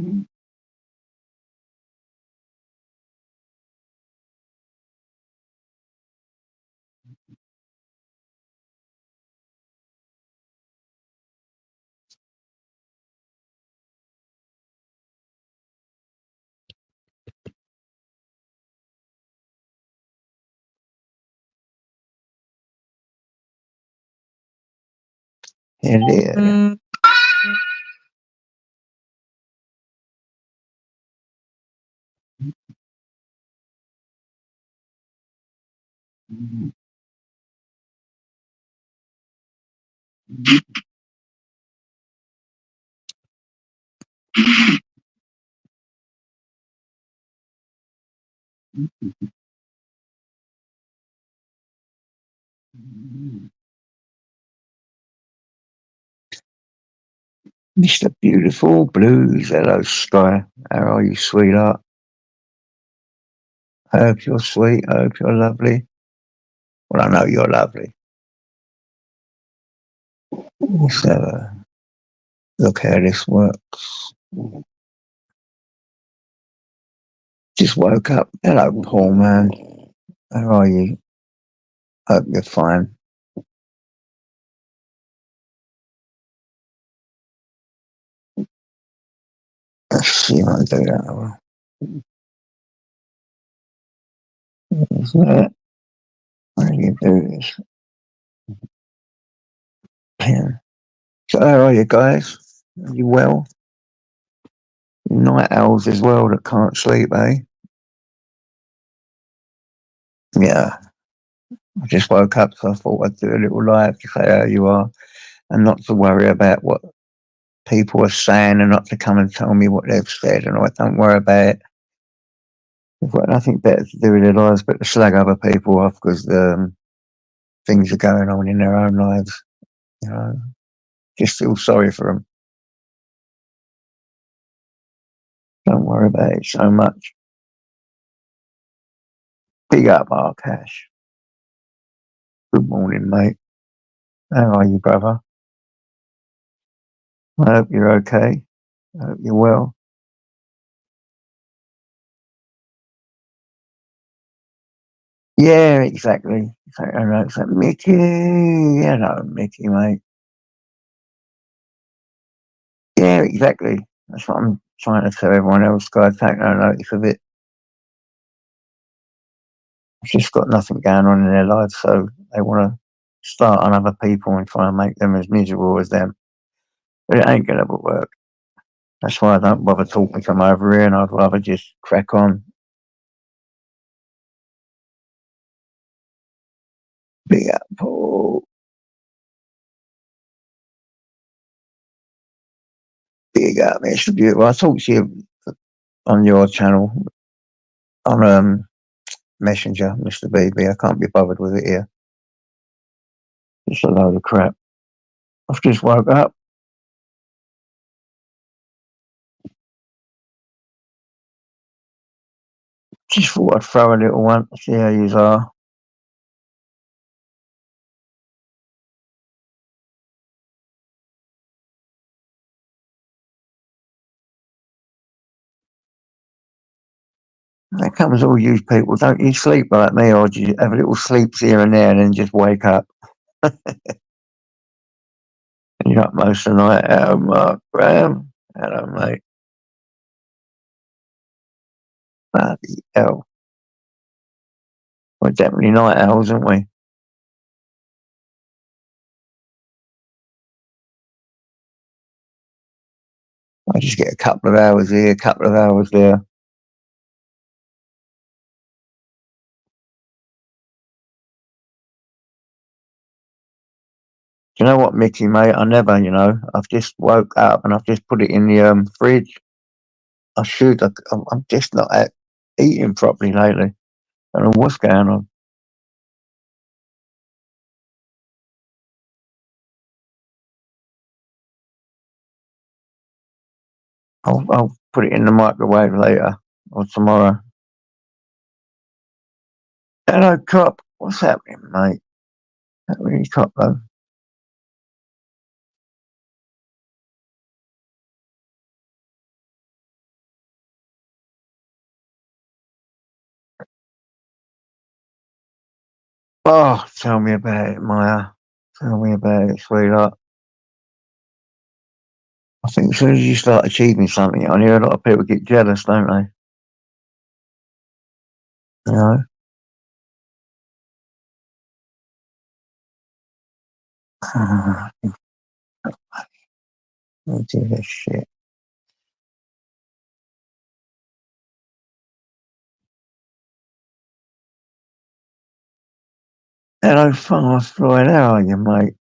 Hello. Mr. Beautiful Blues, hello Sky. How are you, sweetheart? I hope you're sweet. I hope you're lovely. Well, I know you're lovely. Let's have a look how this works. Just woke up. Hello, Paul, man. How are you? Hope you're fine. Let's see if I can do that. Isn't it? How do you do this? Pen. So how are you guys? Are you well? Night owls as well that can't sleep, eh? Yeah. I just woke up, so I thought I'd do a little live to say how you are and not to worry about what people are saying and not to come and tell me what they've said and don't worry about it. They've got nothing better to do with their lives but to slag other people off because things are going on in their own lives. You know, just feel sorry for them. Don't worry about it so much. Big up, Arkash. Good morning, mate. How are you, brother? I hope you're okay. I hope you're well. Yeah, exactly. I know, it's like Mickey. Hello, Mickey, mate. Yeah, exactly. That's what I'm trying to tell everyone else. Guys, take no notice of it. It's just got nothing going on in their lives, so they want to start on other people and try and make them as miserable as them. But it ain't gonna work. That's why I don't bother talking from over here, and I'd rather just crack on. Big up, Paul. Big up, Mr. Beautiful. I talked to you on your channel on Messenger, Mr. BB. I can't be bothered with it here. It's a load of crap. I've just woke up. Just thought I'd throw a little one, see how you are. That comes all you people. Don't you sleep like me, or do you have little sleeps here and there and then just wake up? And you're up most of the night. Hello, Mark Graham. Hello, mate. Bloody hell. We're definitely night owls, aren't we? I just get a couple of hours here, a couple of hours there. Do you know what, Mickey, mate? I never, I've just woke up and I've just put it in the fridge. I'm just not eating properly lately. I don't know what's going on. I'll put it in the microwave later or tomorrow. Hello, cop. What's happening, mate? That really cop, though. Oh, tell me about it, Maya. Tell me about it, sweetheart. I think as soon as you start achieving something, I hear a lot of people get jealous, don't they? You know? I do this shit. Hello, fast Floyd. How are you, mate?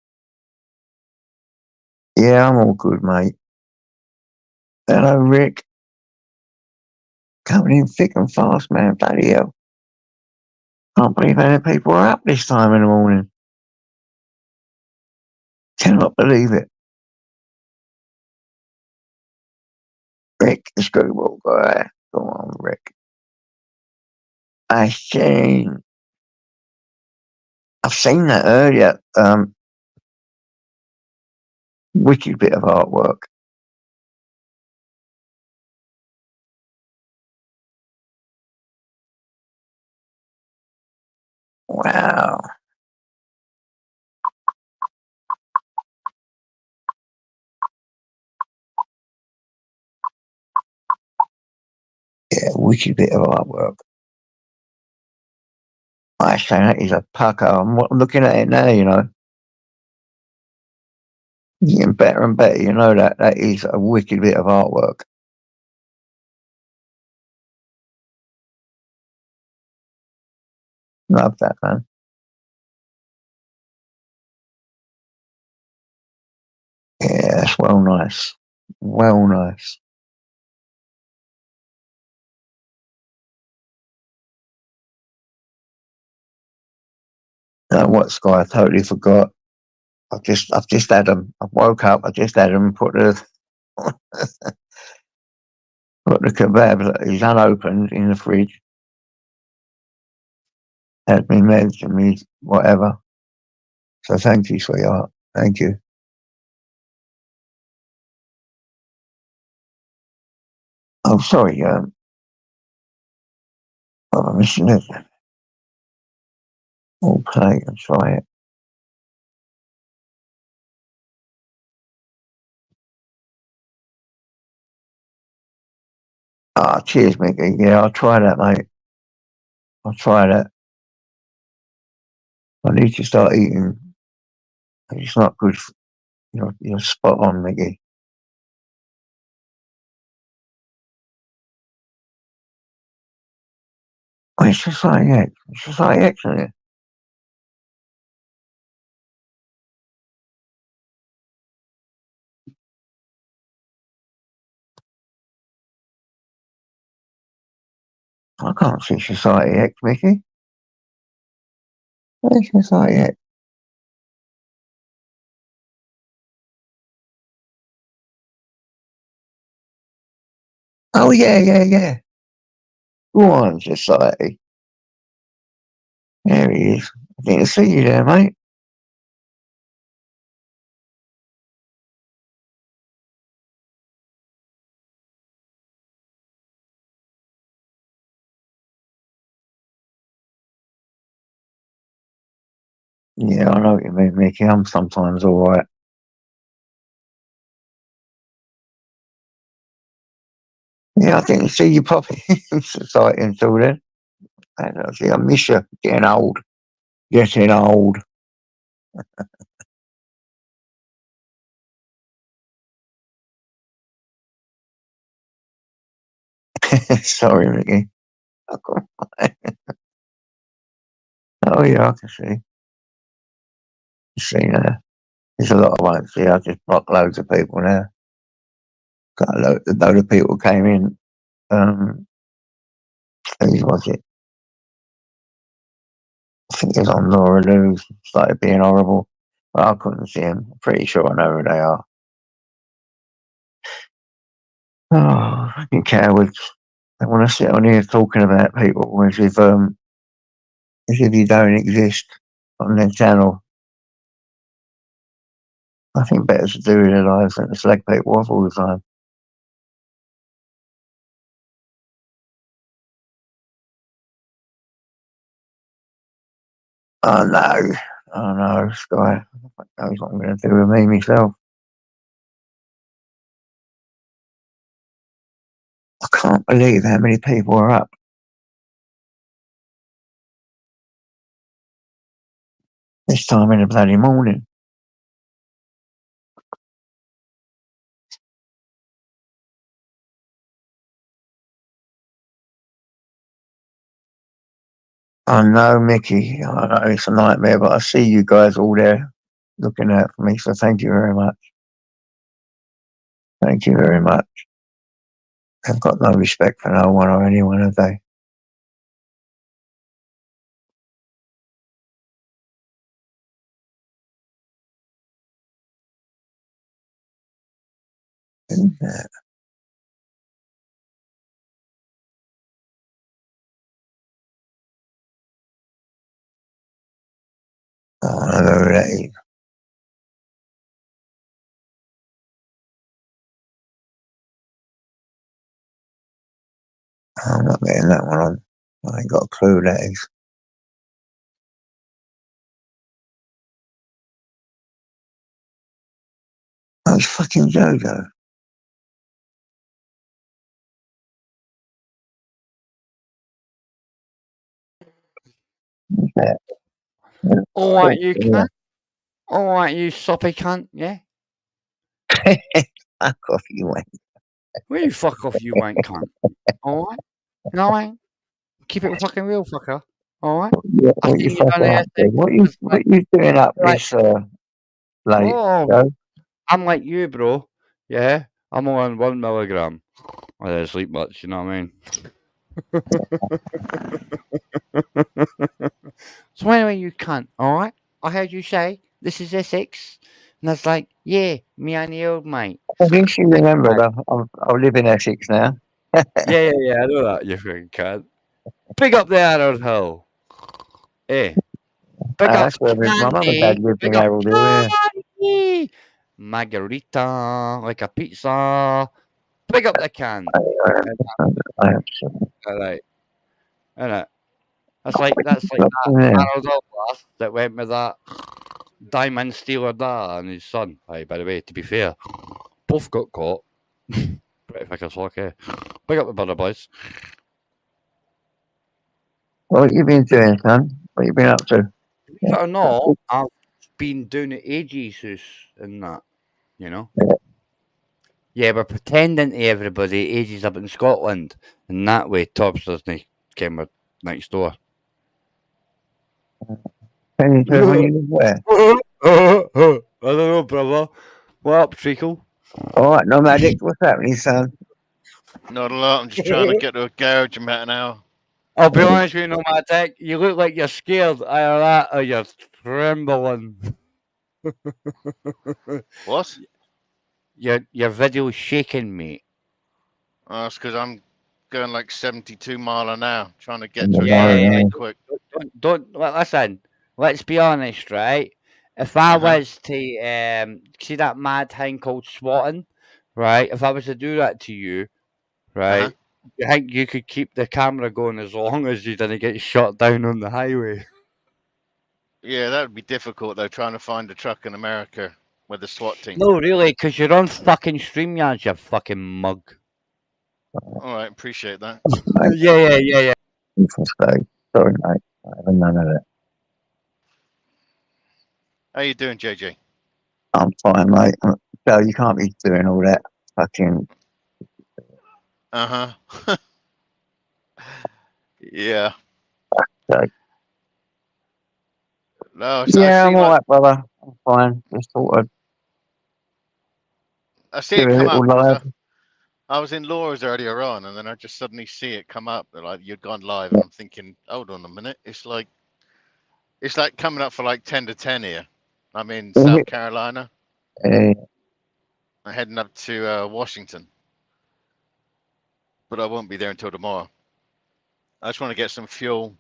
Yeah, I'm all good, mate. Hello, Rick. Coming in thick and fast, man. Bloody hell. Can't believe how many people are up this time in the morning. Cannot believe it. Rick, the screwball guy. Come on, Rick. I've seen that earlier. Wicked bit of artwork. Wow. Yeah, wicked bit of artwork. I say that is a pucker. I'm looking at it now, you know. Getting better and better, you know that. That is a wicked bit of artwork. Love that, man. Yeah, that's well nice. Well nice. What Sky? I totally forgot. I've just had them. I woke up. I just had them. Put the kebab that is unopened in the fridge. Had me meds and me whatever. So thank you, sweetheart. Thank you. Oh, sorry. I'm missing it. All play and try it. Ah, cheers, Mickey. Yeah, I'll try that, mate. I'll try that. I need to start eating. It's not good. You're spot on, Mickey. Oh, it's just like X. It's just like X, isn't it? I can't see Society X, Mickey. Where's Society X? Oh, yeah, yeah, yeah. Go on, Society. There he is. I didn't see you there, mate. Yeah, I know what you mean, Mickey. I'm sometimes all right. Yeah, I didn't see you pop in Society until then. I miss you. Getting old. Getting old. Sorry, Mickey. Oh, yeah, I can see. See now. There's a lot of ones. See, I just blocked loads of people now. Got a load of people came in. Who was it? I think it was on Laura Lou's. Started being horrible. But I couldn't see them. I'm pretty sure I know who they are. Oh, fucking cowards. They want to sit on here talking about people as if you don't exist on their channel. Nothing better to do with their lives than to slag people off all the time. Oh no, Sky. Knows what I'm going to do with me myself. I can't believe how many people are up. This time in the bloody morning. I know, Mickey. I know it's a nightmare, but I see you guys all there looking out for me. So thank you very much. Thank you very much. I've got no respect for no one or anyone, have they? Who's that? Oh, I know who that is. I'm not getting that one on. I ain't got a clue who that is. Oh, it's fucking Jojo. Who's that? All right, you cunt. All right, you soppy cunt. Yeah. Fuck off, you wank. Will you fuck off, you wank cunt? All right. No, I ain't. Keep it fucking real, fucker. All right. Yeah, I what you seen you fucking done up to? Essex. What you doing up Like, this late? oh, Joe? I'm like you, bro. Yeah. I'm on 1 milligram. I don't sleep much. You know what I mean? So anyway, you cunt. All right. I heard you say this is Essex, and I was like, yeah, me and the old mate. I guess you Thank you, remember mate. that I live in Essex now. Yeah. I know that, you fucking cunt. Big up the Arrow Hill. Eh. Big up That's where my mum and dad Candy. lived in Big up Harold Hill, yeah. Candy. Margarita, like a pizza. Big up the can. I am Alright. Innit? That's like that yeah. Harold Hill lass that went with that diamond stealer dad and his son. Aye, by the way, to be fair, both got caught. Pretty thick as fuck, eh? Big up the brother boys. What you been doing, son? What you been up to? Believe it or not, I've been doing it ages and that, you know? Yeah, we're pretending to everybody ages up in Scotland, and that way Tops doesn't come next door. Can you tell when you live where? I don't know, brother. What up, Treacle? All right, nomadic. What's happening, son? Not a lot. I'm just trying to get to a garage in about an hour. I'll be honest with you, Nomadic. You look like you're scared. Either that or you're trembling. What? Your video's shaking, mate. Oh, it's because I'm going like 72 mile an hour, trying to get In to the a Yeah, garage morning, really quick. don't listen. Let's be honest, right? If I was to see that mad thing called swatting, right? If I was to do that to you, right? You think you could keep the camera going as long as you didn't get shot down on the highway? Yeah, that would be difficult though, trying to find a truck in America with a SWAT team. No, really, because you're on fucking StreamYard, you fucking mug. All right, appreciate that. Yeah. Sorry, mate. I haven't none of that. How you doing, JJ? I'm fine, mate. Joe, you can't be doing all that fucking. Yeah. So, No, yeah, I'm all right, brother. I'm fine. Just thought I see I'd give it it a come up little because live. I was in Laura's earlier on, and then I just suddenly see it come up. They're like, you'd gone live, and I'm thinking, hold on a minute. It's like coming up for like 10 to 10 here. I'm in South Carolina. I'm heading up to Washington, but I won't be there until tomorrow. I just want to get some fuel,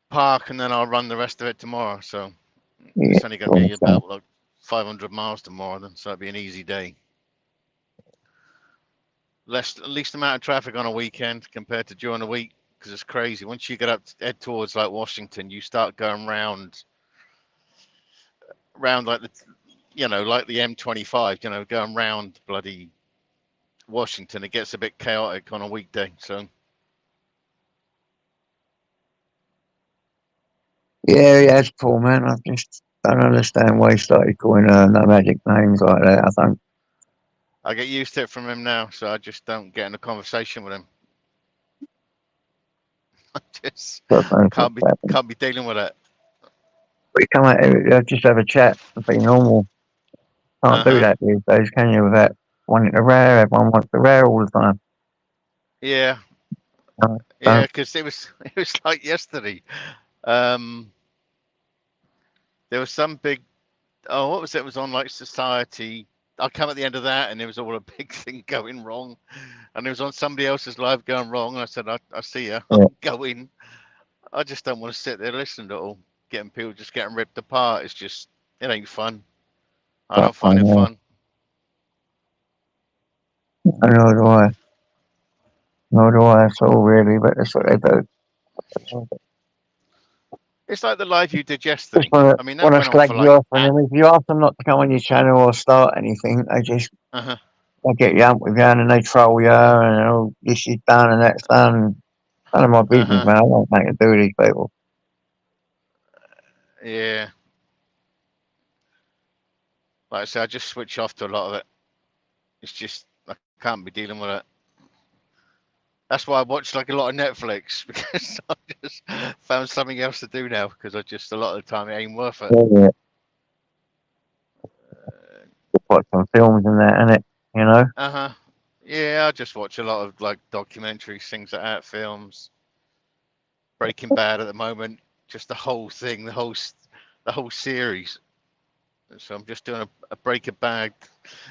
park, and then I'll run the rest of it tomorrow. So it's only going to be about like 500 miles tomorrow, then, so it'll be an easy day. Least amount of traffic on a weekend compared to during the week. because it's crazy. Once you get up head towards like Washington, you start going round like the, like the M25, going round bloody Washington. It gets a bit chaotic on a weekday. So Yeah, that's cool, man. I just don't understand why he started calling nomadic names like that. I don't. I get used to it from him now, so I just don't get in a conversation with him. I just God knows can't what's happening. be dealing with it. We come out here, just have a chat and be normal. Can't do that these days, can you? Without wanting to row, everyone wants to row all the time. Yeah, So, yeah, because it was like yesterday. There was some big. Oh, what was it? It was on like Society. I come at the end of that, and there was all a big thing going wrong, and it was on somebody else's live going wrong. And I said, I see you. Yeah. I'm going. I just don't want to sit there listening to it all, getting people just getting ripped apart. It's just, it ain't fun. I don't find it fun. Nor do I. Nor do I at all, really, but that's what they do. It's like the live you did yesterday. Just want I mean, to that went on slag for you like. off, and then if you ask them not to come on your channel or start anything, they just they get you up with you and they troll you and oh, this is done and that's done. None of my business, man. I don't make it do with these people. Yeah. Like I said, I just switch off to a lot of it. It's just, I can't be dealing with it. That's why I watch like a lot of Netflix, because I just found something else to do now, because I just, a lot of the time, it ain't worth it. Yeah. Watch some films and that, innit? You know? Yeah, I just watch a lot of like documentaries, things like that, films. Breaking Bad at the moment, just the whole thing, the whole series. So I'm just doing a Breaking Bad.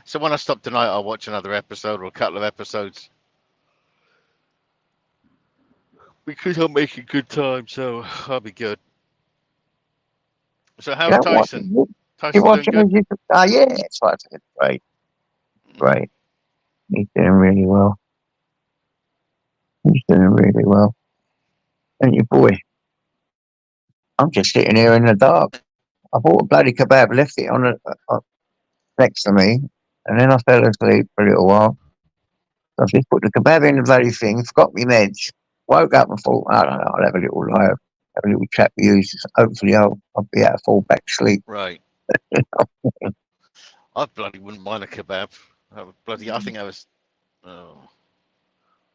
So when I stop tonight, I'll watch another episode or a couple of episodes. Because I'm making good time, so I'll be good. So how's Tyson? You Tyson's doing watching good? music? Yeah, it's great. Great. He's doing really well. He's doing really well. And your boy, I'm just sitting here in the dark. I bought a bloody kebab, left it on next to me, and then I fell asleep for a little while. So I just put the kebab in the bloody thing, forgot my meds, woke up and thought, I don't know, I'll have a little lie, have a little chat with you. Hopefully I'll be able to fall back to sleep. Right. I bloody wouldn't mind a kebab. I think I was. Oh.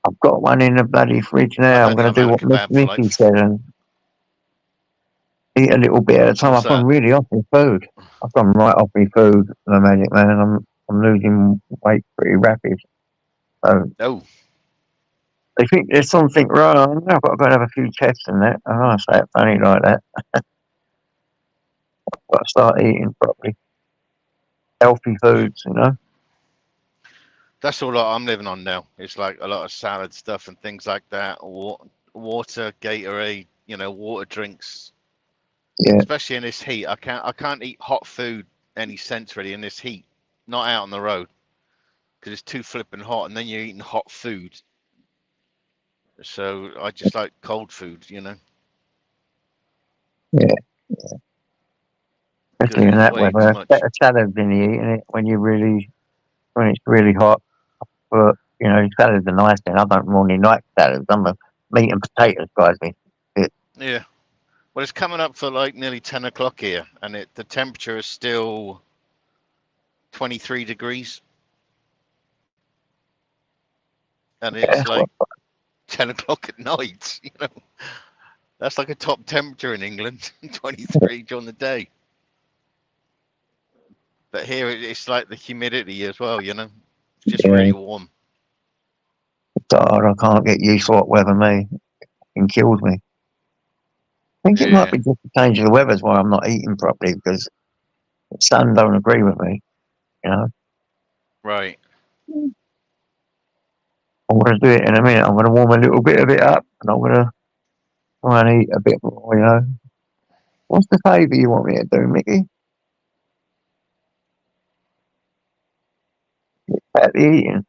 I've got one in the bloody fridge now. I'm going to do what Mickey said and eat a little bit at a time. I've gone really off my food. I've gone right off my food, the magic man. I'm losing weight pretty rapid. So they think there's something wrong. I've got to go and have a few tests and that. I don't say it funny like that. I've got to start eating properly. Healthy foods, you know. That's all I'm living on now. It's like a lot of salad stuff and things like that. Water, Gatorade, water drinks. Yeah. Especially in this heat, I can't eat hot food any sense really in this heat. Not out on the road because it's too flipping hot, and then you're eating hot food. So I just like cold food, Yeah. Good Especially in that way weather. too much. Better salad than you eating it when it's really hot. But salads are nice. Then I don't normally like salads. I'm a meat and potatoes guy. Yeah. Well, it's coming up for like nearly 10 o'clock here, and the temperature is still 23 degrees. And it's like 10 o'clock at night, That's like a top temperature in England, 23 during the day. But here it's like the humidity as well, It's just really warm. God, I can't get used to hot weather, me. It kills me. I think it might be just the change of the weather is why I'm not eating properly, because the sun don't agree with me, Right. I'm going to do it in a minute. I'm going to warm a little bit of it up, and I'm going to try and eat a bit more, What's the favour you want me to do, Mickey? About the eating.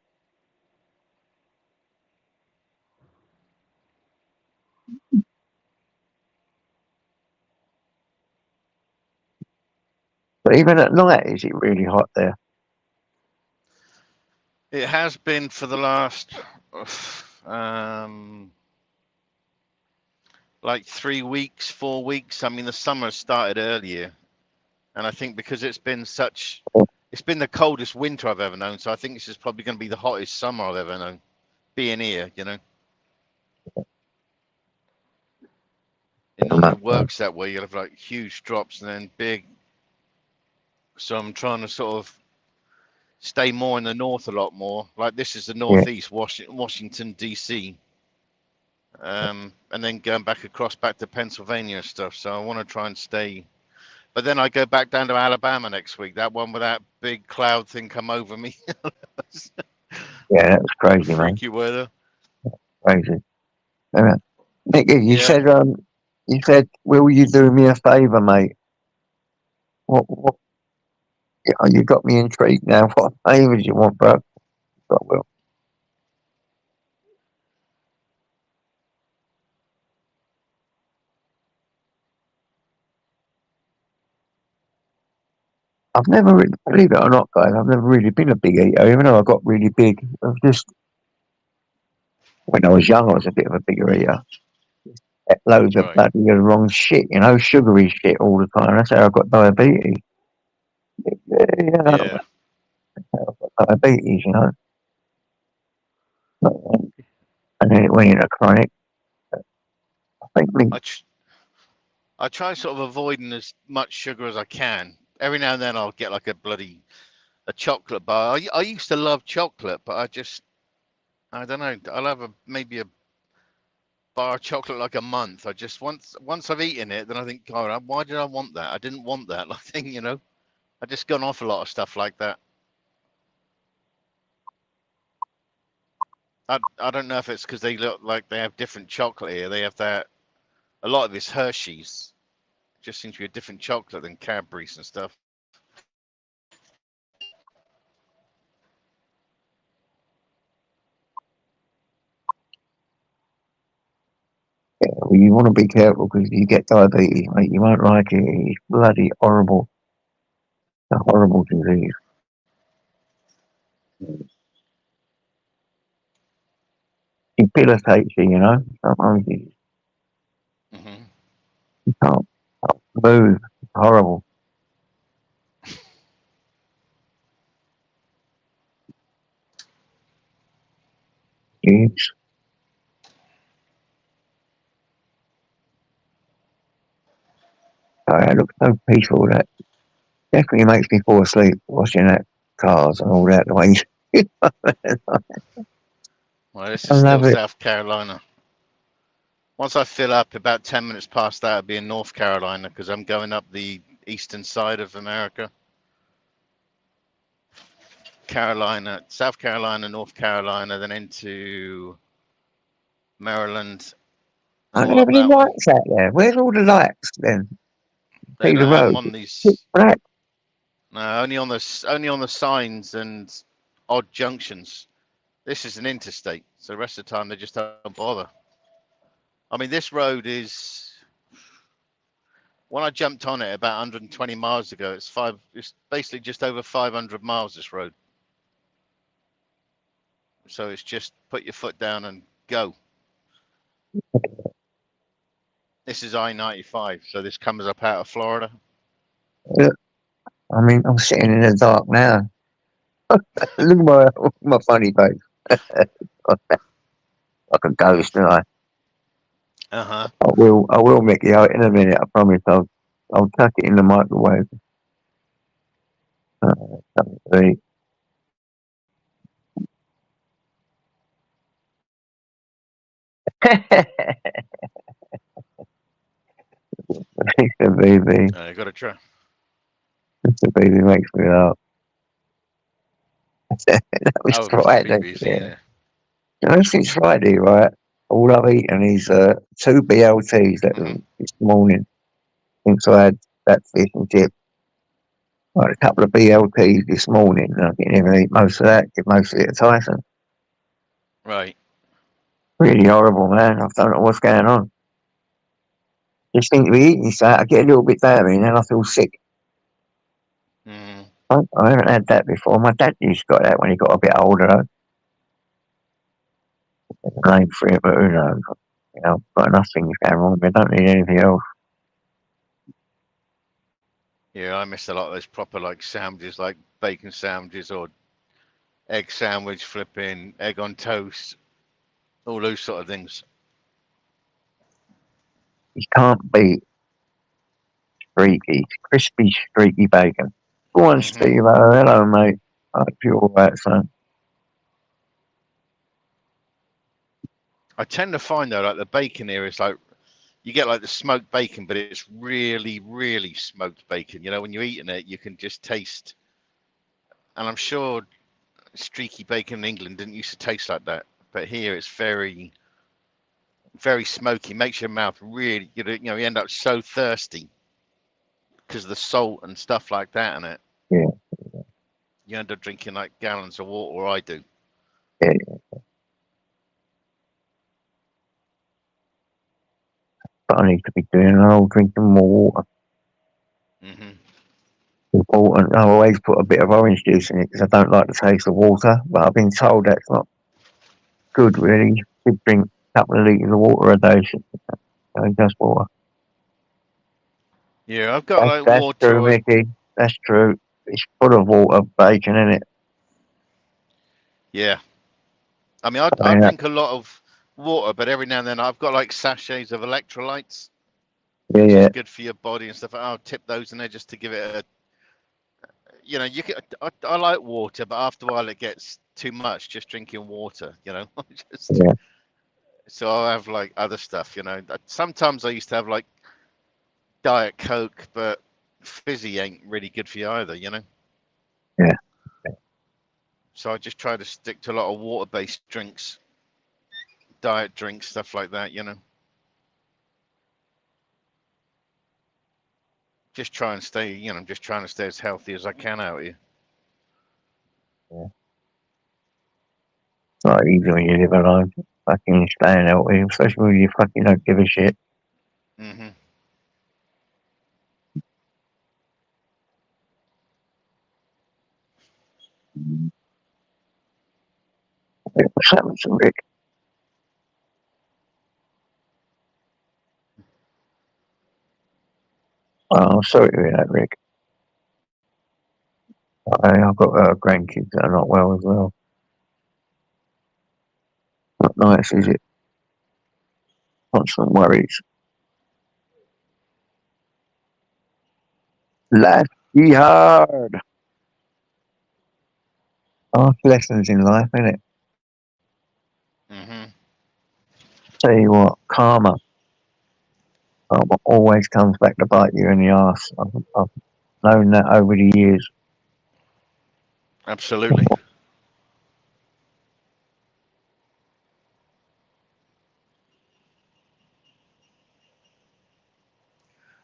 But even at night, is it really hot there? It has been for the last like 3 weeks, 4 weeks. I mean, the summer started earlier, and I think because it's been the coldest winter I've ever known. So I think this is probably going to be the hottest summer I've ever known. Being here, you know. It normally works that way. You'll have like huge drops and then big. So I'm trying to sort of stay more in the north a lot more. Like this is the northeast, Washington DC, and then going back to Pennsylvania and stuff. So I want to try and stay. But then I go back down to Alabama next week. That one with that big cloud thing come over me. Yeah, that was crazy, man. Freaky weather. Crazy. Nicky, you said, will you do me a favour, mate? What? You got me intrigued now. What favours you want, bro? I will. I've never really, believe it or not, guys, I've never really been a big eater, even though I got really big. When I was young, I was a bit of a bigger eater. Loads of bloody wrong shit, you know, sugary shit all the time. That's how I got diabetes. Yeah. Diabetes, you know. And then it went into chronic. I try sort of avoiding as much sugar as I can. Every now and then I'll get like a chocolate bar. I used to love chocolate, but I don't know. I'll have maybe a bar of chocolate like a month. I just once I've eaten it, then I think, God, why did I want that? I didn't want that. Like thing, you know. I just gone off a lot of stuff like that. I don't know if it's because they look like they have different chocolate here. They have that. A lot of it's Hershey's. It just seems to be a different chocolate than Cadbury's and stuff. Yeah, well, you want to be careful because you get diabetes, mate. You won't like it. It's bloody horrible. It's a horrible disease. It debilitates you, you know. Sometimes you can't move. It's horrible. Jeez. It looks so peaceful. That definitely makes me fall asleep watching that cars and all that. The way Well, this is still South Carolina. Once I fill up, about 10 minutes past that, I'll be in North Carolina because I'm going up the eastern side of America. Carolina, South Carolina, North Carolina, then into Maryland. I don't have any lights out there. Where's all the lights then? They don't have them on these. Black. No, only on the signs and odd junctions. This is an interstate, so the rest of the time they just don't bother. I mean, this road is. When I jumped on it about 120 miles ago, it's basically just over 500 miles. This road. So it's just put your foot down and go. This is I-95, so this comes up out of Florida. Yeah. I mean, I'm sitting in the dark now. Look at my funny face. Like a ghost, don't I? Uh-huh. I will make it out in a minute. I promise. I'll tuck it in the microwave. Something the baby. You got to try. The baby makes me laugh. That was Friday. Yeah. You know, since Friday, right? All I've eaten is 2 BLTs this morning. Since I had that fish and chip. Right, a couple of BLTs this morning. I didn't even eat most of that. Get most of it at Tyson. Right. Really horrible, man. I don't know what's going on. Just think to be eating something, I get a little bit down and then I feel sick. I haven't had that before. My dad used to got that when he got a bit older, though. Name for it, but who knows? You know, got enough things going on. We don't need anything else. Yeah, I missed a lot of those proper like sandwiches, like bacon sandwiches or egg sandwich, flipping egg on toast, all those sort of things. You can't beat crispy, streaky bacon. Go on, Steve. Hello, mate. I hope you're all right, son. I tend to find though, like the bacon here is like you get like the smoked bacon, but it's really, really smoked bacon. You know, when you're eating it, you can just taste. And I'm sure streaky bacon in England didn't used to taste like that, but here it's very, very smoky. Makes your mouth really, you end up so thirsty because of the salt and stuff like that in it. Yeah. You end up drinking like gallons of water, or I do. Yeah. But I need to be doing drinking more water. Important. I always put a bit of orange juice in it because I don't like the taste of water. But I've been told that's not good, really. You should drink a couple of litres of water a day. Just water. Yeah, I've got that's like water. True, Mickey. That's true. It's full of water, bacon, isn't it? Yeah. I mean, I drink a lot of water, but every now and then I've got like sachets of electrolytes, which is good for your body and stuff. I'll tip those in there just to give it a. You know, you can. I like water, but after a while it gets too much just drinking water. You know, So I'll have like other stuff. You know, sometimes I used to have like Diet Coke, but fizzy ain't really good for you either. You know. Yeah. So I just try to stick to a lot of water-based drinks, diet drinks, stuff like that. You know. Just try and stay, just trying to stay as healthy as I can out here. Yeah. It's not easy when you live alone. Fucking staying healthy, especially when you fucking don't give a shit. What's happening to Rick? Oh, I'm sorry to hear that, Rick. I've got grandkids that are not well as well. Not nice, is it? Constant worries. Life be hard. Life lessons in life, innit? Tell you what, karma always comes back to bite you in the arse. I've known that over the years. Absolutely.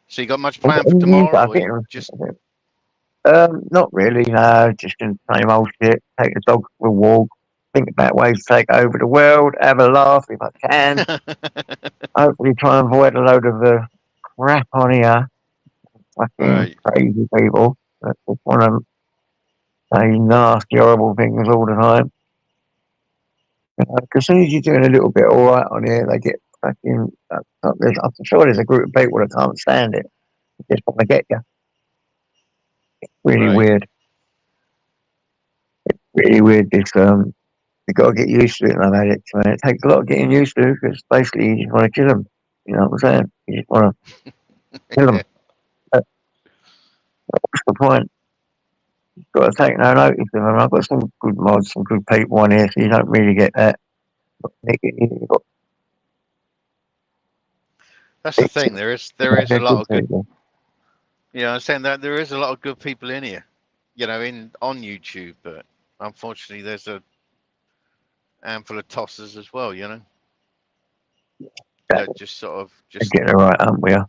So you got much planned for tomorrow? Or just not really. No, just in the same old shit. Take the dog for a walk. Think about ways to take over the world. Have a laugh if I can. Hopefully, try and avoid a load of crap on here. Fucking crazy people that just want to say nasty, horrible things all the time. Because as soon as you're doing a little bit all right on here, they get fucking. I'm sure there's a group of people that can't stand it. They just want to get you. It's really weird. It's really weird. This you got to get used to it, and I've had it. It takes a lot of getting used to because basically you just want to kill them. You know what I'm saying? You just want to kill them. What's the point? You've got to take no notice of them. I've got some good mods, some good people on here, so you don't really get that. That's the thing. There is a lot of good. I'm saying that there is a lot of good people in here, on YouTube, but unfortunately there's a handful of tossers as well, That just sort of getting it right, aren't we? Yeah,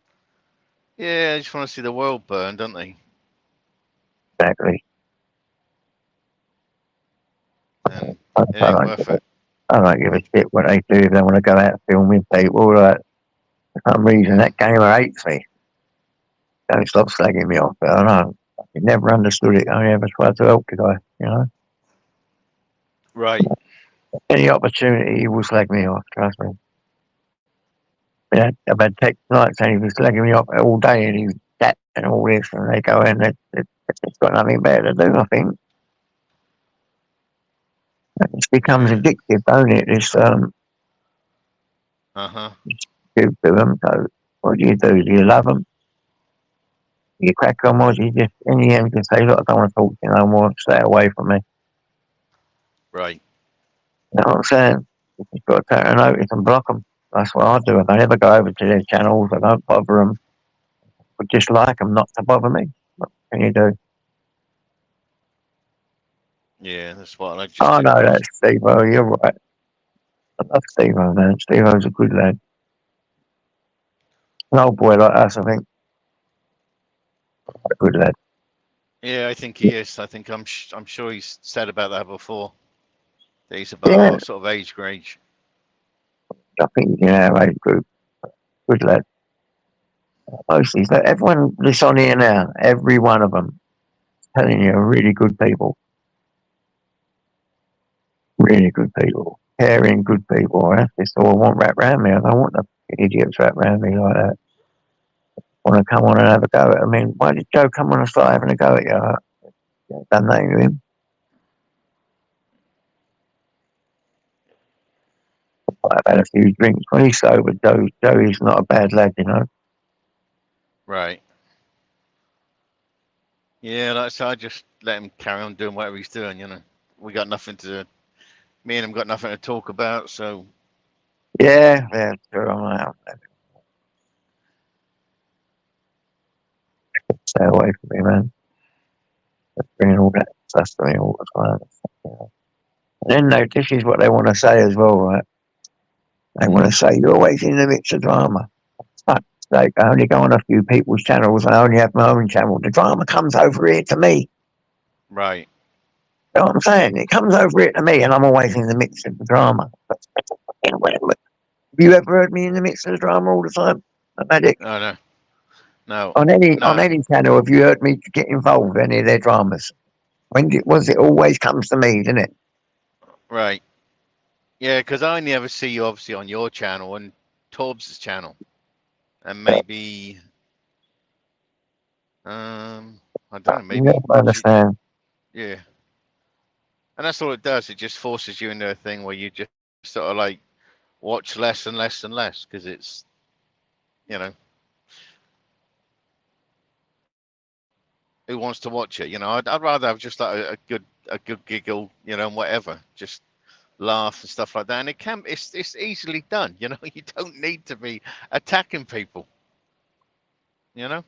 they just want to see the world burn, don't they? Exactly. And it ain't worth it. I don't give a shit what they do if they want to go out filming people. Like, for some reason, that gamer hates me. Don't stop slagging me off, but I know. He never understood it. Only ever tried to help the guy. You know, Right. any opportunity he will slag me off. Trust me. Yeah, I've had text nights saying he was slagging me off all day, and he's that and all this, and they go in. It's got nothing better to do. I think it becomes Yeah. addictive, don't it? This Uh-huh. give to them. So what do? Do you love them? You crack on, or do you just in the end just say, look, I don't want to talk to you no more. Stay away from me. Right. You know what I'm saying? You've got to take a notice and block them. That's what I do. I don't ever go over to their channels. I don't bother them. I just like them not to bother me. What can you do? Yeah, that's what I just Oh, do. no, that's Steve-O. You're right. I love Steve-O, man. Steve-O's a good lad. An old boy like us, I think. A good lad. Yeah, I think he is. I think I'm sure he's said about that before. That he's about Yeah, our sort of age range. I think, our age group. Good lad. Mostly, so everyone that's on here now, every one of them, telling you, are really good people. Really good people. Caring, good people. That's just all I want wrapped around me. I don't want the idiots wrapped around me like that. I want to come on and have a go at. I mean, why did Joe come on and start having a go at you? Done that to him. I've had a few drinks. When he's sober, Joey's not a bad lad, you know. Right. Yeah, like I said, I just let him carry on doing whatever he's doing, you know. We got nothing to, me and him got nothing to talk about, so. Yeah, true. I'm out. Stay away from me, man. Bringing all that stuff to me all the time. And then this is what they want to say as well, right? They want to say, you're always in the mix of drama. Fuck's sake, I only go on a few people's channels. I only have my own channel. The drama comes over here to me. Right. You know what I'm saying? It comes over here to me, and I'm always in the mix of the drama. Have you ever heard me in the mix of the drama all the time? Medic? Oh, no. No. On any No. channel, have you heard me get involved in any of their dramas? It always comes to me, doesn't it? Right. Yeah, because I only ever see you obviously on your channel and Torbs' channel. And maybe, I don't know, maybe. I understand. Yeah. And that's all it does. It just forces you into a thing where you just sort of like watch less and less and less because it's, you know, who wants to watch it? You know, I'd rather have just like a good giggle, you know, and whatever, just laugh and stuff like that. And it's easily done. You know, you don't need to be attacking people. You know.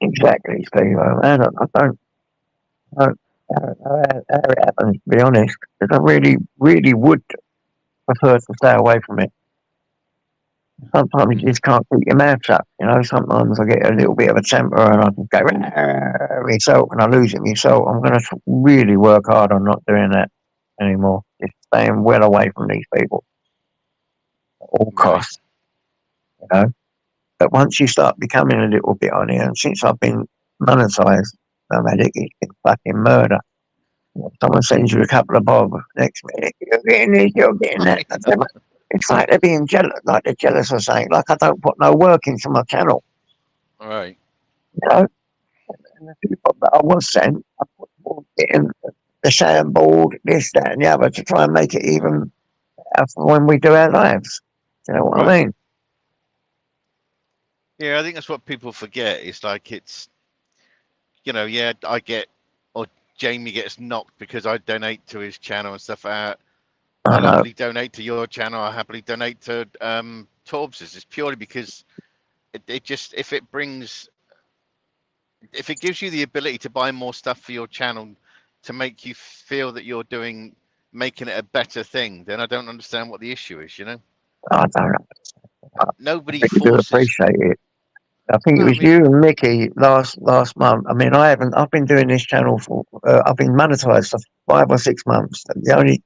Exactly, Steve. I don't know how it happens, to be honest, because I really, really would prefer to stay away from it. Sometimes you just can't keep your mouth shut, you know. Sometimes I get a little bit of a temper and I can go myself and I lose it myself. I'm going to really work hard on not doing that anymore. Just staying well away from these people at all costs, you know. But once you start becoming a little bit on here, and since I've been monetized, nomadic, it's been fucking murder. Someone sends you a couple of bob, next minute you're getting this, you're getting that. It's like they're being jealous, like they're jealous of saying, like I don't put no work into my channel. All right. You know, and the people that I was sent, I put more in the soundboard, this, that, and the other to try and make it even better for when we do our lives. You know what I mean? Yeah, I think that's what people forget. It's like it's, you know, yeah, I get, or Jamie gets knocked because I donate to his channel and stuff like that. I'll happily donate to your channel. I'll happily donate to Torbs's. It's purely because it just, if it gives you the ability to buy more stuff for your channel to make you feel that you're making it a better thing, then I don't understand what the issue is, you know? I don't know. Nobody I do forces. appreciate it. I think it No, I was mean, you and Mickey last month. I mean, I've been doing this channel for, I've been monetized for 5 or 6 months. The only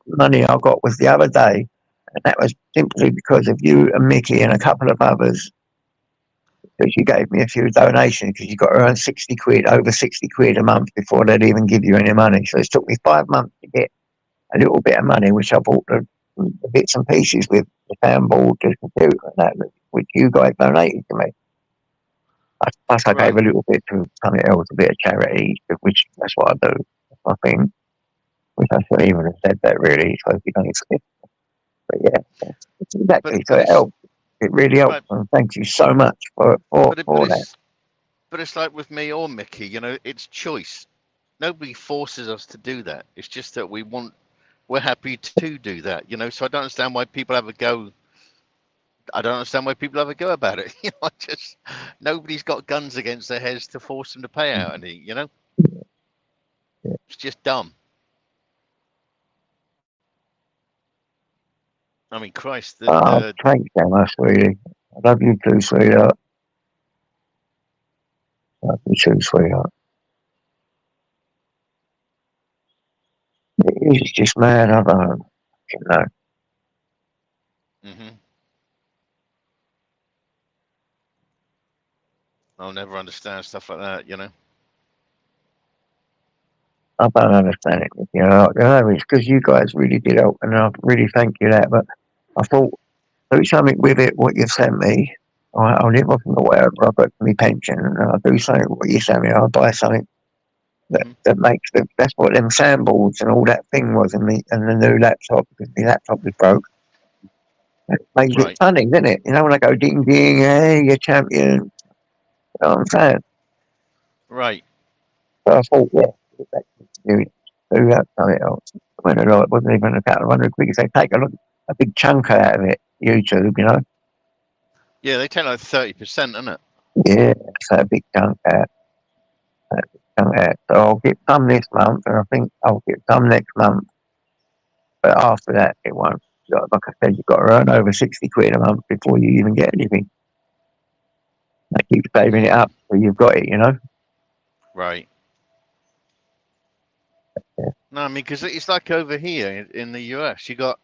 money I got was the other day, and that was simply because of you and Mickey and a couple of others, because you gave me a few donations, because you got to earn 60 quid, over 60 quid a month before they'd even give you any money. So it took me 5 months to get a little bit of money, which I bought the bits and pieces with the soundboard, the computer, and that, which you guys donated to me. Plus, I gave right. a little bit to something else, a bit of charity, which that's what I do. That's my thing. Which I shouldn't even have said that really, so if you don't accept. But yeah, it's exactly. So But it it's helps. It really helps, right. and thank you so much for But that. it's like with me or Mickey. You know, it's choice. Nobody forces us to do that. It's just that we're happy to do that. You know, so I don't understand why people have a go. I don't understand why people have a go about it. You know, nobody's got guns against their heads to force them to pay out any. You know, it's just dumb. I mean, Christ, the Thanks so much, sweetie. I love you too, sweetheart. Love you too, sweetheart. It is just mad. I don't know. hmm I'll never understand stuff like that. You know. I don't understand it. It's because you guys really did help, and I really thank you that. But I thought do something with it. What you sent me, I'll live off of whatever I've got for my pension, and I'll do something. What you sent me, I'll buy something hmm that makes that's what them soundboards and all that thing was, and the new laptop, because the laptop was broke. It makes it Right. funny, doesn't it? You know, when I go ding ding, hey, you're champion. You know what I'm saying? Right. So I thought, yeah, do that something else. When it wasn't even a couple of £100, they take a big chunk out of it. YouTube, you know. Yeah, they take like 30%, isn't it? Yeah, so a big chunk out. So I'll get some this month, and I think I'll get some next month. But after that, it won't. Like I said, you've got to earn over 60 quid a month before you even get anything. They keep saving it up so you've got it, you know? Right. Yeah. No, I mean, because it's like over here in the US, you got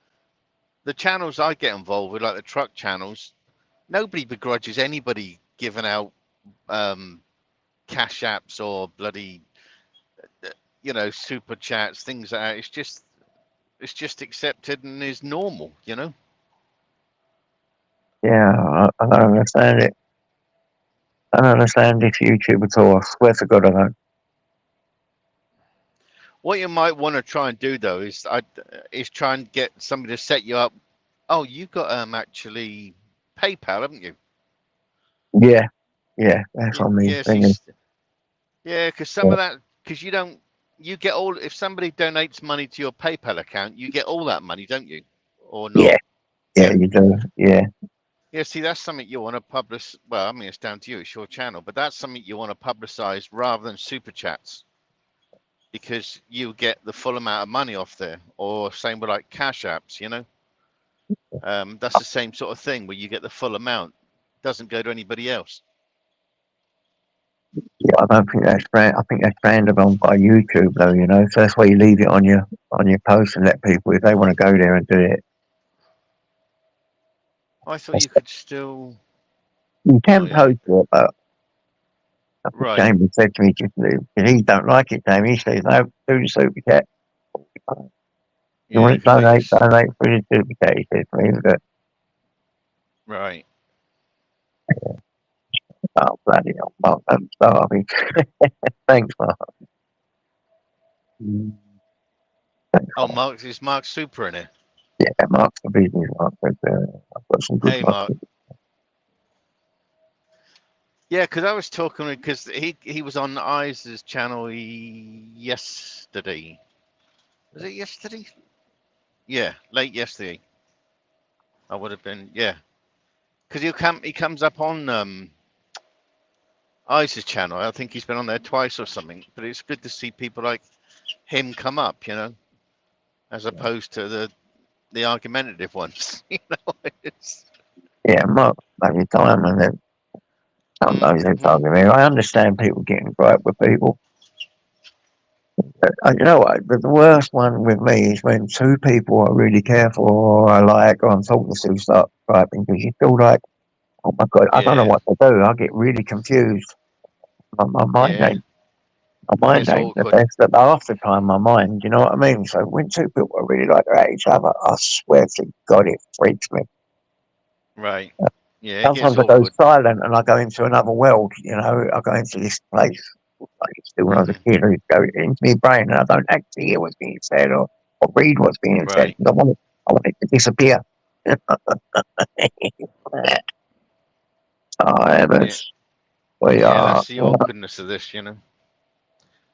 the channels I get involved with, like the truck channels. Nobody begrudges anybody giving out cash apps or bloody, super chats, things like that. It's just accepted and is normal, you know. Yeah, I don't understand it. I don't understand this YouTube at all. I swear to God, I don't. What you might want to try and do though is try and get somebody to set you up. Oh, you've got actually PayPal, haven't you? Yeah, that's on me. Yeah, yeah, because some of that, because you get all, if somebody donates money to your PayPal account, you get all that money, don't you? Or not? Yeah, yeah, Yeah. you do. Yeah, Yeah, see, that's something you want to publish. Well, I mean, it's down to you, it's your channel, but that's something you want to publicize rather than super chats because you get the full amount of money off there. Or same with like cash apps, you know? That's the same sort of thing where you get the full amount, doesn't go to anybody else. yeah. I don't think that's I think that's frowned on by YouTube, though. You know, so that's why you leave it on your post and let people, if they want to go there and do it. I thought you could still. You Oh can yeah, post it, but right. Jamie said to me just because he don't like it, Jamie. He says, no, do the super chat. You Yeah, want to because they donate, just. donate for the super chat. He says to me, but Right. oh, bloody hell, Mark, I'm starving. Thanks, Mark. Thanks, Oh, Mark. Mark, is Mark Super in it? Yeah, Mark's the business, Mark. But, I've got some good Hey, luck. Mark. Yeah, because I was talking because he was on Eyes' channel yesterday. Was it yesterday? Yeah, late yesterday. I would have been, yeah. Because he comes up on Eyes' channel. I think he's been on there twice or something. But it's good to see people like him come up, you know, as opposed to the argumentative ones. You know, Yeah, Mark, maybe time and then Sometimes they talk to me. I understand people getting right with people. But you know what? The worst one with me is when two people I really care for or I like or I'm talking to start griping because you feel like, oh my God, I don't know what to do. I get really confused. My mind Yeah. ain't. My mind It's ain't the awkward. best, but half the time my mind, you know what I mean? So when two people are really like at each other, I swear to God, it freaks me. Right. Yeah, it gets Sometimes I go awkward. silent and I go into another world, you know, I go into this place. I used to when I was a kid, I used to go into my brain and I don't actually hear what's being said or read what's being said. Right. I want it to disappear. Yeah. We Yeah, are. that's the awkwardness of this, you know.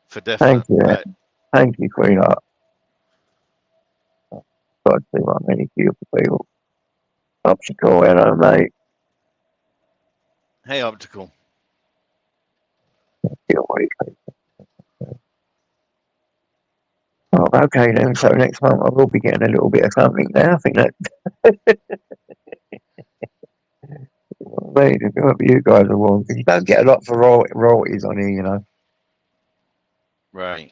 For Thank definite. you. But Thank you, sweetheart. God, see what many beautiful people. Obstacle, hello, mate. hey, optical. Feel what you think. Oh, okay then. So next month I will be getting a little bit of something now. I think that maybe whoever you guys are wrong because you don't get a lot for royalties on here, you know. Right.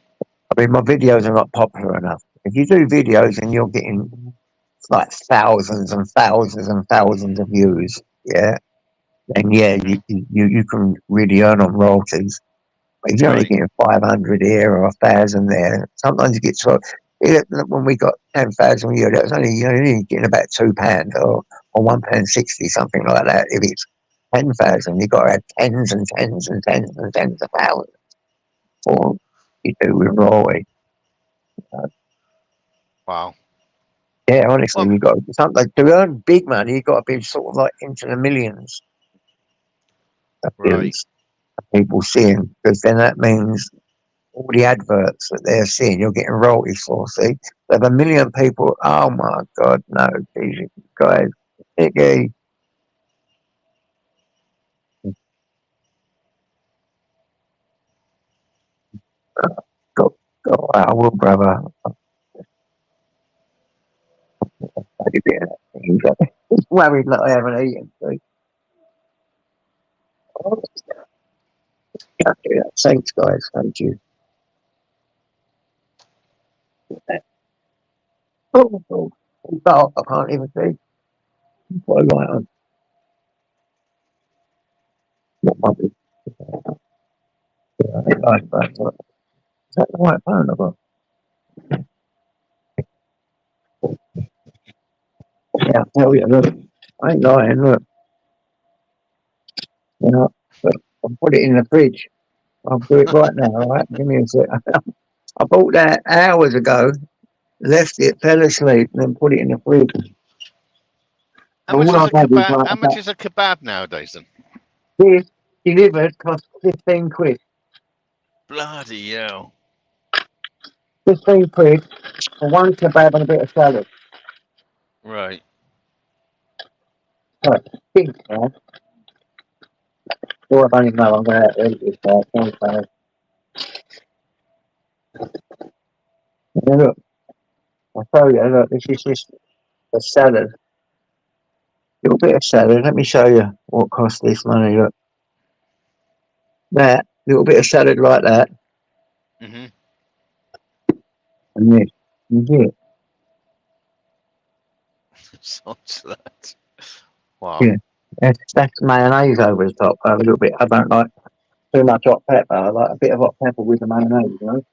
I mean, my videos are not popular enough. If you do videos and you're getting like thousands and thousands and thousands of views, yeah, then yeah, you can really earn on royalties. But if you're only Right. getting 500 here or 1,000 there, sometimes you get to when we got 10,000 a year, that was only you're only getting about £2 or £1.60, something like that. If it's 10,000, you've got to have tens and tens and tens and tens of thousands. Or you do with royalty. Wow. Yeah, honestly, Well, you got something like, to earn big money. You got to be sort of like into the millions of right. views of people seeing, because then that means all the adverts that they're seeing, you're getting royalties for. See, there's a million people. Oh my God, no, these guys, Iggy, go, go, I will, brother. He's worried that I haven't eaten. So, yeah, do that. Thanks, guys. Thank you. Oh, dark. I can't even see. Put a light on. What might be? Is that the right phone I've got? Yeah, hell yeah, look. I ain't lying, look. You know, but I'll put it in the fridge. I'll do it right now, all right? Give me a sec. I bought that hours ago, left it, fell asleep, and then put it in the fridge. how much All is I've a had is kebab? like How much is a kebab nowadays then? this delivered cost 15 quid. Bloody hell. 15 quid for one kebab and a bit of salad. Right. Right, big, man. So I don't even know I'm going to eat this guy. Look, I'll show you, look, this is just a salad. Little bit of salad. Let me show you what cost this money. Look, that little bit of salad like that, Mm-hmm. and this. You see it? Sounds that. Wow. Yeah. That's mayonnaise over the top. A little bit. I don't like too much hot pepper. I like a bit of hot pepper with the mayonnaise. You know,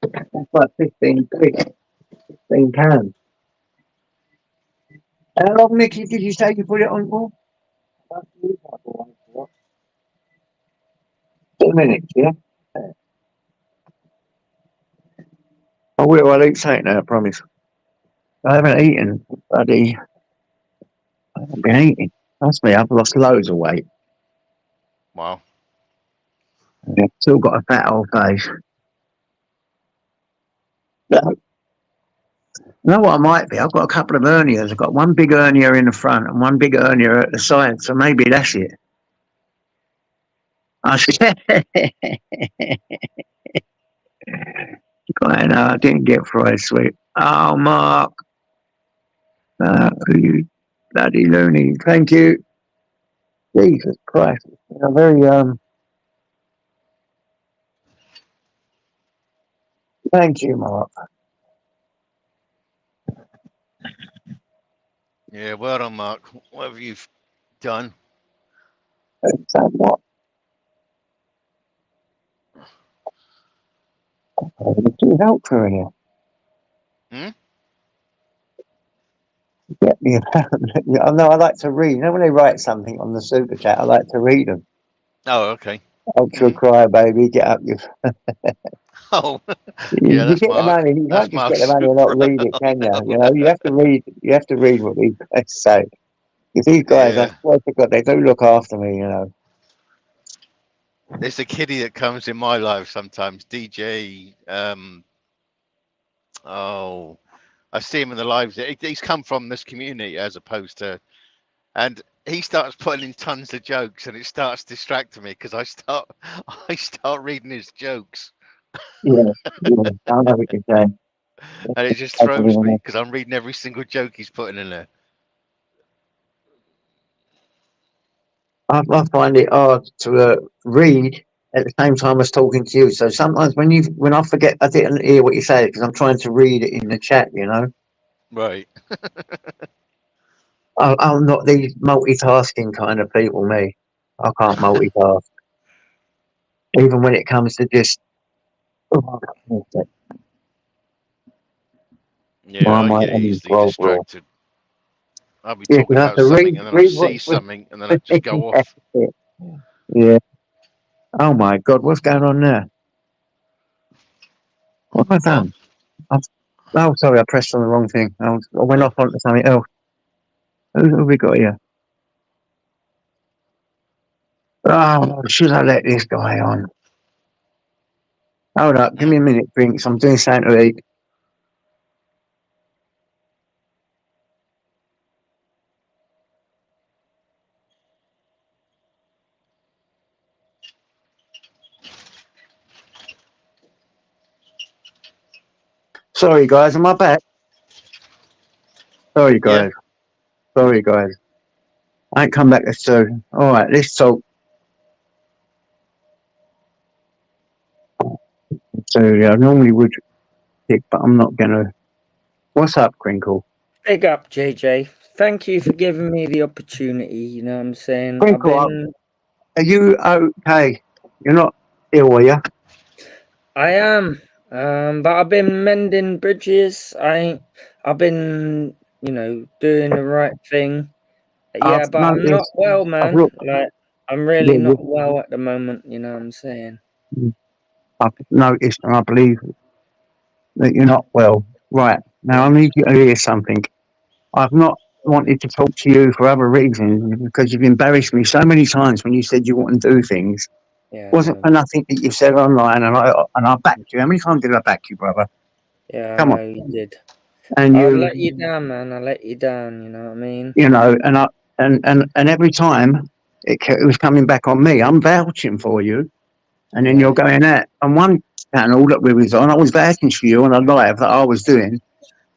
that's like 15 quid, 15 cans. How long, Mickey, did you say you put it on for? 2 minutes. Yeah. I will. I'll eat something now. I promise. I haven't eaten, buddy. I haven't been eating. That's me. I've lost loads of weight. Wow. I've still got a fat old face. But you know what I might be? I've got a couple of hernias. I've got one big hernia in the front and one big hernia at the side. So maybe that's it. I said, I didn't get fried sweet. Oh, Mark. You bloody loony. Thank you. Jesus Christ. Very thank you, Mark. Yeah, well done, Mark. What have you done? What? Too helpful in here. Get me I know I like to read. You know when they write something on the super chat, I like to read them. Oh, okay. Ultra cry, baby, get up your. Oh, You yeah, that's get the Mark. money. You That's can't just get the Mark's money and not read it, can you? You know, you have to read. You have to read what these guys say. If these guys, I Yeah. swear to God, they do look after me. You know. There's a kiddie that comes in my life sometimes. DJ. Oh, I see him in the lives. He's come from this community as opposed to, and he starts putting in tons of jokes, and it starts distracting me because I start reading his jokes, Yeah, I know what you're saying. and it just throws me because I'm reading every single joke he's putting in there. I find it hard to read at the same time as talking to you. So sometimes when I forget, I didn't hear what you said because I'm trying to read it in the chat. You know. Right. I'm not these multitasking kind of people, me. I can't multitask. Even when it comes to just... Yeah, I get easily distracted. I'll be talking about something, and then I'll see something, and then I just go off. Yeah. Oh my God, what's going on there? What have I done? Oh, sorry, I pressed on the wrong thing. I went off onto something else. Who have we got here? Oh, should I let this guy on? Hold up, give me a minute, Drinks. I'm doing something to eat. Sorry, guys. Am I back? Sorry, guys. Yeah. Sorry, guys. I ain't come back as soon. All right, let's talk. So, yeah, I normally would pick, but I'm not going to. What's up, Crinkle? Big up, JJ. Thank you for giving me the opportunity. You know what I'm saying? Crinkle, are you okay? You're not ill, are you? I am. But I've been mending bridges. I've been, doing the right thing. Yeah, but I'm not well, man. Like, I'm really not well at the moment, you know what I'm saying? I've noticed, and I believe that you're not well. Right, now I need you to hear something. I've not wanted to talk to you for other reasons, because you've embarrassed me so many times when you said you want to do things. Yeah, wasn't for nothing that you said online, and I backed you. How many times did I back you, brother? Yeah, Come on. You did. And I let you down, man. I let you down, you know what I mean? You know, and every time it was coming back on me. I'm vouching for you, and then you're going out on one channel that we was on. I was vouching for you on a live that I was doing,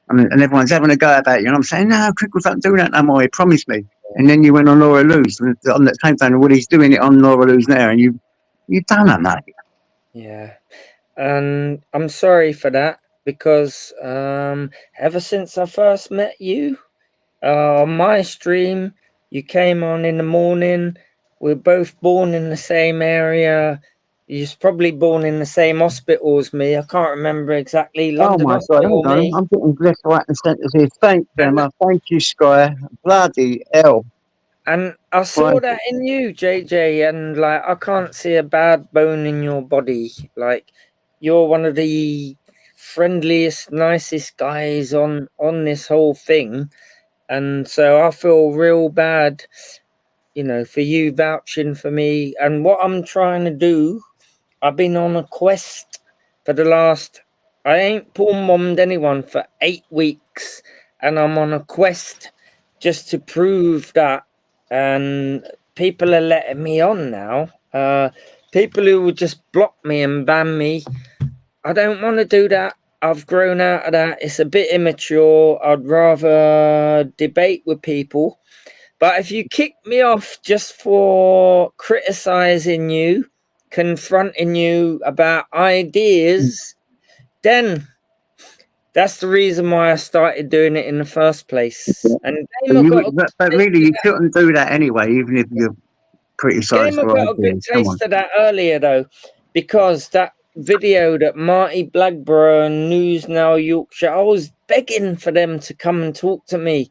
and everyone's having a go about you. And I'm saying, no, Crickles, don't do that no more. He promised me. And then you went on Laura Lou's on that same time. Well, he's doing it on Laura Lou's now, and you've done it, mate. Yeah, and I'm sorry for that, because ever since I first met you on my stream, you came on in the morning. We're both born in the same area. You're probably born in the same hospital as me. I can't remember exactly. London Hospital. God, hold on. I'm getting left, right, and centre here. Thanks, Emma. Thank you, Sky. Bloody hell. And I saw that in you, JJ, and like, I can't see a bad bone in your body. Like, you're one of the friendliest, nicest guys on this whole thing. And so I feel real bad, for you vouching for me. And what I'm trying to do, I've been on a quest for the last, I ain't porn bombed anyone for 8 weeks. And I'm on a quest just to prove that. And people are letting me on now. People who would just block me and ban me. I don't want to do that. I've grown out of that. It's a bit immature. I'd rather debate with people. But if you kick me off just for criticizing you, confronting you about ideas, then that's the reason why I started doing it in the first place. And But really, you shouldn't do that anyway, even if you criticise Gamer for got a good ideas. Come on. taste of that earlier, though, because that video that Marty Blackburn and News Now Yorkshire, I was begging for them to come and talk to me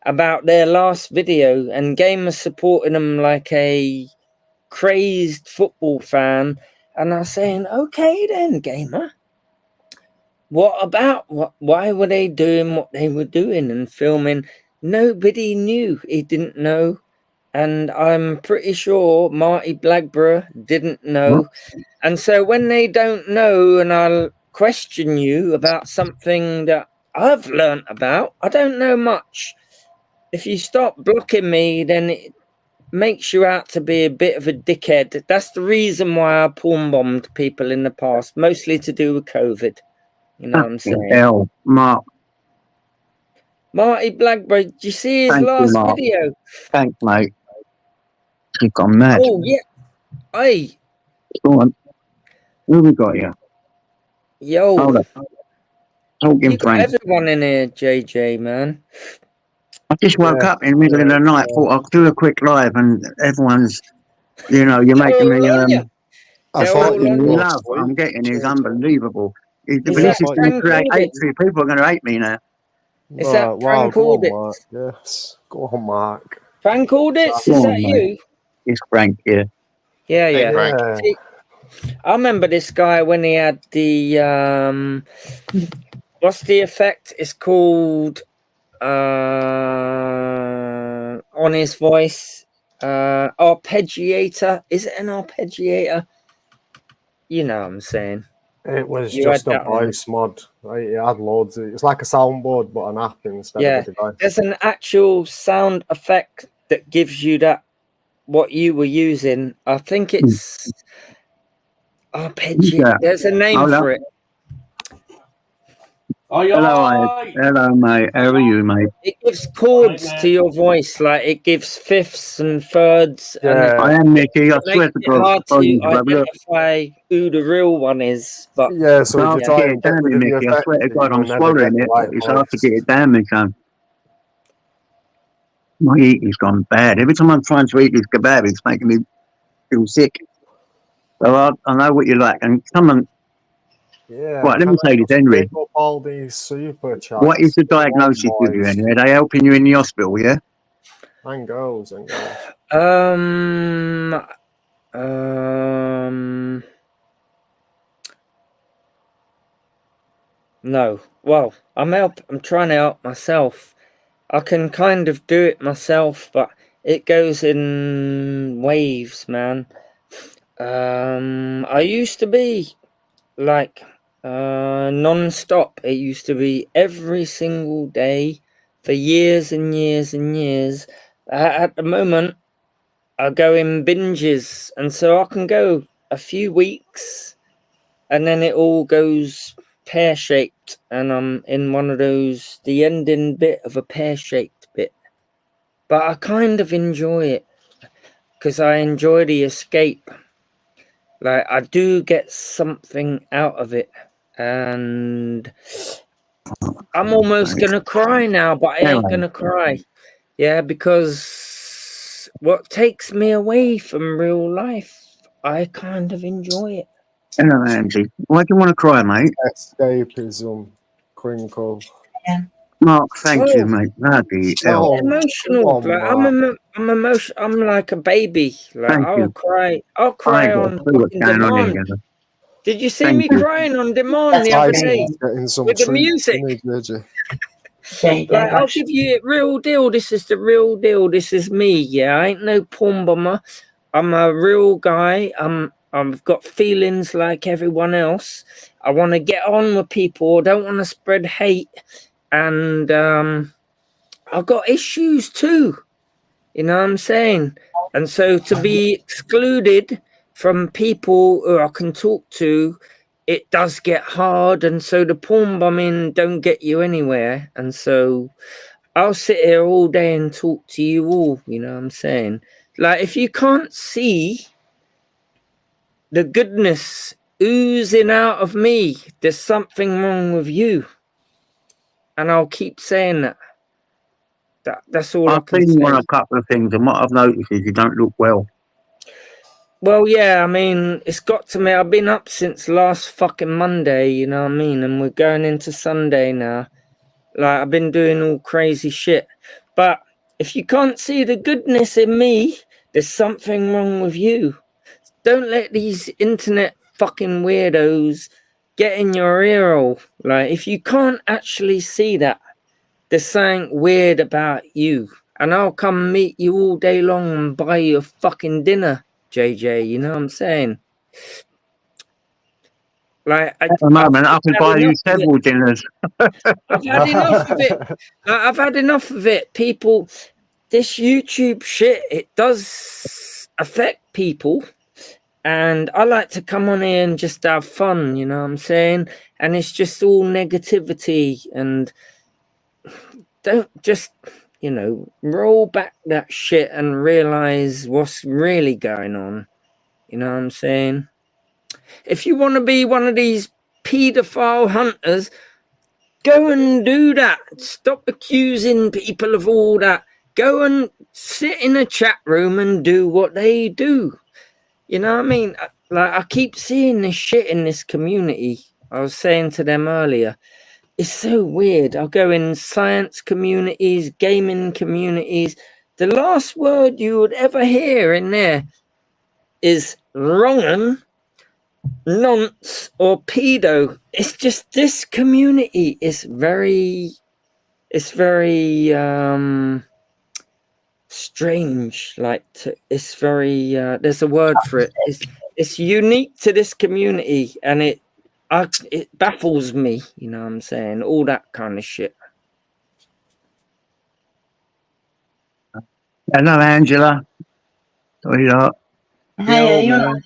about their last video, and Gamer supporting them like a crazed football fan. And I was saying, okay then, Gamer, what about why were they doing what they were doing and filming? Nobody knew. He didn't know. And I'm pretty sure Marty Blackburn didn't know. And so when they don't know and I'll question you about something that I've learnt about, I don't know much. If you stop blocking me, then it makes you out to be a bit of a dickhead. That's the reason why I porn bombed people in the past, mostly to do with COVID. You know what I'm saying? Hell, Mark. Marty Blackburn, did you see his Thank you, last Mark. video? Thanks, mate. You've gone mad. Oh, yeah. Hey. Go on. Who we got here? Yo. Hold up. Talking You got French. everyone in here, JJ, man. I just woke up in the middle of the night, thought I'll do a quick live, and everyone's, you know, you're making me. I thought The you love were I'm getting is unbelievable. If Is this that is going to create Frank hatred, people are going to hate me now. Is that Frank go on, Audits? Mark. Yes, go on, Mark. Frank Audits, Go is on, that mate. you? It's Frank, yeah. Yeah, Hey, yeah. Frank. See, I remember this guy when he had the what's the effect? It's called on his voice. Arpeggiator. Is it an arpeggiator? You know what I'm saying. It was You just had a that on. voice mod. Right? It had loads. It's like a soundboard, but an app instead Yeah, of a device. there's an actual sound effect that gives you that. What you were using, I think it's arpeggiator. There's a name for it. Hello, mate. How are you, mate? It gives chords to your voice, like it gives fifths and thirds. Yeah. I am Nicky. I It swear makes to it God. hard Sorry, to but look, identify who the real one is. But Yeah, so hard if to you try get and it get down, rid of the Nicky. I effect, swear to God, you'll I'm never swallowing get the it. right It's hard to voice. get it down, me son. My eating's gone bad. Every time I'm trying to eat this kebab, it's making me feel sick. So I know what you like. And someone, Yeah. right, let me can I say this, just Henry. pick up all these super chats? What is the Come on, diagnosis with you, boys. Henry? Are they helping you in the hospital, yeah? And girls. no. Well, I'm trying to help myself. I can kind of do it myself, but it goes in waves, man. I used to be like non-stop. It used to be every single day for years and years and years. At the moment, I go in binges, and so I can go a few weeks, and then it all goes pear-shaped, and I'm in one of those, the ending bit of a pear-shaped bit. But I kind of enjoy it because I enjoy the escape. Like, I do get something out of it, and I'm almost gonna cry now, but I ain't gonna cry. Yeah, because what takes me away from real life, I kind of enjoy it. Hello, Angie. Why do you want to cry, mate? Escapism. Crinkle. Mark, thank you, mate. Bloody hell. Emotional. Like, I'm emotional. I'm like a baby. Like, Thank you. I'll cry on what's going on demand. here. Did you see Thank me you. crying on demand the other day Getting some with the treats, music? isn't it, Like, I'll give you it real deal. This is the real deal. This is me. Yeah, I ain't no porn bomber. I'm a real guy. I've got feelings like everyone else. I want to get on with people. I don't want to spread hate. And I've got issues too. You know what I'm saying? And so to be excluded from people who I can talk to, it does get hard. And so the porn bombing don't get you anywhere. And so I'll sit here all day and talk to you all, you know what I'm saying? Like, if you can't see the goodness oozing out of me, there's something wrong with you. And I'll keep saying that. That's all I can I've been on say. a couple of things, and what I've noticed is you don't look well. Well, yeah, I mean, it's got to me. I've been up since last fucking Monday, you know what I mean? And we're going into Sunday now. Like, I've been doing all crazy shit. But if you can't see the goodness in me, there's something wrong with you. Don't let these internet fucking weirdos get in your ear hole. Like, if you can't actually see that, there's something weird about you. And I'll come meet you all day long and buy you a fucking dinner, JJ. You know what I'm saying? Like, At the moment, I can buy you several dinners. I've had enough of it. I've had enough of it. People, this YouTube shit, it does affect people. And I like to come on here and just have fun, you know what I'm saying? And it's just all negativity. And don't just, you know, roll back that shit and realize what's really going on. You know what I'm saying? If you want to be one of these pedophile hunters, go and do that. Stop accusing people of all that. Go and sit in a chat room and do what they do. You know what I mean? Like, I keep seeing this shit in this community. I was saying to them earlier, it's so weird. I'll go in science communities, gaming communities. The last word you would ever hear in there is wrong, nonce, or pedo. It's just this community is very, it's very strange. Like, it's very, there's a word for it. It's unique to this community, and it baffles me, you know what I'm saying? All that kind of shit. Hello, Angela. Sweetheart. Hey, Yo, you're man.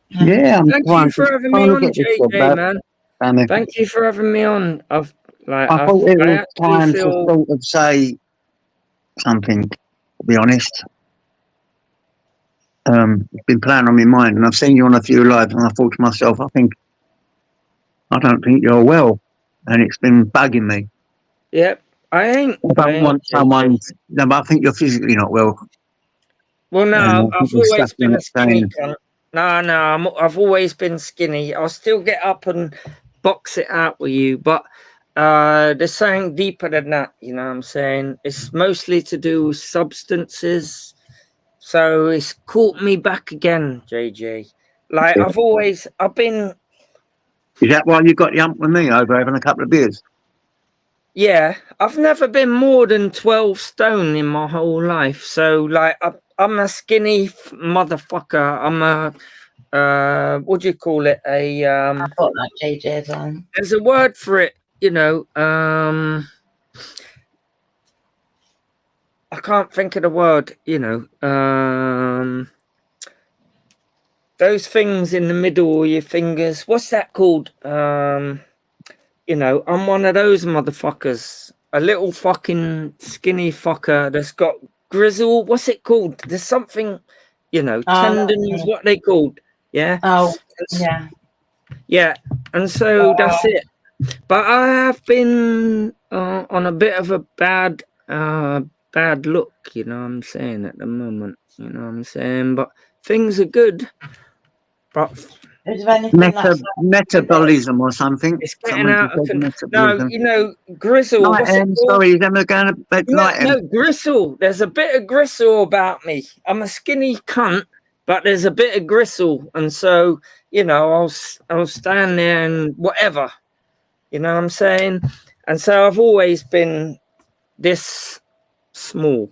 Yeah, I'm Thank trying you for to having me on, get this job JJ, back. man. Danny. Thank you for having me on. I thought it was time to sort of say something, to be honest. It's been playing on my mind, and I've seen you on a few lives, and I thought to myself, I don't think you're well, and it's been bugging me. Yep, I ain't. I don't want someone. No, but I think you're physically not well. Well, no, I've always been a skinny saying. cunt. No, I've always been skinny. I'll still get up and box it out with you, but there's something deeper than that, you know what I'm saying? It's mostly to do with substances. So it's caught me back again, JJ. Like, I've been... Is that why you got the hump with me over having a couple of beers? Yeah, I've never been more than 12 stone in my whole life. So, like, I'm a skinny motherfucker. I'm a, what do you call it? I've got that JJ's on. There's a word for it, you know. I can't think of the word, you know. Those things in the middle of your fingers. What's that called? You know, I'm one of those motherfuckers. A little fucking skinny fucker that's got grizzle. What's it called? There's something, you know, tendons, what they called. Yeah. Oh, yeah. Yeah. And so that's it. But I have been on a bit of a bad look, you know what I'm saying, at the moment. You know what I'm saying? But things are good. But is there anything metabolism or something? It's getting out of control. No, you know, gristle. Sorry, is that going to no, gristle. There's a bit of gristle about me. I'm a skinny cunt, but there's a bit of gristle, and so, you know, I'll stand there and whatever. You know what I'm saying? And so I've always been this small.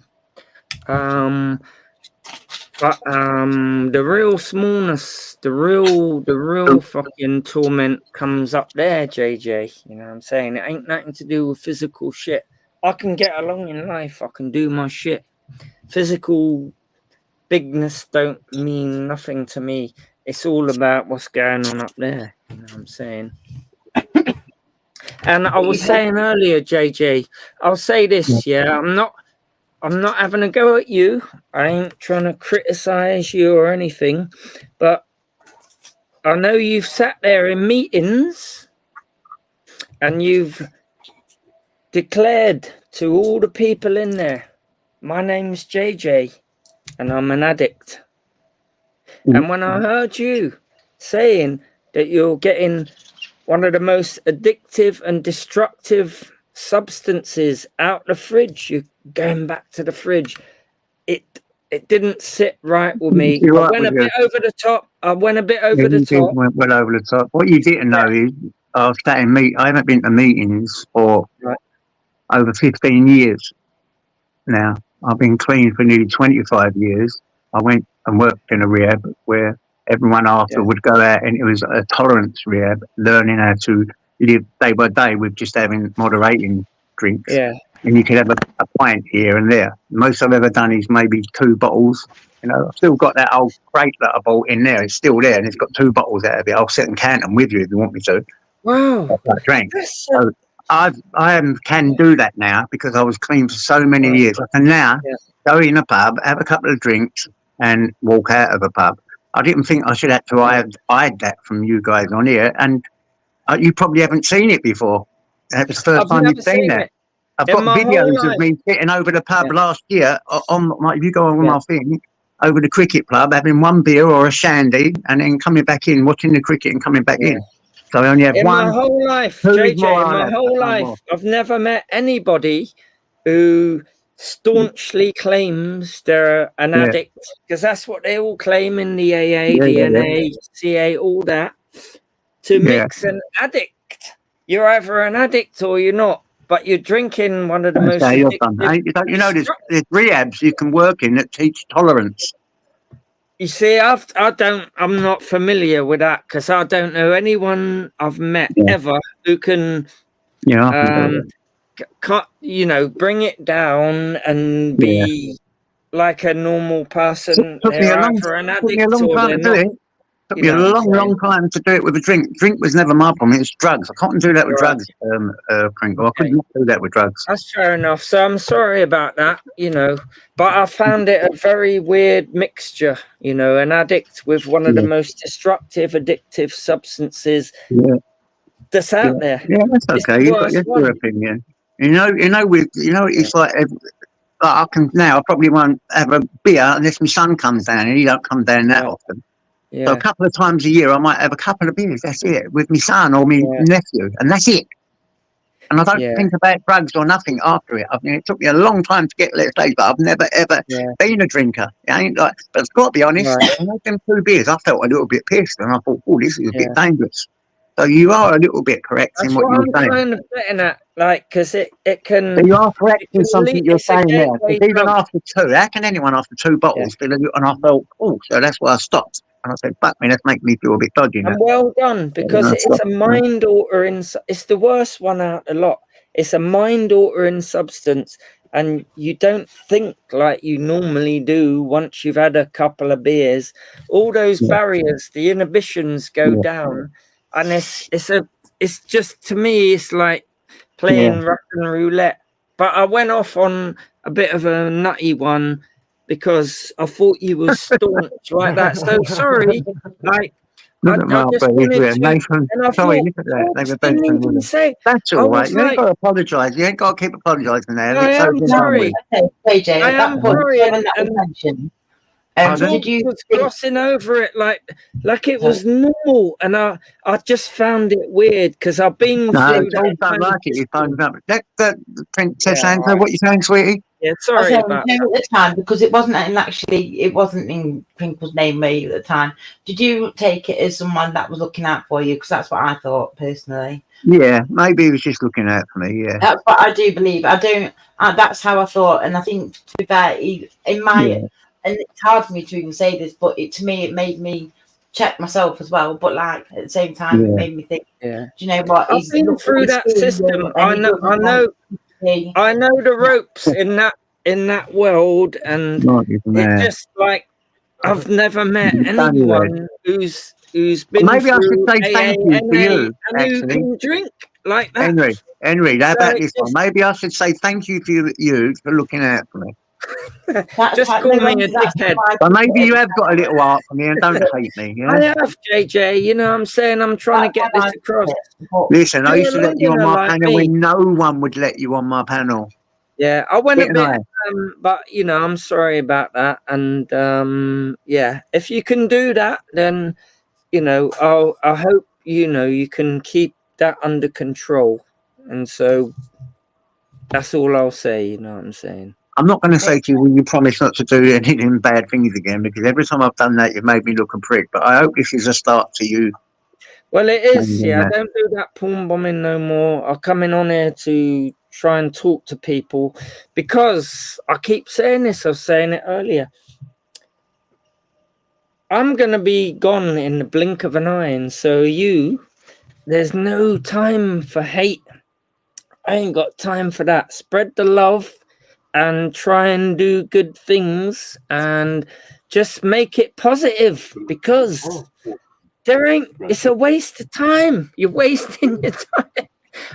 But the real smallness, the real fucking torment comes up there, JJ. You know what I'm saying? It ain't nothing to do with physical shit. I can get along in life. I can do my shit. Physical bigness don't mean nothing to me. It's all about what's going on up there. You know what I'm saying? And I was saying earlier, JJ, I'll say this, yeah, I'm not having a go at you. I ain't trying to criticize you or anything, but I know you've sat there in meetings and you've declared to all the people in there, my name's JJ and I'm an addict. And when I heard you saying that you're getting one of the most addictive and destructive substances out the fridge, you're going back to the fridge, it didn't sit right with me. I went a bit over the top. I went a bit over the top. Went well over the top. What you didn't know is I haven't been to meetings for over 15 years now. I've been clean for nearly 25 years. I went and worked in a rehab where everyone after would go out, and it was a tolerance rehab, learning how to live day by day with just having moderating drinks. Yeah. And you could have a pint here and there. Most I've ever done is maybe 2 bottles. You know, I've still got that old crate that I bought in there. It's still there, and it's got 2 bottles out of it. I'll sit and count them with you if you want me to. Wow. I drank. So I can do that now because I was clean for so many years. I can now go in a pub, have a couple of drinks, and walk out of a pub. I didn't think I should have to hide that from you guys on here, and you probably haven't seen it before. That was the first time you've seen that. I've got videos of me sitting over the pub last year if you go on my thing, over the cricket club, having 1 beer or a shandy, and then coming back in, watching the cricket and coming back in. So I only have in one. My whole life, JJ, in my whole life, I've never met anybody who staunchly claims they're an addict, because that's what they all claim in the AA, the NA, CA, all that. To mix an addict, you're either an addict or you're not, but you're drinking one of the most addictive. You know, there's rehabs you can work in that teach tolerance. You see, I'm not familiar with that because I don't know anyone I've met ever who can, bring it down and be like a normal person. Took me a long time to do it. Took me a long time to do it with a drink. Drink was never my problem. It was drugs. I can't do that with drugs, Pringle. I couldn't do that with drugs. That's fair enough. So I'm sorry about that, But I found it a very weird mixture, an addict with one of the most destructive, addictive substances that's out there. Yeah, that's okay. You've got your opinion. It's like I probably won't have a beer unless my son comes down, and he don't come down that often. Yeah. So a couple of times a year, I might have a couple of beers. That's it, with my son or my nephew, and that's it. And I don't think about drugs or nothing after it. I mean, it took me a long time to get to that stage, but I've never ever been a drinker. I ain't but I've got to be honest. When I had them 2 beers, I felt a little bit pissed, and I thought, "Oh, this is a bit dangerous." So you are a little bit correct in what you're saying. Kind of getting at, because it can. So you are correct in something you're saying there. Even after 2, how can anyone after 2 bottles feel? And I felt, so that's why I stopped. And I said, "Fuck me, that's making me feel a bit dodgy." And well done, because it's a mind-altering. It's the worst one out of the lot. It's a mind-altering substance, and you don't think like you normally do once you've had a couple of beers. All those barriers, the inhibitions go down, and it's just, to me, it's like playing Russian roulette. But I went off on a bit of a nutty one, because I thought you were staunch like that. So sorry, I just wanted to, Nathan, and I sorry, thought, look at that. That's all right. You ain't got to apologise. You ain't got to keep apologising there. I am sorry. Okay, JJ, I am sorry. Did you was glossing over it like it was normal, and I just found it weird because I've been through that. Don't like it. You phoned up. Princess Andrew, what you saying, sweetie? Yeah, sorry about that. At the time, because it wasn't in Crinkle's name at the time. Did you take it as someone that was looking out for you? Because that's what I thought personally. Yeah, maybe he was just looking out for me. Yeah, that's what I do believe. That's how I thought, and I think to be fair, and it's hard for me to even say this, but to me, it made me check myself as well. But at the same time, it made me think. Yeah. Do you know what? I've been through that system. I know the ropes in that world, and it's just like I've never met anyone who's been maybe through I should say thank you to you, and who can drink. like that. Henry, how So about this just- one? Maybe I should say thank you for you for looking out for me. Just call me a dickhead. But maybe you have got a little heart for me and don't hate me. Yeah. I have, JJ. You know what I'm saying? I'm trying to get this across. Listen, I used to let you on my like panel me. when no one would let you on my panel. Yeah, I went a Didn't bit, I? but you know, I'm sorry about that. And yeah, if you can do that, then you know, I hope you know you can keep that under control. And so that's all I'll say. You know what I'm saying? I'm not going to say to you, will you promise not to do anything bad things again? Because every time I've done that, you've made me look a prick. But I hope this is a start to you. Well, it is. Yeah, don't do that porn bombing no more. I'm coming on here to try and talk to people because I keep saying this. I was saying it earlier. I'm going to be gone in the blink of an eye. And so there's no time for hate. I ain't got time for that. Spread the love and try and do good things and just make it positive because it's a waste of time. You're wasting your time.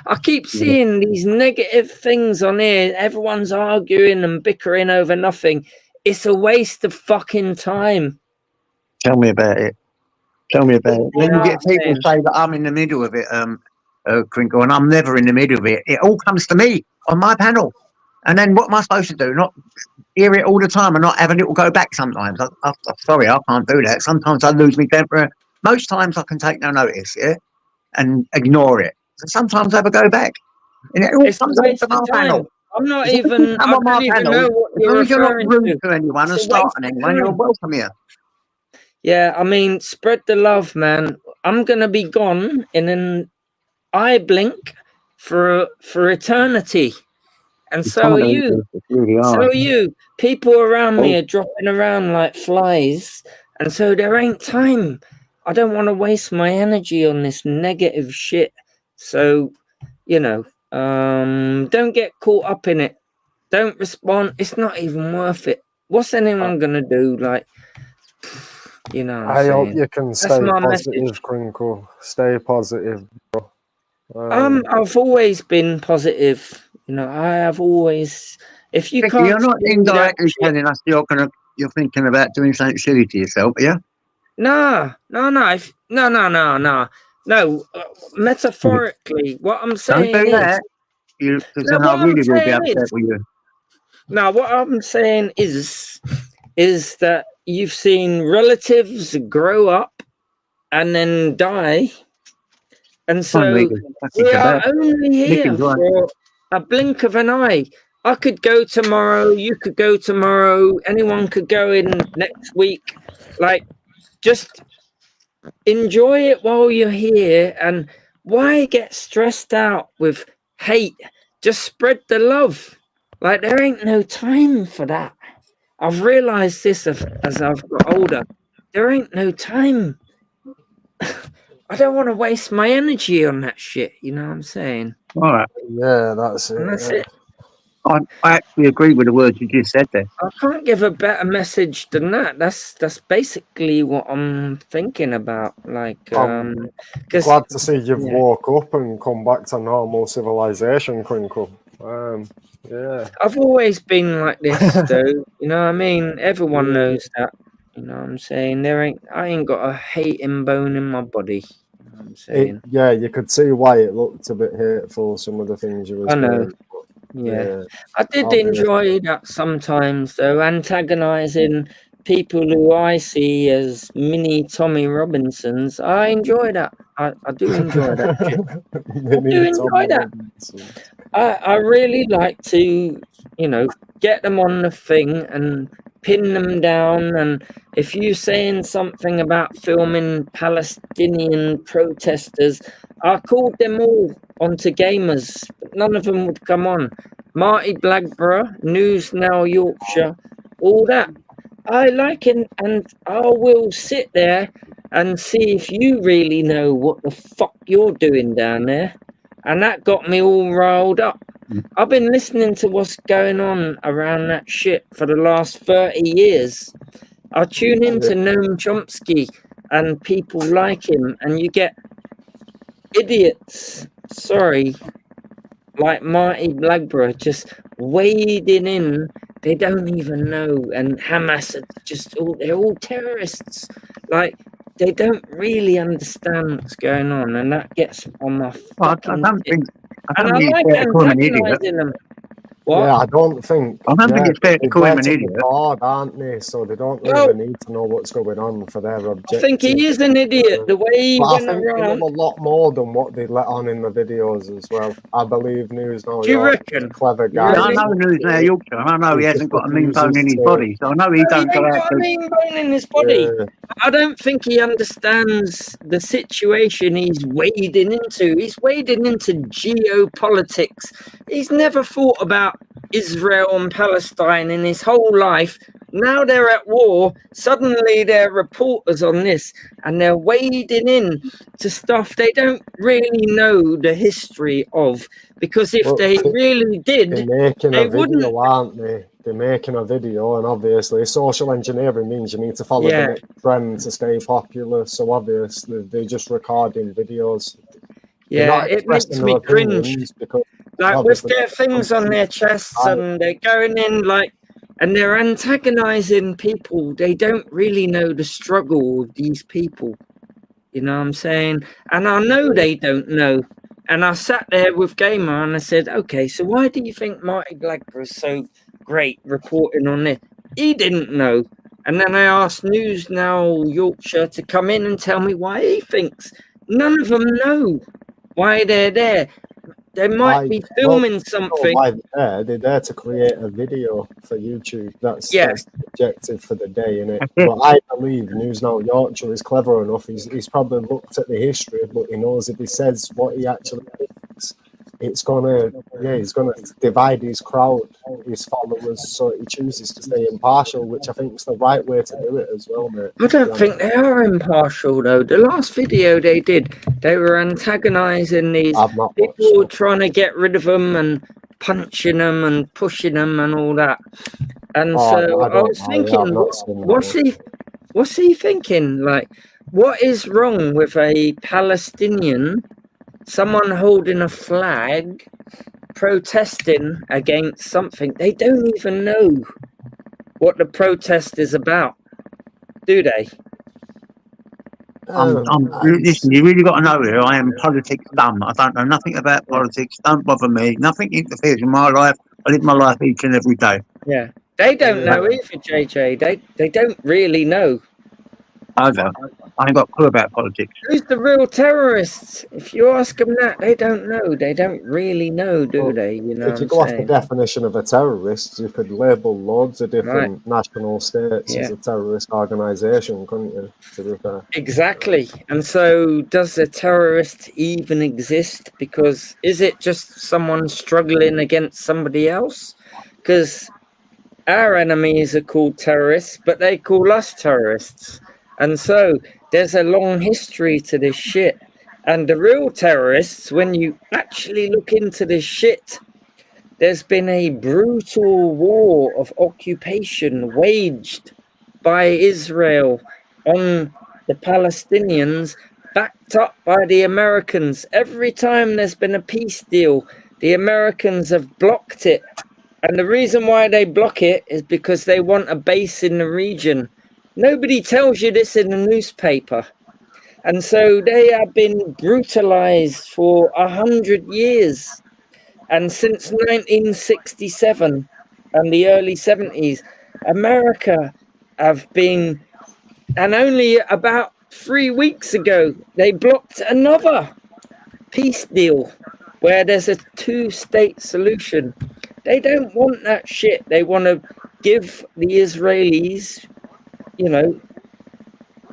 I keep seeing these negative things on here. Everyone's arguing and bickering over nothing. It's a waste of fucking time. Tell me about it. Then you get people saying? say that I'm in the middle of it, Crinkle, and I'm never in the middle of it. It all comes to me on my panel. And then what am I supposed to do? Not hear it all the time and not have a little go back sometimes. I'm sorry, I can't do that. Sometimes I lose my temper. Most times I can take no notice, and ignore it. So sometimes I have a go back. And it all comes to my panel. I'm not even, I don't even know what you're referring to. As long as you're not rude to anyone and starting anyone, you're welcome here. Yeah, I mean, spread the love, man. I'm going to be gone in an eye blink for eternity. And so are you. So are you. People around me are dropping around like flies. And so there ain't time. I don't want to waste my energy on this negative shit. So, you know, don't get caught up in it. Don't respond. It's not even worth it. What's anyone going to do? Like, you know what I'm saying? hope you can stay positive, Crinkle. Stay positive, bro. I've always been positive. You know, I have always. If you can't, you're not indirectly telling us you're thinking about doing something silly to yourself, yeah? No. Metaphorically, what I'm saying don't do is, that. Because then I really will be upset with you. No, what I'm saying is that you've seen relatives grow up and then die. And so we are only here for a blink of an eye. I could go tomorrow, you could go tomorrow, anyone could go in next week. Like, just enjoy it while you're here. And why get stressed out with hate? Just spread the love. Like, there ain't no time for that. I've realized this as I've got older. There ain't no time. I don't want to waste my energy on that shit. You know what I'm saying? All right. Yeah, that's it. And that's it. I actually agree with the words you just said there. I can't give a better message than that. That's basically what I'm thinking about. Like, I'm glad to see you've woke up and come back to normal civilization, Crinkle. Yeah. I've always been like this, though. You know what I mean? Everyone knows that. You know what I'm saying? I ain't got a hating bone in my body. You know what I'm saying? Yeah, you could see why it looked a bit hateful, some of the things you were saying. I know. Yeah. I did enjoy that sometimes, though, antagonizing people who I see as mini Tommy Robinsons. I enjoy that. I do enjoy that shit. I do enjoy that. I really like to, you know, get them on the thing and pin them down. And if you're saying something about filming Palestinian protesters, I called them all onto gamers, but none of them would come on. Marty Blackburrow, News Now Yorkshire, all that. I like it, and I will sit there and see if you really know what the fuck you're doing down there. And that got me all riled up. I've been listening to what's going on around that shit for the last 30 years. I tune into Noam Chomsky and people like him, and you get idiots sorry, like Marty Blackburn just wading in. They don't even know, and Hamas are they're all terrorists. Like, they don't really understand what's going on, and that gets on my fucking I don't think and I it's like fair to call him an idiot. antagonising them. What? Yeah, I don't think. I don't think it's fair to call him an idiot. Hard, aren't they? So they don't Well, really need to know what's going on for their objective. I think he is an idiot. The way he But went I think they around. know a lot more than what they let on in the videos as well. I believe News Now Do you York is reckon? a clever Yeah, guy. I know News Now Yorkshire. I know he hasn't got a mean bone in his body, so I know he No, don't he go ain't out got a to. mean bone in his body. I don't think he understands the situation he's wading into. He's wading into geopolitics. He's never thought about Israel and Palestine in his whole life. Now they're at war. Suddenly they're reporters on this, and they're wading in to stuff they don't really know the history of. Because if they really did, they're making they a video, wouldn't. aren't they? They're making a video, and obviously social engineering means you need to follow the next trend to stay popular. So obviously they're just recording videos. Yeah, it makes me cringe. Because like, with their things on their chests, and they're going in like, and they're antagonizing people. They don't really know the struggle of these people. You know what I'm saying? And I know they don't know. And I sat there with Gamer and I said, okay, so why do you think Marty Blackburn is so great reporting on this? He didn't know. And then I asked News Now Yorkshire to come in and tell me why he thinks. None of them know why they're there. They might be filming something. Why they're there to create a video for YouTube. That's the objective for the day, innit? But I believe News Now Yorkshire is clever enough. He's probably looked at the history, but he knows if he says what he actually thinks, it's gonna he's gonna divide his crowd, his followers. So he chooses to stay impartial, which I think is the right way to do it as well, mate. I don't think they are impartial though. The last video they did, they were antagonizing these people, trying to get rid of them and punching them and pushing them and all that. And so I was thinking, what's he thinking? Like, what is wrong with a Palestinian, someone holding a flag, protesting against something? They don't even know what the protest is about, do they? Listen, you really got to know here, I am politics dumb. I don't know nothing about politics. Don't bother me. Nothing interferes in my life. I live my life each and every day. Yeah, they don't know either, JJ. They don't really know. I ain't got a clue about politics. Who's the real terrorists? If you ask them that, they don't know. They don't really know, do they? You know, if you go off the definition of a terrorist, you could label loads of different national states as a terrorist organisation, couldn't you? To be fair. Exactly. And so, does a terrorist even exist? Because is it just someone struggling against somebody else? Because our enemies are called terrorists, but they call us terrorists. And so there's a long history to this shit. And the real terrorists, when you actually look into this shit, there's been a brutal war of occupation waged by Israel on the Palestinians, backed up by the Americans. Every time there's been a peace deal, the Americans have blocked it. And the reason why they block it is because they want a base in the region. Nobody tells you this in the newspaper. And so they have been brutalized for 100 years. And since 1967 and the early 70s, America have been, and only about 3 weeks ago, they blocked another peace deal where there's a two-state solution. They don't want that shit. They want to give the Israelis, you know,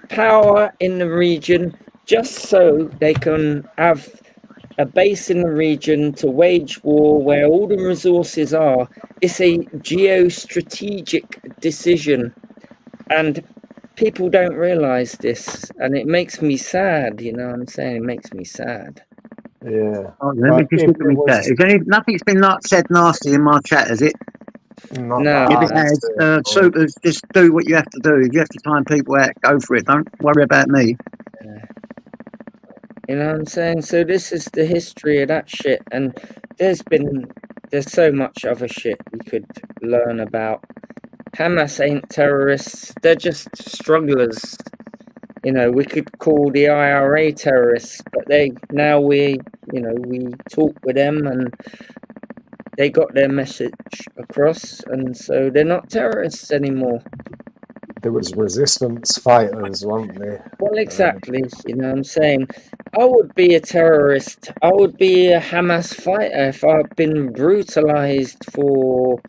power in the region just so they can have a base in the region to wage war where all the resources are. It's a geostrategic decision, and people don't realize this, and it makes me sad. You know what I'm saying? It makes me sad. Yeah. Nothing's been said nasty in my chat, has it? No. If it has, supers, just do what you have to do. If you have to time people out, go for it. Don't worry about me. You know what I'm saying? So this is the history of that shit, and there's so much other shit we could learn about. Hamas ain't terrorists; they're just strugglers. You know, we could call the IRA terrorists, but we talk with them and they got their message across, and so they're not terrorists anymore. There was resistance fighters, weren't there? Well, exactly. You know what I'm saying? I would be a terrorist. I would be a Hamas fighter if I've been brutalized for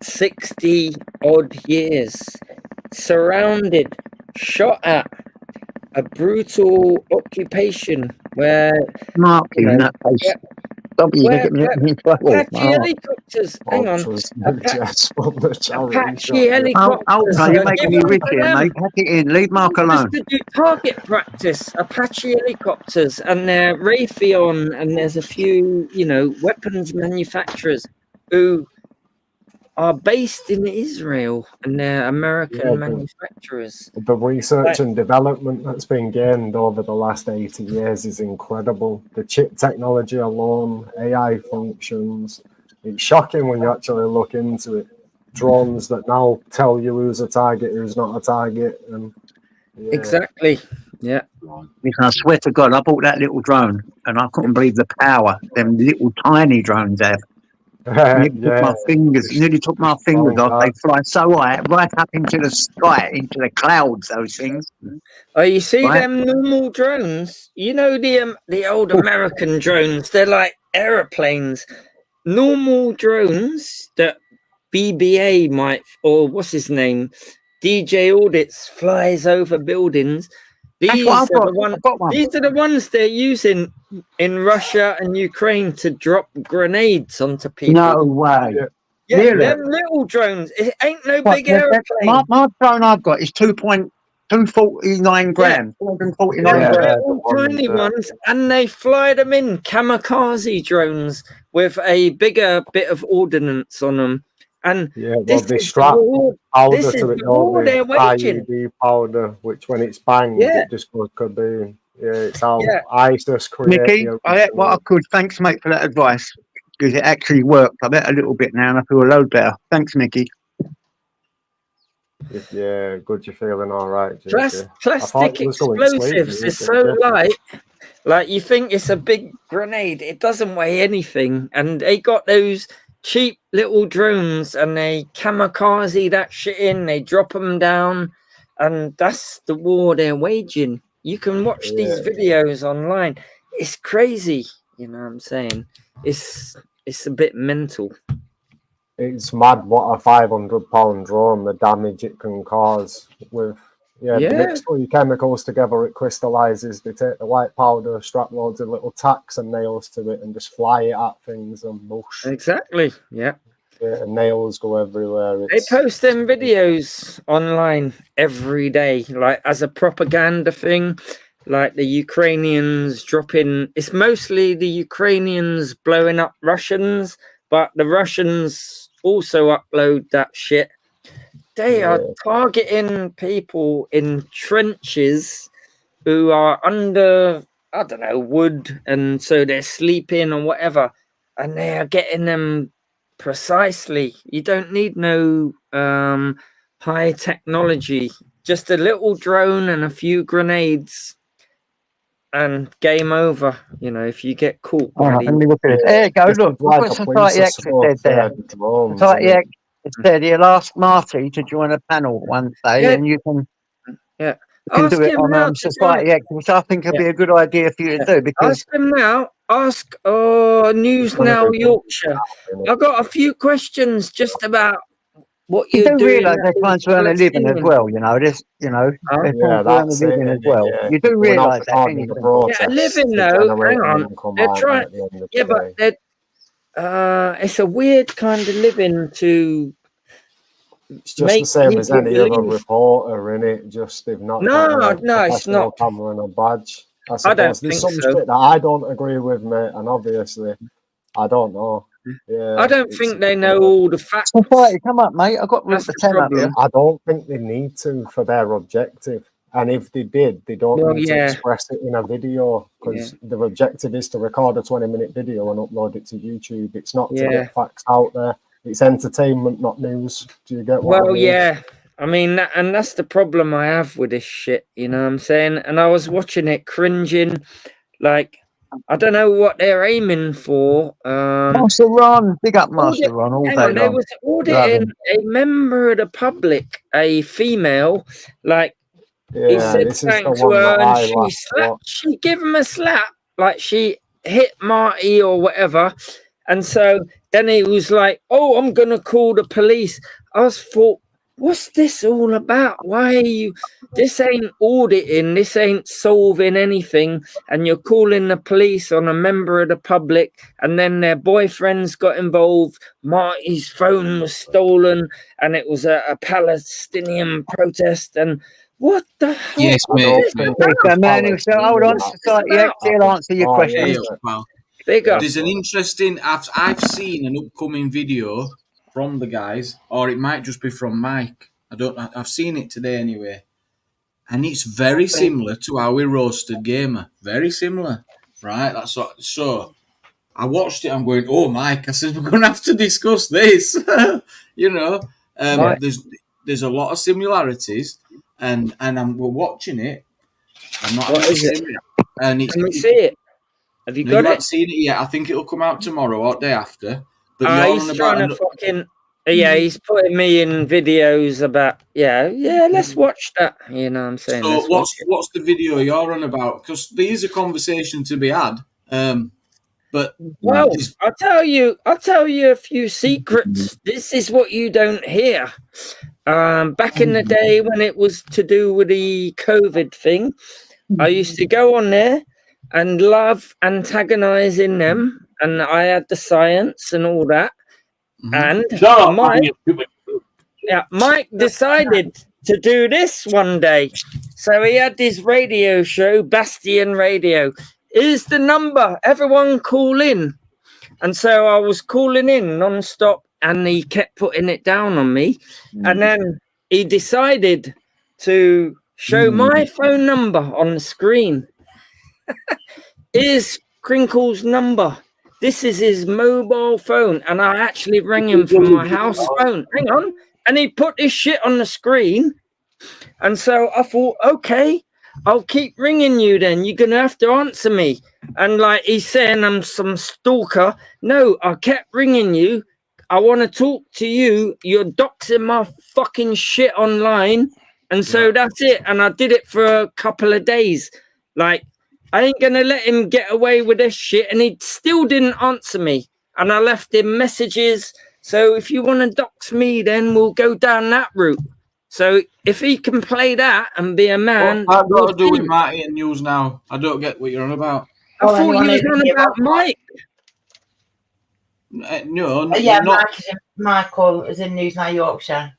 60 odd years, surrounded, shot at, a brutal occupation where Mark, you in that case. Don't be where getting me in trouble. Apache helicopters, hang on, Apache helicopters. Oh, you're making me rich here, mate. Pack it in. Leave Mark alone. To do target practice, Apache helicopters, and they're Raytheon, and there's a few, weapons manufacturers who are based in Israel, and they're American manufacturers. The research and development that's been gained over the last 80 years is incredible. The chip technology alone, AI functions, it's shocking when you actually look into it. Drones that now tell you who's a target, who's not a target. And Exactly, yeah. I swear to God, I bought that little drone, and I couldn't believe the power them little tiny drones have. Nearly took my fingers off. They fly so high, right up into the sky, into the clouds. Those things. Oh, you see them normal drones? You know the old American drones. They're like aeroplanes. Normal drones that BBA might, or what's his name, DJ Audits flies over buildings. These are the ones they're using in Russia and Ukraine to drop grenades onto people. No way. Yeah, really? Them little drones. It ain't no big aeroplane. My drone I've got is 2.249 grams. 249 grams. Tiny ones, and they fly them in kamikaze drones with a bigger bit of ordnance on them. And they strap powder to it, don't they? IED powder, which when it's banged, it just goes kaboom. Yeah, it's how ISIS created. Mickey, what I could. Thanks, mate, for that advice, because it actually worked. I bet a little bit now, and I feel a load better. Thanks, Mickey. Yeah, good. You're feeling all right. Plastic explosives is so light. Like you think it's a big grenade. It doesn't weigh anything, and they got those cheap little drones, and they kamikaze that shit in. They drop them down, and that's the war they're waging. You can watch these videos online. It's crazy. You know what I'm saying? It's a bit mental. It's mad what a 500-pound drone, the damage it can cause with. Mix all chemicals together, it crystallizes. They take the white powder, strap loads of little tacks and nails to it, and just fly it at things and mush. Exactly. Yeah. And nails go everywhere. They post them videos online every day, like as a propaganda thing. Like the Ukrainians dropping. It's mostly the Ukrainians blowing up Russians, but the Russians also upload that shit. They are targeting people in trenches who are under, I don't know, wood, and so they're sleeping or whatever, and they are getting them precisely. You don't need no high technology, just a little drone and a few grenades, and game over. If you get caught. There you go. Look, we've got Society X said there. Society X. It said he'll ask Marty to join a panel one day, and you can do it on Society X, which I think would be a good idea for you to do. Because ask him now. Ask News Now Yorkshire. I've got a few questions just about what you do. Realise they're trying to earn a living as well. They're trying to earn a living as well. You do realise that. A living though. Hang on. They're trying. Yeah, but they're. It's a weird kind of living to. It's just the same as any other reporter, in it. Just they've not. No, it's not. Camera and a badge. I don't think so. Shit that I don't agree with, mate, and obviously, I don't know. Yeah, I don't think they know all the facts. Come up, mate. I've got the 10 up here. I don't think they need to for their objective. And if they did, they don't Well, need to yeah. express it in a video, because the objective is to record a 20-minute video and upload it to YouTube. It's not to get facts out there. It's entertainment, not news. Do you get what I mean? Yeah. I mean, and that's the problem I have with this shit, you know what I'm saying? And I was watching it cringing, like, I don't know what they're aiming for. Master Ron, big up Master Ron all day long. They was auditing a member of the public, a female, like, he said something to her and she gave him a slap, like she hit Marty or whatever. And so then he was like, oh, I'm going to call the police. I was thought, what's this all about? Why are you, this ain't auditing, this ain't solving anything. And you're calling the police on a member of the public, and then their boyfriends got involved. Marty's phone was stolen, and it was a Palestinian protest. And what the hell? Yes, mate. Hold on, he'll answer your question. There's an interesting, I've seen an upcoming video from the guys, or it might just be from Mike. I've seen it today anyway. And it's very similar to how we roasted Gamer. Very similar, right? So I watched it, I'm going, oh, Mike, I said, we're going to have to discuss this. You know, there's a lot of similarities, and we're watching it. I'm not what is it? And Can we see it? Have you got it? You haven't seen it yet. I think it'll come out tomorrow or day after. But he's trying to fucking... Yeah, he's putting me in videos about... Yeah, let's watch that. You know what I'm saying? So what's the video you're on about? Because there is a conversation to be had. But... Well, I'll tell you a few secrets. This is what you don't hear. Back in the day when it was to do with the COVID thing, I used to go on there and love antagonizing them, and I had the science and all that. And Mike decided to do this one day. So he had his radio show, Bastion Radio. Here's the number, everyone call in. And so I was calling in non-stop, and he kept putting it down on me. And then he decided to show my phone number on the screen. Here's Crinkle's number. This is his mobile phone, and I actually rang him from my house phone. Hang on. And he put this shit on the screen. And so I thought, okay, I'll keep ringing you then. You're going to have to answer me. And like he's saying I'm some stalker. No, I kept ringing you. I want to talk to you. You're doxing my fucking shit online. And so that's it. And I did it for a couple of days. Like, I ain't going to let him get away with this shit. And he still didn't answer me. And I left him messages. So if you want to dox me, then we'll go down that route. So if he can play that and be a man... I've got to do with Marty and news now. I don't get what you're on about. I thought you were on about Mike. No. Michael is in News Now Yorkshire.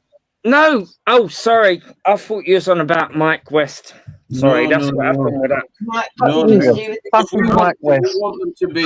No. Oh, sorry. I thought you was on about Mike West. Sorry, that's what happened with that. Mike West. We want them to be...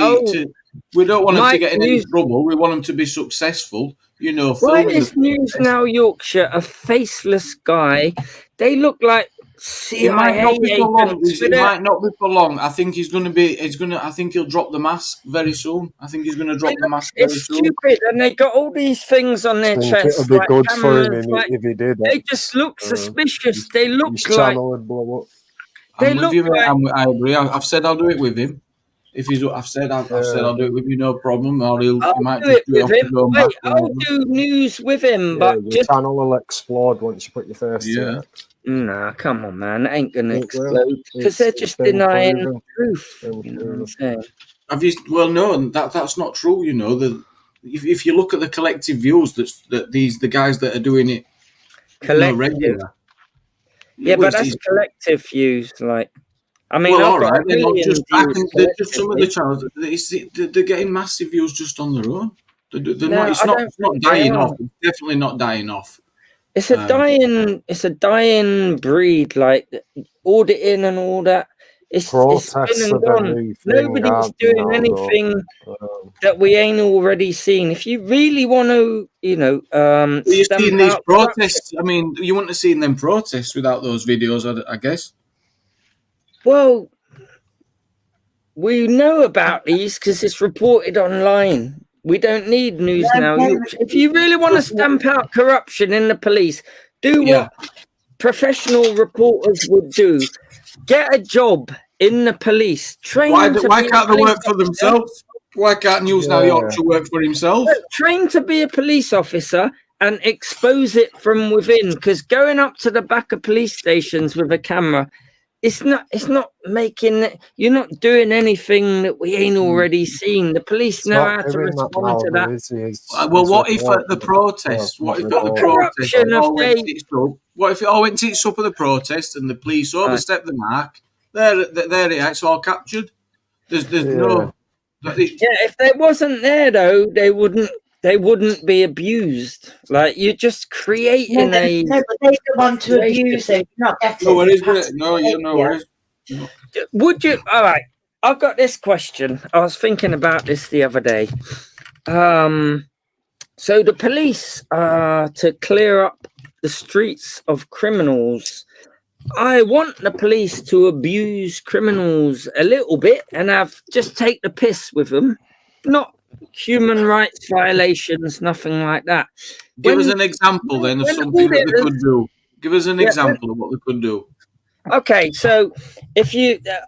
we don't want them to get in any trouble. We want them to be successful. You know, why is News Now Yorkshire a faceless guy? They look like CIA agents. It might not be for long. I think he's going to be. I think he'll drop the mask very soon. I think he's going to drop the mask very soon. It's stupid, and they got all these things on their chest. It'll be good for him if he did. They just look suspicious. They look his like. Channel would blow up. I agree. I've said I'll do it with him. If he's, I've said I'll do it with you, no problem. Or he might do it with him. Wait, I'll do news with him, but the channel will explode once you put your first. Nah, come on, man, it ain't gonna explode because they're just denying the truth. You know what I'm saying? Well, no, that's not true. You know, if you look at the collective views the guys that are doing it, collective. But that's collective views, like. I mean, well, all right. They're not just. I think they're just some of the channels. They're getting massive views just on their own. It's not dying off. It's definitely not dying off. It's a dying breed. Like auditing and all that. It's Protests been and are the gone. new thing, Nobody's aren't they, doing now, anything though? that we ain't already seen. If you really want to, you know, You've stamp seen these out corruption, protests. I mean, you wouldn't have seen them protests without those videos, I guess. well, we know about these because it's reported online. We don't need news now. If you really want to stamp out corruption in the police, do what professional reporters would do. Get a job in the police. Train Why to can't be a they police work for officer. themselves? Why can't News Now Yorkshire work for himself? Train to be a police officer and expose it from within, because going up to the back of police stations with a camera, it's not making it, you're not doing anything that we ain't already seen. The police know how to respond to that. Well, what if at the protest? What if at the protest it all went tits up at the protest and the police overstepped the mark? There it's all captured. There's no. If they wasn't there though, they wouldn't be abused. Like, you're just creating a. No, but they don't want to abuse it. Not getting. No, it is. No, you know it is. No. Would you? All right. I've got this question. I was thinking about this the other day. So the police to clear up the streets of criminals. I want the police to abuse criminals a little bit and just take the piss with them, not human rights violations, nothing like that. Give us an example then of something that they could do. Give us an example of what they could do. Okay, so if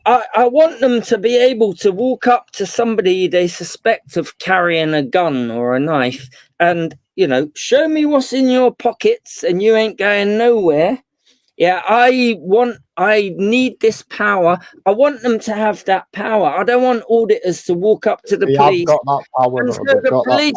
I want them to be able to walk up to somebody they suspect of carrying a gun or a knife and, you know, show me what's in your pockets and you ain't going nowhere. Yeah, I need this power. I want them to have that power. I don't want auditors to walk up to the police. Got that power. And so the police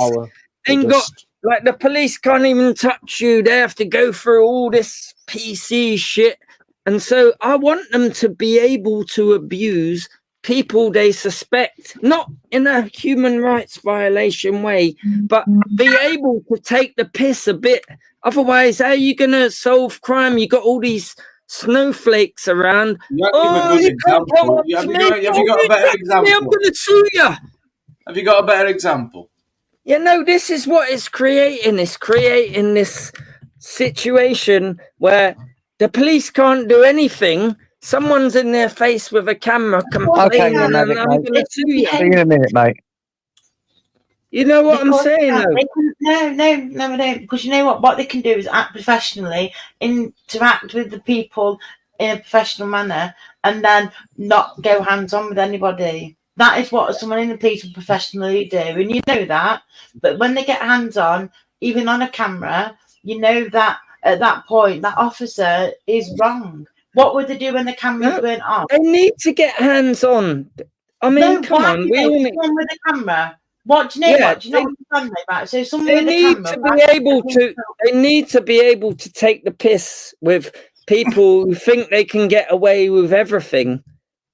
like the police can't even touch you. They have to go through all this PC shit. And so I want them to be able to abuse people they suspect, not in a human rights violation way, but be able to take the piss a bit. Otherwise, how are you going to solve crime? You got all these snowflakes around. Have you got a better example? I'm going to sue you. Have you got a better example? Yeah, no, this is what it's creating. It's creating this situation where the police can't do anything. Someone's in their face with a camera complaining, and I'm going to sue you. See you in a minute, mate. You know what I'm saying, though? No, I don't. Because you know what they can do is act professionally, interact with the people in a professional manner, and then not go hands-on with anybody. That is what someone in the police will professionally do, and you know that. But when they get hands-on, even on a camera, you know that at that point, that officer is wrong. What would they do when the cameras weren't on? They need to get hands-on. I mean, come on. We all need someone with a camera. What do you know? What do you know what I'm talking about? So someone they with need a camera. To be able to. They need to be able to take the piss with people who think they can get away with everything.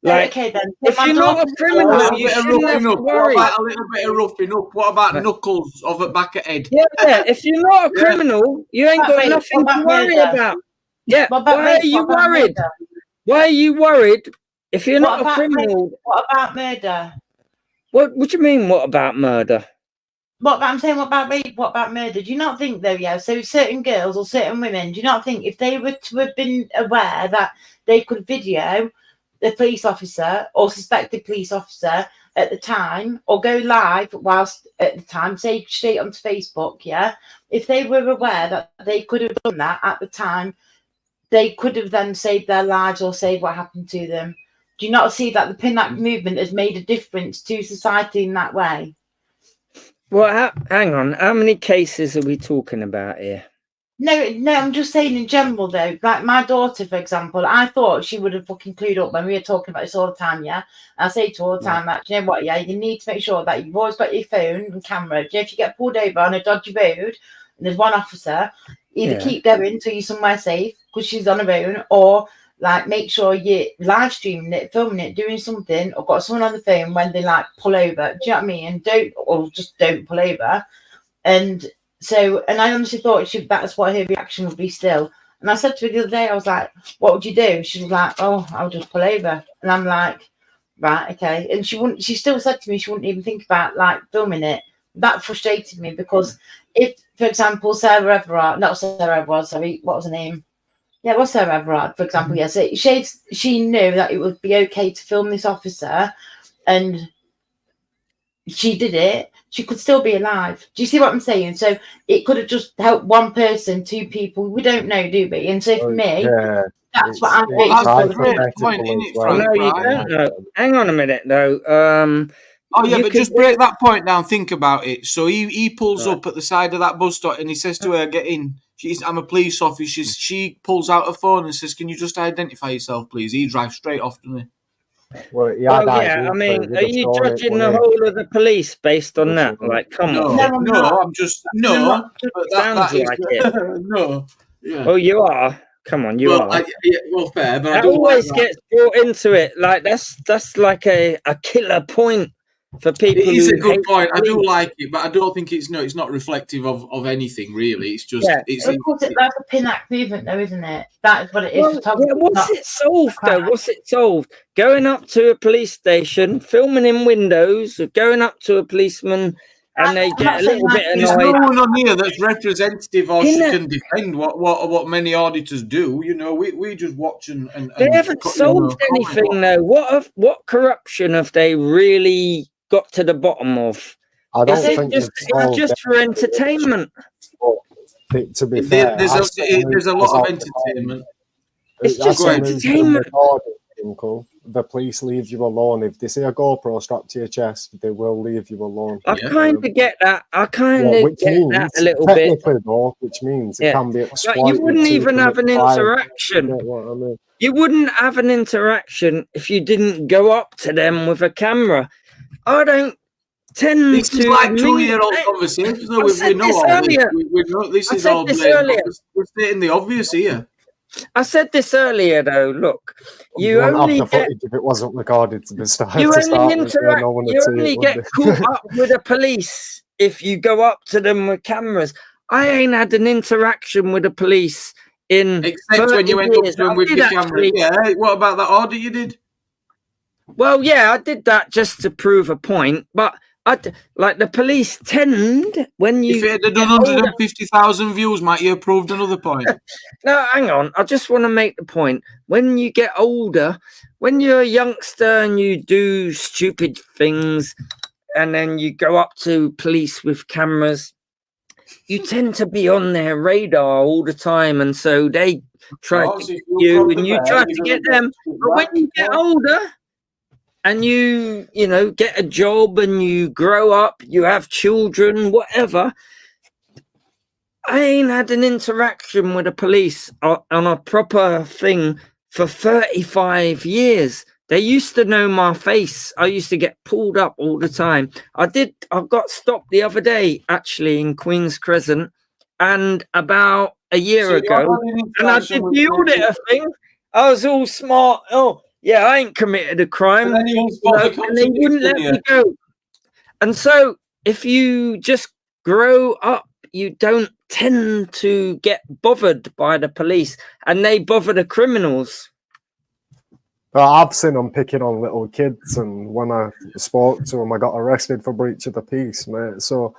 Like, okay, then. If you're not a criminal, you shouldn't have to worry. What about a little bit of roughing up? What about knuckles of the back of head? Yeah. If you're not a criminal, you ain't got nothing to worry about. Yeah. Why are you worried? Why are you worried if you're not a criminal? What about murder? What do you mean? What about murder? I'm saying, what about rape? What about murder? Do you not think, though, so certain girls or certain women, do you not think if they were to have been aware that they could video the police officer or suspected police officer at the time, or go live whilst at the time, say straight onto Facebook, if they were aware that they could have done that at the time, they could have then saved their lives or saved what happened to them. Do you not see that the pin-up movement has made a difference to society in that way? Well, hang on. How many cases are we talking about here? No, I'm just saying in general, though. Like my daughter, for example, I thought she would have fucking clued up when we were talking about this all the time, And I say to her all the time that, you know what, you need to make sure that you've always got your phone and camera. If you get pulled over on a dodgy road and there's one officer, either keep going till you're somewhere safe because she's on her own, or like make sure you're live streaming it, filming it, doing something, or got someone on the phone when they like pull over. Do you know what I mean? And don't pull over. And I honestly thought that's what her reaction would be still. And I said to her the other day, I was like, what would you do? She was like, oh, I'll just pull over. And I'm like, right, okay. And she still said to me she wouldn't even think about like filming it. That frustrated me because if, for example, Sarah Everard, not Sarah Everard, sorry, what was her name? Yeah, it was Sarah Everard, for example. Yes, she knew that it would be okay to film this officer, and she did it. She could still be alive. Do you see what I'm saying? So it could have just helped one person, two people. We don't know, do we? And so for me, that's what I'm That's a waiting great for. point, isn't it, No, Frank? you Right? don't know. Hang on a minute, though. Oh yeah, you but could just break that point down. Think about it. So he pulls Right. up at the side of that bus stop and he says to her, "Get in." I'm a police officer. She pulls out her phone and says, "Can you just identify yourself, please?" He drives straight off, doesn't he? Well, Well, yeah, I mean, are you judging the whole of the police based on that? Like, come on. I'm just no. But Sounds that is, like it. no. Yeah. Well, you are. Come on, you are. Well, fair, but I That don't always like that. gets brought into it. Like that's like a killer point for people. It is who a good hate point. I do police. like it, but I don't think it's not reflective of anything really. It's just Yeah. Of course, that's a pin-act movement, though, isn't it? That is what it is. Well, yeah, what's it solved though? What's it solved? Going up to a police station, filming in windows, or going up to a policeman, and they get a little bit There's annoyed. no one on here that's representative or Isn't she it? can defend what many auditors do. You know, we just watch and They haven't solved anything though. What corruption have they really got to the bottom of? I don't Is think it's just for entertainment. To be fair, there's a lot of entertainment. It's just entertainment. Uncle. The police leave you alone. If they see a GoPro strapped to your chest, they will leave you alone. I kind of get that. I kind of get that a little bit. Technically, though, which means it can be exploited. You wouldn't even have an interaction. You get what I mean? You wouldn't have an interaction if you didn't go up to them with a camera. I don't tend this to. This is like 2-year-old conversations. No, we know all this. We know this is all. We're stating the obvious here. I said this earlier, though. Look, you only get footage if it wasn't recorded to the start. You only get caught up with the police if you go up to them with cameras. I ain't had an interaction with the police in except when you went up to them with your camera. Yeah. What about that audit you did? Well, yeah, I did that just to prove a point, but. Like the police tend when you. If it had done 150,000 views, might you have proved another point? No, hang on. I just want to make the point. When you get older, when you're a youngster and you do stupid things, and then you go up to police with cameras, you tend to be on their radar all the time, and so they try to get you, and you try to get them. But when you get older. And you get a job and you grow up, you have children, whatever. I ain't had an interaction with the police on a proper thing for 35 years. They used to know my face. I used to get pulled up all the time. I got stopped the other day, actually, in Queen's Crescent, and about a year ago. And I did the auditor thing. I was all smart. Oh, yeah, I ain't committed a crime. And they wouldn't let me go. And so if you just grow up, you don't tend to get bothered by the police, and they bother the criminals. Well, I've seen them picking on little kids, and when I spoke to them, I got arrested for breach of the peace, mate. So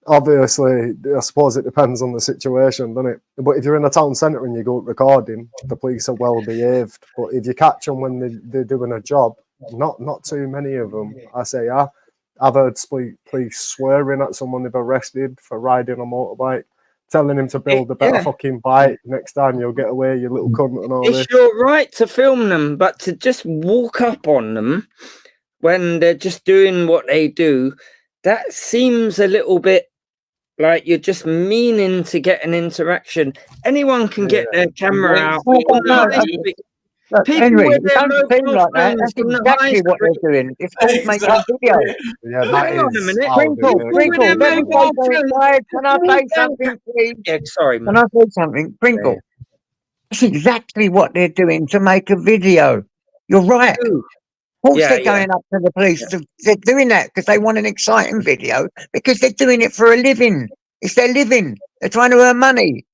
obviously, I suppose it depends on the situation, doesn't it? But if you're in a town centre and you go recording, the police are well behaved. But if you catch them when they're doing a job, not too many of them. I say, I've heard police swearing at someone they've arrested for riding a motorbike, telling him to build a better fucking bike. Next time you'll get away, you little cunt, and all this. It's your right to film them, but to just walk up on them when they're just doing what they do, that seems a little bit like you're just meaning to get an interaction. Anyone can get their camera out. Henry, it doesn't seem like that. That's exactly what they're doing. It's all making a video. Yeah, hang on a minute. Crinkle, let me go inside. Can I say something, please? Yeah, sorry, man. Can I say something? Crinkle. That's exactly what they're doing to make a video. You're right. Of course they're going up to the police. They're doing that because they want an exciting video, because they're doing it for a living. It's their living. They're trying to earn money.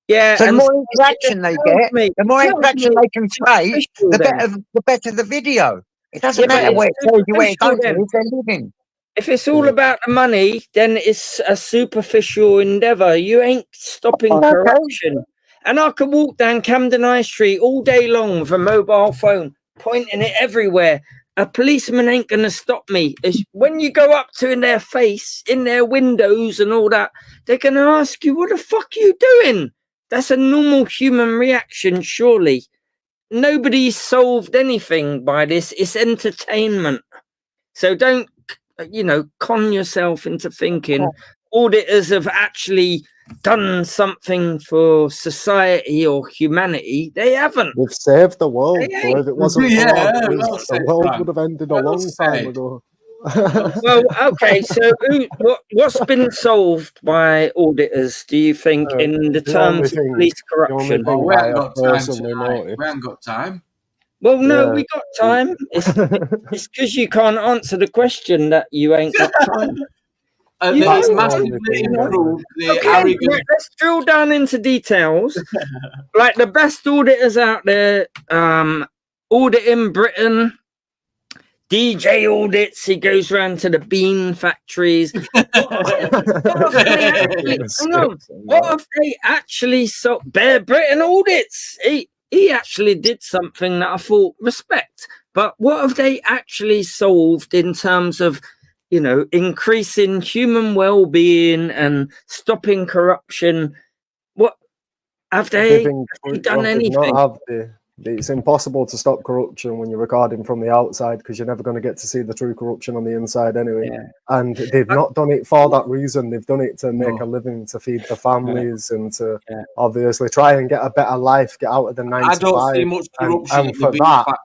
Yeah, So the and more interaction they get, the more interaction they can create, the better the video. It doesn't matter where it tells you where it goes to, it's their living. If it's all about the money, then it's a superficial endeavour. You ain't stopping corruption. And I could walk down Camden High Street all day long with a mobile phone, pointing it everywhere. A policeman ain't going to stop me. When you go up to in their face, in their windows and all that, they're going to ask you, what the fuck are you doing? That's a normal human reaction, surely. Nobody's solved anything by this. It's entertainment. So don't, con yourself into thinking auditors have actually done something for society or humanity. They haven't. They've saved the world. So if it wasn't for the world would have ended a long time ago. Well, okay. So, what's been solved by auditors? Do you think, in the terms of police corruption? We haven't got time. Well, no, we got time. It's because you can't answer the question that you ain't got time. It's massively improved the arrogant. Let's drill down into details. Like the best auditors out there, auditing Britain. DJ audits, he goes around to the bean factories. What have they actually solved? Bear Britain audits. He actually did something that I thought respect. But what have they actually solved in terms of, increasing human well-being and stopping corruption? What have they done anything? It's impossible to stop corruption when you're recording from the outside because you're never going to get to see the true corruption on the inside anyway. Yeah. And they've not done it for that reason. They've done it to make a living, to feed the families and to obviously try and get a better life, get out of the 9 to 5. I don't see much corruption and for that,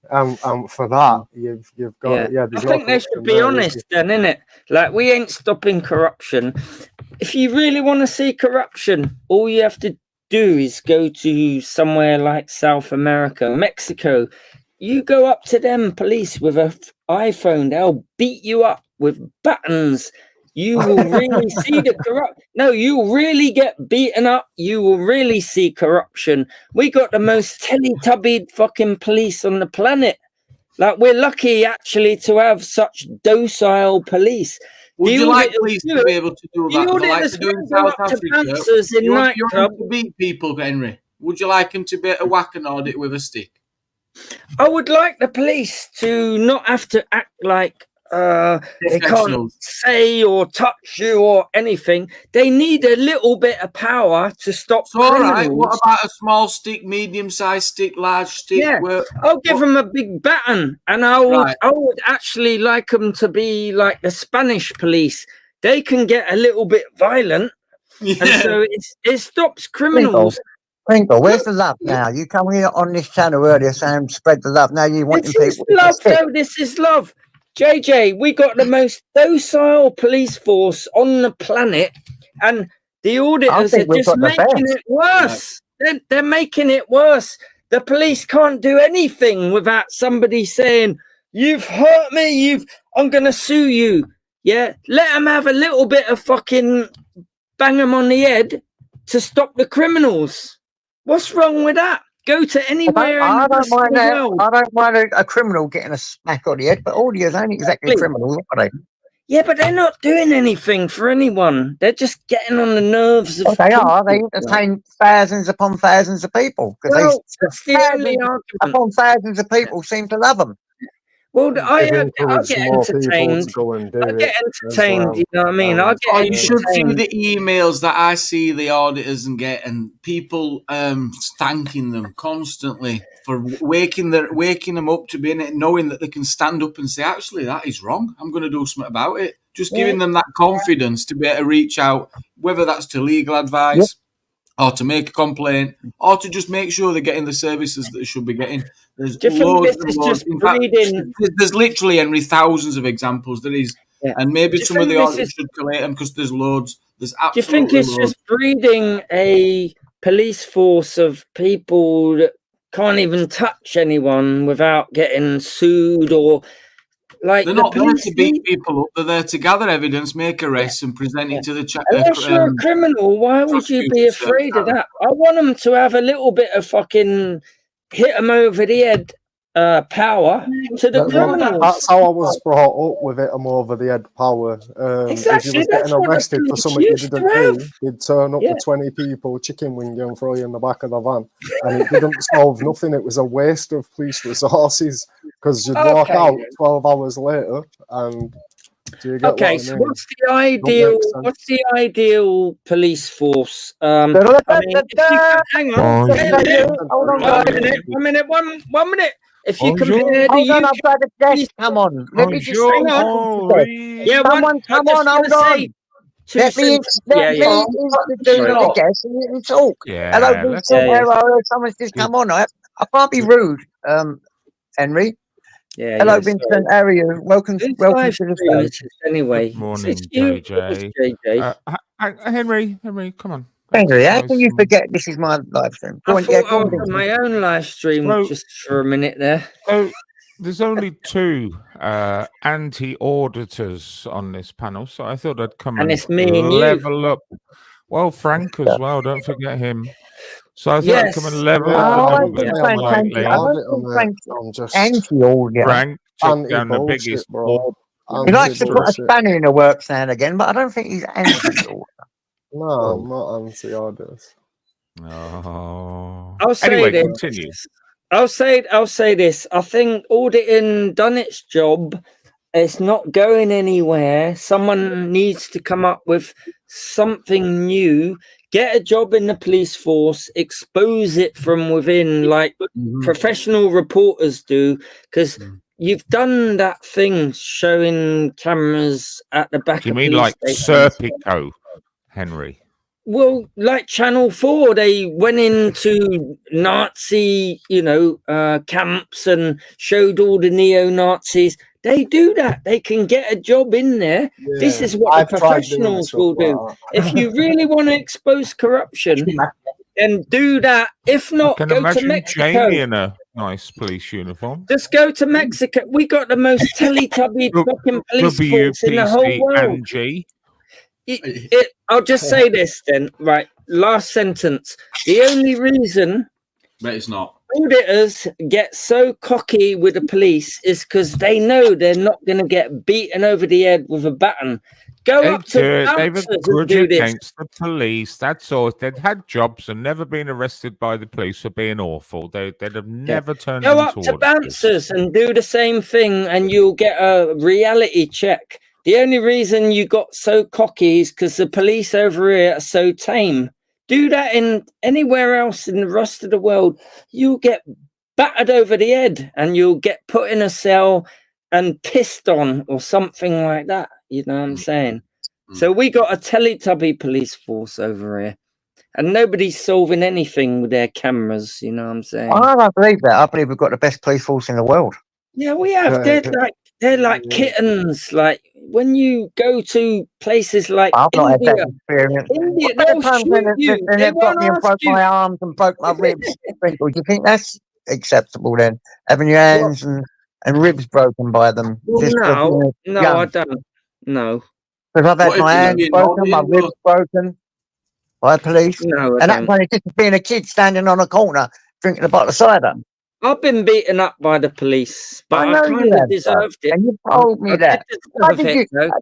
and for that, you've got I think they should be honest then, innit? Like, we ain't stopping corruption. If you really want to see corruption, all you have to do is go to somewhere like South America, Mexico. You go up to them police with an iPhone, they'll beat you up with buttons. You will really see the corrupt. No, you really get beaten up. You will really see corruption. We got the most teletubbied fucking police on the planet. Like, we're lucky actually to have such docile police. Would you like police to be able to do that? Would you like to do in South Africa? You want to beat people, Henry? Would you like him to be able to whack an audit with a stick? I would like the police to not have to act like they can't say or touch you or anything. They need a little bit of power to stop criminals. All right. What about a small stick, medium-sized stick, large stick? Yeah, I'll give them a big baton, and I would actually like them to be like the Spanish police. They can get a little bit violent, and so it stops criminals. Crinkle, where's the love now? You come here on this channel earlier saying spread the love. Now you want people. This is love, though. This is love. JJ, we got the most docile police force on the planet, and the auditors are just making it worse. They're making it worse. The police can't do anything without somebody saying, "You've hurt me. I'm going to sue you." Yeah, let them have a little bit of fucking bang them on the head to stop the criminals. What's wrong with that? Go to anywhere in the rest of the world. I don't mind a criminal getting a smack on the head, but audios ain't exactly criminals, are they? Yeah, but they're not doing anything for anyone. They're just getting on the nerves of they are. They entertain thousands upon thousands of people. Well, that's the only argument. Upon thousands of people seem to love them. Well, I get entertained. I get entertained, you know what I mean? You should see the emails that I see the auditors and get, and people thanking them constantly for waking them up to be in it, knowing that they can stand up and say, actually, that is wrong. I'm going to do something about it. Just giving them that confidence to be able to reach out, whether that's to legal advice or to make a complaint or to just make sure they're getting the services that they should be getting. There's loads and loads. In fact, there's literally, Henry, thousands of examples. There is, and maybe some of the auditors should collate them because there's loads. There's absolutely loads. Do you think it's just breeding a police force of people that can't even touch anyone without getting sued or Like They're the not there police to beat people up. They're there to gather evidence, make arrests, and present it to the unless you're a criminal, why would you be afraid of that? I want them to have a little bit of fucking hit them over the head power to the criminals. That's how I was brought up, with it. I'm over the head power. If you was getting arrested for something you didn't do, you'd turn up with 20 people, chicken wing you, and throw you in the back of the van, and it didn't solve nothing. It was a waste of police resources, because you'd walk out 12 hours later, and do you get what I mean? So what's the ideal? What's the ideal police force? I mean, hang on, one minute. If you compare the I've got a guest. Come on, let me just hang on. Yeah, someone, come on, hold on. Let me introduce the guest and you can talk. Hello, Vincent. Someone's just come on. I can't be rude, Henry. Yeah. Hello, Vincent. How are you? Welcome to the stage. Anyway, good morning, JJ. Henry, come on. Henry, how can you forget this is my live stream? I thought I was on my own live stream just for a minute there. So there's only two anti-auditors on this panel, so I thought I'd come and it's me and level up. Well, Frank as well. Don't forget him. So I thought I'd come and level up the numbers slightly. I'm just anti-audit. Frank took down the biggest ball. He likes to put a spanner in the works now and again, but I don't think he's anti-audit. No, I'm not anti-auditors. Oh. I'll say anyway, this. continue. I'll say this. I think auditing done its job. It's not going anywhere. Someone needs to come up with something new. Get a job in the police force. Expose it from within, like professional reporters do, because you've done that thing showing cameras at the back. Do you of mean police like stations. Serpico, Henry? Well, like Channel 4, they went into Nazi, camps and showed all the neo-Nazis. They do that. They can get a job in there. Yeah, this is what the professionals will do. If you really want to expose corruption, then do that. If not, I can go imagine to Mexico. Jamie in a nice police uniform. Just go to Mexico. We got the most Teletubby fucking police force in the whole world. G. I'll just say this then, right? Last sentence. The only reason auditors get so cocky with the police is because they know they're not going to get beaten over the head with a baton. Go up to they've a grudge against the police. That's all. They'd had jobs and never been arrested by the police for being awful. They'd have never turned Go into up to bouncers and do the same thing, and you'll get a reality check. The only reason you got so cocky is because the police over here are so tame. Do that in anywhere else in the rest of the world, you'll get battered over the head and you'll get put in a cell and pissed on or something like that. You know what I'm saying? So we got a Teletubby police force over here. And nobody's solving anything with their cameras, you know what I'm saying? I don't believe that. I believe we've got the best police force in the world. Yeah, we have. They're like kittens. Like when you go to places like India, they'll shoot you. They won't broke my arms and broke my ribs. Do you think that's acceptable then? Having your hands and ribs broken by them? Well, no, I don't. No. Because I've had my hands broken, my ribs broken by police. No, and that's only just being a kid standing on a corner drinking a bottle of cider. I've been beaten up by the police, but I kind of deserved it. And you told me that.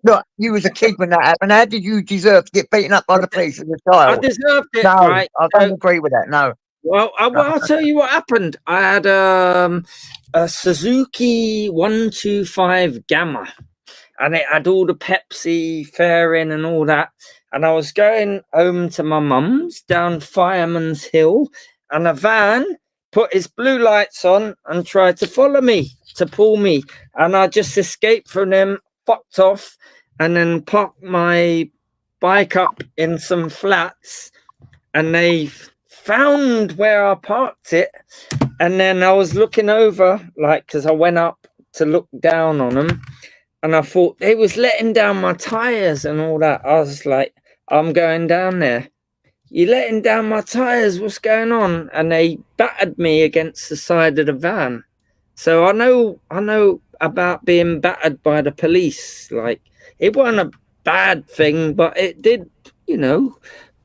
Look, you was a kid when that happened. How did you deserve to get beaten up by the police as a child? I deserved it, no, right? I don't agree with that, no. Well, I'll tell you what happened. I had a Suzuki 125 Gamma, and it had all the Pepsi fairing and all that. And I was going home to my mum's down Fireman's Hill, and a van put his blue lights on and tried to follow me, to pull me. And I just escaped from them, fucked off, and then parked my bike up in some flats. And they found where I parked it. And then I was looking over, like, because I went up to look down on them. And I thought they was letting down my tires and all that. I was like, I'm going down there. You're letting down my tires. What's going on? And they battered me against the side of the van. So I know about being battered by the police. Like, it wasn't a bad thing, but it did, you know,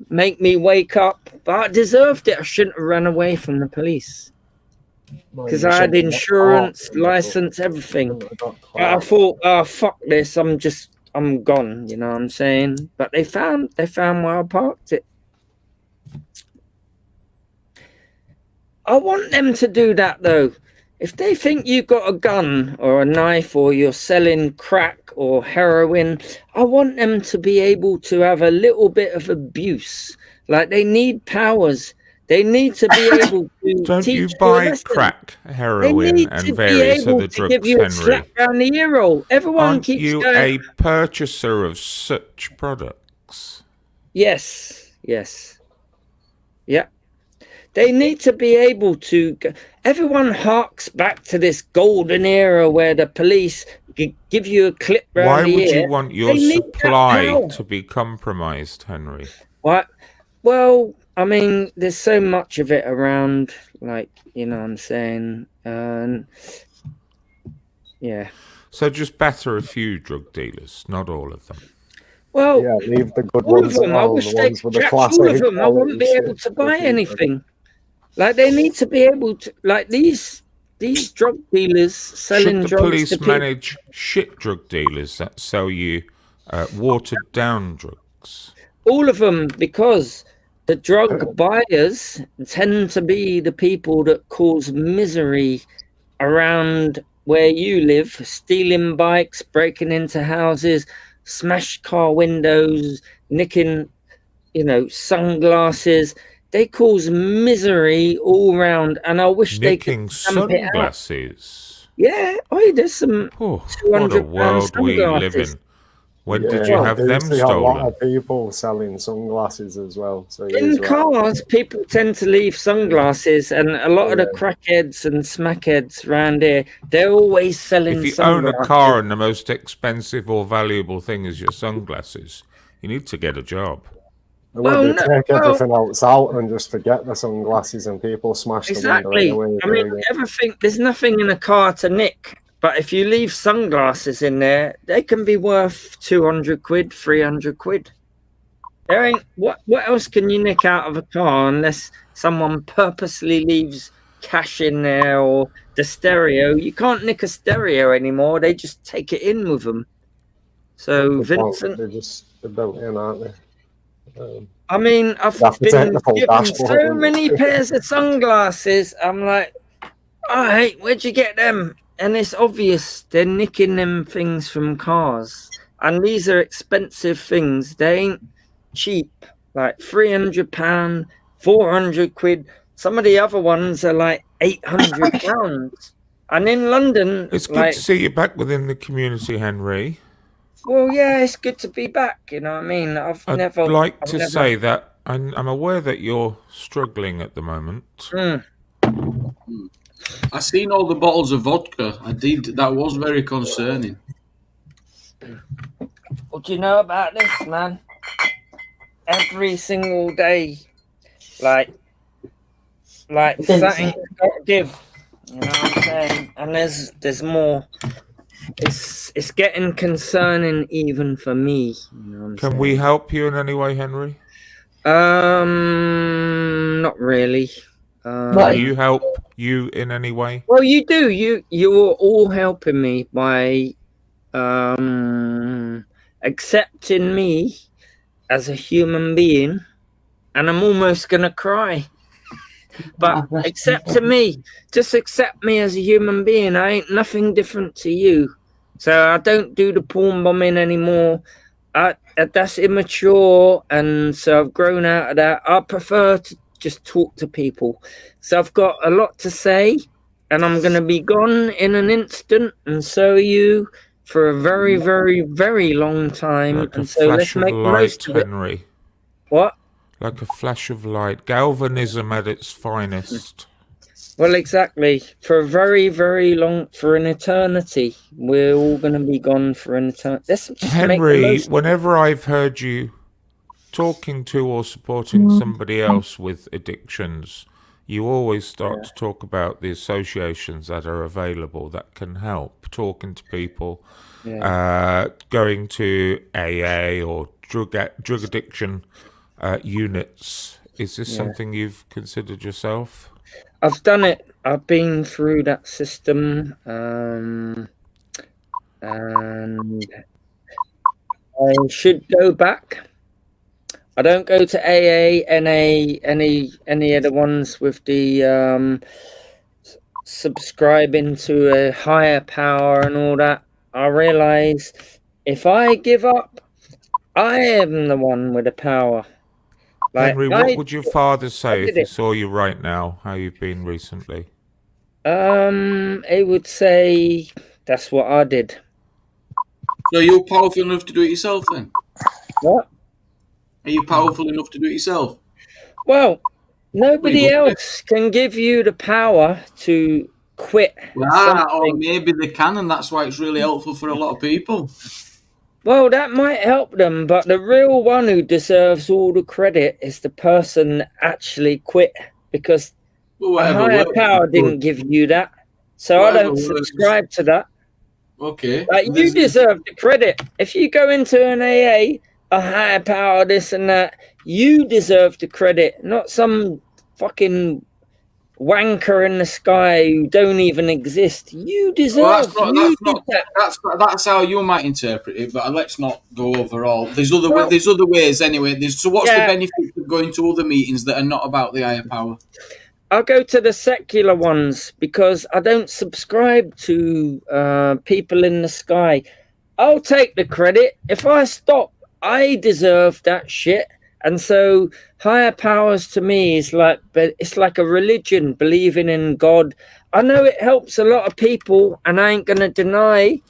make me wake up. But I deserved it. I shouldn't have run away from the police. Because I had insurance, license, everything. But I thought, oh, fuck this, I'm gone, you know what I'm saying? But they found where I parked it. I want them to do that, though. If they think you got a gun or a knife or you're selling crack or heroin, I want them to be able to have a little bit of abuse. Like, they need powers. They need to be able to Don't teach you buy lesson. crack, They heroin, need and to be various able other to drugs, give you a Henry? slap down the ear roll. Everyone Aren't keeps you going, a purchaser of such products? yes, yes. Yeah. They need to be able to... Everyone harks back to this golden era where the police give you a clip round Why the would ear. you want your They need that supply power. to be compromised, Henry? What? Well, I mean, there's so much of it around, like, you know what I'm saying? Yeah. So just batter a few drug dealers, not all of them. Well, Yeah, leave the good all ones of them. I alone, wish the they ones could with the catch class all A of them. I wouldn't be quality able shit. to buy anything. Like, they need to be able to, like, these drug dealers selling Should the drugs police to people. manage shit drug dealers that sell you watered down drugs? All of them, because the drug buyers tend to be the people that cause misery around where you live, stealing bikes, breaking into houses, smashed car windows, nicking, you know, sunglasses. They cause misery all round, and I wish they could Nicking stamp it out. sunglasses. Yeah, there's some Oh, what a £200 world we live sunglasses. in. When did you have I do them see a lot stolen? of people selling sunglasses as well. So In cars, people tend to leave sunglasses, and a lot of the crackheads and smackheads around here, they're always selling If you sunglasses. own a car and the most expensive or valuable thing is your sunglasses, you need to get a job. They take everything else out and just forget the sunglasses, and people smash the window anyway. I mean, there's nothing in a car to nick, but if you leave sunglasses in there, they can be worth 200 quid, 300 quid. There ain't what else can you nick out of a car unless someone purposely leaves cash in there or the stereo? You can't nick a stereo anymore. They just take it in with them. So Vincent, they're built in, aren't they? I mean, I've been given so many pairs of sunglasses. I'm like, oh, hey, where'd you get them? And it's obvious they're nicking them things from cars. And these are expensive things. They ain't cheap. Like £300, 400 quid. Some of the other ones are like £800. And in London... It's good to see you back within the community, Henry. Well, yeah, it's good to be back, you know what I mean? I'd like to say that I'm aware that you're struggling at the moment. I seen all the bottles of vodka. I did. That was very concerning. What do you know about this, man? Every single day, like something's got to give. You know what I'm saying? And there's more. It's getting concerning even for me. You know what I'm saying? Can we help you in any way, Henry? Not really. Can you help you in any way? Well, you do. You're all helping me by accepting me as a human being, and I'm almost gonna cry. But accepting me, just accept me as a human being. I ain't nothing different to you. So I don't do the porn bombing anymore. That's immature, and so I've grown out of that. I prefer to just talk to people. So I've got a lot to say, and I'm going to be gone in an instant, and so are you, for a very, very, very long time. Like and so let's make the most of it. Henry. What? Like a flash of light. Galvanism at its finest. Well, exactly. For a very, very long, for an eternity. We're all going to be gone for an eternity. Let's just Henry, whenever I've heard you talking to or supporting somebody else with addictions, you always start to talk about the associations that are available that can help. talking to people, Yeah. going to AA or drug addiction units. Is this something you've considered yourself? I've done it. I've been through that system, and I should go back. I don't go to AA, NA, any of the ones with the subscribing to a higher power and all that. I realise if I give up, I am the one with the power. Like, Henry, what would your father say if he saw you right now, how you've been recently? He would say, that's what I did. So you're powerful enough to do it yourself then? What? Are you powerful enough to do it yourself? Well, nobody else can give you the power to quit something. Or maybe they can, and that's why it's really helpful for a lot of people. Well, that might help them, but the real one who deserves all the credit is the person that actually quit, because a higher power didn't give you that. So I don't subscribe to that. Okay. Like, you deserve the credit. If you go into an AA, a higher power, this and that, you deserve the credit, not some fucking wanker in the sky who don't even exist. You deserve. That's how you might interpret it, but let's not go overall. There's other ways anyway. So what's the benefit of going to other meetings that are not about the higher power? I'll go to the secular ones because I don't subscribe to people in the sky. I'll take the credit. If I stop, I deserve that shit. And so higher powers to me is like, but it's like a religion, believing in God. I know it helps a lot of people, and I ain't going to deny,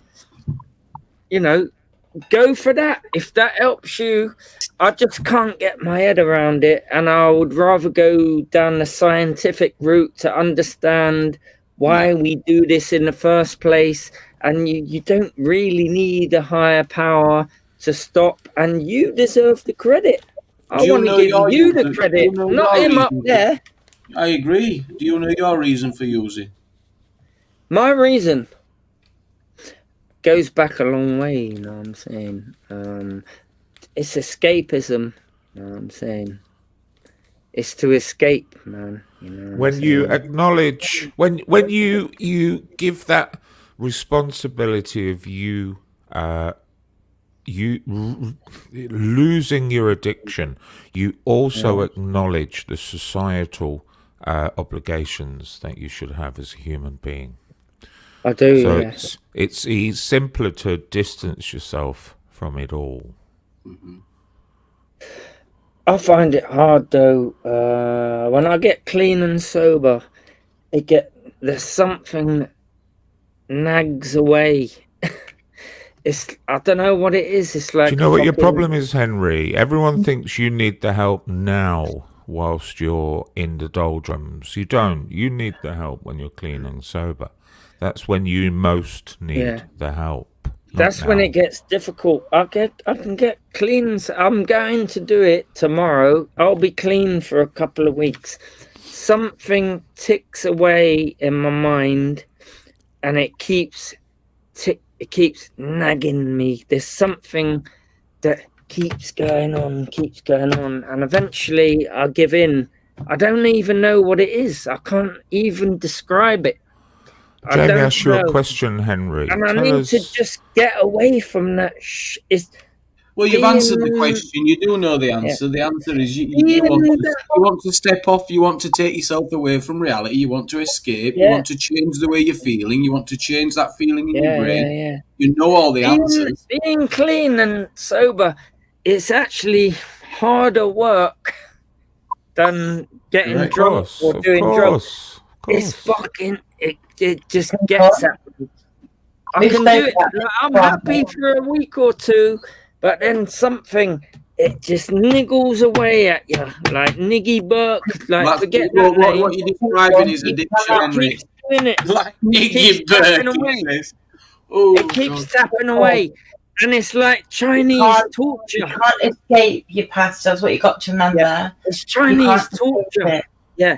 go for that. If that helps you, I just can't get my head around it. And I would rather go down the scientific route to understand why we do this in the first place. And you don't really need a higher power to stop, and you deserve the credit. I want to give you the credit, not him up there. I agree. Do you know your reason for using? My reason goes back a long way, you know what I'm saying? It's escapism, you know what I'm saying? It's to escape, man. You know when you acknowledge, when you give that responsibility of you losing your addiction, you also acknowledge the societal obligations that you should have as a human being. I do. So it's simpler to distance yourself from it all. Mm-hmm. I find it hard though. When I get clean and sober, there's something that nags away. I don't know what it is. It's like, do you know what your problem is, Henry? Everyone thinks you need the help now whilst you're in the doldrums. You don't. You need the help when you're clean and sober. That's when you most need the help. That's when it gets difficult. I can get clean. I'm going to do it tomorrow. I'll be clean for a couple of weeks. Something ticks away in my mind, and it keeps nagging me. There's something that keeps going on, and eventually I give in. I don't even know what it is. I can't even describe it. Jamie asked you a question, Henry. And I need to just get away from that. Well, you've answered the question. You do know the answer. Yeah. The answer is you want to step off. You want to take yourself away from reality. You want to escape. You want to change the way you're feeling. You want to change that feeling in your brain. Yeah. You know all the answers. Being clean and sober, it's actually harder work than getting drunk or doing drugs. It's fucking... It just gets at me. I can do it. I'm happy for a week or two, but then it just niggles away at you, like Niggy Burke. Like, forget that name. What you're describing is addiction, Henry. Like Niggy Burke. It keeps tapping away. And it's like Chinese torture. You can't escape your past. That's what you got to remember. Yeah. It's Chinese torture. Yeah.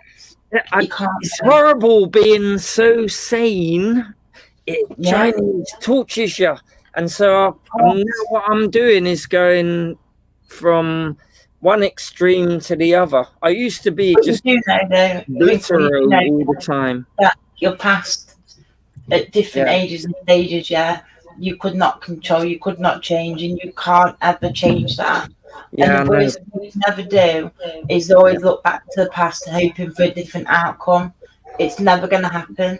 It's horrible being so sane Chinese tortures you. And so now what I'm doing is going from one extreme to the other. I used to be just literal all the time. That your past at different ages and stages, you could not control, you could not change, and you can't ever change that. And the worst thing you never do is always look back to the past hoping for a different outcome. It's never going to happen.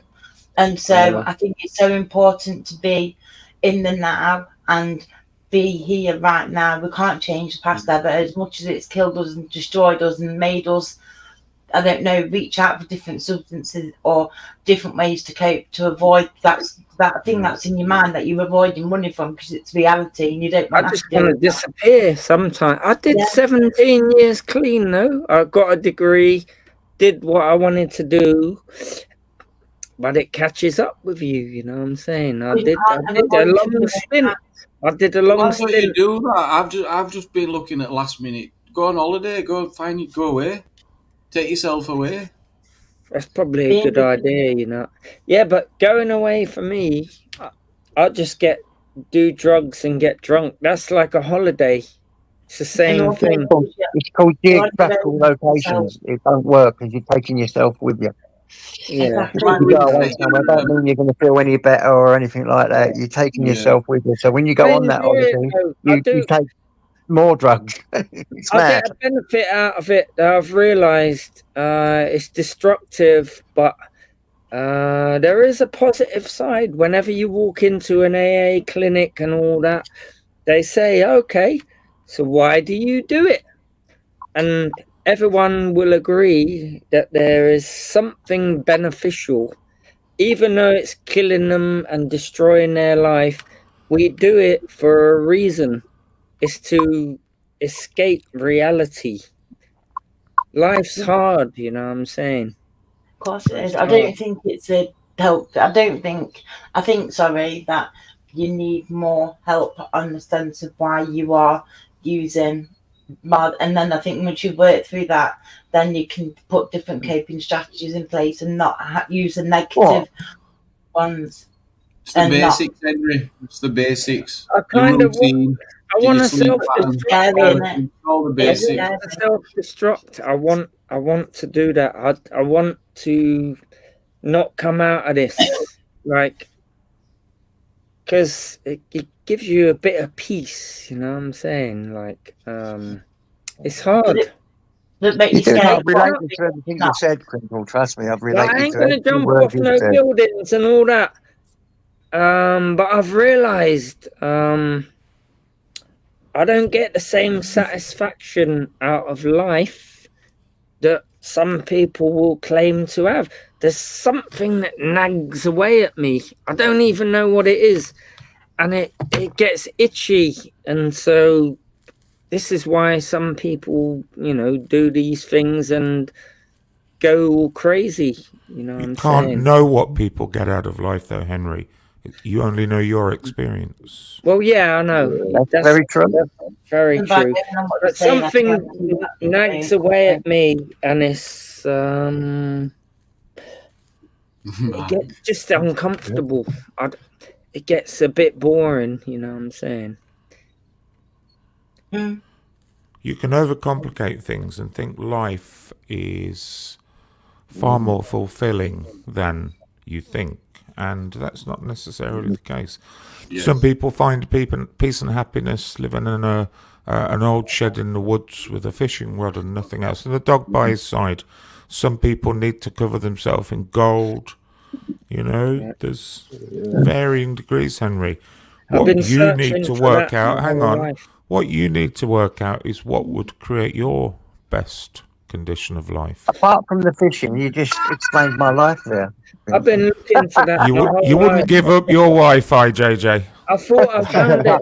And so I think it's so important to be in the now and be here right now. We can't change the past ever, as much as it's killed us and destroyed us and made us, I don't know, reach out for different substances or different ways to cope, to avoid that thing that's in your mind that you're avoiding running from because it's reality and you don't want I just want to disappear sometimes. I did 17 years clean though. I got a degree, did what I wanted to do, but it catches up with you, you know what I'm saying? I did a long stint. I did a long stint. Why don't you do that? I've just been looking at last minute. Go on holiday, go away. Take yourself away. That's probably a good idea, you know. Yeah, but going away for me, I'll just do drugs and get drunk. That's like a holiday. It's the same thing. It's called geographical locations. It don't work because you're taking yourself with you. Yeah. You go away somewhere, don't mean you're going to feel any better or anything like that. You're taking yourself with you. So when you go on that holiday, you take more drugs. I get a benefit out of it that I've realised. It's destructive, but there is a positive side. Whenever you walk into an AA clinic and all that, they say, okay, so why do you do it? And everyone will agree that there is something beneficial. Even though it's killing them and destroying their life, we do it for a reason. It's to escape reality. Life's hard, you know what I'm saying? Of course it is. I don't think it's a help. I think that you need more help on the sense of why you are using mod. And then I think once you work through that, then you can put different coping strategies in place and not use the negative ones. It's the basics, Henry. It's the basics. I kind of I want to self-destruct. I want to do that. I want to not come out of this, like, because it gives you a bit of peace. You know what I'm saying? Like, it's hard. I've related to everything you said, Crinkle. Trust me, I've related to I ain't gonna jump off no buildings and all that. But I've realised I don't get the same satisfaction out of life that some people will claim to have. There's something that nags away at me. I don't even know what it is. And it gets itchy. And so this is why some people, you know, do these things and go all crazy. You know what I'm saying? You can't know what people get out of life though, Henry. You only know your experience. Well, yeah, I know. That's very true. Very true. But something nags away at me, and it's it gets just uncomfortable. It gets a bit boring. You know what I'm saying? You can overcomplicate things and think life is far more fulfilling than you think. And that's not necessarily the case. Yes. Some people find peace and happiness living in an old shed in the woods with a fishing rod and nothing else, and a dog by his side. Some people need to cover themselves in gold. You know, there's varying degrees, Henry. What you need to work out, what you need to work out is what would create your best condition of life. Apart from the fishing, you just explained my life there. I've been looking for that. You wouldn't give up your Wi-Fi, JJ. I thought I found it. I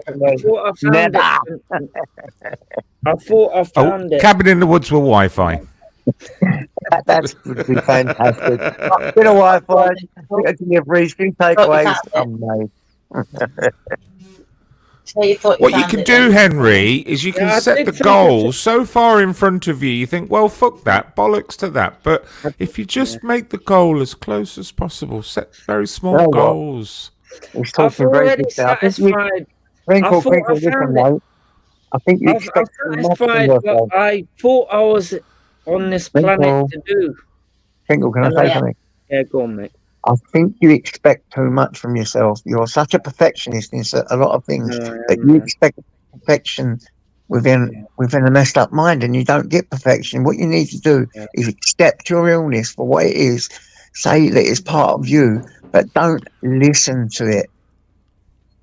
thought I found it. Cabin in the woods with Wi-Fi. That would be fantastic. Bit of Wi-Fi, deliveries, few takeaways. What you can do, Henry, is you can set the goal so far in front of you, you think, well, fuck that, bollocks to that. But if you just make the goal as close as possible, set very small goals. He's I've talking very already good there. I think you, satisfied. Crinkle, I thought I listen, found it. mate. I think you I've expect too much from satisfied what yourself. I thought I was on this planet Crinkle, to do. Crinkle, can I And say Yeah. something? Yeah, go on, mate. I think you expect too much from yourself. You're such a perfectionist in a lot of things No, I that am, you man. expect perfection within a messed up mind, and you don't get perfection. What you need to do is accept your illness for what it is, say that it's part of you, but don't listen to it.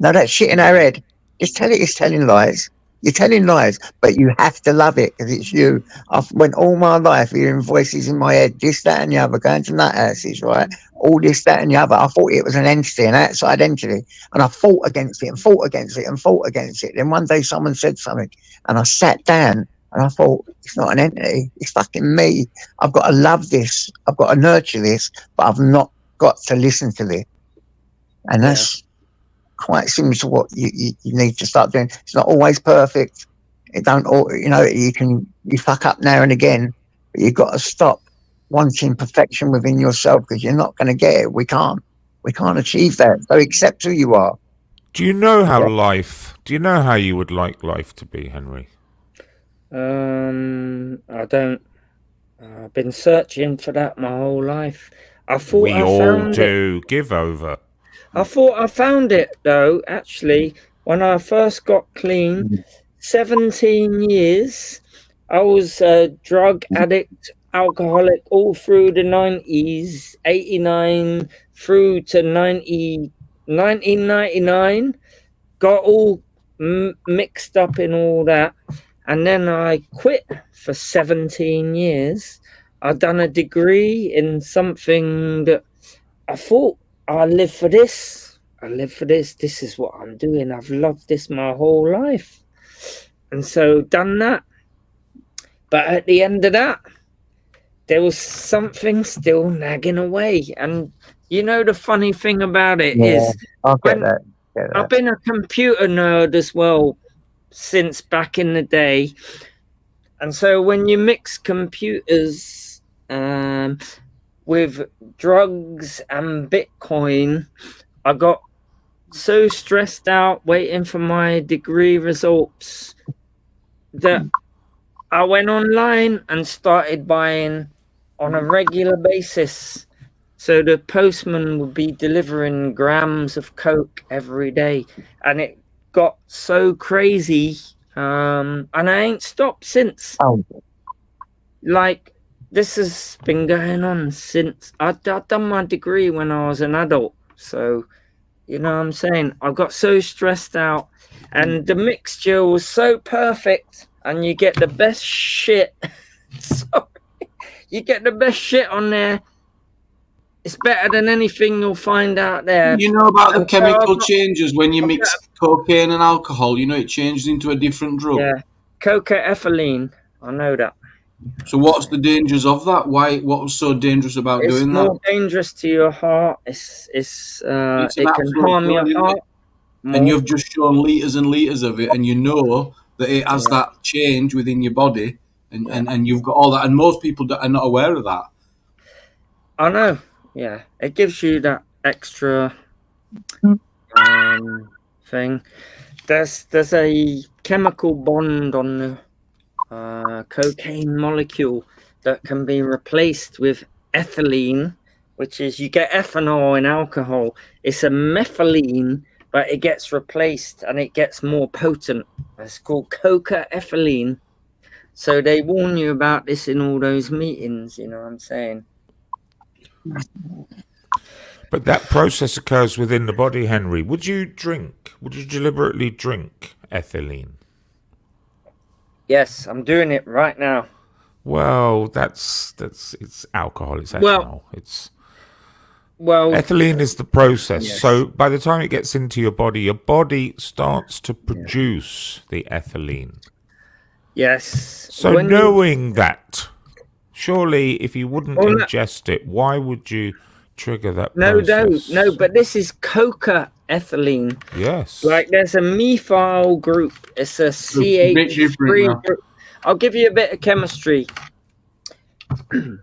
Now that shit in our head, just tell it it's telling lies. You're telling lies, but you have to love it because it's you. I've went all my life hearing voices in my head, this, that, and the other, going to nut houses, right? All this, that, and the other. I thought it was an entity, an outside entity, and I fought against it and fought against it and fought against it. Then one day someone said something, and I sat down and I thought, it's not an entity, it's fucking me. I've got to love this, I've got to nurture this, but I've not got to listen to this. And that's quite similar to what you need to start doing. It's not always perfect. It don't, you know, you fuck up now and again, but you've got to stop wanting perfection within yourself because you're not going to get it. We can't achieve that. So accept who you are. Do you know how you would like life to be, Henry? I don't. I've been searching for that my whole life. I thought We I all found do. it. Give over. I thought I found it though. Actually, when I first got clean, 17 years, I was a drug addict, alcoholic all through the 90s, 89 through to 1999. Got all mixed up in all that. And then I quit for 17 years. I've done a degree in something that I thought I live for this. I live for this. This is what I'm doing. I've loved this my whole life. And so done that. But at the end of that, there was something still nagging away. And you know, the funny thing about it is I'll get that. I've been a computer nerd as well since back in the day. And so when you mix computers with drugs and Bitcoin, I got so stressed out waiting for my degree results that I went online and started buying on a regular basis. So the postman would be delivering grams of coke every day, and it got so crazy, and I ain't stopped since. Like, this has been going on since I'd done my degree when I was an adult. So, you know what I'm saying? I got so stressed out, and the mixture was so perfect, and you get the best shit. Sorry. You get the best shit on there. It's better than anything you'll find out there. You know about the chemical changes when you mix cocaine and alcohol? You know, it changes into a different drug. Yeah, cocaethylene. I know that. So what's the dangers of that? Why? What was so dangerous about doing that? It's more dangerous to your heart. It can harm your heart. And you've just shown liters and liters of it, and you know that it has that change within your body, and you've got all that. And most people are not aware of that. I know. Yeah, it gives you that extra thing. There's a chemical bond on the cocaine molecule that can be replaced with ethylene, which is, you get ethanol in alcohol. It's a methylene, but it gets replaced and it gets more potent. It's called cocaethylene. So they warn you about this in all those meetings, you know what I'm saying? But that process occurs within the body, Henry. Would you deliberately drink ethylene? Yes, I'm doing it right now. Well, it's alcohol, it's ethanol. Ethylene is the process. Yes. So by the time it gets into your body starts to produce the ethylene. Yes. So knowing that, surely if you wouldn't ingest it, why would you trigger that process? No, but this is cocaethylene. Yes. Like, there's a methyl group. It's a CH3 group. I'll give you a bit of chemistry. The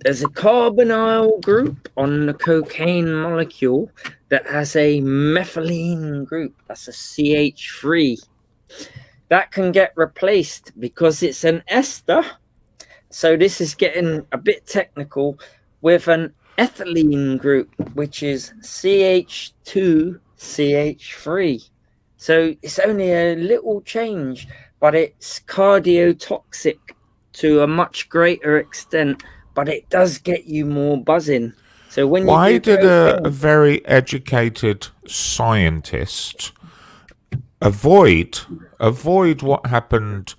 there's a carbonyl group on the cocaine molecule that has a methylene group. That's a CH3. That can get replaced because it's an ester. So this is getting a bit technical with an ethylene group, which is CH2CH3. So it's only a little change, but it's cardiotoxic to a much greater extent, but it does get you more buzzing. So when Why you do did a very educated scientist avoid what happened?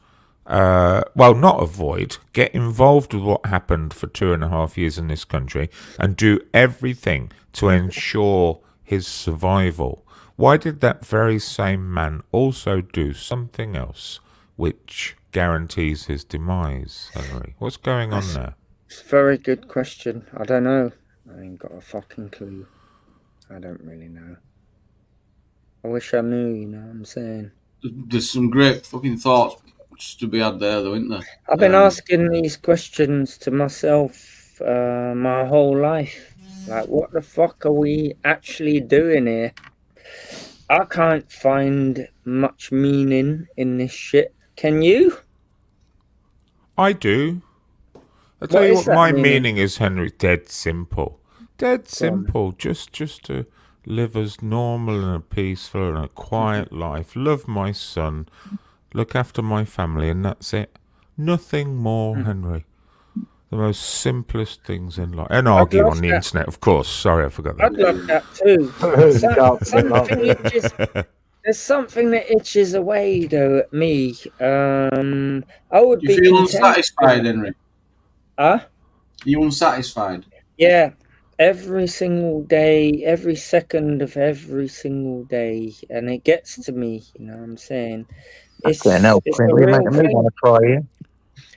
Well, not avoid, get involved with what happened for 2.5 years in this country and do everything to ensure his survival. Why did that very same man also do something else which guarantees his demise, Henry? What's going on there? It's a very good question. I don't know. I ain't got a fucking clue. I don't really know. I wish I knew, you know what I'm saying? There's some great fucking thoughts to be had there, though, isn't there? I've been asking these questions to myself my whole life. Like, what the fuck are we actually doing here? I can't find much meaning in this shit. Can you? I do. I'll tell you what my meaning is, Henry. Dead simple. Dead simple. Just to live as normal and peaceful and a quiet life. Love my son. Look after my family, and that's it. Nothing more, Henry. The most simplest things in life. And argue on the internet, of course. Sorry, I forgot that. I'd love that too. There's something that itches away, though, at me. I would be. You feel unsatisfied, Henry? Huh? You unsatisfied? Yeah. Every single day, every second of every single day. And it gets to me, you know what I'm saying? It's a real thing.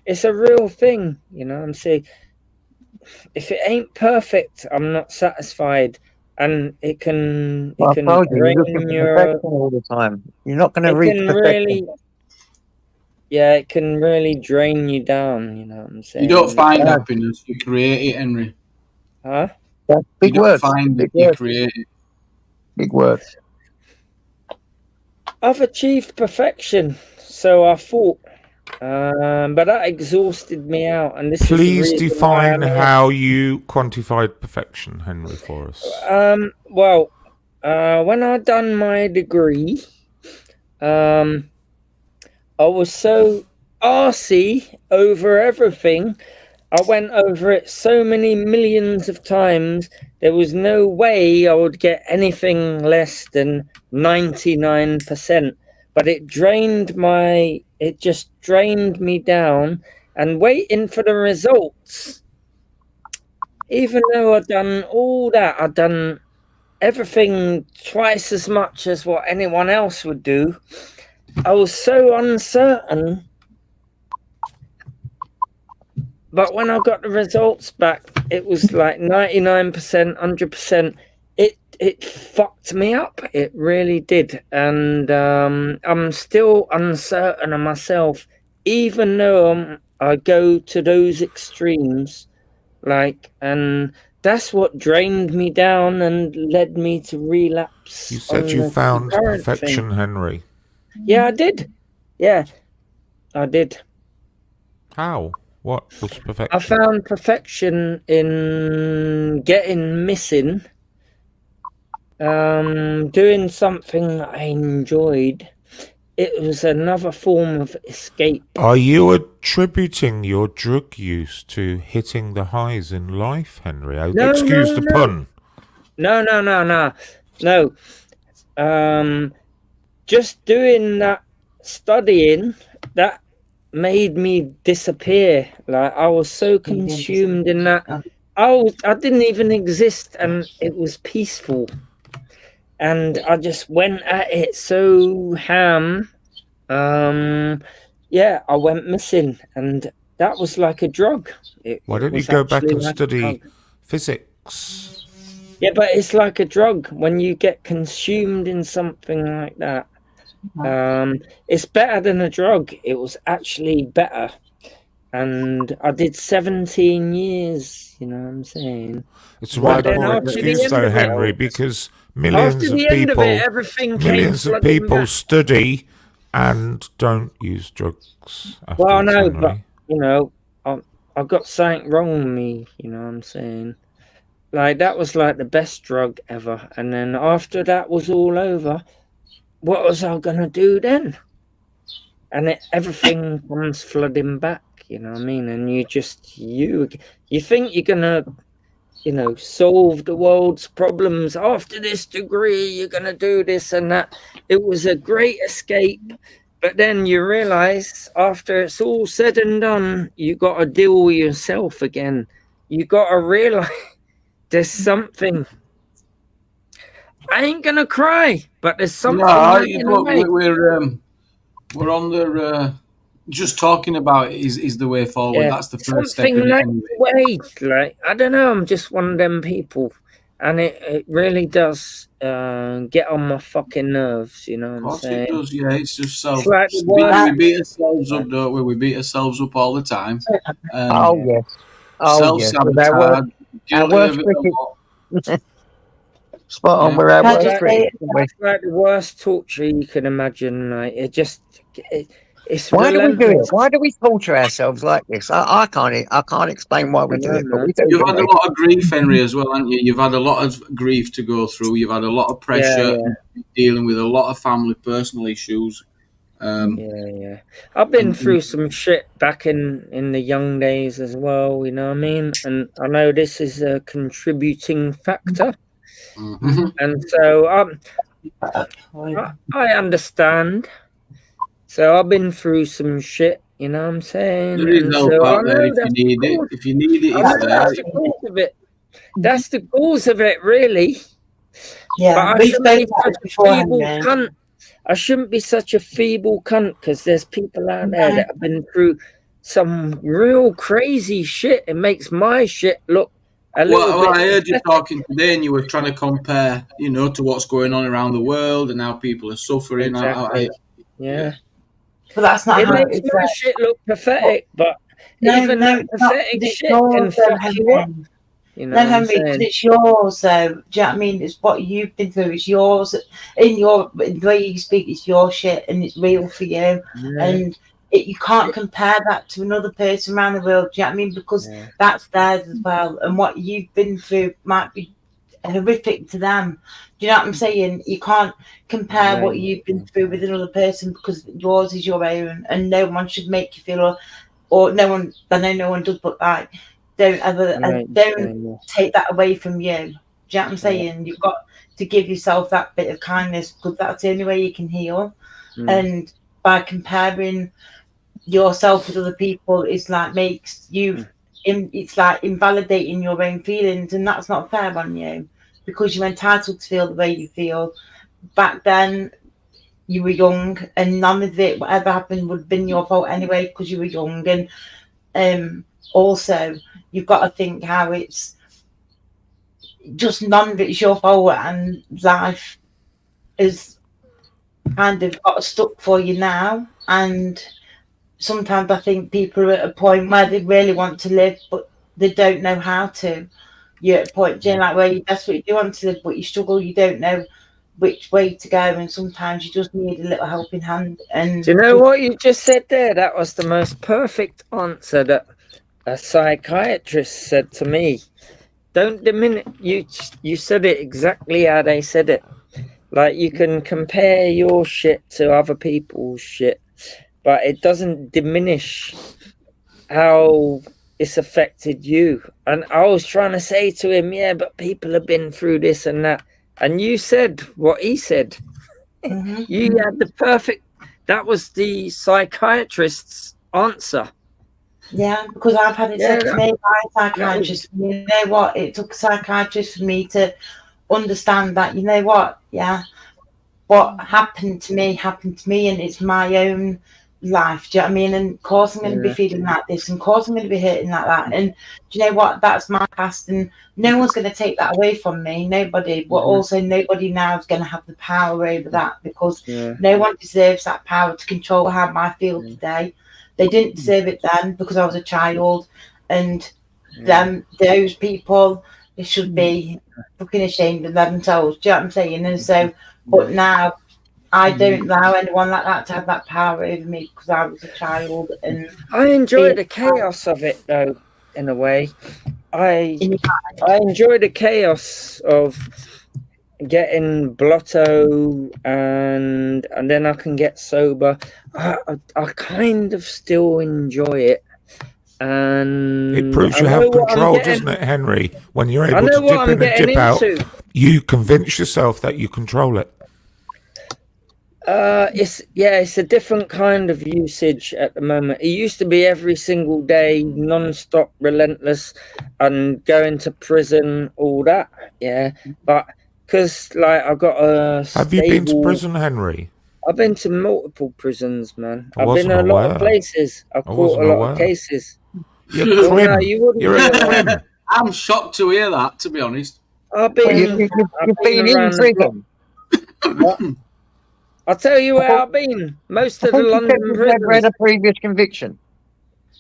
It's a real thing, you know what I'm saying? If it ain't perfect, I'm not satisfied. And it can drain your all the time. You're not going to reach perfection. Yeah, it can really drain you down, you know what I'm saying? You don't find happiness, you create it, Henry. Huh? That's big words. Find it, you create it. Big words. I've achieved perfection, so I thought, but that exhausted me out. And this Please is define how you quantified perfection, Henry, for us. Well, when I done my degree, I was so arsey over everything. I went over it so many millions of times. There was no way I would get anything less than 99%. But it just drained me down. And waiting for the results, even though I'd done all that, I'd done everything twice as much as what anyone else would do, I was so uncertain. But when I got the results back, it was like 99%, 100%. It fucked me up. It really did. And I'm still uncertain of myself, even though I go to those extremes. And that's what drained me down and led me to relapse. You said you found perfection, Henry. Yeah, I did. Yeah, I did. How? What was perfection? I found perfection in getting missing, doing something I enjoyed. It was another form of escape. Are you attributing your drug use to hitting the highs in life, Henry? Excuse the pun. No. Just doing that, studying, that made me disappear. Like, I was so consumed in that. I didn't even exist, and it was peaceful. And I just went at it so ham. Yeah, I went missing, and that was like a drug. Why don't you go back and study physics? Yeah, but it's like a drug when you get consumed in something like that. It's better than a drug. It was actually better. and I did 17 years. You know what I'm saying? It's the right then moral after the excuse, end though, of it, Henry, because after the end of it, everything came flooding back. study and don't use drugs afterwards, Well, no, but Henry. you know, I got something wrong with me. You know what I'm saying? Like, that was like the best drug ever. And then after that was all over, what was I gonna do then? And everything comes flooding back. You know what I mean? And you think you're gonna, you know, solve the world's problems after this degree. You're gonna do this and that. It was a great escape. But then you realize after it's all said and done, you got to deal with yourself again. You got to realize there's something. I ain't going to cry, but there's something. We're on the just talking about it is the way forward. Yeah, that's the first step. Way. Like, I don't know. I'm just one of them people. And it really does get on my fucking nerves, you know what I'm saying? It does, yeah. It's just we beat ourselves up, don't we? We beat ourselves up all the time. Oh, yes. Self-sabotage. Our worst critic. Spot on, we're our worst critic. It's like the worst torture you can imagine. Like, it's why do we do it? Why do we torture ourselves like this? I can't explain why we do it, but we do. You've had a lot of grief, Henry, as well, haven't you? You've had a lot of grief to go through. You've had a lot of pressure, dealing with a lot of family, personal issues. I've been through some shit back in the young days as well. You know what I mean? And I know this is a contributing factor. Mm-hmm. And so I understand. So I've been through some shit, you know what I'm saying? There is help out there if you need it. If you need it, it's there. That's the cause of it. That's the cause of it, really. Yeah, but I shouldn't be such a feeble cunt. I shouldn't be such a feeble cunt because there's people out there that have been through some real crazy shit. It makes my shit look a little bit. I heard you talking today, and you were trying to compare, you know, to what's going on around the world and how people are suffering. Exactly. But that's not. It makes my shit look pathetic, but even that pathetic shit can fuck you up. You know Henry, because it's yours, though. Do you know what I mean? It's what you've been through. It's yours. In the way you speak, it's your shit, and it's real for you. And you can't compare that to another person around the world. Do you know what I mean? Because that's theirs as well. And what you've been through might be horrific to them. Do you know what I'm saying? You can't compare what you've been through with another person because yours is your own, and no one should make you feel, or no one. I know no one does, but like, don't ever don't take that away from you. Do you know what I'm saying? You've got to give yourself that bit of kindness because that's the only way you can heal. And by comparing yourself with other people, it's like makes you. It's like invalidating your own feelings, and that's not fair on you because you're entitled to feel the way you feel. Back then, you were young, and none of it, whatever happened, would have been your fault anyway because you were young. And also, you've got to think how it's just none of it's your fault, and life is kind of got stuck for you now. And sometimes I think people are at a point where they really want to live, but they don't know how to. You're at a point, like where you desperately do want to live, but you struggle. You don't know which way to go, and sometimes you just need a little helping hand. And do you know what you just said there? That was the most perfect answer that a psychiatrist said to me. Don't diminish. You said it exactly how they said it. Like, you can compare your shit to other people's shit, but it doesn't diminish how it's affected you. And I was trying to say to him, but people have been through this and that. And you said what he said. You had the perfect, that was the psychiatrist's answer. Yeah, because I've had it said to me by a psychiatrist. You know what? It took a psychiatrist for me to understand that, you know what? What happened to me, and it's my own life. Do you know what I mean? And of course I'm going to be feeling like this, and of course I'm going to be hurting like that. And do you know what? That's my past, and no one's going to take that away from me. Nobody. But also nobody now is going to have the power over that because no one deserves that power to control how I feel today. they didn't deserve it then because I was a child, and those people, they should be fucking ashamed of themselves. Do you know what I'm saying? And so, but now I don't allow anyone like that to have that power over me because I was a child. And I enjoy the chaos of it, though. In a way, I enjoy the chaos of getting blotto, and then I can get sober. I kind of still enjoy it. And it proves you have control, doesn't it, Henry? When you're able to dip in and dip out, you convince yourself that you control it. It's a different kind of usage at the moment. It used to be every single day, non-stop, relentless, and going to prison, all that. Yeah, but because like I got a. Have you been to prison, Henry? I've been to multiple prisons, man. I've been a lot of places. I've caught a lot of cases. You're crim. No, you wouldn't. You're a crim. I'm shocked to hear that, to be honest. You've been in prison. I'll tell you where I've been. Most of the London prisons. Never had a previous conviction.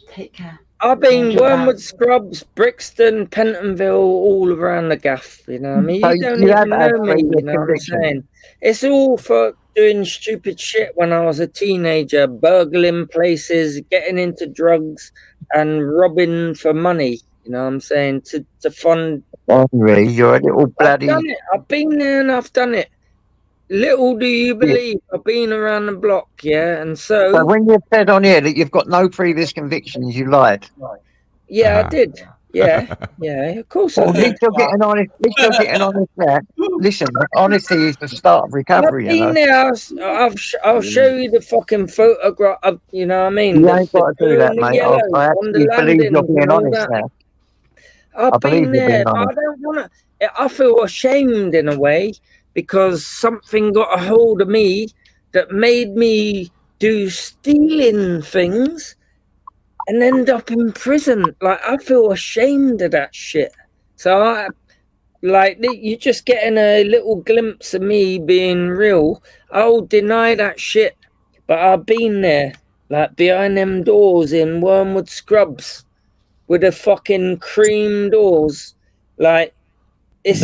Take care. I've been Wormwood Scrubs, Brixton, Pentonville, all around the gaff. You know what I mean? You don't even know me. You know what I'm saying? It's all for doing stupid shit when I was a teenager, burgling places, getting into drugs, and robbing for money. You know what I'm saying? To fund. Henry, you're a little bloody. I've done it. I've been there and I've done it. Little do you believe, I've been around the block, yeah, and so when you've said on here that you've got no previous convictions, you lied. Yeah, I did. Yeah, of course. Well, at least you're getting honest. At least you're getting honest there. Listen, honesty is the start of recovery. I've been there. I'll show you the fucking photograph. You know what I mean? You ain't got to do that, mate. I actually believe you're being honest now. I've been there, but I don't want to. I feel ashamed in a way. Because something got a hold of me that made me do stealing things and end up in prison. Like, I feel ashamed of that shit. So, you're just getting a little glimpse of me being real. I'll deny that shit. But I've been there, like, behind them doors in Wormwood Scrubs with the fucking cream doors. Like, it's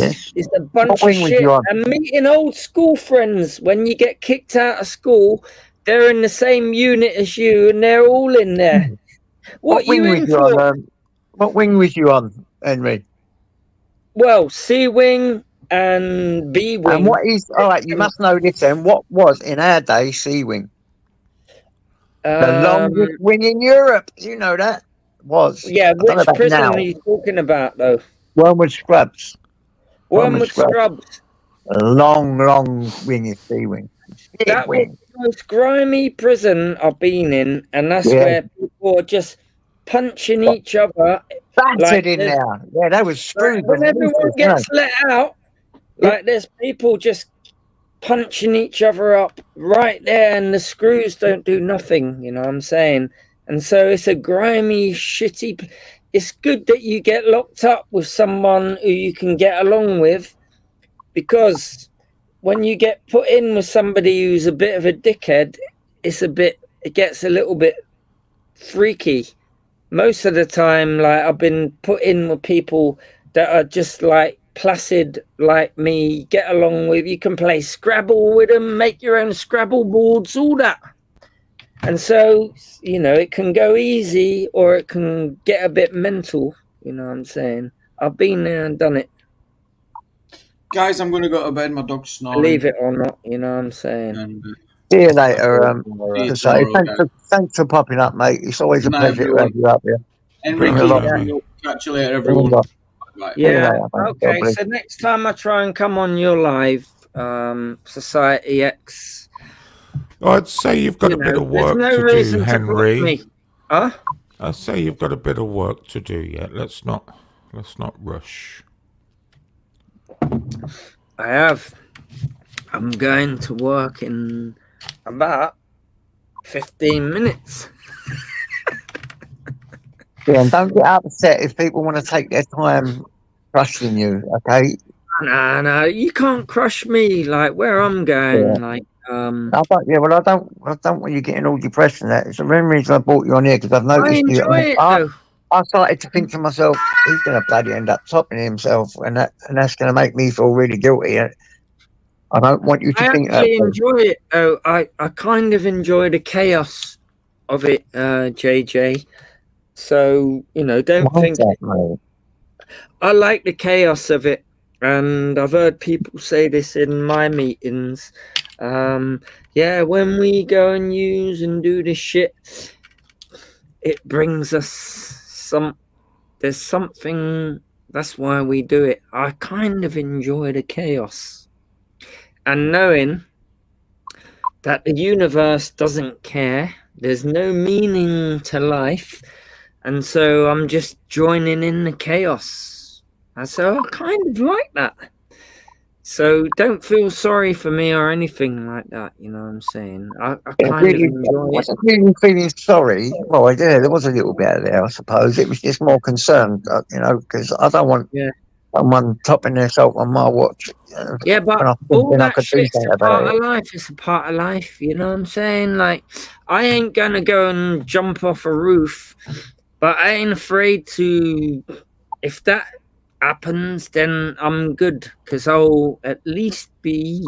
a bunch of shit. And meeting old school friends when you get kicked out of school, they're in the same unit as you and they're all in there. What you in for? What wing was you on, Henry? Well, C wing and B wing. And what is you must know this then. What was in our day C wing? The longest wing in Europe. You know that was. Yeah, which prison are you talking about though? Wormwood Scrubs. Wormwood Scrubs. A long wing is C wing. That was the most grimy prison I've been in, and that's where people are just punching each other. Battered in there. Yeah, that was screwed. When everyone gets let out, there's people just punching each other up right there, and the screws don't do nothing. You know what I'm saying? And so it's a grimy, shitty. It's good that you get locked up with someone who you can get along with, because when you get put in with somebody who's a bit of a dickhead, it gets a little bit freaky. Most of the time, I've been put in with people that are just placid like me, get along with. You can play Scrabble with them, make your own Scrabble boards, all that. And so, it can go easy or it can get a bit mental, you know what I'm saying? I've been there and done it. Guys, I'm going to go to bed. My dog's snoring. Believe it or not, you know what I'm saying? And, see you later. Thanks for popping up, mate. It's always a pleasure to have you up here. Enrique, catch you later, everyone. Right. Yeah, okay. So next time I try and come on your live, Society X. I'd say you've got a bit of work to do, Henry. Huh? I'd say you've got a bit of work to do yet. Let's not rush. I have. I'm going to work in about 15 minutes. Yeah, and don't get upset if people want to take their time crushing you, okay? No, you can't crush me. Where I'm going, I don't want you getting all depressed and that. It's the main reason I brought you on here, because I've noticed I started to think to myself, he's going to bloody end up topping himself, and that's going to make me feel really guilty. I don't want you to think that. I actually enjoy it, though. I kind of enjoy the chaos of it, JJ. So, don't think... I like the chaos of it, and I've heard people say this in my meetings. When we go and use and do this shit, it brings us there's something, that's why we do it. I kind of enjoy the chaos. And knowing that the universe doesn't care, there's no meaning to life, and so I'm just joining in the chaos. And so I kind of like that. So don't feel sorry for me or anything like that, you know what I'm saying? I kind of enjoy it. I wasn't really feeling sorry. Well, there was a little bit of there, I suppose. It was just more concerned, because I don't want someone topping themselves on my watch. Yeah, but all that shit's a part of life. It's a part of life, you know what I'm saying? Like, I ain't gonna go and jump off a roof, but I ain't afraid to... If that happens, then I'm good, because I'll at least be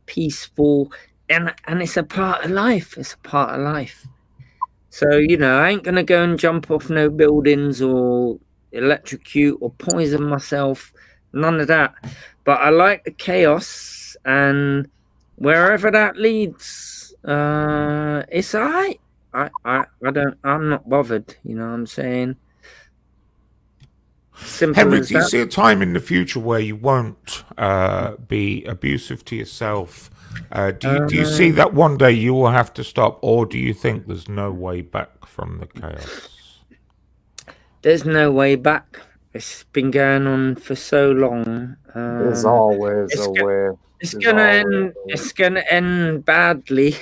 peaceful, and it's a part of life. It's a part of life. So, I ain't gonna go and jump off no buildings or electrocute or poison myself, none of that. But I like the chaos, and wherever that leads, it's all right. I'm not bothered, you know what I'm saying? Simple. Henry, do you see a time in the future where you won't be abusive to yourself? Do you see that one day you will have to stop, or do you think there's no way back from the chaos? There's no way back. It's been going on for so long. There's always a way. It's gonna end badly.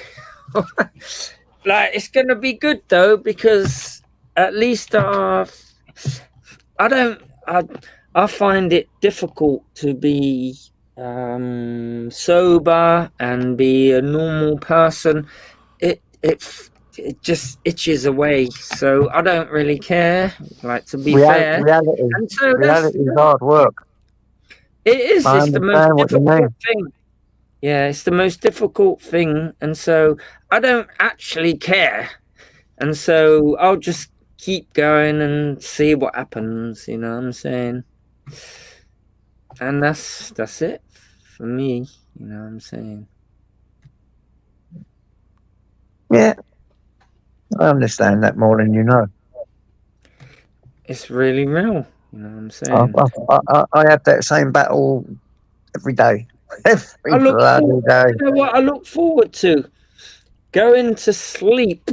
Like, it's gonna be good though, because at least I find it difficult to be sober and be a normal person. It just itches away, so I don't really care. Like, to be fair, reality is hard work. It is. It's the most difficult thing. Yeah, it's the most difficult thing, and so I don't actually care, and so I'll just keep going and see what happens, you know what I'm saying? And that's it for me, you know what I'm saying? Yeah, I understand that more than you know. It's really real, you know what I'm saying? I have that same battle every day. I look forward to going to sleep,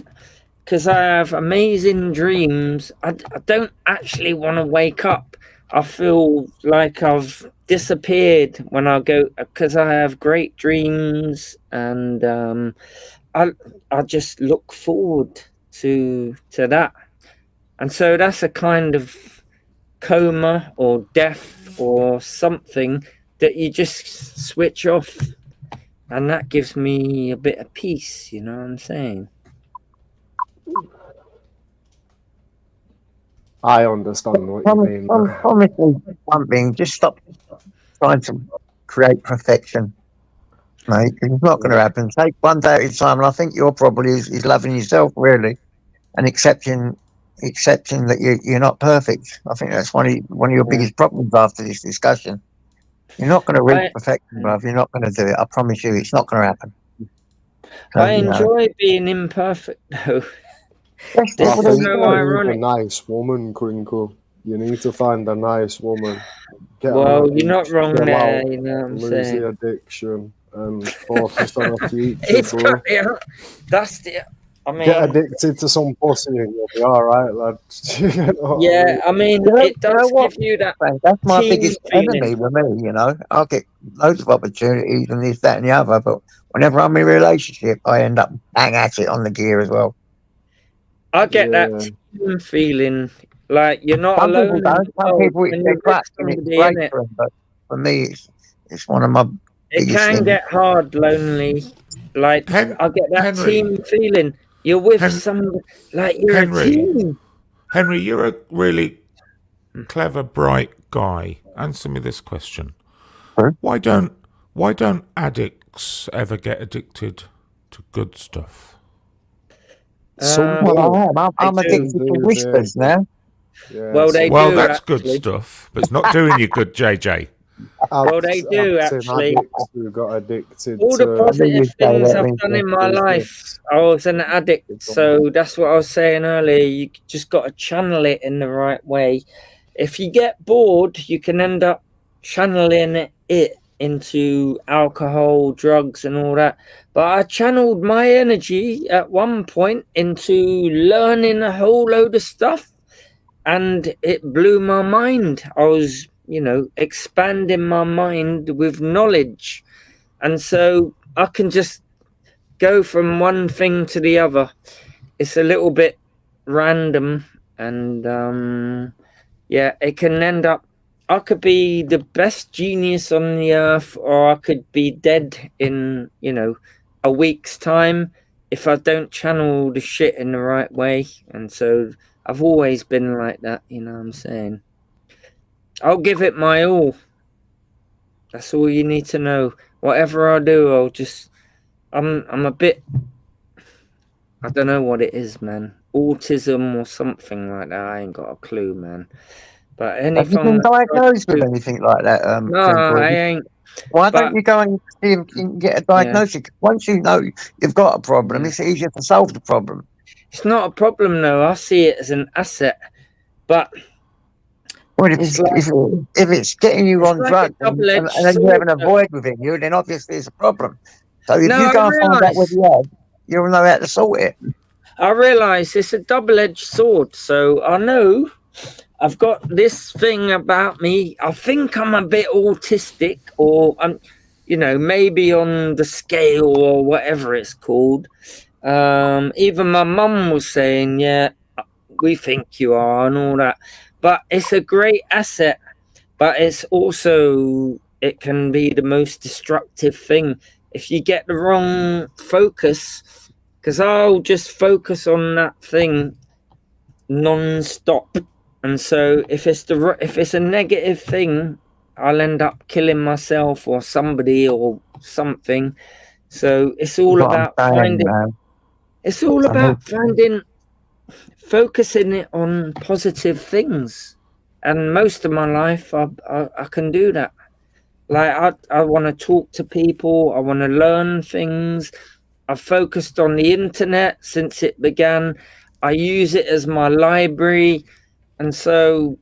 because I have amazing dreams. I don't actually want to wake up. I feel like I've disappeared when I go, because I have great dreams, and I just look forward to that. And so that's a kind of coma or death or something that you just switch off, and that gives me a bit of peace, you know what I'm saying? I understand what you mean. Honestly, something, just stop trying to create perfection, mate. It's not going to happen. Take one day at a time, and I think your problem is loving yourself, really, and accepting that you're not perfect. I think that's one of your biggest problems after this discussion. You're not going to reach perfection, bruv. You're not going to do it. I promise you, it's not going to happen. So, I enjoy being imperfect, though. This is so ironic. A nice woman, Crinkle. You need to find a nice woman. You're not wrong there. You know what I'm saying? Lose the addiction and focus on a future, bro. That's the. I mean, get addicted to some pussy and you'll be all right, lad. I mean, it does give you that. That's my biggest enemy with me. I'll get loads of opportunities and this, that, and the other, but whenever I'm in a relationship, I end up bang at it on the gear as well. I get that team feeling, like you're not alone. Some people it's great for them, but for me, it's one of my It can get hard, lonely. Like I get that team feeling. You're with some, like you're a team. Henry, you're a really clever, bright guy. Answer me this question: Why don't addicts ever get addicted to good stuff? I'm addicted to whispers now. Yeah, well, they do. Well, that's actually. good stuff, but it's not doing you good, JJ. Well, they do actually. Who got addicted All the to positive things I've done in my life, I was an addict. So that's what I was saying earlier. You just got to channel it in the right way. If you get bored, you can end up channeling it into alcohol, drugs, and all that. But I channeled my energy at one point into learning a whole load of stuff, and it blew my mind. I was, expanding my mind with knowledge. And so I can just go from one thing to the other. It's a little bit random, and it can end up, I could be the best genius on the earth, or I could be dead in, a week's time if I don't channel the shit in the right way. And so I've always been like that, you know what I'm saying? I'll give it my all. That's all you need to know. Whatever I do, I'm a bit, I don't know what it is, man. Autism or something like that. I ain't got a clue, man. But anything. Have you been diagnosed with anything like that? No, I ain't. Why don't you go and see if you can get a diagnosis? Yeah. Once you know you've got a problem, it's easier to solve the problem. It's not a problem, though. I see it as an asset. But well, if it's getting you on drugs and then you're having a void within you, then obviously it's a problem. So if you go and find out what you have, you'll know how to sort it. I realise it's a double-edged sword. So I know I've got this thing about me. I think I'm a bit autistic, or I'm, maybe on the scale or whatever it's called. Even my mum was saying, yeah, we think you are and all that. But it's a great asset, but it's also, it can be the most destructive thing if you get the wrong focus, because I'll just focus on that thing non-stop. And so if it's a negative thing, I'll end up killing myself or somebody or something. So it's all about focusing it on positive things. And most of my life, I can do that. Like, I want to talk to people. I want to learn things. I've focused on the internet since it began. I use it as my library. And so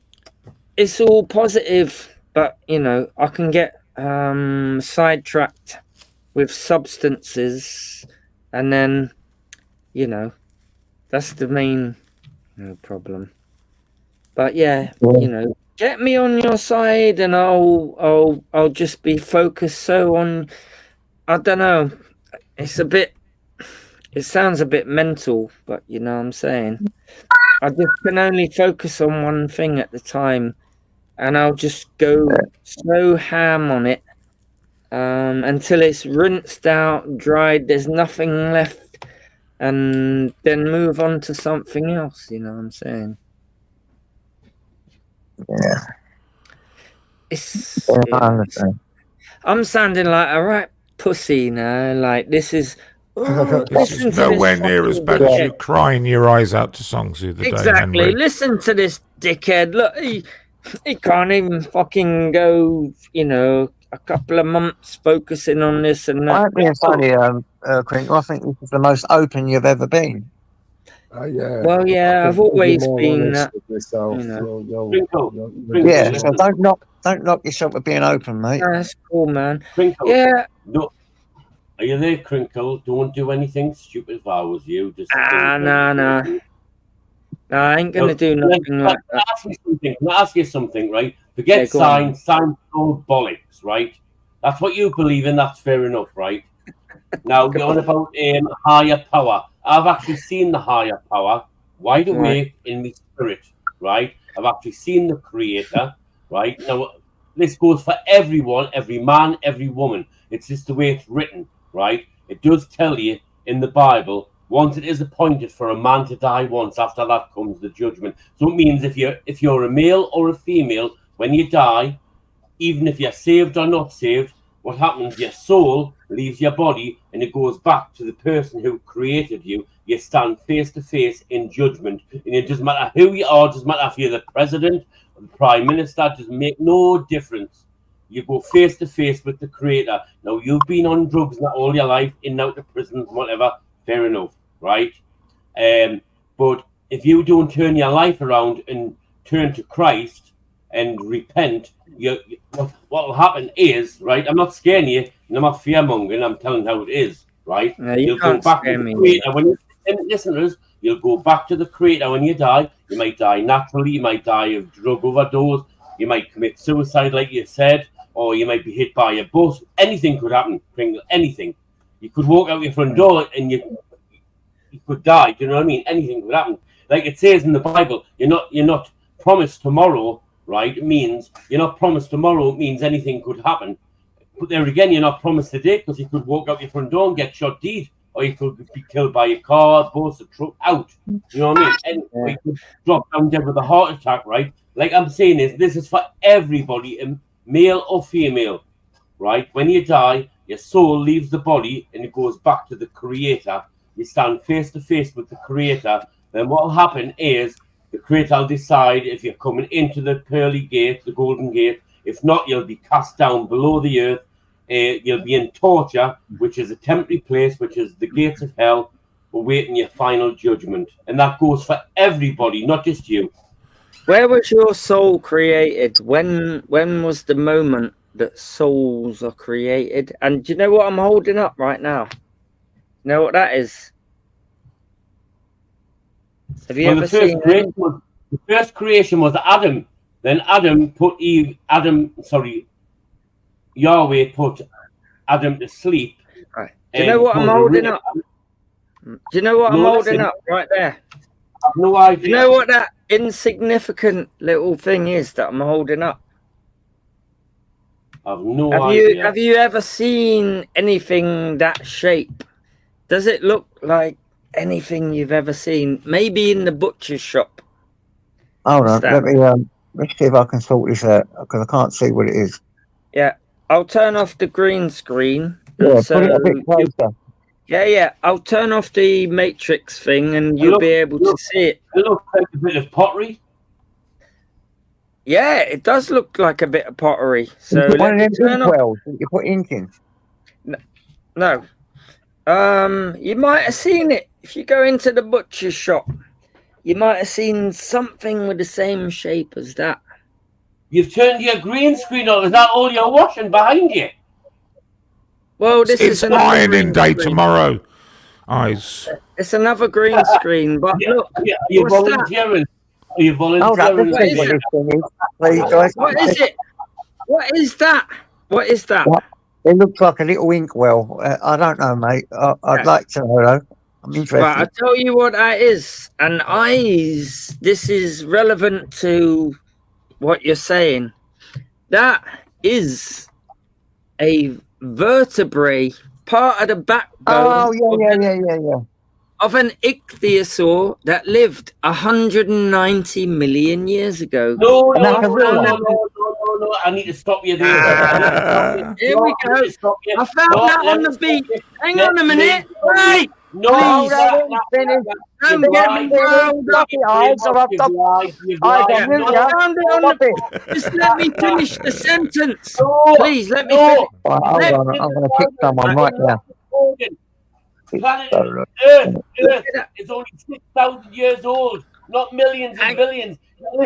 it's all positive. But, I can get sidetracked with substances. And then, that's the main problem. But get me on your side, and I'll just be focused so on. I don't know. It sounds a bit mental, but you know what I'm saying. I just can only focus on one thing at the time, and I'll just go so ham on it until it's rinsed out, dried. There's nothing left, and then move on to something else. You know what I'm saying? Yeah. I'm sounding like a right pussy now. Like, this is nowhere near as bad as you crying your eyes out to songs the other day. Exactly. Henry. Listen to this dickhead. Look, he can't even fucking go, a couple of months focusing on this and that. I think it's funny, Crinkle. I think this is the most open you've ever been. Yeah. Well, yeah, I've always been that. Yeah, so don't knock yourself for being open, mate. That's cool, man. Crinkle. Yeah. No. Are you there, Crinkle? Don't do anything stupid if I was you. Just no. No, I ain't gonna do nothing like that. Can I ask you something, right? Forget science. Science all bollocks, right? That's what you believe in. That's fair enough, right? Now, you're on about higher power. I've actually seen the higher power wide awake in my spirit, right? I've actually seen the creator, right? Now, this goes for everyone, every man, every woman. It's just the way it's written, right? It does tell you in the Bible, once it is appointed for a man to die once, after that comes the judgment. So it means if you're a male or a female, when you die, even if you're saved or not saved, what happens, your soul leaves your body and it goes back to the person who created you. You stand face to face in judgment. And it doesn't matter who you are, it doesn't matter if you're the president or the prime minister, it doesn't make no difference. You go face to face with the creator. Now, you've been on drugs not all your life, in and out of prisons, whatever, fair enough, right? But if you don't turn your life around and turn to Christ and repent, what will happen is, right? I'm not scaring you, and I'm not fear-mongering, I'm telling how it is, right? No, you'll go back to the creator. When listeners, you'll go back to the creator when you die. You might die naturally, you might die of drug overdose, you might commit suicide, like you said, or you might be hit by a bus. Anything could happen, Pringle, anything. You could walk out your front door and you could die, do you know what I mean? Anything could happen. Like it says in the Bible, you're not promised tomorrow, right? It means you're not promised tomorrow, it means anything could happen. But there again, you're not promised today, because you could walk out your front door and get shot dead, or you could be killed by a car, bus, a truck, out. You know what I mean? And you could drop down dead with a heart attack, right? Like I'm saying, this is for everybody, male or female, right? When you die, your soul leaves the body and it goes back to the creator. You stand face to face with the creator. Then what will happen is the creator will decide if you're coming into the pearly gate, the golden gate. If not, you'll be cast down below the earth. You'll be in torture, which is a temporary place, which is the gates of hell, awaiting your final judgment. And that goes for everybody, not just you. Where was your soul created? When was the moment that souls are created? And do you know what I'm holding up right now? You know what that is? Have you ever seen it? The first creation was Adam. Then Yahweh put Adam to sleep. Right. Do you know what I'm holding up? Do you know what I'm holding up right there? I've no idea. Do you know what that insignificant little thing is that I'm holding up? I've no idea. Have you ever seen anything that shape? Does it look like anything you've ever seen? Maybe in the butcher's shop. Hold on, let's see if I can sort this out, because I can't see what it is. Yeah, I'll turn off the green screen. Yeah, put it a bit closer. Yeah, I'll turn off the matrix thing and you'll be able to see it. It looks like a bit of pottery. Yeah, it does look like a bit of pottery. So one of them inkwells that you put ink in. No. You might have seen it. If you go into the butcher's shop, you might have seen something with the same shape as that. You've turned your green screen on. Is that all you're watching behind you? Well, this is ironing day tomorrow. Eyes. It's another green screen, but look. Are you volunteering? Are you volunteering? What is it? What is that? What is that? It looks like a little inkwell. I don't know, mate. I'd like to know, though. I'm interested. Right, I'll tell you what that is. And this is relevant to what you're saying. That is a vertebrae, part of the backbone of an ichthyosaur that lived 190 million years ago. No, I need to stop you there. Here we go. I found that on the beach. Hang on a minute. Right. No, don't get me wound up. Just let me finish the sentence. Please, let me finish. I'm going to kick someone right now. Planet Earth is only 6,000 years old, not millions and billions.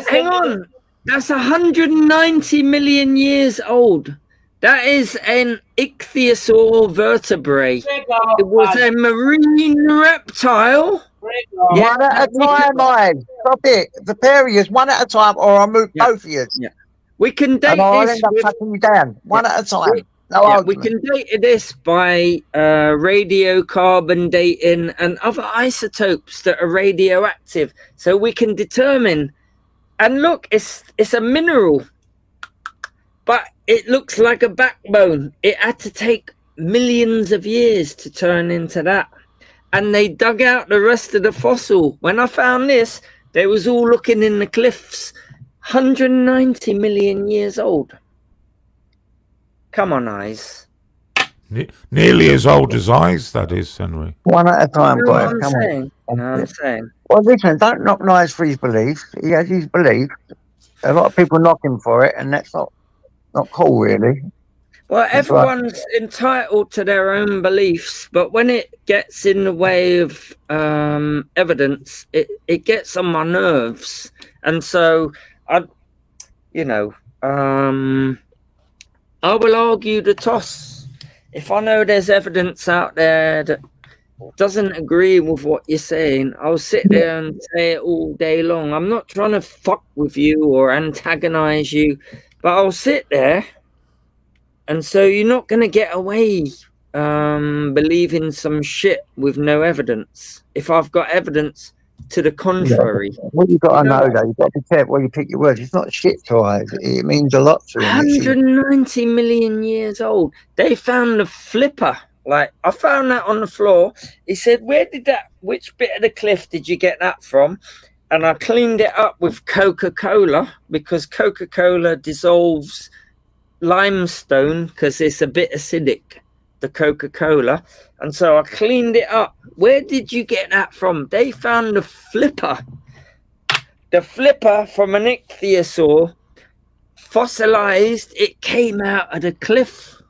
Hang on. That's 190 million years old. That is an ichthyosaur vertebrae. It was a marine reptile. One at a time, man. Stop it. The pair of you, one at a time, or I'll move both of you. Yeah. We can date I'll this. end up cutting you down. One at a time. We can date this by radiocarbon dating and other isotopes that are radioactive. So we can determine. And look, it's a mineral. But it looks like a backbone. It had to take millions of years to turn into that. And they dug out the rest of the fossil. When I found this, they was all looking in the cliffs. 190 million years old. Come on, eyes. Nearly as old as eyes, that is, Henry. One at a time, You know boy. what I'm Come saying? on. You know what I'm saying? Well, listen, don't knock Nice for his beliefs. He has his beliefs. A lot of people knock him for it, and that's not cool, really. Well, everyone's entitled to their own beliefs, but when it gets in the way of evidence, it gets on my nerves. And so, I will argue the toss. If I know there's evidence out there that doesn't agree with what you're saying, I'll sit there and say it all day long. I'm not trying to fuck with you or antagonize you, but I'll sit there. And so you're not going to get away believing some shit with no evidence. If I've got evidence to the contrary. Yeah. Well, you've got to know that. You've got to be careful where you pick your words. It's not shit to eyes. It means a lot to him. 190 million years old. They found the flipper. Like, I found that on the floor. He said, which bit of the cliff did you get that from? And I cleaned it up with Coca-Cola, because Coca-Cola dissolves limestone because it's a bit acidic, the Coca-Cola. And so I cleaned it up. Where did you get that from? They found the flipper. The flipper from an ichthyosaur, fossilized. It came out of the cliff.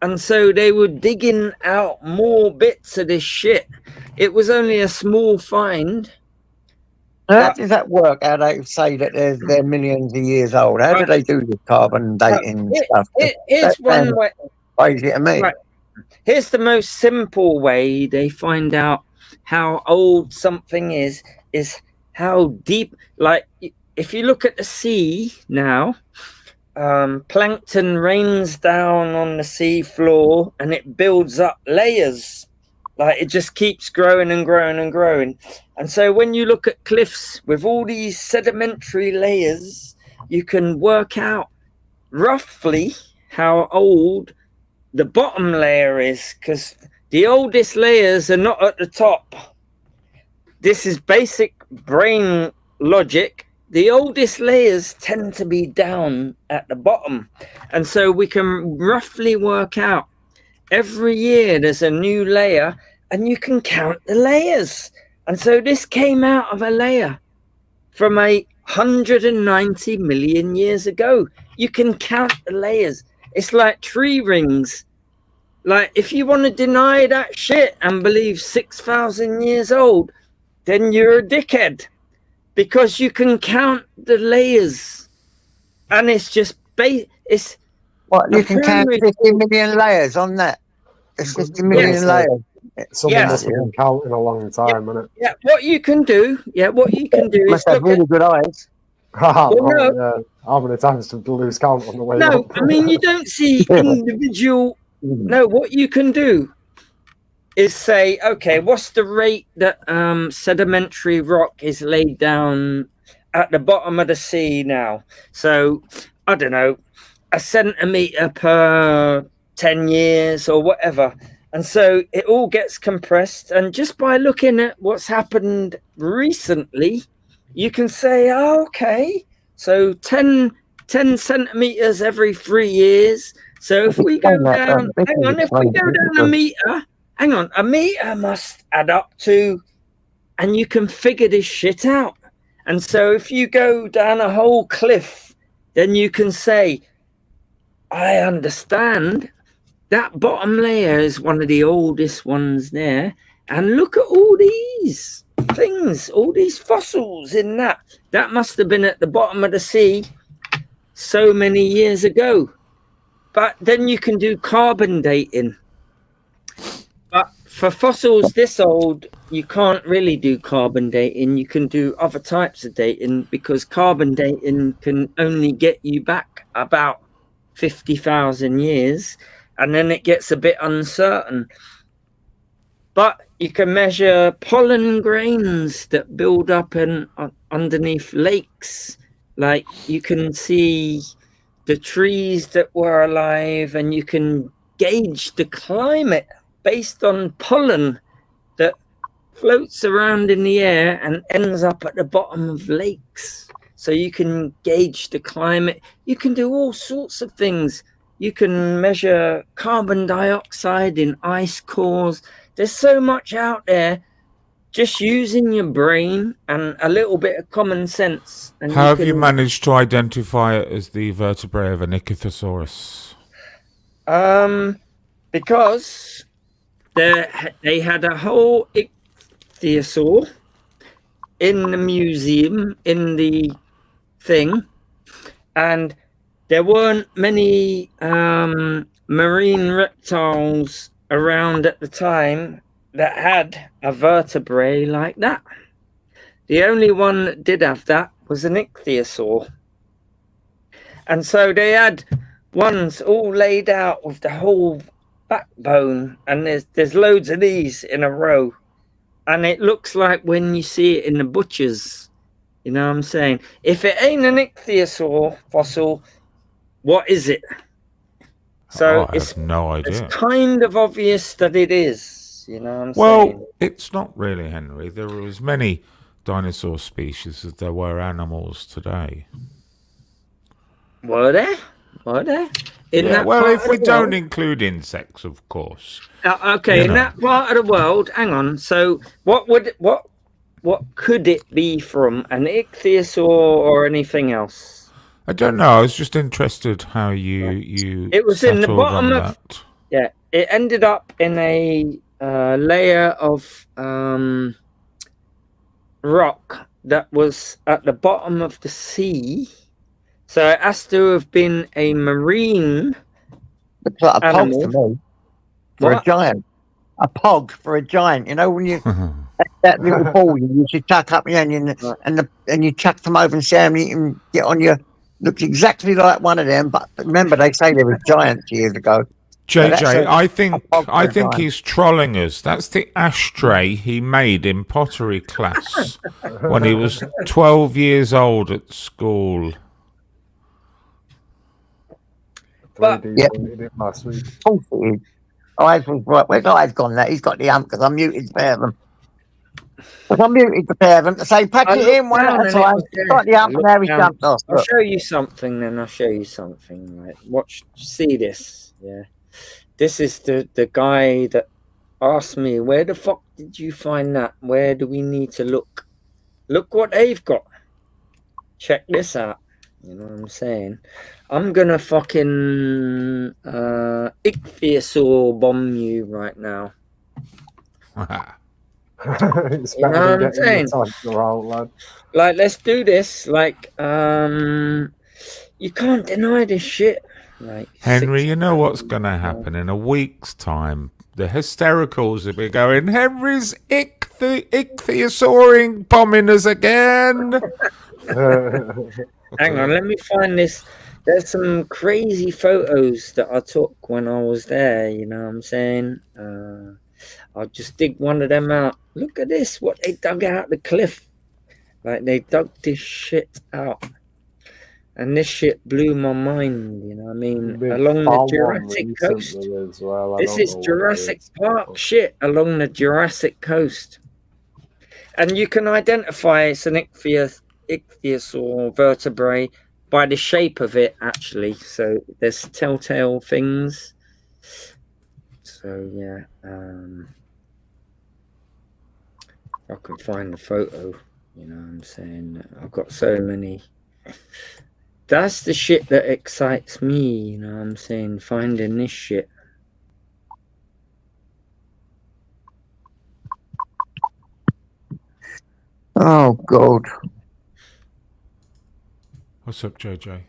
And so they were digging out more bits of this shit. It was only a small find. How does that work? How they say that they're millions of years old? How do they do this carbon dating stuff? Here's one way. Crazy to me. Right. Here's the most simple way they find out how old something is how deep. Like, if you look at the sea now, plankton rains down on the sea floor and it builds up layers. Like, it just keeps growing and growing and growing. And so when you look at cliffs with all these sedimentary layers, you can work out roughly how old the bottom layer is, because the oldest layers are not at the top. This is basic brain logic. The oldest layers tend to be down at the bottom. And so we can roughly work out every year there's a new layer, and you can count the layers. And so this came out of a layer from 190 million years ago. You can count the layers. It's like tree rings. Like, if you want to deny that shit and believe 6,000 years old, then you're a dickhead, because you can count the layers. And it's just it's what, you can count 50 million layers on that. It's 50 million layers. Someone must have been counting a long time, isn't it? Yeah, what you can do is must have really good eyes. How many times did you lose count on the way up? I mean, you don't see individual. No, what you can do is say, okay, what's the rate that sedimentary rock is laid down at the bottom of the sea now? So, I don't know, a centimeter per 10 years or whatever. And so it all gets compressed. And just by looking at what's happened recently, you can say, oh, okay, so 10 centimeters every 3 years. So if we go down, a meter, a meter must add up to, and you can figure this shit out. And so if you go down a whole cliff, then you can say, I understand that bottom layer is one of the oldest ones there. And look at all these things, all these fossils in that. That must have been at the bottom of the sea so many years ago. But then you can do carbon dating. But for fossils this old, you can't really do carbon dating. You can do other types of dating, because carbon dating can only get you back about 50,000 years. And then it gets a bit uncertain. But you can measure pollen grains that build up underneath lakes. Like, you can see the trees that were alive, and you can gauge the climate based on pollen that floats around in the air and ends up at the bottom of lakes. So you can gauge the climate. You can do all sorts of things. You can measure carbon dioxide in ice cores. There's so much out there. Just using your brain and a little bit of common sense. And how have you managed to identify it as the vertebrae of an ichthyosaurus? Because they had a whole ichthyosaur in the museum, in the thing, and there weren't many marine reptiles around at the time that had a vertebrae like that. The only one that did have that was an ichthyosaur. And so they had ones all laid out with the whole backbone, and there's loads of these in a row. And it looks like when you see it in the butchers, you know what I'm saying? If it ain't an ichthyosaur fossil, what is it? So I have no idea. It's kind of obvious that it is. You know what I'm well, saying? It's not really, Henry. There are as many dinosaur species as there were animals today. Were there? Were there? Well, if we don't include insects, of course. Okay, in that part of the world, hang on. So what could it be from? An ichthyosaur or anything else? I don't know. I was just interested how you it was in the bottom of that. Yeah, it ended up in a layer of rock that was at the bottom of the sea. So it has to have been a marine Looks like a animal. pog to me. For a giant. A pog for a giant. You know, when you that little ball you used to tuck up your hand and you chuck them over and see how many you can get on your. Looks exactly like one of them, but remember they say they were giants years ago. JJ, I think he's trolling us. That's the ashtray he made in pottery class when he was 12 years old at school. But, last week. Of course it is. Eyes was right. Where's Eyes gone? That he's got the hump because I muted the pair of them. Because I muted the pair of them to say, patch it in one at a time. He's got the hump and now he's jumped off. I'll show you something then. I'll show you something. Like, watch, see this. Yeah. This is the guy that asked me, where the fuck did you find that? Where do we need to look? Look what they've got. Check this out. You know what I'm saying? I'm gonna fucking ichthyosaur bomb you right now. It's you know what I'm saying? Like, let's do this. Like, you can't deny this shit. Like, Henry, you know what's gonna happen in a week's time? The hystericals will be going, Henry's ichthyosauring bombing us again. Hang on, let me find this. There's some crazy photos that I took when I was there, you know what I'm saying? I'll just dig one of them out. Look at this, what they dug out the cliff. Like, they dug this shit out. And this shit blew my mind, you know what I mean? Along the Jurassic coast. Well. This is Jurassic Park shit along the Jurassic coast. And you can identify it's an ichthyosaur vertebrae by the shape of it, actually. So there's telltale things. So yeah, I can find the photo, you know what I'm saying? I've got so many. That's the shit that excites me, you know what I'm saying? Finding this shit. Oh God. What's up, JJ?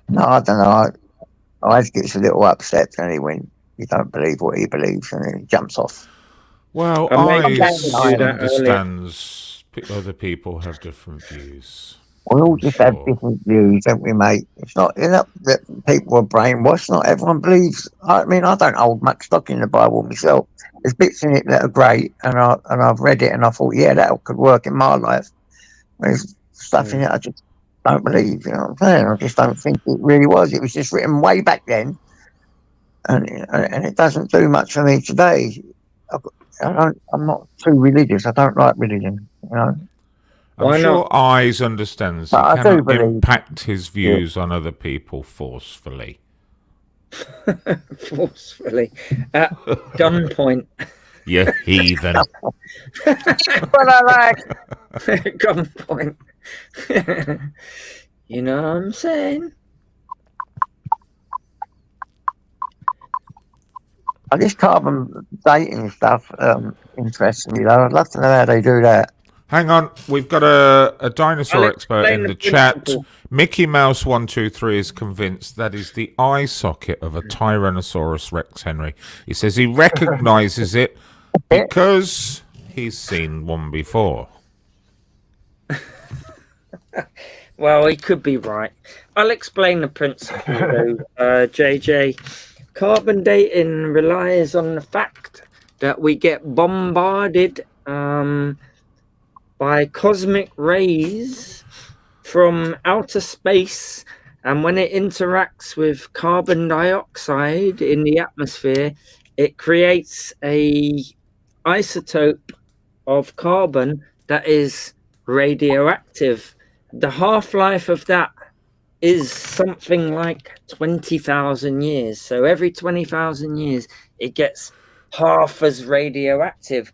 No, I don't know. I always gets a little upset when you don't believe what he believes and then he jumps off. Well, I understand other people have different views. We all just have different views, don't we, mate? It's not that people are brainwashed. Not everyone believes. I mean, I don't hold much stock in the Bible myself. There's bits in it that are great, and I've read it, and I thought, yeah, that could work in my life. There's stuff in it I just don't believe. You know what I'm saying? I just don't think it really was. It was just written way back then, and it doesn't do much for me today. I'm not too religious. I don't like religion, you know. I'm sure Eyes understands he But I do cannot believe- impact his views on other people forcefully. Forcefully. At gunpoint. You heathen. What I like. Gunpoint. You know what I'm saying? This carbon dating stuff interests me, though. I'd love to know how they do that. Hang on, we've got a dinosaur I'll expert in explain the the chat. principle. Mickey Mouse 123 is convinced that is the eye socket of a Tyrannosaurus Rex, Henry. He says he recognises it because he's seen one before. Well, he could be right. I'll explain the principle, though, JJ. Carbon dating relies on the fact that we get bombarded by cosmic rays from outer space, and when it interacts with carbon dioxide in the atmosphere, it creates a isotope of carbon that is radioactive. The half-life of that is something like 20,000 years. So every 20,000 years, it gets half as radioactive.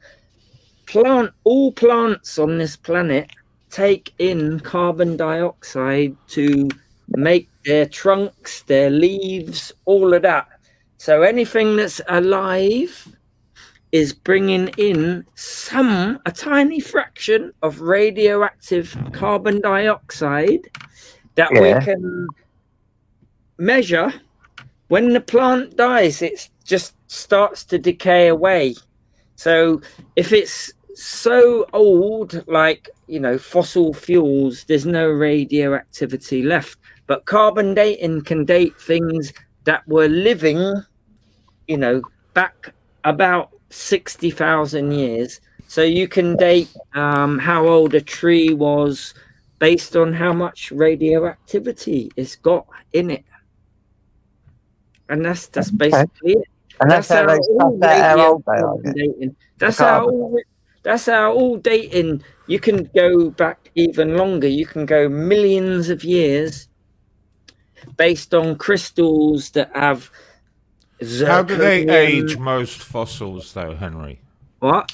All plants on this planet take in carbon dioxide to make their trunks, their leaves, all of that. So anything that's alive is bringing in a tiny fraction of radioactive carbon dioxide that we can measure. When the plant dies, it just starts to decay away. So if it's so old, like, you know, fossil fuels, there's no radioactivity left. But carbon dating can date things that were living, you know, back about 60,000 years. So you can date how old a tree was based on how much radioactivity it's got in it. And that's basically it. And that's how they stuff that how old they are. Dating. That's how all dating. You can go back even longer. You can go millions of years based on crystals that have zirconium. How do they age most fossils, though, Henry? What?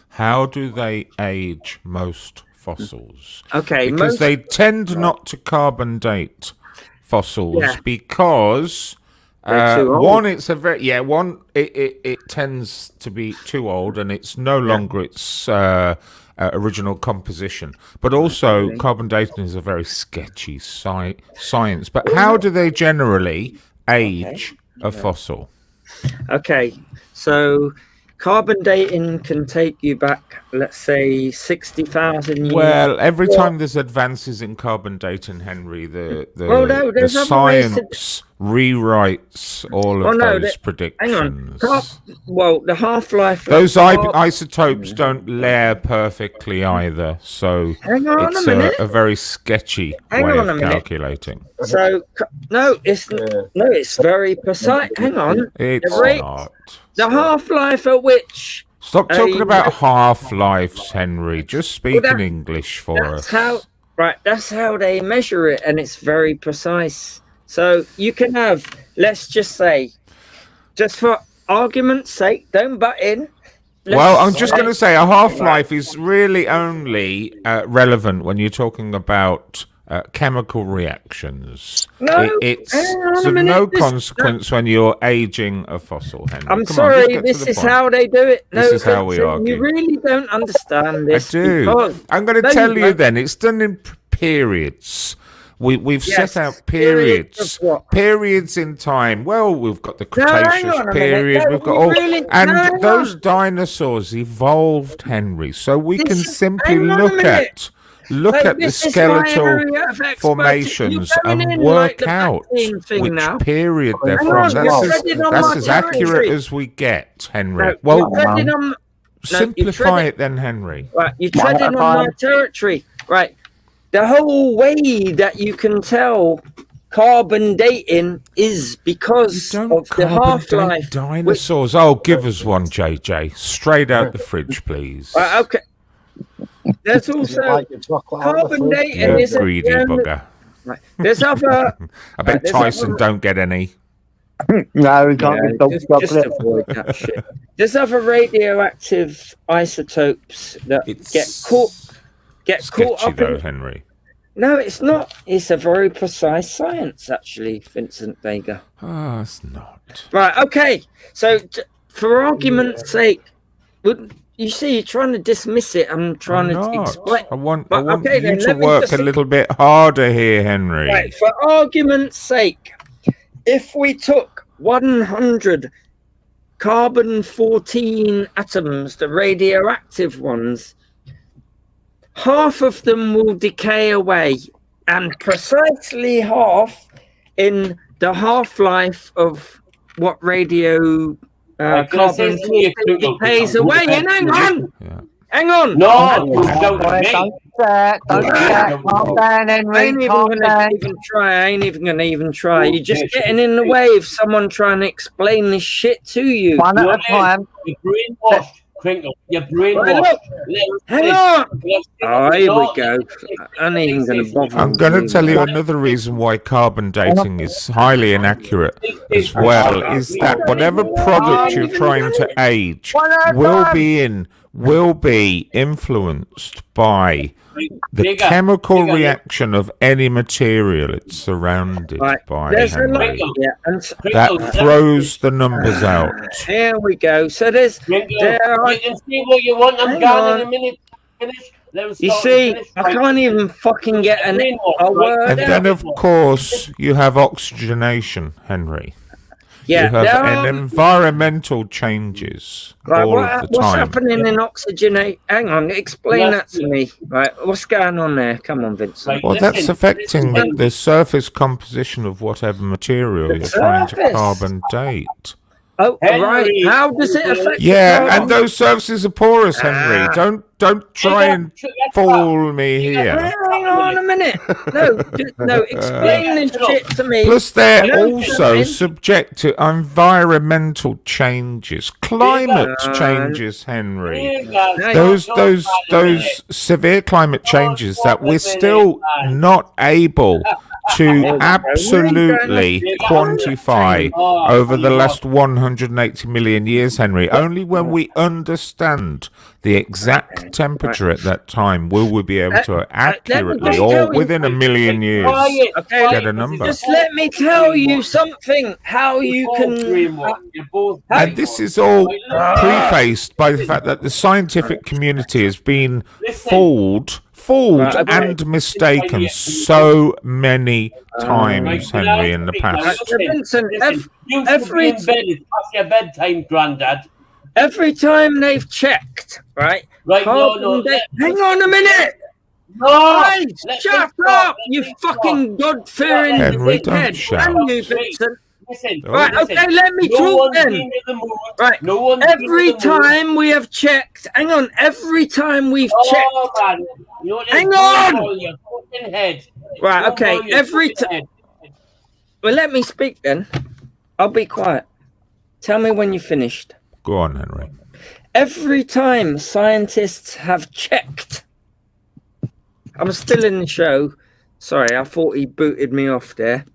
How do they age most fossils? Okay, because they tend not to carbon date fossils because one, it's a very it tends to be too old and it's no longer its original composition. But also, carbon dating is a very sketchy science. But how do they generally age a fossil? Okay, so carbon dating can take you back, let's say, 60,000 years. Well, every time there's advances in carbon dating, Henry, the science rewrites all of those predictions. Hang on. Well, the half-life... Those isotopes don't layer perfectly either, so it's a very sketchy way of calculating. So, it's very precise. Hang on. It's not. The half-life at which... Stop talking about half-lives, Henry. Just speak in English for us. That's how they measure it, and it's very precise. So you can have, let's just say, just for argument's sake, don't butt in. Well, I'm just going to say a half-life is really only relevant when you're talking about chemical reactions. It's of no consequence when you're aging a fossil, Henry. I'm sorry, this is how they do it. This is how we argue. You really don't understand this. I do. I'm going to tell you then, it's done in periods. We've set out periods in time. Well, we've got the Cretaceous period. We've got those dinosaurs evolved, Henry. So we can simply look at the skeletal formations and work out which period they're from. That's as accurate as we get, Henry. Simplify it then, Henry. Right, you're treading on my territory. Right. The whole way that you can tell carbon dating is because You of don't the carbon date half-life. dinosaurs. Oh, give us one, JJ. Straight out the fridge, please. Right, okay. There's also Like your chocolate out of the carbon fridge. dating You is greedy bugger. Right. There's other. I bet there's Tyson other- don't get any. No, we can't get dog just chocolate. avoid that shit. There's other radioactive isotopes that get caught Sketchy up though, in. Henry. No, it's not. It's a very precise science, actually, Vincent Vega. Oh, it's not. Right. Okay. So, for argument's sake, you see, you're trying to dismiss it. I'm trying to explain. I want okay, you then, to let me work just- a little bit harder here, Henry. Right. For argument's sake, if we took 100 carbon-14 atoms, the radioactive ones, half of them will decay away, and precisely half in the half-life of what radio carbon decays away. And hang on! Yeah. Hang on! No, Don't calm down, I Henry. ain't even Calm gonna down. even try. I ain't even gonna even try. You're just getting in the way of someone trying to explain this shit to you. One at a time. You're brainwashed, Crinkle. You're brainwashed. Right, look, hang on. Oh, here we No, go. I'm not even gonna bother. I'm going to tell you another reason why carbon dating is highly inaccurate as well, is that whatever product you're trying to age will be influenced by the chemical reaction of any material it's surrounded by. There's a Henry. lot, yeah, and That throws the numbers out. here we go. So there's there are, You can see what you want. I'm Hang gone on. in a minute. Finish. you see, I can't even fucking get a word And out. then, of course, you have oxygenation, Henry. Yeah, You there have are, environmental changes all of the what's time. happening in oxygenate? Hang on, explain that to me. Right, what's going on there? Come on, Vincent. Well, that's affecting the surface composition of whatever material you're trying to surface? carbon date. Oh, Henry, right. How does it affect? Yeah, the and those surfaces are porous, Henry. Don't try and fool me here. Hang on a minute. No, explain this shit to me. Plus, they're No, also Henry. subject to environmental changes, climate changes, Henry. Those severe climate changes that we're still not able to absolutely quantify over the last 180 million years, Henry. Only when we understand the exact temperature at that time will we be able to accurately, or within a million years, get a number. Just let me tell you something. How you can. And this is all prefaced by the fact that the scientific community has been fooled and mistaken so many times, Henry, in the past. Vincent, Every bed is past your bedtime, Grandad. every time they've checked, right? Right, Hang on a minute. No, Hey, shut up, you fucking God-fearing Henry, don't dickhead. shout. Can you, Vincent? Listen, Right, listen. okay, let me No talk one's then. been to the moon. Right, No one's been every to the moon. time we have checked, hang on, every time we've checked. Oh, man. You Hang on! Your fucking head. Right, okay, Don't your every fucking time. head. Well, let me speak then. I'll be quiet. Tell me when you're finished. Go on, Henry. Every time scientists have checked. I'm still in the show. Sorry, I thought he booted me off there.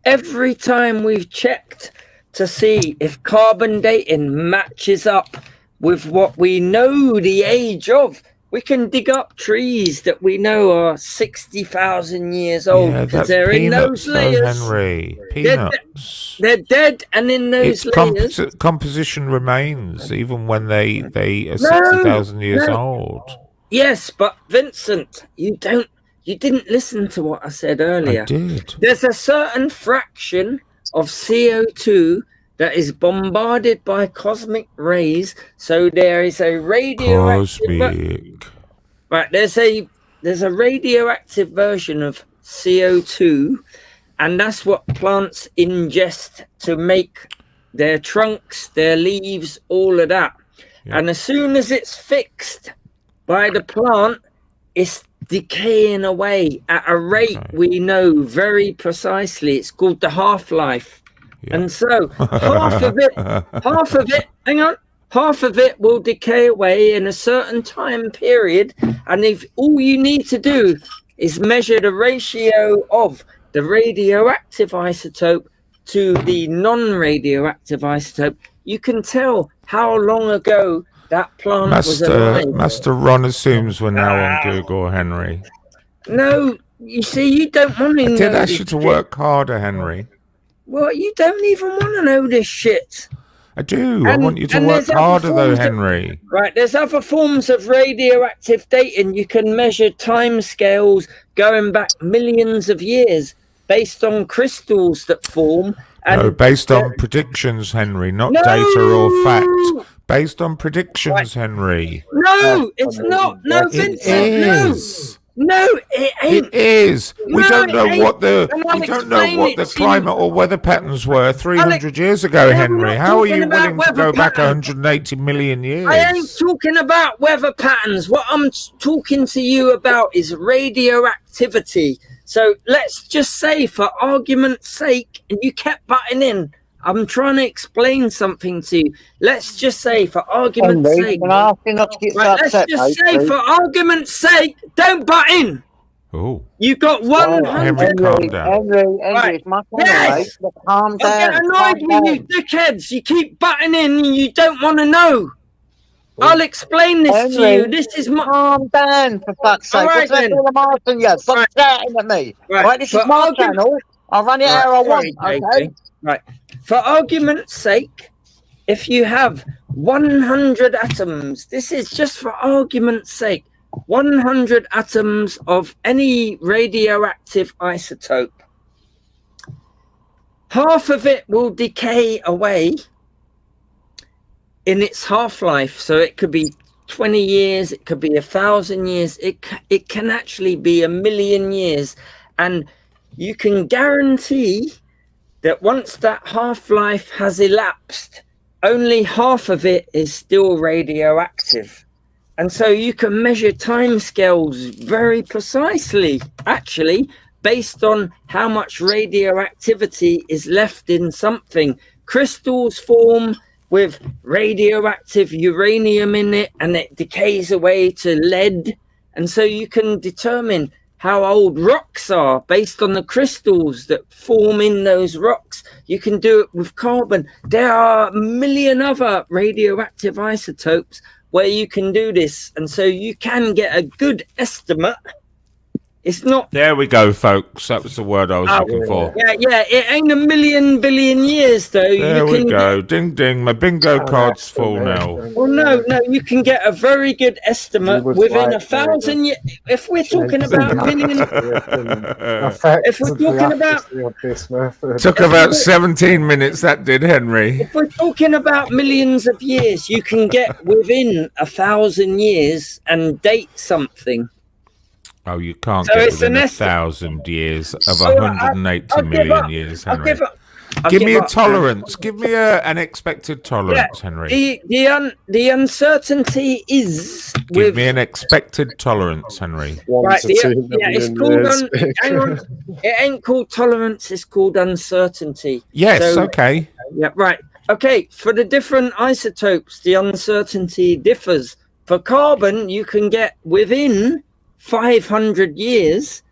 Every time we've checked to see if carbon dating matches up with what we know the age of, we can dig up trees that we know are 60,000 years old Yeah, because that's they're in peanuts, those though, layers. Henry. They're Peanuts. They're dead and in those Its layers. composition remains even when they are 60,000 years old. Yes, but Vincent, you didn't listen to what I said earlier. I did. There's a certain fraction of CO2 that is bombarded by cosmic rays, so there is a radioactive. Cosmic. Right, there's a radioactive version of CO2, and that's what plants ingest to make their trunks, their leaves, all of that. Yeah. And as soon as it's fixed by the plant, it's decaying away at a rate we know very precisely. It's called the half-life. Yeah. And so half of it, hang on, half of it will decay away in a certain time period. And if all you need to do is measure the ratio of the radioactive isotope to the non-radioactive isotope, you can tell how long ago that plant was alive. Master Ron assumes we're now on Google, Henry. No, you see, you don't want to know. I did ask this you to shit. work harder, Henry. Well, you don't even want to know this shit. I do. I And- want you to and work there's other harder, though, forms of- Henry. Right, there's other forms of radioactive dating. You can measure time scales going back millions of years based on crystals that form. And No, based on predictions, Henry, not No! data or fact. Based on predictions, Henry. no, it's not. No, It Vincent, no. is. No, it ain't. It is. We No, don't know it what the ain't. And I'll we don't know explain what it the to you. climate or weather patterns were 300 years ago, we're Henry. not How are talking you about willing to weather go back patterns. 180 million years? I ain't talking about weather patterns. What I'm talking to you about is radioactivity. So let's just say, for argument's sake, and you kept butting in, I'm trying to explain something to you. Let's just say, for argument's Henry, sake, can I ask you not to get so right, let's upset, just mate, say, please? for argument's sake, don't butt in. Oh, You got Oh, 100. calm down. Henry, Right. it's my time, Yes. mate. Look, calm I down. get annoyed calm with you down. dickheads. You keep butting in and you don't want to know. I'll explain this to Henry, you. This is my... Calm down, for fuck's sake. All right, What's that then. all I'm asking you? Stop Right. shouting at me. Right. Right, this is For my argument- channel. I'll run it how I want, Sorry, okay? JJ. Right. For argument's sake, if you have 100 atoms, this is just for argument's sake, 100 atoms of any radioactive isotope. Half of it will decay away in its half-life. So it could be 20 years, it could be 1,000 years, it can actually be 1,000,000 years. And you can guarantee that once that half-life has elapsed, only half of it is still radioactive. And so you can measure timescales very precisely, actually, based on how much radioactivity is left in something. Crystals form with radioactive uranium in it, and it decays away to lead. And so you can determine how old rocks are based on the crystals that form in those rocks. You can do it with carbon. There are a million other radioactive isotopes where you can do this, and so you can get a good estimate. It's not... There we go, folks. That was the word I was looking for. Yeah, it ain't 1,000,000,000 billion years, though. There you we can go. Ding, ding. My bingo card's full now. Well, no, you can get a very good estimate within 1,000 years. If we're talking about millions, if we're talking about... Took about 17 minutes, that did, Henry. If we're talking about millions of years, you can get within 1,000 years and date something. Oh, you can't So get it's within an 1,000 years of So 180 I'll give million up. years, I'll Henry. give up. I'll Give me give a up. tolerance. Give me an expected tolerance, Henry. The uncertainty is Give with... me an expected tolerance, Henry. Right, it's called hang on. It ain't called tolerance, it's called uncertainty. Yes, So- okay. Yeah, right. Okay, for the different isotopes, the uncertainty differs. For carbon, you can get within 500 years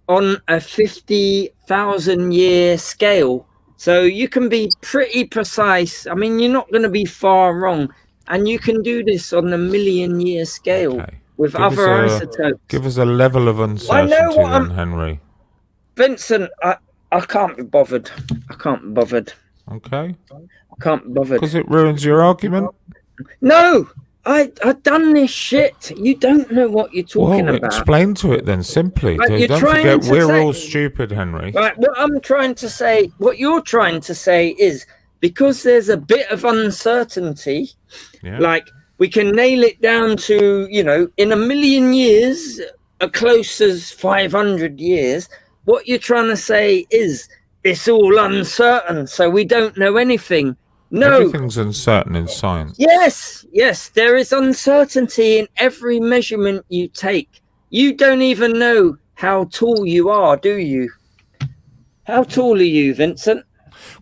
on a 50,000 year scale. So you can be pretty precise. I mean, you're not going to be far wrong. And you can do this on a 1,000,000 year scale Okay. with Give us other a- isotopes. Give us a level of uncertainty what then, Henry. Vincent, I can't be bothered. I can't be bothered. Okay. I can't be bothered. Because it ruins your argument? No, I've done this shit. You don't know what you're talking Well, about. explain to it then, simply. Right, you're Don't trying forget, to we're say- all stupid, Henry. Right, what I'm trying to say, what you're trying to say is, because there's a bit of uncertainty, Yeah. like we can nail it down to, in 1,000,000 years, as close as 500 years, what you're trying to say is it's all uncertain, so we don't know anything. No. Everything's uncertain in science. Yes, there is uncertainty in every measurement you take. you don't even know how tall you are, do you? How tall are you, Vincent?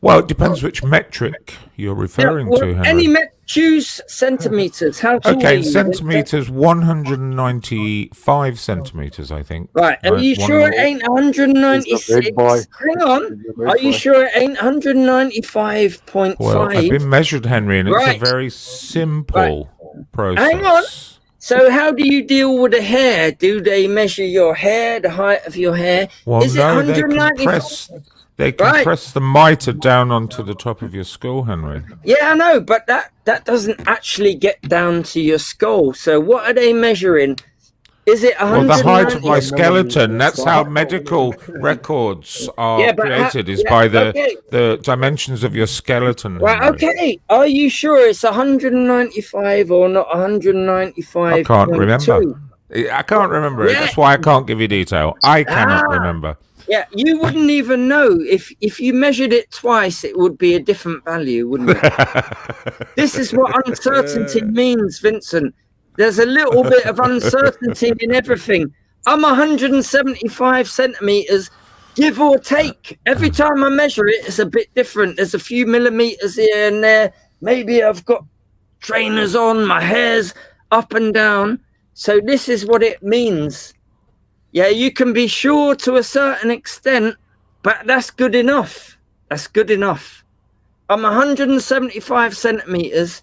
Well, it depends which metric you're referring to, Henry. Choose centimeters. How tall are Okay, you, centimeters, 195 centimeters, I think. Right, are you sure it ain't 196? Hang on. Are you sure it ain't 195.5? Well, I've been measured, Henry, and it's a very simple process. Hang on. So how do you deal with the hair? Do they measure your hair, the height of your hair? Well, Is no, it 195? they compress the mitre down onto the top of your skull, Henry. Yeah, I know, but that doesn't actually get down to your skull. So what are they measuring? Is it 190? Well, the height of my skeleton, that's how medical records are created, is by the dimensions of your skeleton. Right, Henry. okay. Are you sure it's 195 or not 195? I can't remember. I can't remember it. That's why I can't give you detail. I cannot remember. Yeah, you wouldn't even know. If you measured it twice, it would be a different value, wouldn't it? This is what uncertainty means, Vincent. There's a little bit of uncertainty in everything. I'm 175 centimeters, give or take. Every time I measure it, it's a bit different. There's a few millimeters here and there. Maybe I've got trainers on, my hair's up and down. So this is what it means. Yeah, you can be sure to a certain extent, but that's good enough. That's good enough. I'm 175 centimeters,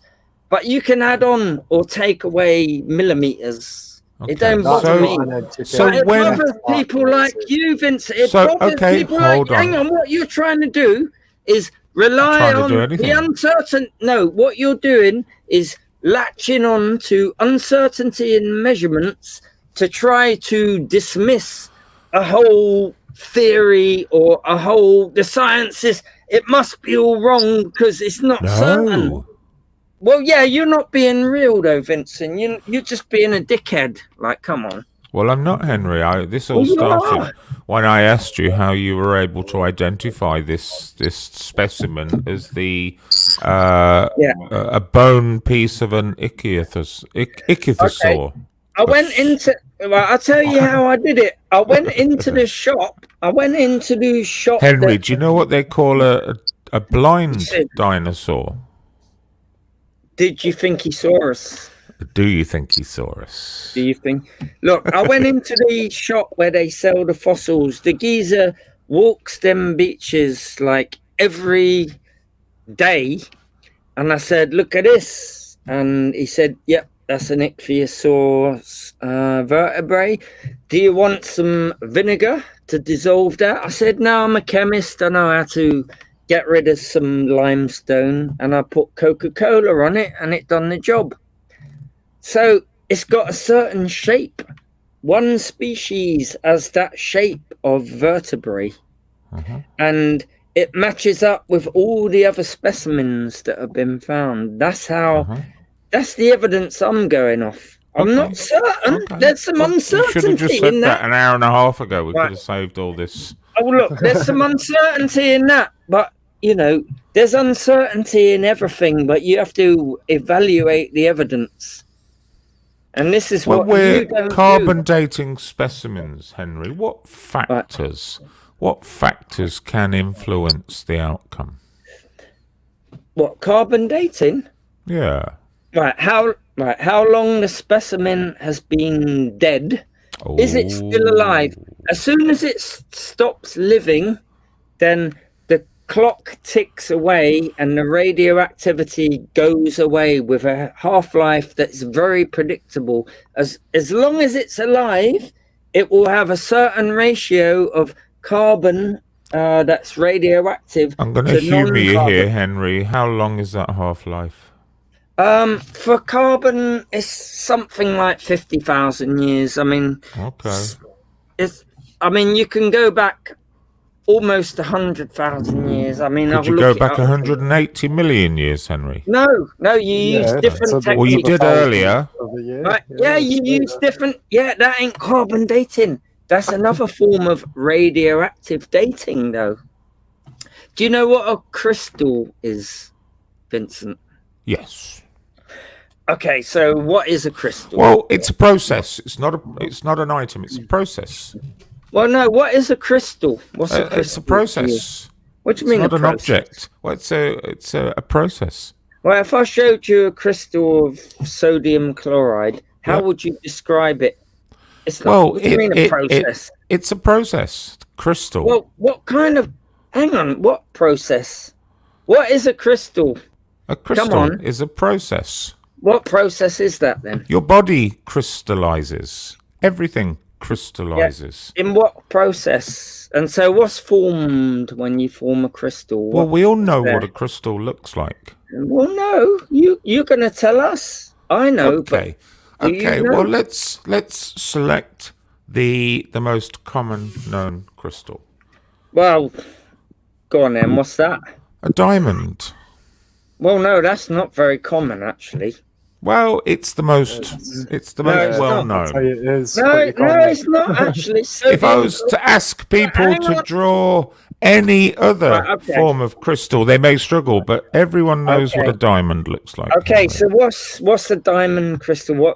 but you can add on or take away millimeters. Okay. It don't bother me. So it when bothers people like you, Vincent. It bothers people like, hang on, what you're trying to do is rely on the uncertain. No, what you're doing is latching on to uncertainty in measurements to try to dismiss a whole theory or the sciences. It must be all wrong because it's not certain. Well, yeah, you're not being real though, Vincent. You're just being a dickhead. Like, come on. Well, I'm not, Henry. This all started when I asked you how you were able to identify this specimen as the a bone piece of an ichthyosaur. Okay. I went into. Well, I'll tell you how I did it. I went into the shop. Henry, do you know what they call a blind dinosaur? Did you think he saw us? Do you think he saw us? Do you think? Look, I went into the shop where they sell the fossils. The geezer walks them beaches like every day. And I said, look at this. And he said, yep, that's an ichthyosaur vertebrae. Do you want some vinegar to dissolve that? I said, no, I'm a chemist. I know how to get rid of some limestone. And I put Coca-Cola on it and it done the job. So it's got a certain shape. One species has that shape of vertebrae. And it matches up with all the other specimens that have been found. That's how, that's the evidence I'm going off. I'm not certain. There's some uncertainty. You should have just said that an hour and a half ago. We could have saved all this. Oh, look, there's some uncertainty in that. But, you know, there's uncertainty in everything, but you have to evaluate the evidence. And this is what we're carbon dating specimens, Henry. What factors can influence the outcome? What, carbon dating? Yeah. How long the specimen has been dead? Is it still alive? As soon as it stops living, then the clock ticks away and the radioactivity goes away with a half-life that's very predictable. As long as it's alive, it will have a certain ratio of carbon that's radioactive. I'm going to humour you here, Henry. How long is that half-life? For carbon, it's something like 50,000 years. I mean, you can go back almost 100,000 years. I mean, could you go back 180 million years, Henry? No, you use different techniques. Well, you did earlier. Right? Yeah, you use different. Yeah, that ain't carbon dating. That's another form of radioactive dating, though. Do you know what a crystal is, Vincent? Yes. Okay, so what is a crystal? Well, it's a process. It's not an item. It's a process. Well, no. What is a crystal? What's a crystal? It's a process. What do you mean? It's not an process? object. Well, it's a process. Well, if I showed you a crystal of sodium chloride, how would you describe it? It's not. What do you mean a process? It's a process. Crystal. Well, what kind of? Hang on. What process? What is a crystal? A crystal is a process. What process is that then? Your body crystallizes. Everything crystallizes. Yeah. In what process? And so what's formed when you form a crystal? Well, we all know what a crystal looks like. Well, no. You're going to tell us. I know. Okay. But Okay. you know? Well, let's select the most common known crystal. Well, go on then. What's that? A diamond. Well, no, that's not very common, actually. Well, it's the most well known. It's not actually. If I was to ask people to draw any other form of crystal, they may struggle, but everyone knows what a diamond looks like. Okay, so what's a diamond crystal?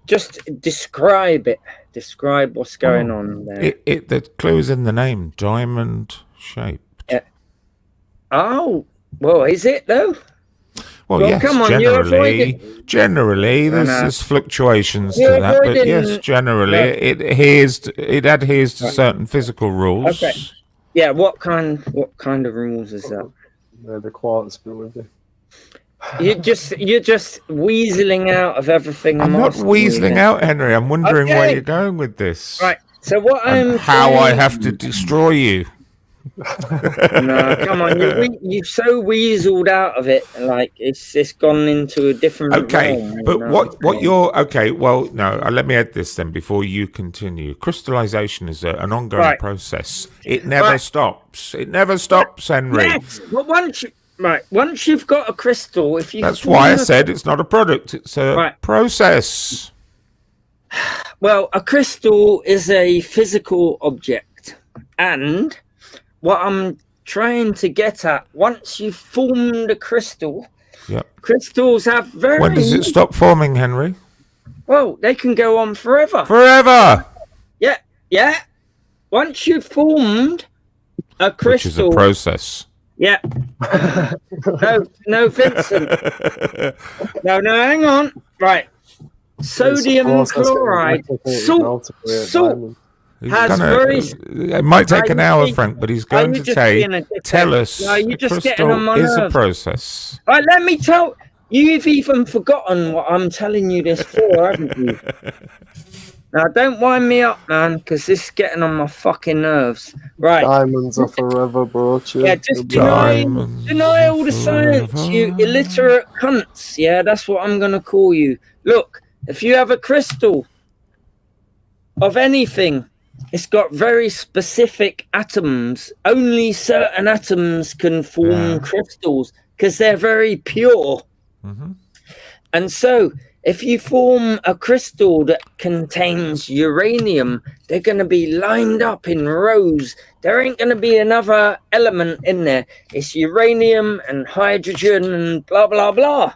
Just describe it. Describe what's going on there. The clue is in the name, diamond shaped. Yeah. Oh, well, is it though? Well, yes, come on, generally, there's fluctuations to that, but yes, generally, it adheres to certain physical rules. Okay. Yeah, what kind of rules is that? The quartz with you. You're just weaseling out of everything. I'm not weaseling out, Henry. I'm wondering where you're going with this. Right. So what how I have to destroy you. No, come on, you've so weaseled out of it, like it's gone into a different realm, but what you're well, no, let me add this then before you continue. Crystallization is an ongoing process. It never stops. It never stops, Henry. Yes, but once you've got a crystal, if you that's why I said it's not a product, it's a process. Well, a crystal is a physical object, and what I'm trying to get at, once you've formed a crystal, crystals have very... When does it stop forming, Henry? Well, they can go on forever. Forever! Yeah. Once you've formed a crystal... Which is a process. Yeah. No, Vincent. No, hang on. Right. Sodium chloride. Salt. It might take an hour, Frank, but he's going to tell us the crystal is a process. All right, let me tell you've even forgotten what I'm telling you this for, haven't you? Now, don't wind me up, man, because this is getting on my fucking nerves. Right. Diamonds are forever, bro. Yeah, just deny all the science, you illiterate cunts. Yeah, that's what I'm going to call you. Look, if you have a crystal of anything, it's got very specific atoms. Only certain atoms can form crystals because they're very pure. Mm-hmm. And so if you form a crystal that contains uranium, they're going to be lined up in rows. There ain't going to be another element in there. It's uranium and hydrogen and blah, blah, blah.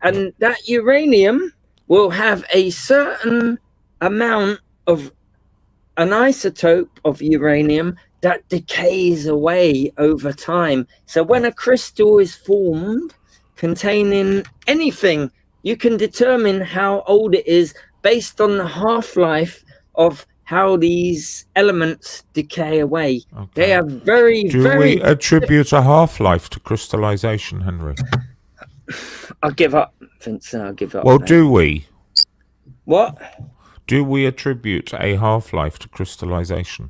And that uranium will have a certain amount of an isotope of uranium that decays away over time. So when a crystal is formed containing anything, you can determine how old it is based on the half-life of how these elements decay away. Okay. They are very, Do we attribute a half-life to crystallization, Henry? I'll give up, Vincent. I'll give up. Well, do we? What? Do we attribute a half-life to crystallization?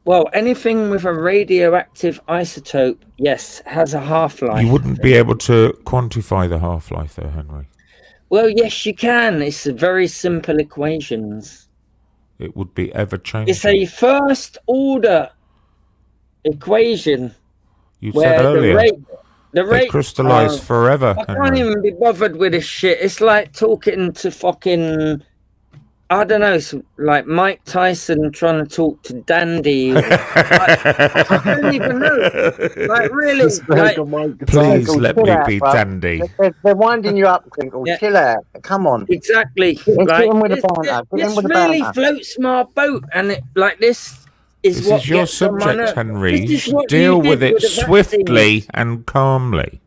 Well, anything with a radioactive isotope, yes, has a half-life. You wouldn't be able to quantify the half-life though, Henry. Well, yes, you can. It's very simple equations. It would be ever-changing. It's a first-order equation. You said earlier. They crystallize forever. I can't even be bothered with this shit. It's like talking to fucking I don't know, it's like Mike Tyson trying to talk to Dandy. I don't even know. Like, really, like, please let me out, be bro. Dandy. They're winding you up, Crinkle. Yeah. Chill out. Come on. Exactly. Get Like, in with the banter. Get in this with the really banter. floats my boat, and it, like, this is This what is your gets on my subject, nerves. Henry. This is what Deal you with did it with the swiftly vaccines. and calmly.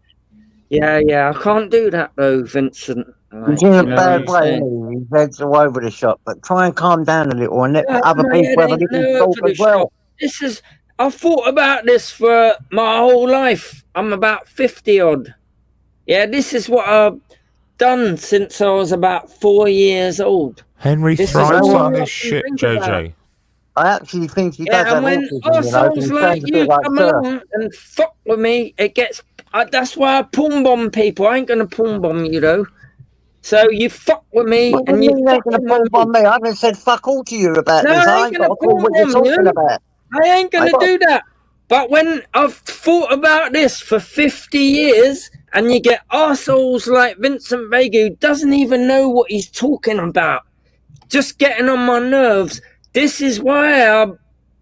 Yeah, I can't do that though, Vincent. Like, He's in a you know bad what I'm way, saying? isn't he? His head's all over the shop, but try and calm down a little and let other My head people have a ain't little no talk over as the well. shop. This is, I've thought about this for my whole life. I'm about 50 odd. Yeah, this is what I've done since I was about 4 years old. Henry This is thrives all on I this can shit, think JJ. about. I actually think he Yeah, does have and when autism, you know, 'cause assholes he like sounds a bit you like come Sir. along and fuck with me, it gets. That's why I poom bomb people. I ain't gonna poom bomb you though. So you fuck with me, What do and you you mean you ain't going to fucking with pull me. on me? I haven't said fuck all to you about No, this. I I ain't ain't gonna got a clue poom what you're bomb talking you. about. I ain't gonna do that. But when I've thought about this for 50 years, and you get arseholes like Vincent Vega who doesn't even know what he's talking about, just getting on my nerves. This is why I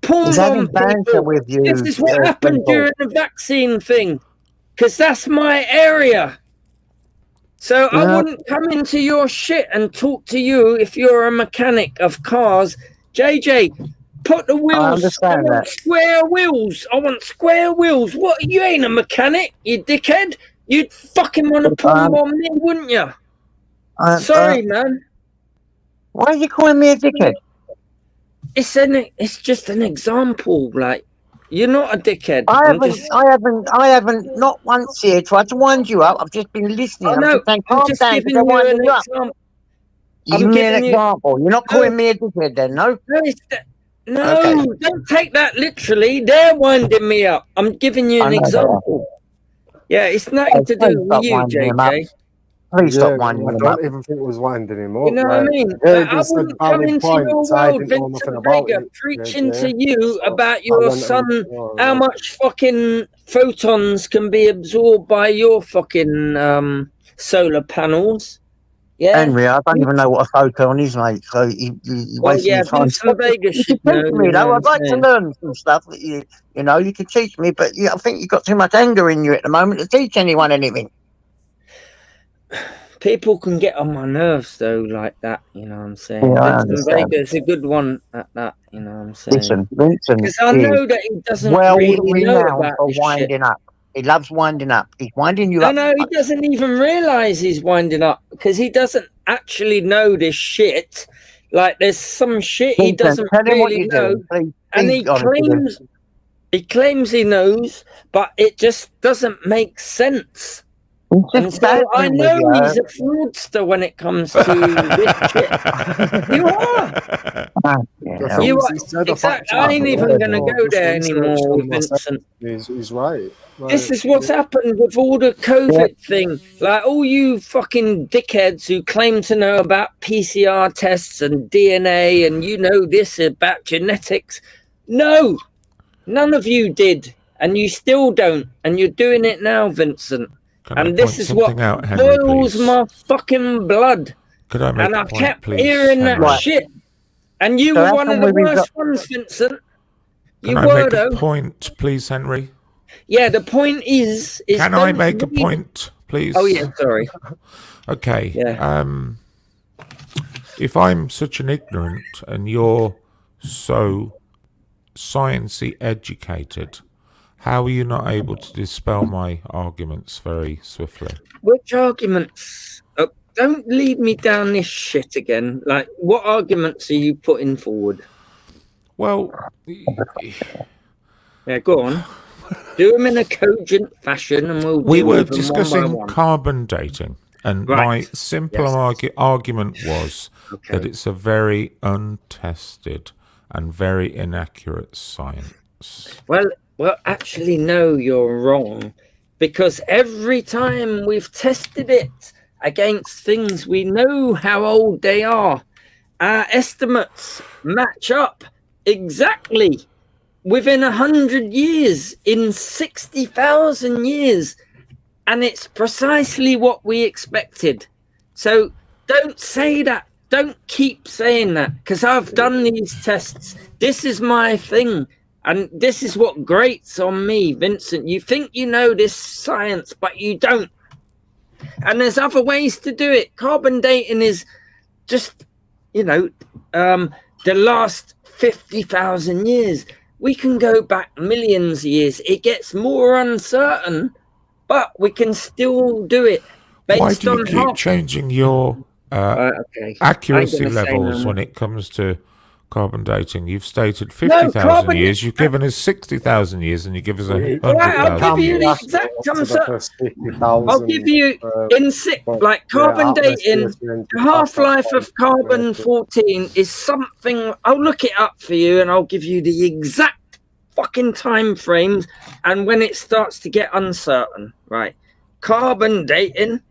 poom He's bomb having banter people. with you, This is what happened Crinkle. during the vaccine thing, because that's my area. So I Yeah. wouldn't come into your shit and talk to you if you're a mechanic of cars. JJ, put the wheels. I understand want that. square wheels. I want square wheels. What? You ain't a mechanic, you dickhead. You'd fucking want to poom bomb me, wouldn't you? Sorry, man. Why are you calling me a dickhead? It's just an example. Like, you're not a dickhead. I haven't not once here tried to wind you up. I've just been listening. Oh, I'm no, just saying, I'm calm just down giving because they're you winding an you up. example. You give me an example. You're not calling me a dickhead then, no? No, Okay. don't take that literally. They're winding me up. I'm giving you an example. Yeah, it's nothing to do with you, JJ. Please stop I winding him don't up. even think it was winding him up. You know what I mean? Yeah, Like, I wouldn't come into your world, Vincent Vega, preaching to you about your sun, how much fucking photons can be absorbed by your fucking solar panels. Yeah. Henry, I don't even know what a photon is, mate. So you wasting your time. Vincent Vega should You know. can teach me, though. I'd like to learn some stuff that you know, you can teach me, but I think you've got too much anger in you at the moment to teach anyone anything. People can get on my nerves though, like that. You know what I'm saying? Yeah, Vincent Vega is a good one at that. You know what I'm saying? Listen, Vincent because I know that he doesn't really know about for this winding shit. up. He loves winding up. He's winding you up. No, he doesn't even realize he's winding up because he doesn't actually know this shit. Like, there's some shit he doesn't really know, and he claims he knows, but it just doesn't make sense. And so I know he's a fraudster when it comes to this shit. You are. You are. Exactly. I ain't even going to go there anymore, Vincent. He's right. This is what's happened with all the COVID thing. Like, all you fucking dickheads who claim to know about PCR tests and DNA and you know this about genetics. No, none of you did. And you still don't. And you're doing it now, Vincent. And this is what boils my fucking blood. Could I make and a I point, kept please, hearing Henry? that shit. And you were one of the worst ones, Vincent. Can I make a point, please, Henry? Yeah, the point is can I make a point, please? Oh yeah, sorry. Okay. Yeah. If I'm such an ignorant and you're so sciencey educated, how are you not able to dispel my arguments very swiftly? Which arguments? Don't lead me down this shit again. Like, what arguments are you putting forward? Well, yeah, go on. Do them in a cogent fashion, and we were with them discussing one by one. carbon dating, and my simple argument was that it's a very untested and very inaccurate science. Well, actually, no, you're wrong, because every time we've tested it against things we know how old they are, our estimates match up exactly within 100 years, in 60,000 years, and it's precisely what we expected. So don't say that don't keep saying that, because I've done these tests. This is my thing. And this is what grates on me, Vincent. You think you know this science, but you don't. And there's other ways to do it. Carbon dating is just, you know, the last 50,000 years. We can go back millions of years. It gets more uncertain, but we can still do it. Why do you keep changing your accuracy levels when it comes to carbon dating? You've stated 50,000 years. You've given us 60,000 years, and you give us 100,000 I'll give you the exact I'll give you like carbon dating. The half-life of carbon-14 is something. I'll look it up for you, and I'll give you the exact fucking time frames and when it starts to get uncertain. Right, carbon dating.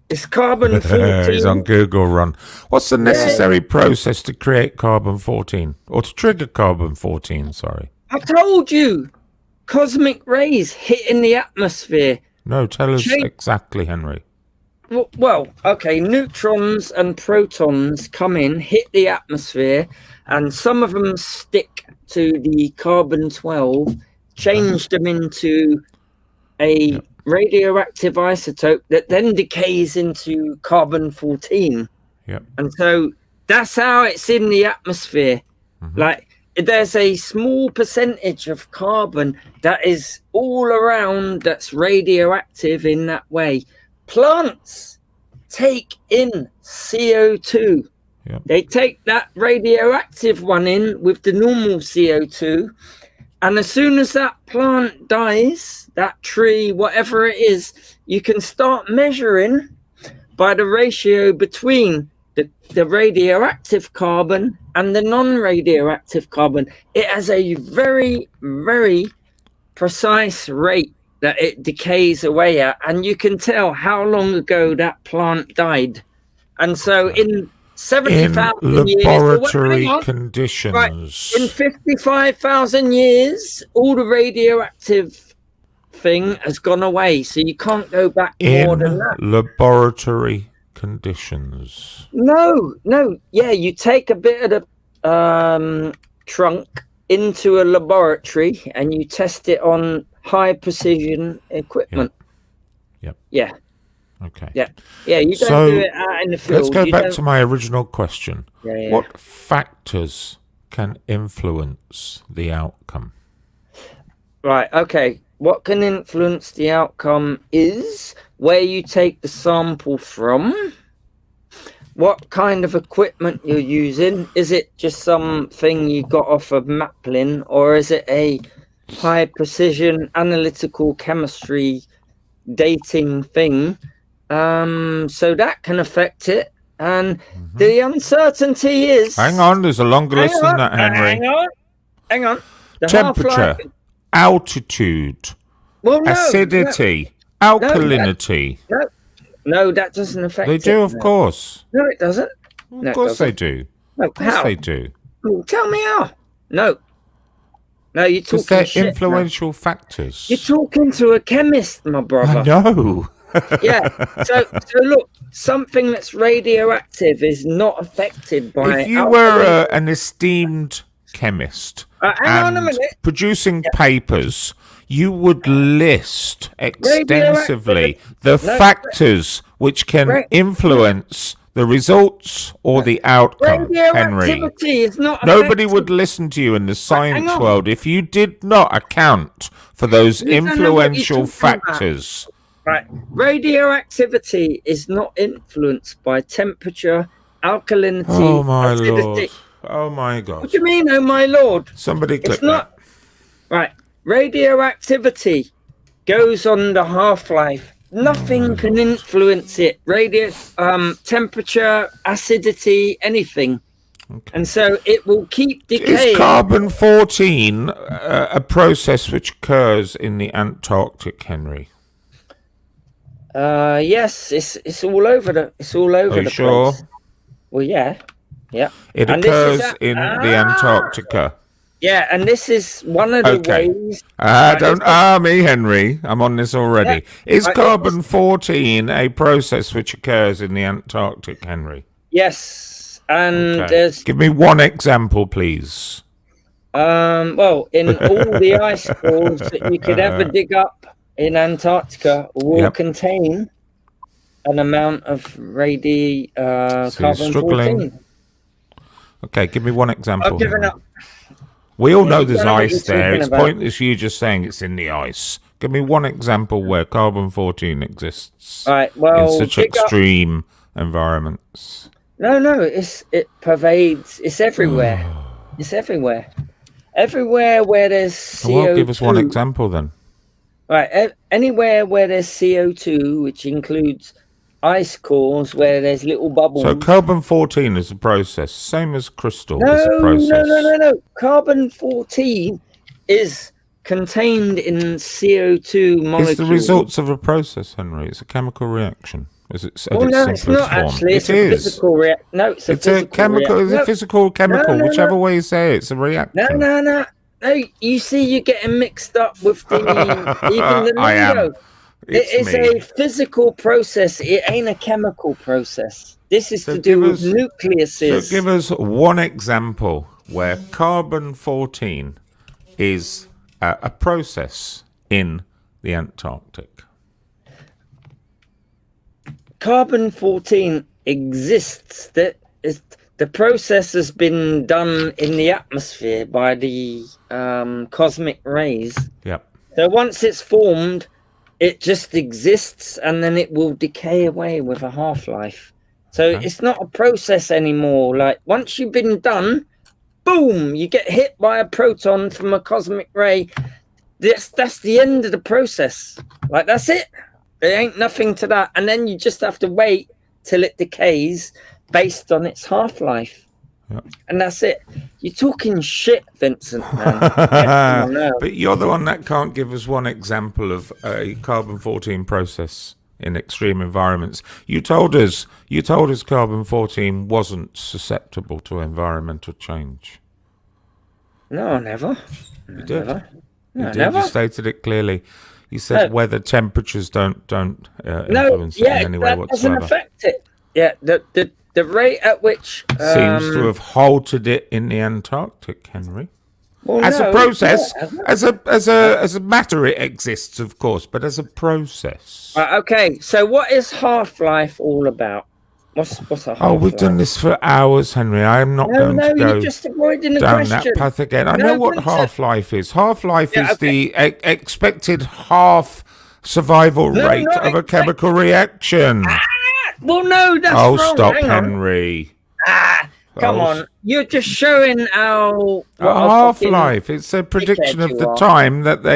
It's carbon-14. He's on Google Run. What's the necessary process to create carbon-14? Or to trigger carbon-14, sorry. I told you. Cosmic rays hitting the atmosphere. No, tell us exactly, Henry. Well, okay, neutrons and protons come in, hit the atmosphere, and some of them stick to the carbon-12, change them into a radioactive isotope that then decays into carbon-14. Yep. And so that's how it's in the atmosphere. Like, there's a small percentage of carbon that is all around that's radioactive in that way. Plants take in CO2. Yep. They take that radioactive one in with the normal CO2. And as soon as that plant dies, that tree, whatever it is, you can start measuring by the ratio between the radioactive carbon and the non-radioactive carbon. It has a very, very precise rate that it decays away at. And you can tell how long ago that plant died. And so in 70,000 years, laboratory conditions. Right, in 55,000 years, all the radioactive thing has gone away, so you can't go back more than that. Laboratory conditions. No, you take a bit of the trunk into a laboratory and you test it on high precision equipment. Yep. Yeah. Okay. Yeah, you don't do it out in the field. Let's go back to my original question. Yeah. What factors can influence the outcome? Right, okay. What can influence the outcome is where you take the sample from, what kind of equipment you're using. Is it just something you got off of Maplin, or is it a high precision analytical chemistry dating thing? So that can affect it. And the uncertainty is... Hang on, there's a longer list than that, Henry. Hang on. The temperature, altitude, acidity, alkalinity. No, that doesn't affect it. They do, of course. No, it doesn't. Of course they do. No, of course how? they do. Tell me how. No, you're talking because they're shit, influential man. factors. You're talking to a chemist, my brother. I know. Yeah. So look, something that's radioactive is not affected by. If you were an esteemed chemist hang on a minute. producing papers, you would list extensively the factors which can influence the results or the outcome, Henry. Is not Nobody would listen to you in the science world if you did not account for those influential factors. Right. Radioactivity is not influenced by temperature, alkalinity, oh my acidity. Lord. Oh my God. What do you mean, oh my Lord? Somebody click that. Right. Radioactivity goes on the half-life. Nothing can influence it. Temperature, acidity, anything. Okay. And so it will keep decaying. Is carbon-14 a process which occurs in the Antarctic, Henry? Yes, it's all over the place. Sure? Well, yeah. It occurs in the Antarctica. Yeah, and this is one of the ways. Don't me, Henry. I'm on this already. Yeah. Is carbon-14 a process which occurs in the Antarctic, Henry? Yes, and Okay. there's Give me one example, please. well, in all the ice cores that you could ever dig up in Antarctica will contain an amount of carbon-14. Okay, give me one example. I've given up. We all know there's I know what ice you're there. talking It's about. pointless you just saying it's in the ice. Give me one example where carbon-14 exists Right, well, in such extreme environments. No, it pervades. It's everywhere. It's everywhere. Everywhere where there's CO2. Well, give us one example then. Right, anywhere where there's CO2, which includes ice cores where there's little bubbles. So carbon-14 is a process, same as crystal is a process. No. Carbon-14 is contained in CO2 molecules. It's the results of a process, Henry. It's a chemical reaction. It's it's not actually. It's a physical reaction. No, it's a chemical. It's a physical chemical, whichever way you say it. It's a reaction. No. You see, you're getting mixed up with the even the lingo. It's a physical process. It ain't a chemical process. This is to do with nucleuses. So give us one example where carbon-14 is a process in the Antarctic. Carbon-14 exists. The process has been done in the atmosphere by the cosmic rays. Yep. So once it's formed, it just exists, and then it will decay away with a half-life. So it's not a process anymore. Like once you've been done, boom, you get hit by a proton from a cosmic ray. That's the end of the process. Like that's it. There ain't nothing to that. And then you just have to wait till it decays based on its half-life. Yep. And that's it. You're talking shit, Vincent, man. But you're the one that can't give us one example of a carbon-14 process in extreme environments. You told us carbon-14 wasn't susceptible to environmental change. No, never. You did. Never. You No, did. never. You stated it clearly. You said weather temperatures don't influence it in any way whatsoever. Doesn't affect it. Yeah, the rate at which seems to have halted it in the Antarctic, Henry. Well, as a process, as a matter, it exists, of course, but as a process. Okay, so what is half-life all about? What's a half-life? Oh, we've done this for hours, Henry. I am not going to go you're just avoiding the down question. that path again. I know what half-life is. Half-life is the expected half survival rate of a chemical reaction. Well, no, that's wrong. Stop, Hang on. Henry. Come on. You're just showing how... half-life. It's a prediction of the time that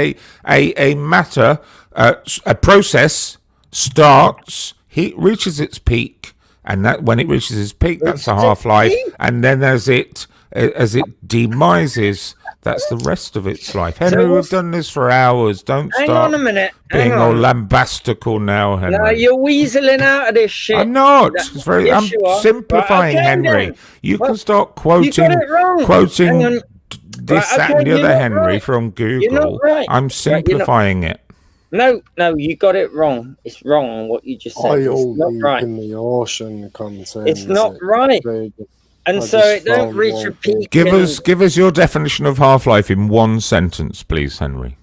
a matter, a process starts, reaches its peak, and that when it reaches its peak, that's a half-life, and then as it demises, that's the rest of its life. Henry, we've done this for hours. Don't start Hang on a minute. being all lambastical now, Henry. No, you're weaseling out of this shit. I'm not. I'm simplifying, Henry. You can start quoting this, that, and the other Henry from Google. I'm simplifying it. No, you got it wrong. It's wrong what you just said. Oil it's not right. in the ocean contains it's not right. And so it don't reach a peak. Give us your definition of half-life in one sentence, please, Henry.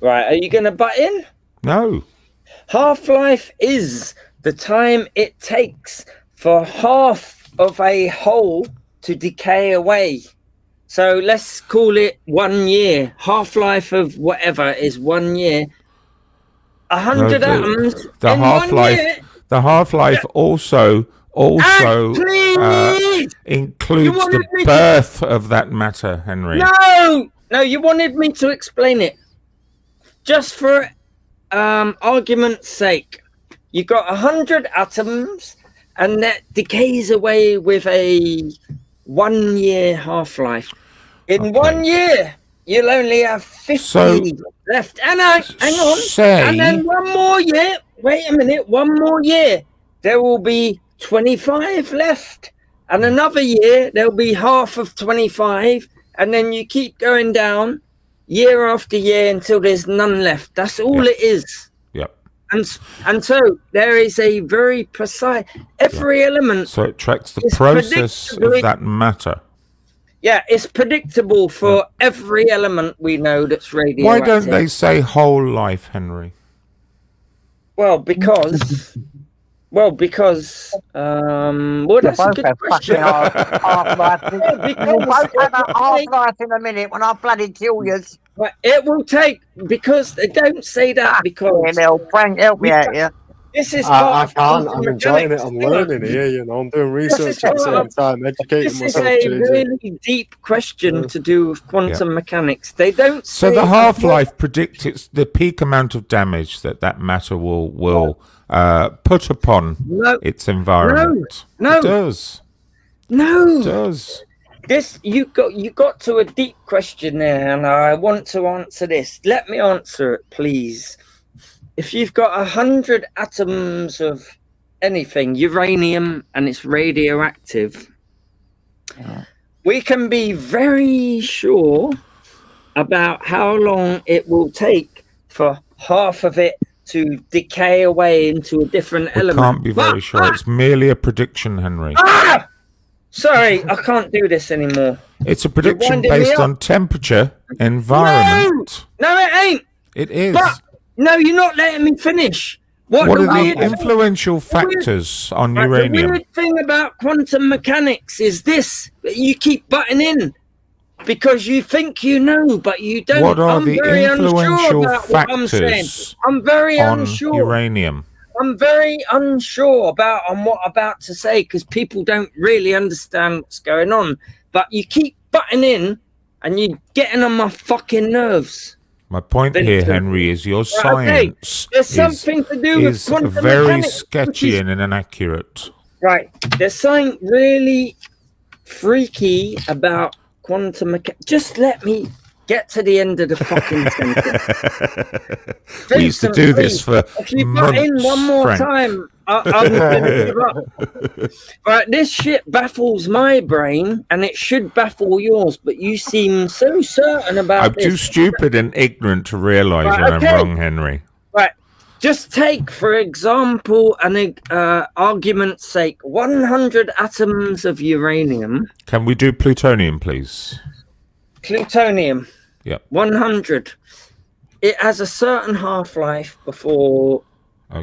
Right, are you going to butt in? No. Half-life is the time it takes for half of a whole to decay away. So let's call it 1 year. Half-life of whatever is 1 year. 100 atoms in 1 year. The half-life also includes the birth of that matter, Henry. No, you wanted me to explain it. Just for argument's sake, you got 100 atoms, and that decays away with a 1 year half-life. In 1 year, you'll only have 50 left. And hang on. And then 1 more year. Wait a minute. 1 more year. There will be 25 left. And another year, there'll be half of 25. And then you keep going down year after year until there's none left. That's all it is. Yep. And so there is a very precise every element. So it tracks the process of that matter. Yeah, it's predictable for every element we know that's radioactive. Why don't they say whole life, Henry? Well, because that's a good question. Half-life. You both have a half-life in a minute when I bloody kill you. But it will take, because they don't say that because Frank, help me out here. This is I can't. I'm enjoying it. I'm learning here. You know, I'm doing research at the same time, educating myself. This is a really deep question to do with quantum mechanics. They don't. So the half-life predicts the peak amount of damage that matter will put upon its environment. No, it does. No, it does. This you got to a deep question there, and I want to answer this. Let me answer it, please. If you've got 100 atoms of anything, uranium, and it's radioactive, we can be very sure about how long it will take for half of it to decay away into a different element. Can't be very sure. It's merely a prediction, Henry. Sorry, I can't do this anymore. It's a prediction based on temperature, environment. No, it ain't. It is. But, no, you're not letting me finish. What are the influential factors on uranium? The weird thing about quantum mechanics is this: that you keep butting in because you think you know, but you don't. What are the influential factors I'm very on unsure. Uranium? I'm very unsure about what I'm about to say because people don't really understand what's going on. But you keep butting in, and you're getting on my fucking nerves. My point here, Henry, is your science There's something to do with quantum very mechanics, sketchy and inaccurate. Right. There's something really freaky about quantum mechanics. Just let me get to the end of the fucking sentence. We used to do this for if you butt in one more time, I'm going to give up. Right, this shit baffles my brain, and it should baffle yours, but you seem so certain about this. I'm too stupid and ignorant to realise when I'm wrong, Henry. Right. Just take, for example, an argument's sake, 100 atoms of uranium. Can we do plutonium, please? Plutonium. Yep. 100. It has a certain half-life before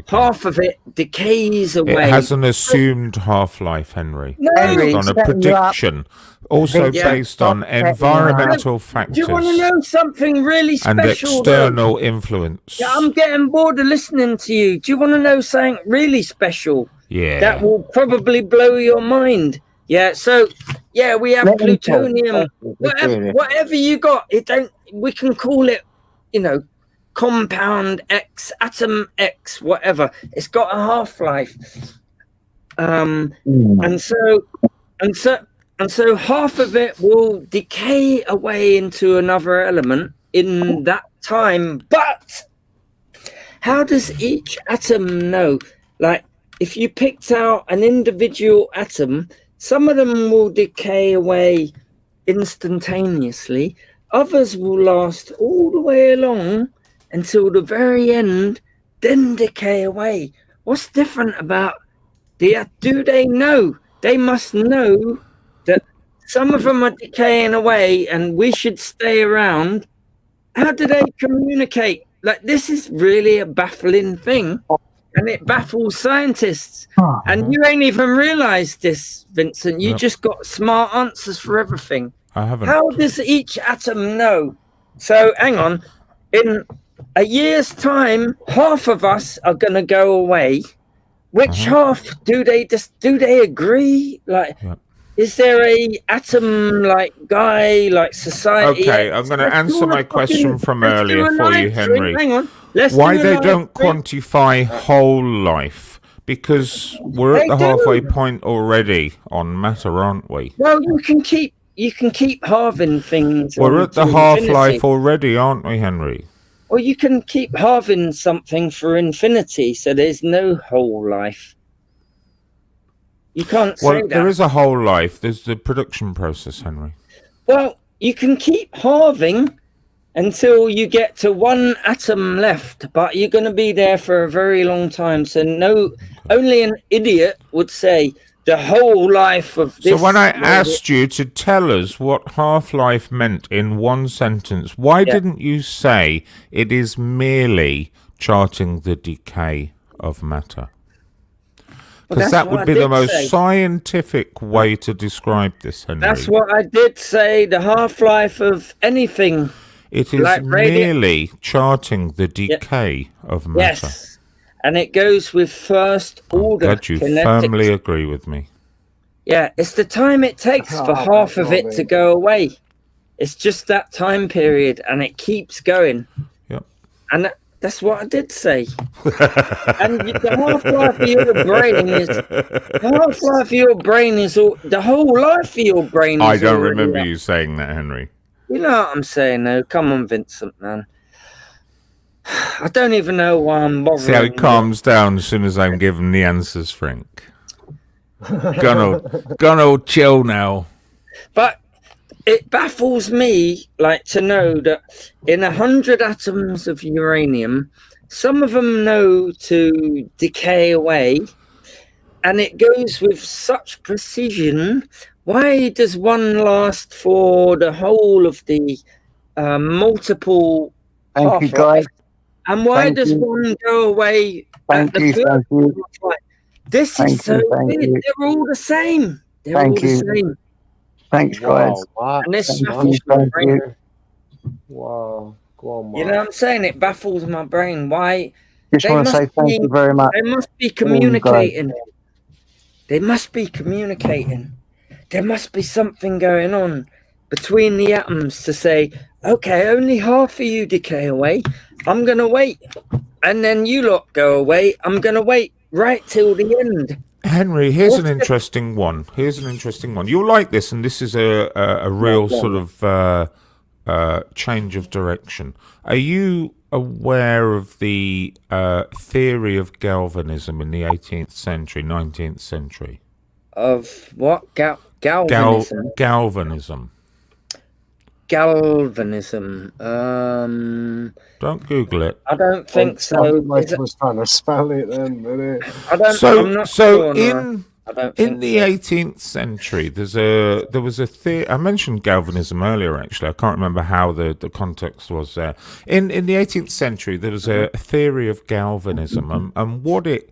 half of it decays away. It has an assumed half-life, Henry. No, based on a prediction. Also based on environmental factors. Do you want to know something really special? And external influence. Yeah, I'm getting bored of listening to you. Do you want to know something really special? Yeah. That will probably blow your mind. Yeah, so we have plutonium. Whatever you got, we can call it, compound X, atom X, whatever. It's got a half-life. And so half of it will decay away into another element in that time. But how does each atom know? Like, if you picked out an individual atom, some of them will decay away instantaneously. Others will last all the way along until the very end, then decay away. What's different about do they know? They must know that some of them are decaying away and we should stay around. How do they communicate? Like, this is really a baffling thing. And it baffles scientists. And you ain't even realized this, Vincent. You just got smart answers for everything. I haven't. How does each atom know? So, hang on. In a year's time, half of us are going to go away. Which half do they agree? Like, is there a atom guy society? Okay, I'm going to answer my question from earlier for you, Henry. Hang on. Why they don't quantify whole life? Because we're at the halfway point already on matter, aren't we? Well, you can keep halving things. We're at the half-life already, aren't we, Henry? Well, you can keep halving something for infinity, so there's no whole life. You can't say that. Well, there is a whole life. There's the production process, Henry. Well, you can keep halving until you get to one atom left, but you're going to be there for a very long time. So only an idiot would say the whole life of this. So when I asked you to tell us what Half-Life meant in one sentence, why didn't you say it is merely charting the decay of matter? Because that would be the most scientific way to describe this, Henry. That's what I did say, the half-life of anything. It is like merely charting the decay of matter. Yes, and it goes with first order. I'm glad you firmly agree with me. Yeah, it's the time it takes for half of it to go away. It's just that time period, and it keeps going. Yep. And that's what I did say. And the half-life of your brain is the whole life of your brain is I don't remember you saying that, Henry. You know what I'm saying, though. Come on, Vincent, man. I don't even know why I'm bothering. See how he calms down as soon as I'm given the answers, Frank. Gonna chill now. But it baffles me, like, to know that in 100 atoms of uranium, some of them know to decay away, and it goes with such precision. Why does one last for the whole of the multiple half-life? And why does one go away at the first? This is so weird. They're all the same. They're all the same. Thanks, guys. And this Wow. Go on, Mark. You know what I'm saying? It baffles my brain. Why? Just want to say thank you very much. They must be communicating. They must be communicating. There must be something going on between the atoms to say, okay, only half of you decay away. I'm going to wait. And then you lot go away. I'm going to wait right till the end. Henry, here's an interesting one. You'll like this, and this is a real sort of change of direction. Are you aware of the theory of Galvanism in the 18th century, 19th century? Of what? Galvanism? Galvanism. Don't Google it. I don't think so. Like was trying to spell it then, didn't it? I'm not sure, in the 18th century, there was a theory. I mentioned Galvanism earlier. Actually, I can't remember how the context was there. In the 18th century, there was a theory of Galvanism, and what it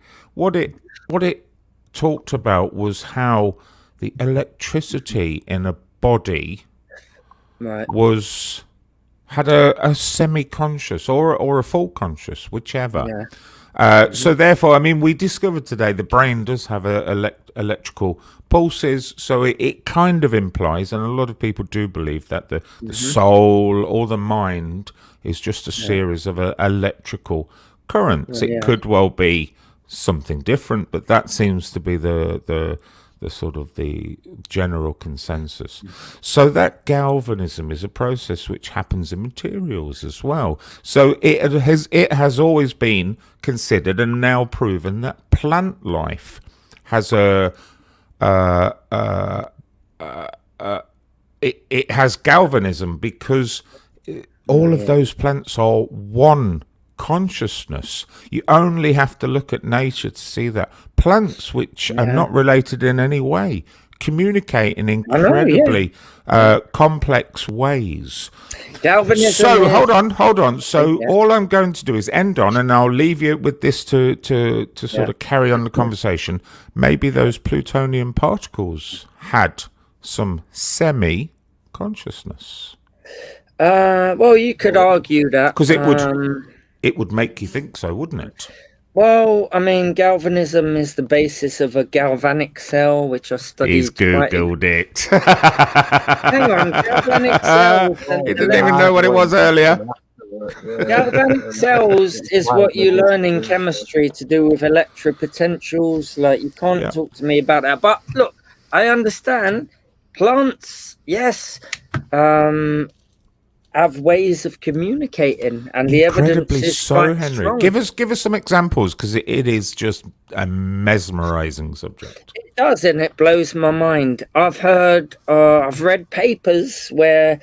talked about was how the electricity in a body had a semi-conscious or a full conscious, whichever. So therefore, I mean, we discovered today the brain does have electrical pulses, so it kind of implies, and a lot of people do believe, that the soul or the mind is just a series of electrical currents. It could well be something different, but that seems to be the sort of the general consensus. So that galvanism is a process which happens in materials as well. So it has always been considered and now proven that plant life has it has galvanism because all of those plants are one consciousness. You only have to look at nature to see that plants which are not related in any way communicate in incredibly complex ways. Galvanism. So hold on. So all I'm going to do is end on, and I'll leave you with this to sort of carry on the conversation. Maybe those plutonium particles had some semi-consciousness. Well, you could argue that because it would make you think so, wouldn't it? Well, I mean, galvanism is the basis of a galvanic cell, which I studied. He's Googled it. Hang on, galvanic cells. He didn't even know what it was earlier. Galvanic cells is what you learn in chemistry to do with electropotentials. Like, you can't talk to me about that. But look, I understand plants, yes, have ways of communicating, and the evidence is so, quite Henry. strong. Give us some examples, because it is just a mesmerizing subject. It does, and it blows my mind. I've read papers where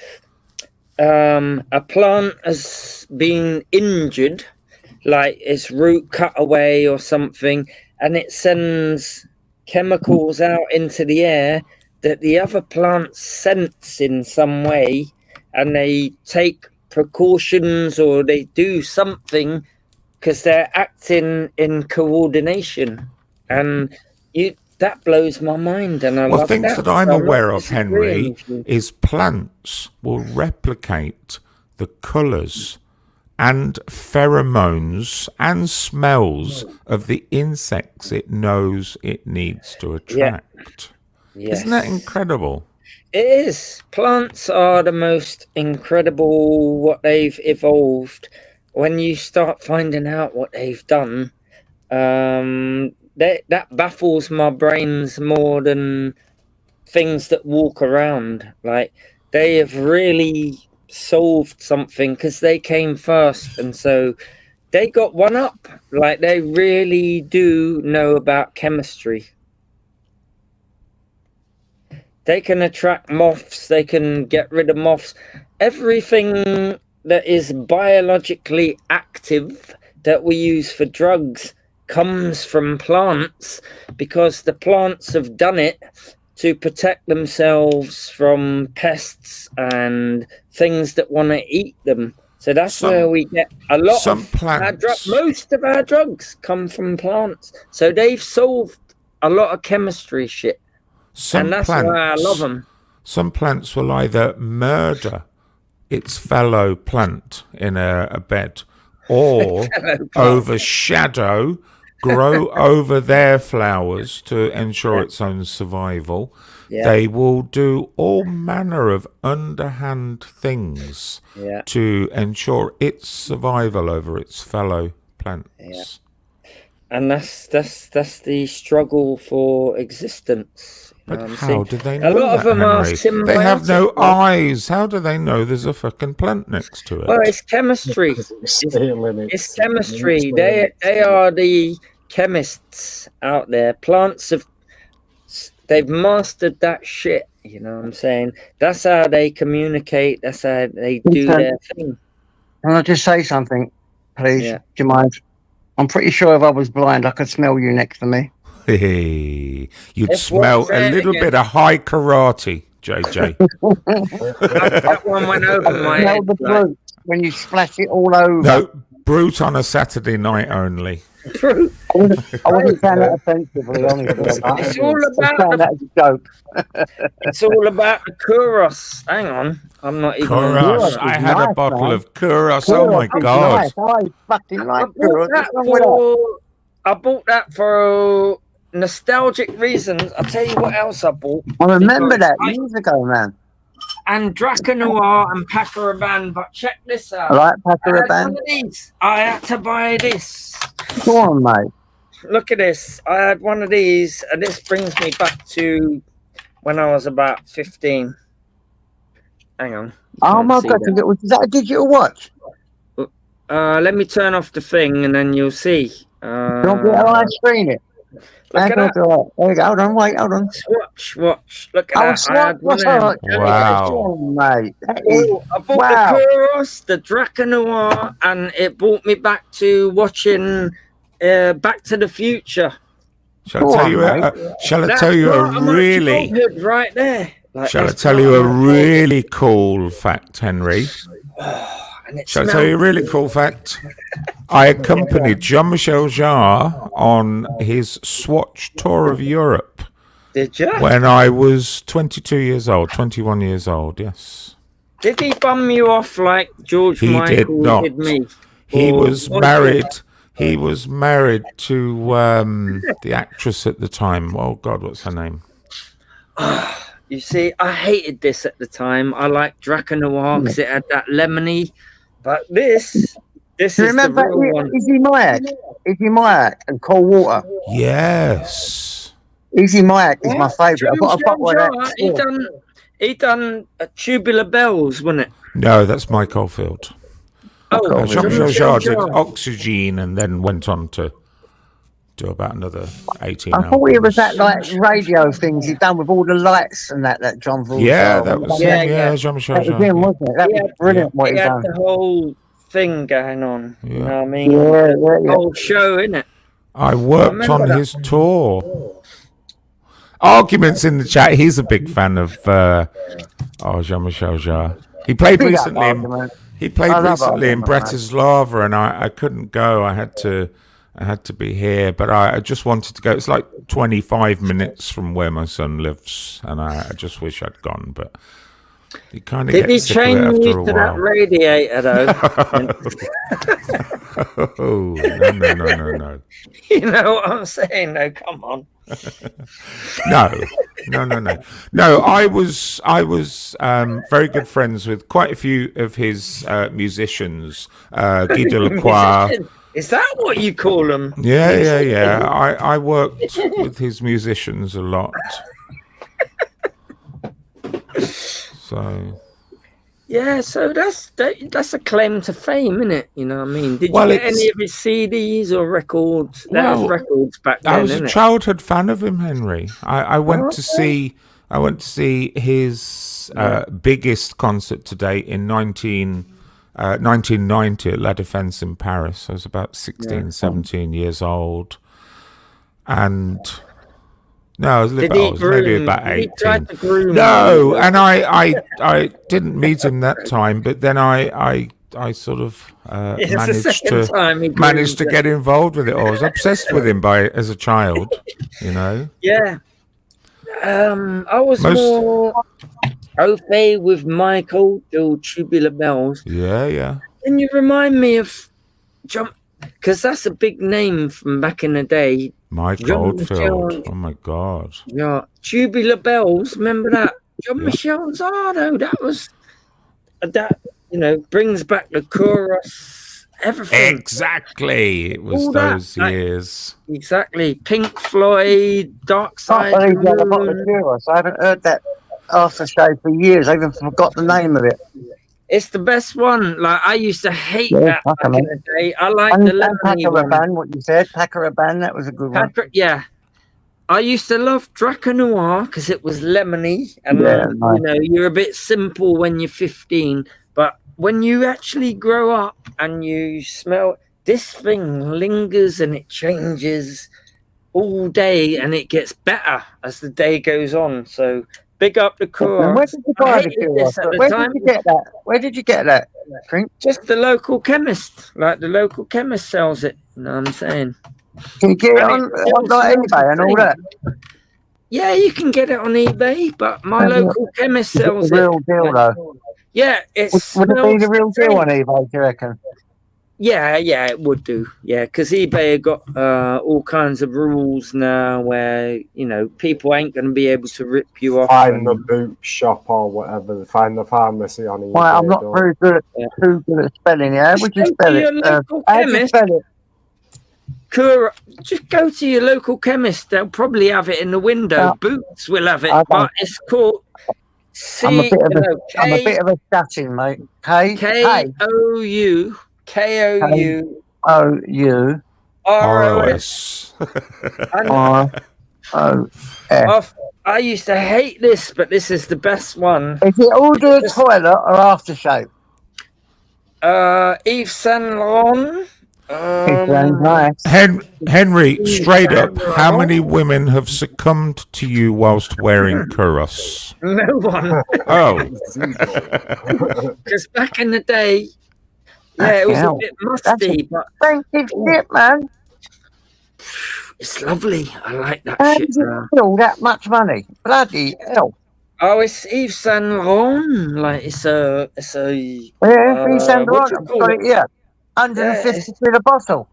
a plant has been injured, like its root cut away or something, and it sends chemicals out into the air that the other plants sense in some way, and they take precautions or they do something because they're acting in coordination. And that blows my mind, and I love things that I'm So I'm not aware of, disagreeing Henry, with you. is plants will replicate the colours and pheromones and smells of the insects it knows it needs to attract. Yes. Isn't that incredible? It is. Plants are the most incredible what they've evolved. When you start finding out what they've done, that baffles my brains more than things that walk around. Like, they have really solved something because they came first, and so they got one up. Like, they really do know about chemistry. They can attract moths, they can get rid of moths. Everything that is biologically active that we use for drugs comes from plants, because the plants have done it to protect themselves from pests and things that want to eat them. So that's where we get a lot of plants. Most of our drugs come from plants. So they've solved a lot of chemistry shit. And that's why I love them. Some plants will either murder its fellow plant in a bed, or overshadow, grow over their flowers to ensure its own survival. They will do all manner of underhand things to ensure its survival over its fellow plants. And that's the struggle for existence. But how do they know a lot that, of them Henry? are symbiotic. They have no eyes. How do they know there's a fucking plant next to it? Well, it's chemistry. It's chemistry. They are the chemists out there. Plants they've mastered that shit. You know what I'm saying? That's how they communicate. That's how they do their thing. Can I just say something, please? Yeah. Do you mind? I'm pretty sure if I was blind, I could smell you next to me. You'd smell a little bit of high karate, JJ. That one went over my Smell head. the brute when you splash it all over. No, brute on a Saturday night only. Brute. I wasn't saying that offensively, honestly. It's all I was saying that as a joke. It's all about the Kuros. Hang on. I'm not even... Kuros. I had a bottle of Kuros. Oh, my God. Nice. I fucking like I bought Kuros. that What's wrong with that? I bought that for nostalgic reasons. I'll tell you what else I bought. I remember that years ago, man. And Draco Noir and Pacaraban, but check this out. I like I had Pacaraban. one of these. I had to buy this. Go on, mate. Look at this. I had one of these, and this brings me back to when I was about 15. Hang on. Oh my God, is that a digital watch? Let me turn off the thing, and then you'll see. Don't get a live screen it. Look at that. There we go. Hold on, wait, hold on. Watch. Look at that. I had one of them. Wow. Mate. That is, I bought the Kuros, the Draco Noir, and it brought me back to watching Back to the Future. Shall I tell you a really... right there. Like, shall I tell you a really cool fact, Henry? Shall I tell you a really cool fact? I accompanied Jean-Michel Jarre on his Swatch tour of Europe. Did you? When I was 21 years old, yes. Did he bum you off like George Michael did me? He was married. He was married to the actress at the time. Oh, God, what's her name? You see, I hated this at the time. I liked Draco Noir because it had that lemony. But this is the real one. Easy Mayak and Cold Water. Yes. Easy Mayak is my favourite. I've got a bottle of that. He done Tubular Bells, wasn't it? No, that's Mike Oldfield. Oh, Jean-Michel Jarre did Oxygen and then went on to do about another 18 I thought it was albums. that like radio things he'd done with all the lights and that John Vauxhall. Yeah, that was him. Yeah, Jean-Michel That was him, wasn't it? That was brilliant what he he had done. the whole thing going on. You know what I mean? Yeah. The whole show, innit? I worked on his tour. Arguments in the chat. He's a big fan of Jean-Michel Jarre. He played recently in Bratislava, and I couldn't go. I had to be here, but I just wanted to go. It's like 25 minutes from where my son lives, and I just wish I'd gone, but you kind of get sick of it after a while. Did he chain you to that radiator, though? Oh, no. You know what I'm saying, though? Come on. No. I was very good friends with quite a few of his musicians. Guy Delacroix. Is that what you call them? Yeah. I worked with his musicians a lot. So. Yeah, so that's a claim to fame, isn't it? You know what I mean? Did you get any of his CDs or records? That was records back then. I was a childhood fan of him, Henry. I went to see his biggest concert to date in 1990 at La Défense in Paris. I was about 16, 17 years old, and. No, I was a little bit old, maybe about 18. No, and I didn't meet him that time, but then I sort of managed to get involved with it. I was obsessed with him as a child, you know. Yeah. I was more au fait with Michael, the Tubular Bells. Yeah. Can you remind me of John? Because that's a big name from back in the day. Mike Oldfield. Oh my God. Yeah. Tubular Bells. Remember that? Jean-Michel Zardo. That was brings back the chorus, everything. Exactly. It was those years. Exactly. Pink Floyd, Dark Side. I haven't heard that after show for years. I even forgot the name of it. It's the best one. Like, I used to hate that back in the day. I like the Lemony one. What you said, Packer-a-Ban, that was a good one. Yeah. I used to love Draco Noir because it was lemony. And, you're a bit simple when you're 15. But when you actually grow up and you smell, this thing lingers and it changes all day and it gets better as the day goes on. So... big up the chorus. Where did you buy the chorus? Where did you get that? Just the local chemist. Like the local chemist sells it. You know what I'm saying? Can you get it on like eBay and all that? Yeah, you can get it on eBay, but my local chemist sells it. Real deal, though. Yeah, it's. Would it be the real deal on eBay? Do you reckon? Yeah, it would do. Yeah, because eBay got all kinds of rules now where, people ain't going to be able to rip you off. Find the boot shop or whatever. Find the pharmacy on eBay. Well, I'm not too good at spelling it. How would you spell it? How do you spell it? Just go to your local chemist. They'll probably have it in the window. Boots will have it, but it's called I'm a bit of a statin, mate. K-O-U. K-O-U-R-O-S. R-O-S. I used to hate this, but this is the best one. Is it all do toilet or aftershave? Yves Saint Laurent. Nice. Henry, straight up, how many women have succumbed to you whilst wearing cuirass? No one. Oh. Because back in the day, it was a bit musty, but expensive shit, man. It's lovely. I like that shit. All that much money, bloody hell! Oh, it's Yves Saint Laurent. Like it's a. Yves Saint Laurent. I've got it here. 150 quid a bottle.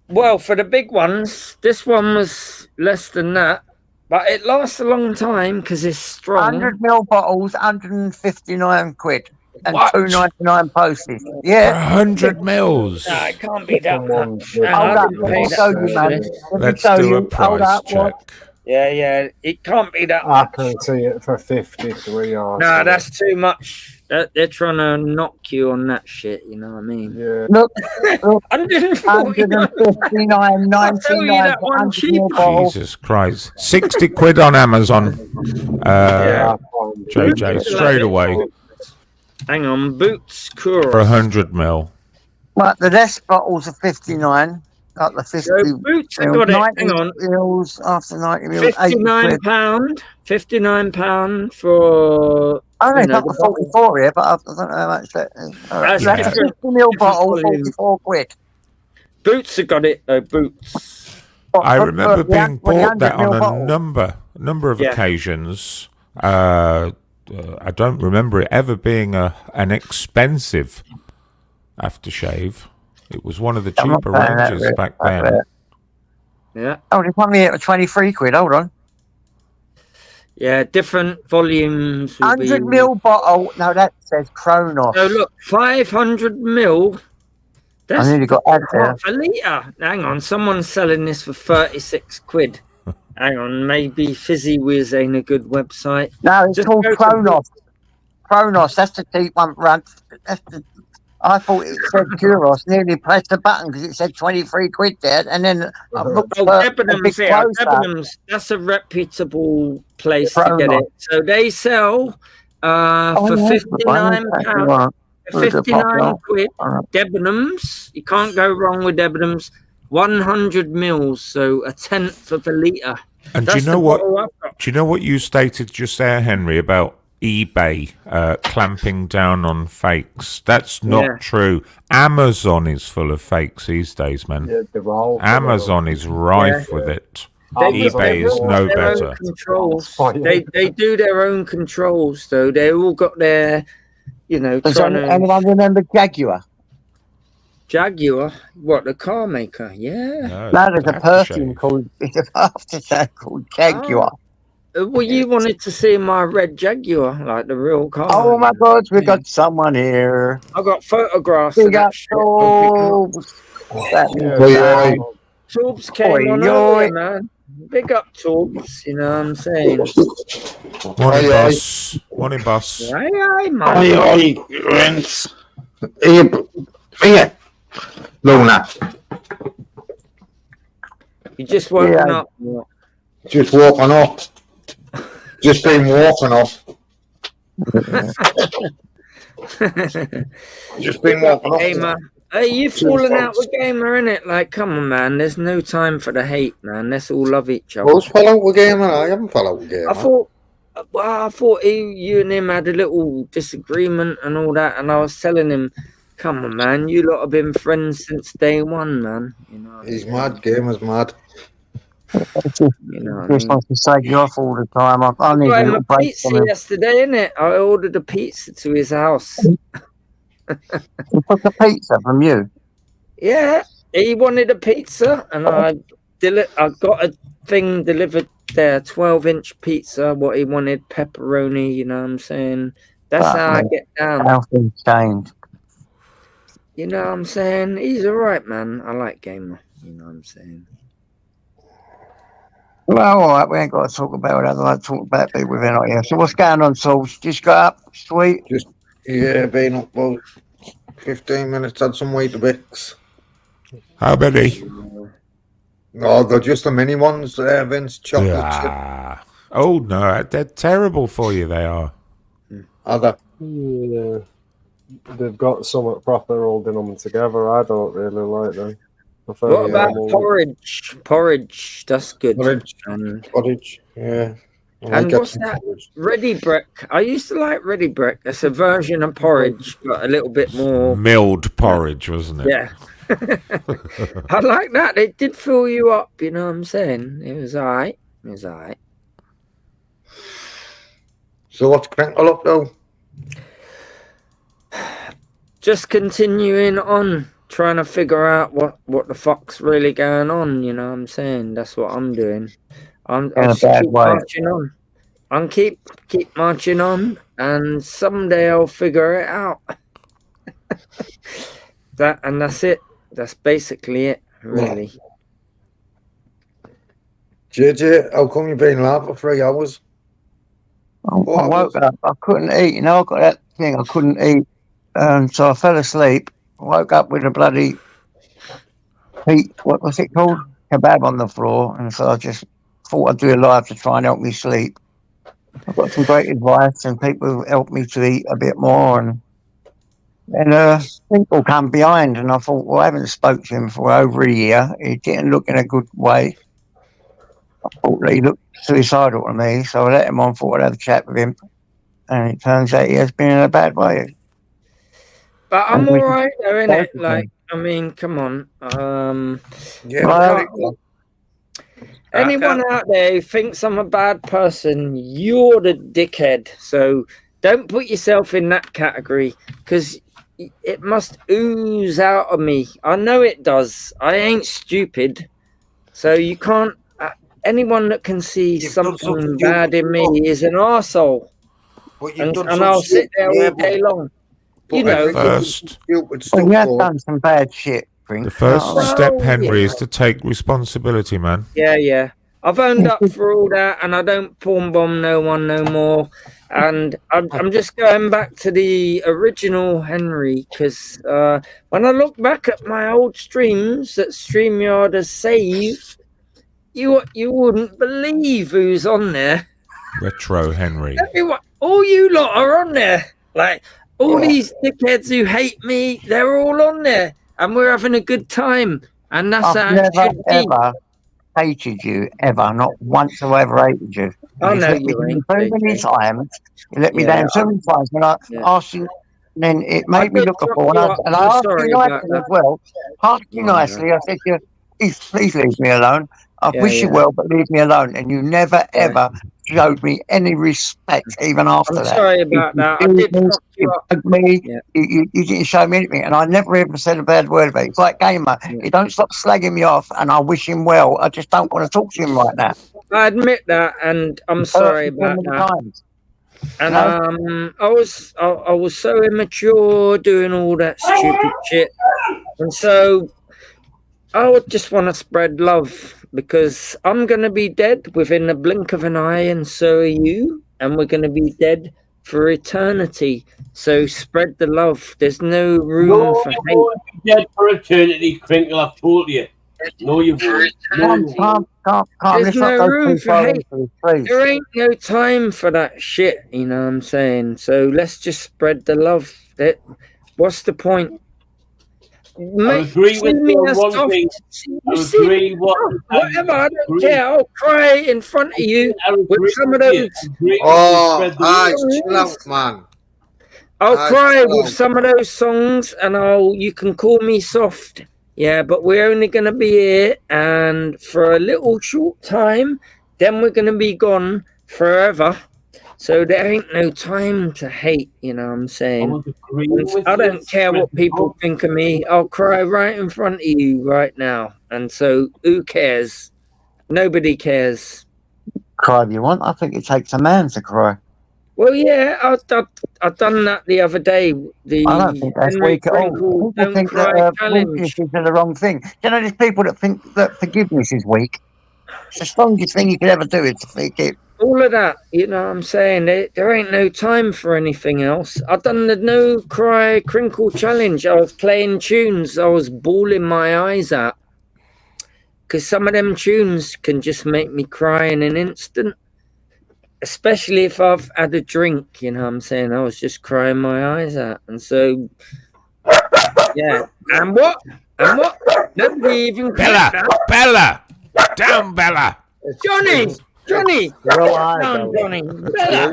Well, for the big ones, this one was less than that, but it lasts a long time because it's strong. 100ml bottles, 159 quid. And $2.99 postage. Yeah, 100 mils. No, it can't be that much. Let's do a price check. Yeah, it can't be that I much. can see it for 53 or No, that's too much. They're trying to knock you on that shit. You know what I mean? Yeah. Look, 159. I'll tell you 159, that one cheap. Jesus Christ. 60 quid on Amazon. JJ, straight away. Hang on, Boots Kuros. For 100 mil. But the less bottles are 59. Like the 50. So Boots have got it. Hang on. Mils after 90 mils. £59. £59 for. Oh, they got the 44 here, but I don't know how much that is. That's That's a 50 mil bottle, 44 quid. Boots have got it, though. Boots. I remember being bought that on a bottle. number of occasions. I don't remember it ever being an expensive aftershave. It was one of the cheaper ranges back then. Yeah. Oh, they put me at 23 quid. Hold on. Yeah, different volumes. 100 mil bottle. No, that says Kronos. So look, 500 mil. That's I nearly got that there. half a litre. Hang on, someone's selling this for 36 quid. Hang on, maybe Fizzy Whiz ain't a good website. No, it's Just called go to Kronos. Kronos, that's the deep one. I thought it said Kuros. Nearly pressed the button because it said 23 quid there. And then I looked for Debenhams here. Debenhams, that's a reputable place to get it. So they sell for £59. 59 quid. Debenhams, you can't go wrong with Debenhams. 100 mils, so a tenth of a litre. And do you know what? Do you know what you stated just there, Henry, about eBay clamping down on fakes? That's not true. Amazon is full of fakes these days, man. Yeah, they're all Amazon is rife with it. eBay is no better. Controls. They do their own controls, though. They all got their, Does anyone remember Jaguar? Jaguar? What, the car maker? Yeah. No, there's a perfume called, it's an aftershave called Jaguar. Well, you wanted to see my red Jaguar, like the real car. Oh my God, we got someone here. I got photographs We of got that Torbs. Torbs came on earlier, man. Big up Torbs, you know what I'm saying? Morning, boss. Morning, boss. Aye, man. Aye, Rents. Here, Luna. You just woken up. Just walking up. Just been walking up. Just been walking up. Gamer. Hey, you falling out with Gamer, innit? Like, come on, man. There's no time for the hate, man. Let's all love each other. Who's fell out with Gamer? I haven't fell out with Gamer. I thought you and him had a little disagreement and all that, and I was telling him, come on, man, you lot have been friends since day one, man. He's mad. Gamer's mad. Just wants to say you off all the time. I need a little break pizza from him. yesterday, innit? I ordered a pizza to his house. He took a pizza from you? Yeah, he wanted a pizza, and I got a thing delivered there, 12-inch pizza, what he wanted, pepperoni, you know what I'm saying? That's how I get down. How things change. You know what I'm saying? He's all right, man. I like Gamer, you know what I'm saying? Well, all right, we ain't got to talk about it. I'd like to talk about people within out here. So what's going on, Souls? Just got up, sweet? Been up about 15 minutes, had some Weetabix. How many? Oh, they're just the mini ones, Vince. Chocolate chip. Oh, no, they're terrible for you, they are. Are they? Yeah. They've got somewhat proper holding them together. I don't really like them. What about porridge? Porridge, that's good. Porridge, yeah. And what's that? Ready Breck. I used to like Ready Breck. It's a version of porridge, but a little bit more milled porridge, wasn't it? Yeah. I like that. It did fill you up, you know what I'm saying? It was alright. So what's Crinkle up though? Just continuing on, trying to figure out what the fuck's really going on, you know what I'm saying? That's what I'm doing. I just keep marching on. I'm keep marching on, and someday I'll figure it out. That's it. That's basically it, really. JJ, how come you've been live for 3 hours? I woke up. I couldn't eat. You know, I got that thing. I couldn't eat, so I fell asleep. Woke up with a bloody what was it called? Kebab on the floor, and so I just thought I'd do a live to try and help me sleep. I've got some great advice, and people helped me to eat a bit more, and people come behind, and I thought, well, I haven't spoke to him for over a year. He didn't look in a good way. I thought he looked suicidal to me, so I let him on, thought I'd have a chat with him, and it turns out he has been in a bad way. But I'm all right, though, innit? Like, I mean, come on. Anyone out there who thinks I'm a bad person, you're the dickhead. So don't put yourself in that category, because it must ooze out of me. I know it does. I ain't stupid. So you can't... anyone that can see something bad in me is an arsehole. And I'll sit there all day long. You know, you have done some bad shit, Brink. The first step, Henry, is to take responsibility, man. Yeah. I've owned up for all that, and I don't porn bomb no one no more. And I'm just going back to the original Henry, because when I look back at my old streams that StreamYard has saved, you wouldn't believe who's on there. Retro Henry. All you lot are on there. Like, all these dickheads who hate me, they're all on there. And we're having a good time. And that's how it should be. Ever hated you, ever. Not once have I ever hated you. I know you you so many times. You let me down so many times. When I asked you, and then it made me look for, and I asked you nicely as well. Asked you nicely. I said to you, please leave me alone. I wish you well, but leave me alone. And you never, ever showed me any respect, even after that. Sorry about that. I did fuck you up. Me. You didn't show me anything, and I never ever said a bad word about it. It's like Gamer. He don't stop slagging me off, and I wish him well. I just don't want to talk to him right now. I admit that, and I'm sorry about that. And I was so immature doing all that stupid shit, and so I would just want to spread love, because I'm going to be dead within the blink of an eye, and so are you, and we're going to be dead for eternity. So spread the love. There's no room for hate. You won't be dead for eternity, Crinkle. I've told you. No, you won't. There's no room for hate. There ain't no time for that shit, you know what I'm saying? So let's just spread the love. What's the point? I agree with you on one thing. Whatever, I don't care. I'll cry in front of you with some of those. Chill out, man. I'll cry with some of those songs, and you can call me soft. Yeah, but we're only going to be here and for a little short time, then we're going to be gone forever. So there ain't no time to hate, you know what I'm saying? I don't care what people think of me. I'll cry right in front of you right now. And so who cares? Nobody cares. Cry if you want. I think it takes a man to cry. Well, yeah, I've done that the other day. I don't think that's weak at all. People think that forgiveness is the wrong thing. You know, there's people that think that forgiveness is weak. It's the strongest thing you could ever do is to forgive. All of that, you know what I'm saying? There ain't no time for anything else. I've done the no cry crinkle challenge. I was playing tunes. I was bawling my eyes out. Because some of them tunes can just make me cry in an instant. Especially if I've had a drink, you know what I'm saying? I was just crying my eyes out. And so, yeah. And what? Nobody even... Bella! Down, Bella! Johnny! Johnny! Down, Johnny! Bella!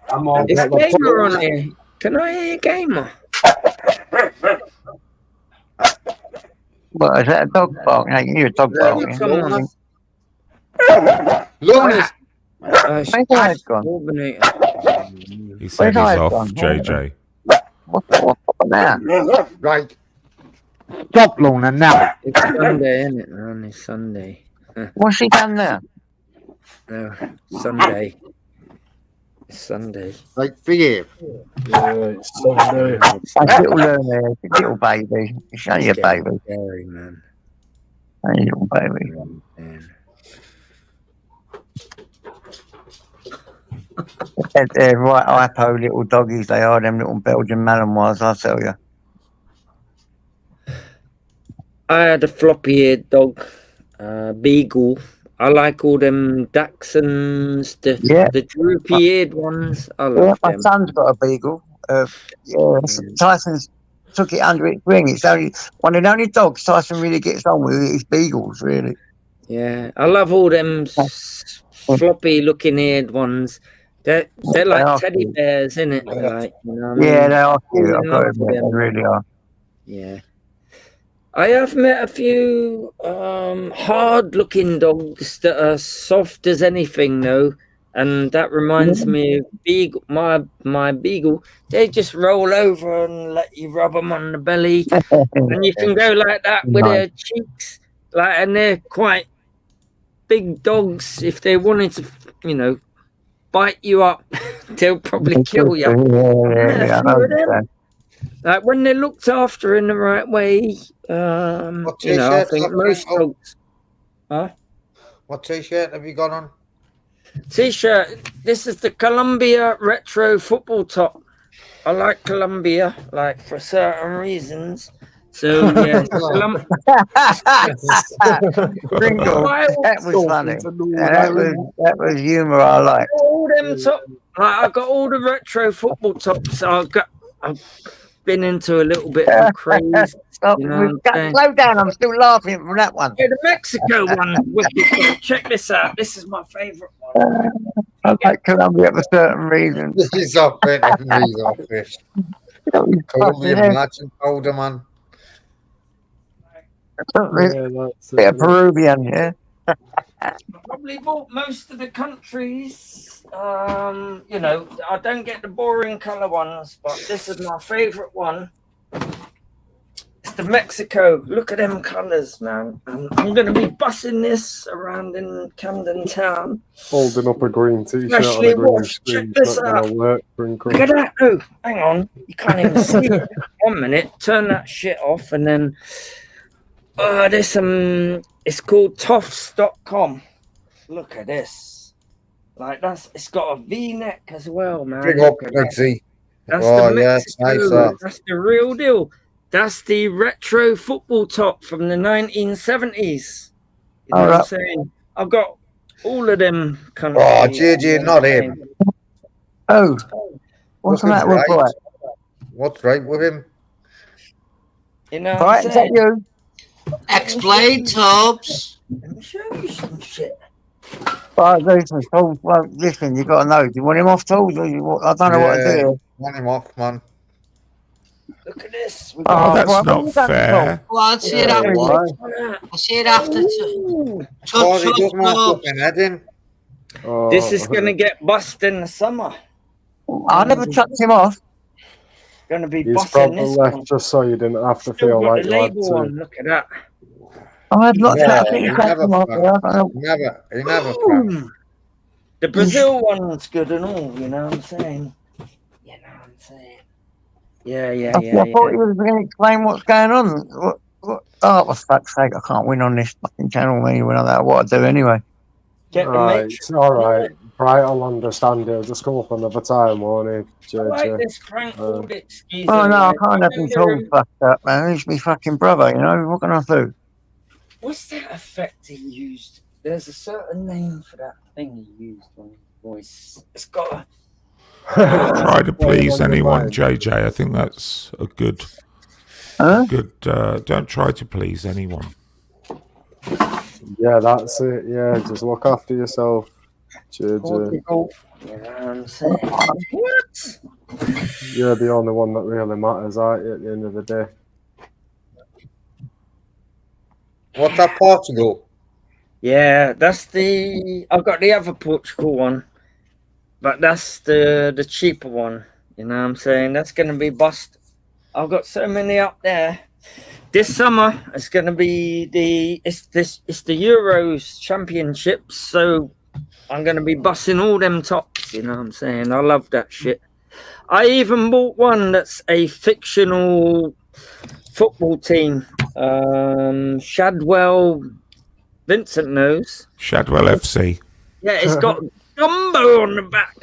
I'm on. It's Gamer on here. Can I hear Gamer? What, is that a dog bark? I can hear a dog bark. Come on. Luna! Where's eyes gone? He said he's off, JJ. What's that? Right. Stop, Luna, now. It's Sunday, isn't it, man? It's Sunday. What's she done there? No, Sunday. It's Sunday. Like, forgive. Yeah, it's Sunday. Little baby. It's only a baby. Scary, man. Only a little baby. Man. They're right hypo little doggies. They are, them little Belgian Malinois, I tell you. I had a floppy-eared dog, beagle. I like all them Dachshunds, the droopy-eared ones. I love my them. son's got a beagle. Tyson's took it under its wing. It's only one of the only dogs Tyson really gets on with is beagles, really. Yeah, I love all them floppy-looking eared ones. They're like teddy bears, isn't it? Like, you know what I mean? They are cute. I've got to admit, them. they really are. Yeah. I have met a few hard-looking dogs that are soft as anything, though, and that reminds me of Beagle. My Beagle. They just roll over and let you rub them on the belly, and you can go like that with their cheeks, like, and they're quite big dogs. If they wanted to, you know, bite you up, they'll probably kill you. Yeah, I understand. Like when they're looked after in the right way, you know, I think most dogs. Huh? What t-shirt have you got on? T-shirt. This is the Columbia retro football top. I like Columbia, like for certain reasons. So yeah, Pringle. That was funny. That was humour I like. All them top. Like, I got all the retro football tops. I've been into a little bit of a craze. You know, slow down, I'm still laughing from that one. Yeah, the Mexico one. Check this out. This is my favourite one. I like Colombia for certain reasons. He's off it. He's off it. Colombian matching powder, man. Bit of Peruvian, yeah. I probably bought most of the countries. You know, I don't get the boring colour ones, but this is my favourite one. It's the Mexico. Look at them colours, man. I'm going to be bussing this around in Camden Town. Holding up a green t-shirt Especially on a green watch. screen. Check this Not out. gonna work, Pringle. Look at that. Oh, hang on. You can't even see it. 1 minute. Turn that shit off and then... there's some... It's called Tofts.com. Look at this. Like, it's got a V-neck as well, man. Big up, Brixie. That's the Mexico. That's the real deal. That's the retro football top from the 1970s. You know what I'm saying? I've got all of them. Oh, JJ, not him. Oh, what's the matter with Bright? What's right with him? You know, Bright, is that you? Explain, Tubbs. Let me show you some shit. Right, listen, you got to know. Do you want him off tools? Or I don't know what to do. Want him off, man. Look at this. Oh, that's not fair. Well, I'll see it after. I'll see it after. This is going to get bust in the summer. I never chucked him off. Going to be He's busting probably this left one. just so you didn't have to Still feel got like the you had label to. on. Look at that. I've not chucked him He never. The Brazil one's good and all, you know what I'm saying? You know what I'm saying? Yeah. I thought you was going to explain what's going on. Oh, for fuck's sake, I can't win on this fucking channel anyway. I don't know what I do anyway. It's alright. Bright will understand. He'll just come up another time, won't he, JJ? I like this prank called Escapism. Oh, no, I can't have him told fucked up, man. He's my fucking brother, you know? What can I do? What's that effect he used? There's a certain name for that thing he used on his voice. It's got a... Try to please anyone, JJ. I think that's a good... don't try to please anyone. Yeah, that's it. Yeah, just look after yourself, JJ. You know what I'm saying? What? You're the only one that really matters, aren't you, at the end of the day? What's that, Portugal? Yeah, that's the... I've got the other Portugal one. But that's the cheaper one. You know what I'm saying? That's going to be bust. I've got so many up there. This summer, it's going to be the Euros Championships. So I'm going to be busting all them tops. You know what I'm saying? I love that shit. I even bought one that's a fictional football team. Shadwell, Vincent knows. Shadwell FC. Yeah, it's got Dumbo on the back.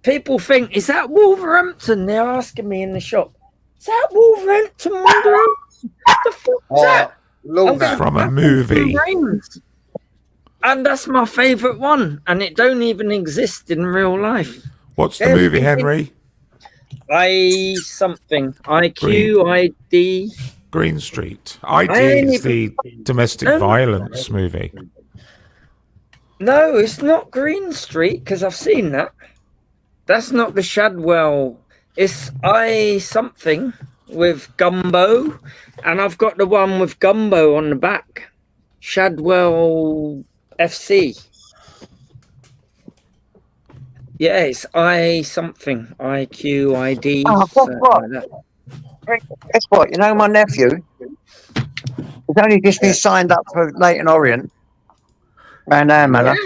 people think, is that Wolverhampton? They're asking me in the shop. Is that Wolverhampton Wanderers? The fuck's that? From a movie. And that's my favourite one. And it don't even exist in real life. What's the movie, Henry? IQ, ID. Green Street. ID is the domestic violence movie. No, it's not Green Street, because I've seen that. That's not the Shadwell. It's something with Gumbo. And I've got the one with Gumbo on the back. Shadwell FC. Yeah, it's IQ, ID. Oh, guess what? You know, my nephew, he's only just been signed up for Leighton Orient. Around our manor.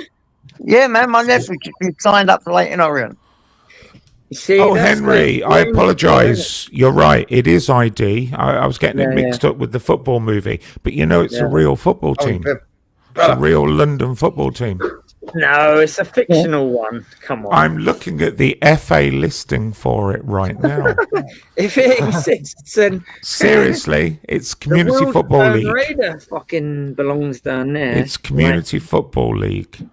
Yeah, man, my nephew's just been signed up for Leighton Orient. See, Henry, I apologise. You're right. It is ID. I was getting it mixed up with the football movie. But you know, it's a real football team. It's a real London football team. No, it's a fictional one. Come on. I'm looking at the FA listing for it right now. If it exists, then seriously, it's Community Football League. Raider fucking belongs down there. It's Community Football League.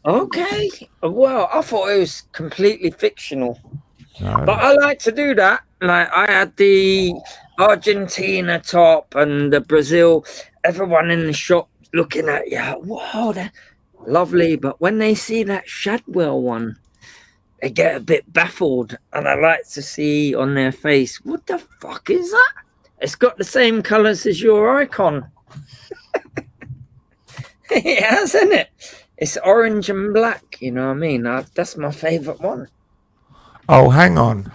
Okay. Well, I thought it was completely fictional. No. But I like to do that. Like, I had the Argentina top and the Brazil, everyone in the shop looking at you. Wow, they're lovely. But when they see that Shadwell one, they get a bit baffled. And I like to see on their face, what the fuck is that? It's got the same colours as your icon. It has, isn't it? It's orange and black, you know what I mean? That's my favourite one. Oh, hang on.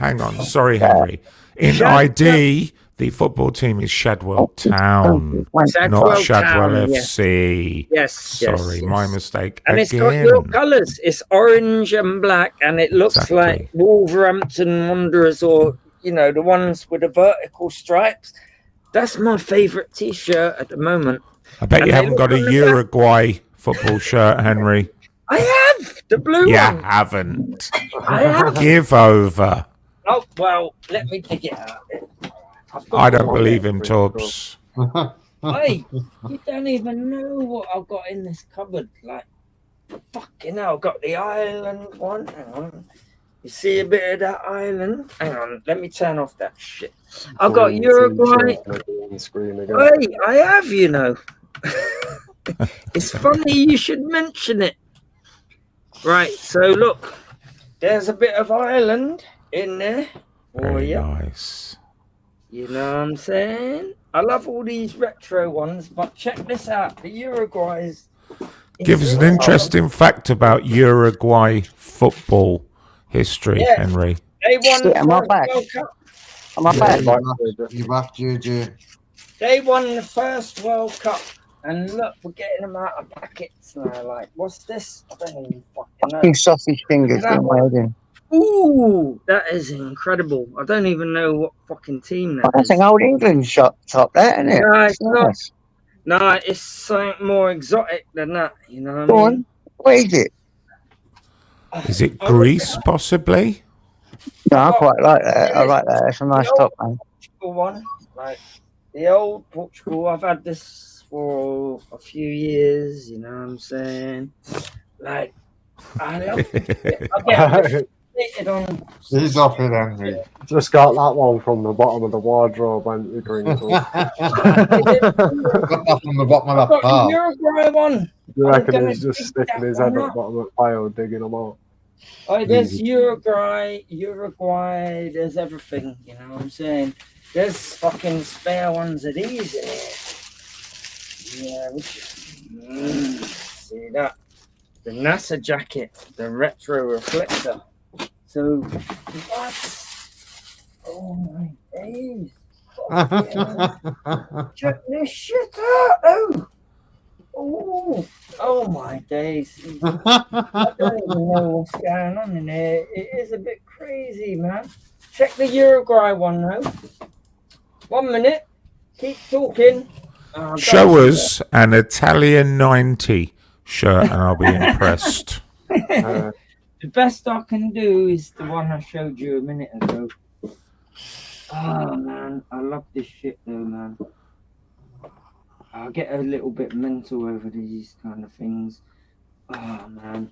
Sorry, Henry. In ID, the football team is Shadwell Town, not Shadwell FC. Yes. Sorry, my mistake. And it's got your colours. It's orange and black, and it looks like Wolverhampton Wanderers, or, you know, the ones with the vertical stripes. That's my favourite T-shirt at the moment. I bet you haven't got a Uruguay football shirt, Henry. I have the blue one. You haven't. I have. Give over. Oh, well, let me dig it out. I don't believe him, Tubbs. Hey, you don't even know what I've got in this cupboard. Like, fucking hell, I've got the Ireland one. Hang on. You see a bit of that Ireland? Hang on, let me turn off that shit. I've got Uruguay. Hey, I have, you know. It's funny you should mention it. Right, so look, there's a bit of Ireland in there. Very nice. You know what I'm saying? I love all these retro ones, but check this out. The Uruguay's. Give us an interesting fact about Uruguay football history, Henry. They won the World Cup. You're back, JJ. They won the first World Cup. And look, we're getting them out of packets now. Like, what's this? I don't even fucking know. Two sausage fingers. Ooh, that is incredible. I don't even know what fucking team that is. That's an old England shop top, that, isn't it? No, it's not. No, it's something more exotic than that. You know what I mean? On. What is it? Is it Greece, possibly? No, I quite like that. I like that. It's a nice top, man. Portugal one, like the old Portugal. I've had this for a few years, you know what I'm saying? Like, I love it. He's off it, Henry. Just got that one from the bottom of the wardrobe, and you Grinkle. Got that from the bottom of that pile. Uruguay one. You reckon he's just sticking his head at the bottom of the pile, digging them out? Oh, there's Uruguay, there's everything, you know what I'm saying? There's fucking spare ones of these in here. Yeah, see that? The NASA jacket, the retro reflector. So, what? Oh my days. Check this shit out. Oh my days. I don't even know what's going on in there. It is a bit crazy, man. Check the Uruguay one now. 1 minute. Keep talking. Show us an Italian 90 shirt and I'll be impressed. The The best I can do is the one I showed you a minute ago. Oh man, I love this shit though, man. I get a little bit mental over these kind of things. Oh man.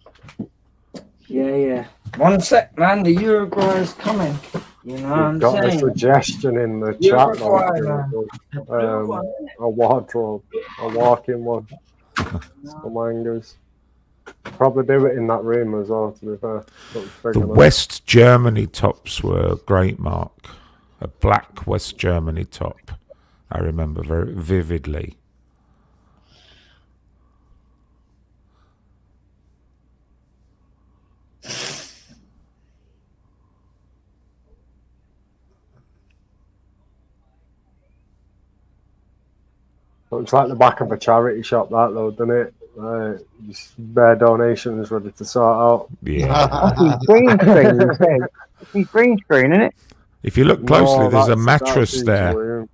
Yeah. One sec, man. The Uruguay is coming. You know what I'm got saying? a suggestion in the chat. A wardrobe, a walk-in one. Some hangers. Probably do it in that room as well, to be fair. The West Germany tops were great, Mark. A black West Germany top. I remember very vividly. Looks like the back of a charity shop, that though, doesn't it? Just bare donations ready to sort out. Yeah. Green screen. It's green screen, isn't it? If you look closely, there's a mattress there.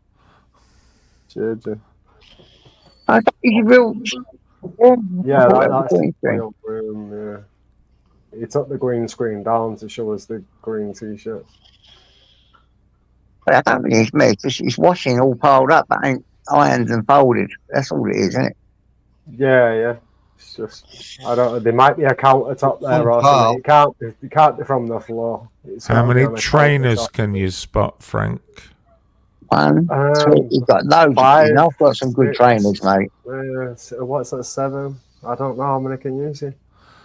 I thought you real. Yeah, that's the real room. Yeah. He took the green screen down to show us the green t-shirts. But I don't think it's me. It's washing all piled up, but ain't ironed and folded. That's all it is, isn't it? Yeah. It's just, I don't know. There might be a countertop there or something. It can't be from the floor. How many trainers can you spot, Frank? 1, 2. You've got loads. 5, I've got some good 6, trainers, mate. What's that? 7? I don't know how many can you see.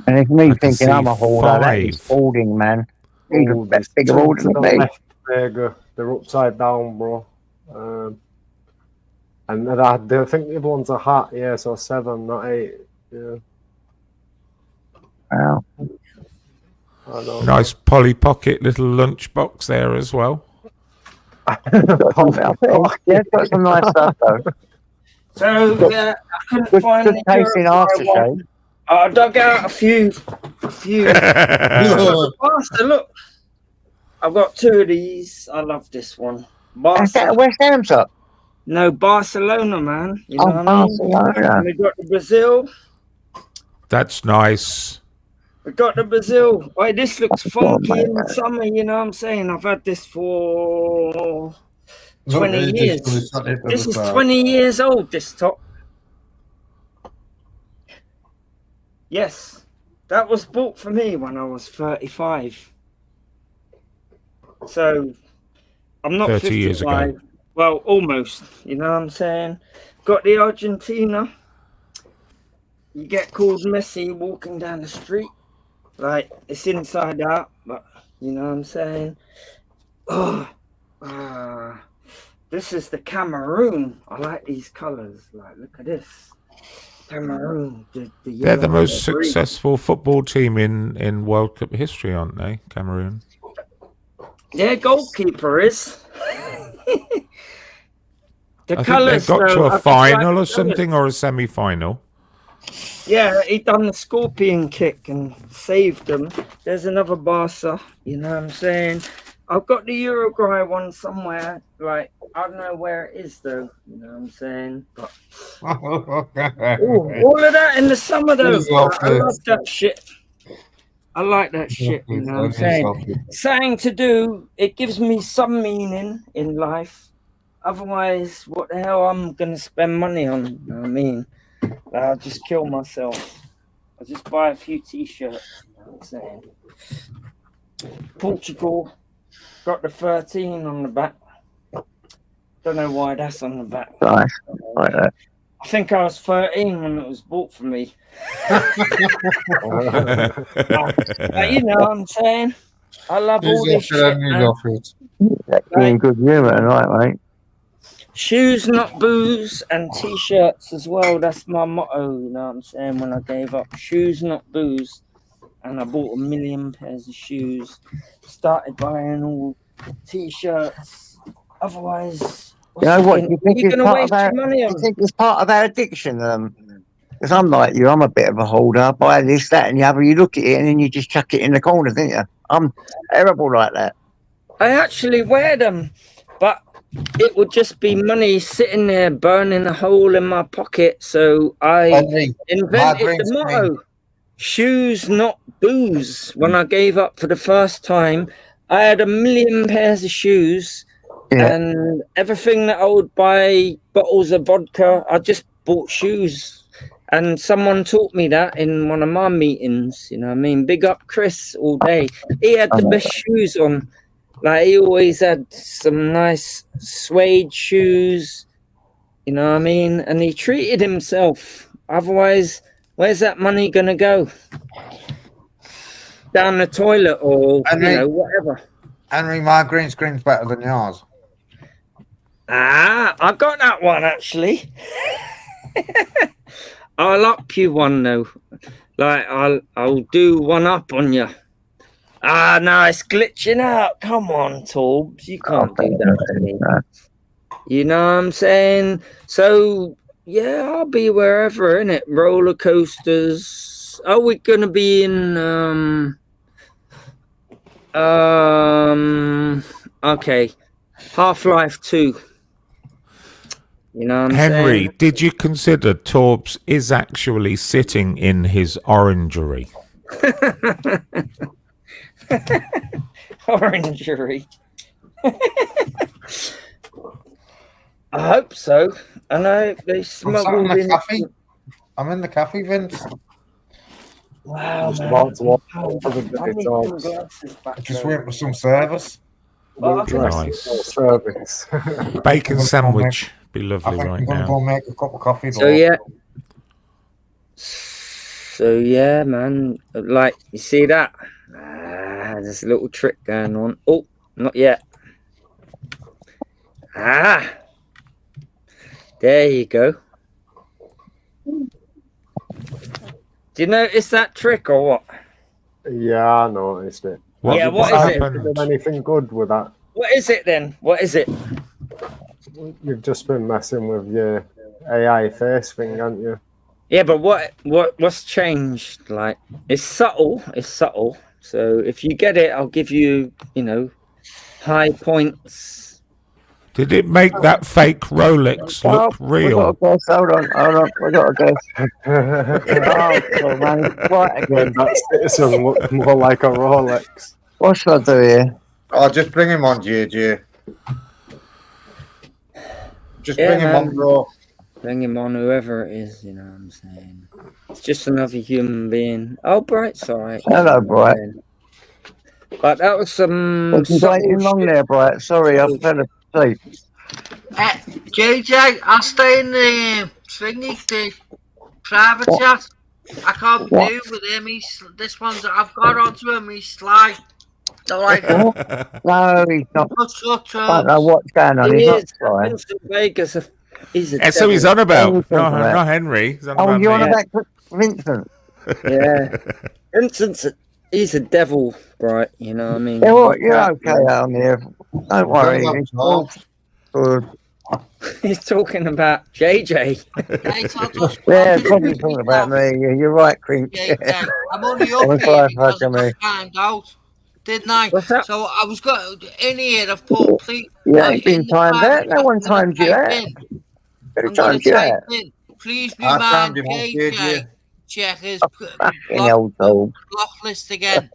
And it's me thinking I'm a hoarder. That is hoarding, man. He's a bigger hoarder than me. They're upside down, bro. And I think the other one's a hat. Yeah, so 7, not 8. Yeah. Wow. Nice Polly Pocket little lunchbox there as well. Yeah, got some nice stuff though. So I couldn't find good the tasting aftershave. I dug out a few. Look, I've got 2 of these. I love this one. Is that a West Ham top? No, Barcelona, man. You know what Barcelona. I mean? We got the Brazil. That's nice. We got the Brazil. Wait, this looks funky in the summer. You know what I'm saying? I've had this for 20 years. This is 20 years old, this top. Yes, that was bought for me when I was 35. So I'm not 30 55. years ago. Well, almost. You know what I'm saying? Got the Argentina. You get called Messi walking down the street. Like, it's inside out, but you know what I'm saying? This is the Cameroon. I like these colors. Like, look at this. Cameroon. They're the most successful football team in World Cup history, aren't they, Cameroon? Their goalkeeper is. I think they got to a final or something, or a semi-final. Yeah, he done the scorpion kick and saved them. There's another Barca, you know what I'm saying? I've got the Uruguay one somewhere. Like, I don't know where it is though, you know what I'm saying? But all of that in the summer though. I love that shit. I like that shit, you know what I'm saying? Something to do, it gives me some meaning in life. Otherwise, what the hell I'm gonna spend money on, you know what I mean? I'll just kill myself. I'll just buy a few t-shirts, you know what I'm saying? Portugal, got the 13 on the back. Don't know why that's on the back. Nice. Like that. I think I was 13 when it was bought for me. You know what I'm saying? I love all this shit, man. In good humour tonight, mate. Shoes, not booze, and t-shirts as well. That's my motto, you know what I'm saying, when I gave up. Shoes, not booze. And I bought 1 million pairs of shoes. Started buying all t-shirts. Otherwise, you know what? You think it's part of our, money on? you think it's part of our addiction? Because I'm like you. I'm a bit of a hoarder. I buy this, that, and the other. You look at it, and then you just chuck it in the corner, don't you? I'm terrible like that. I actually wear them, but it would just be money sitting there burning a hole in my pocket. So I invented the motto: shoes, not booze. When I gave up for the first time, I had 1 million pairs of shoes, and everything that I would buy, bottles of vodka, I just bought shoes. And someone taught me that in one of my meetings, you know what I mean? Big up Chris all day. He had the best shoes on. Like, he always had some nice suede shoes, you know what I mean? And he treated himself. Otherwise, where's that money going to go? Down the toilet or, Henry, you know, whatever. Henry, my green screen's better than yours. Ah, I got that one, actually. I'll up you one, though. Like, I'll do one up on you. Ah, no, it's glitching out. Come on, Torbs. You can't do that to me. You know what I'm saying? So, yeah, I'll be wherever, innit? Roller coasters. Are we going to be in... Okay. Half-Life 2. You know what I'm Henry, saying? did you consider Torbs is actually sitting in his orangery? Orangery. I hope so. I know they smuggled in. I'm in the cafe, Vince. Wow, Just man. about to walk Oh, over the I need dogs. some glasses back Just there. waiting for some service. Nice. Service. Bacon sandwich. Be lovely I think right I'm gonna now. go make a cup of coffee. So yeah, man. Like, you see that? There's a little trick going on. Oh, not yet. There you go. Do you notice that trick or what? Yeah, I noticed it. What, Yeah, what what is it? happened? Did anything good with that? What is it then? What is it? You've just been messing with your AI face thing, haven't you? Yeah, but what's changed? Like, it's subtle. It's subtle. So if you get it, I'll give you, you know, high points. Did it make that fake Rolex look real? We got a guess. Oh, man, it's right again. That citizen looked more like a Rolex. What should I do here? Oh, just bring him on, JJ. Just Yeah, bring him man. on, bro. Bring him on, whoever it is, you know what I'm saying? It's just another human being. Oh, Bright's all right. Hello, Bright. But that was some... Was you waiting long there, Bright? Sorry, I fell asleep. JJ, I'll stay in the thingy, the private chat. I can't do with him. This one's I've got onto him. He's sly. Don't like him. No, he's not. Shut I don't up. know what's going on. He He's is. not right. Vincent Vegas, he's a That's who he's on What are about. you No, talking about? not Henry. He's on Oh, about you're on me. about Vincent. Yeah. Vincent's he's a devil, Bright, you know what I mean? Yeah, well, you're okay out here. Don't worry. It's all good. He's talking about JJ. Yeah, probably talking about me. Yeah, you're right, Crink. JJ, I'm only It was up here like because fucking me. I timed out, didn't I? What's that? So I was got in here. I've put please. You ain't been timed out. No one timed you out. Who I'm going timed to you type out? in. Please be I mine, timed him on, JJ. JJ. Check his Fucking old dog. block list again,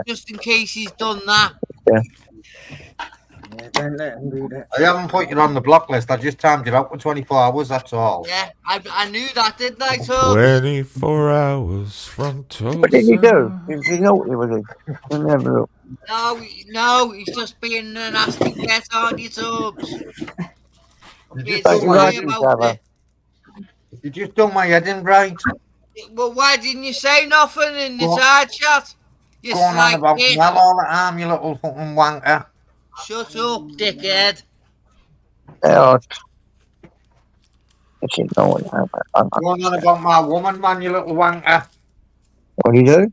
just in case he's done that. Yeah. Yeah, don't let him do that. I haven't put you on the block list. I just timed it out for 24 hours, that's all. Yeah, I knew that, didn't I, Tom? 24 hours from Tulsa. What did he do? Was he naughty, was he? Let me have a look. No, he's just being a nasty get on your tubs. You It's just, Don't lie like each about other. it. you just done my head in right. Well, why didn't you say nothing in the Go- side chat? You Going on sly about git. Mel all the time, you little fucking wanker. Shut up, dickhead. Yeah, I should know what happened. Going on about my woman, man, you little wanker. What do you do?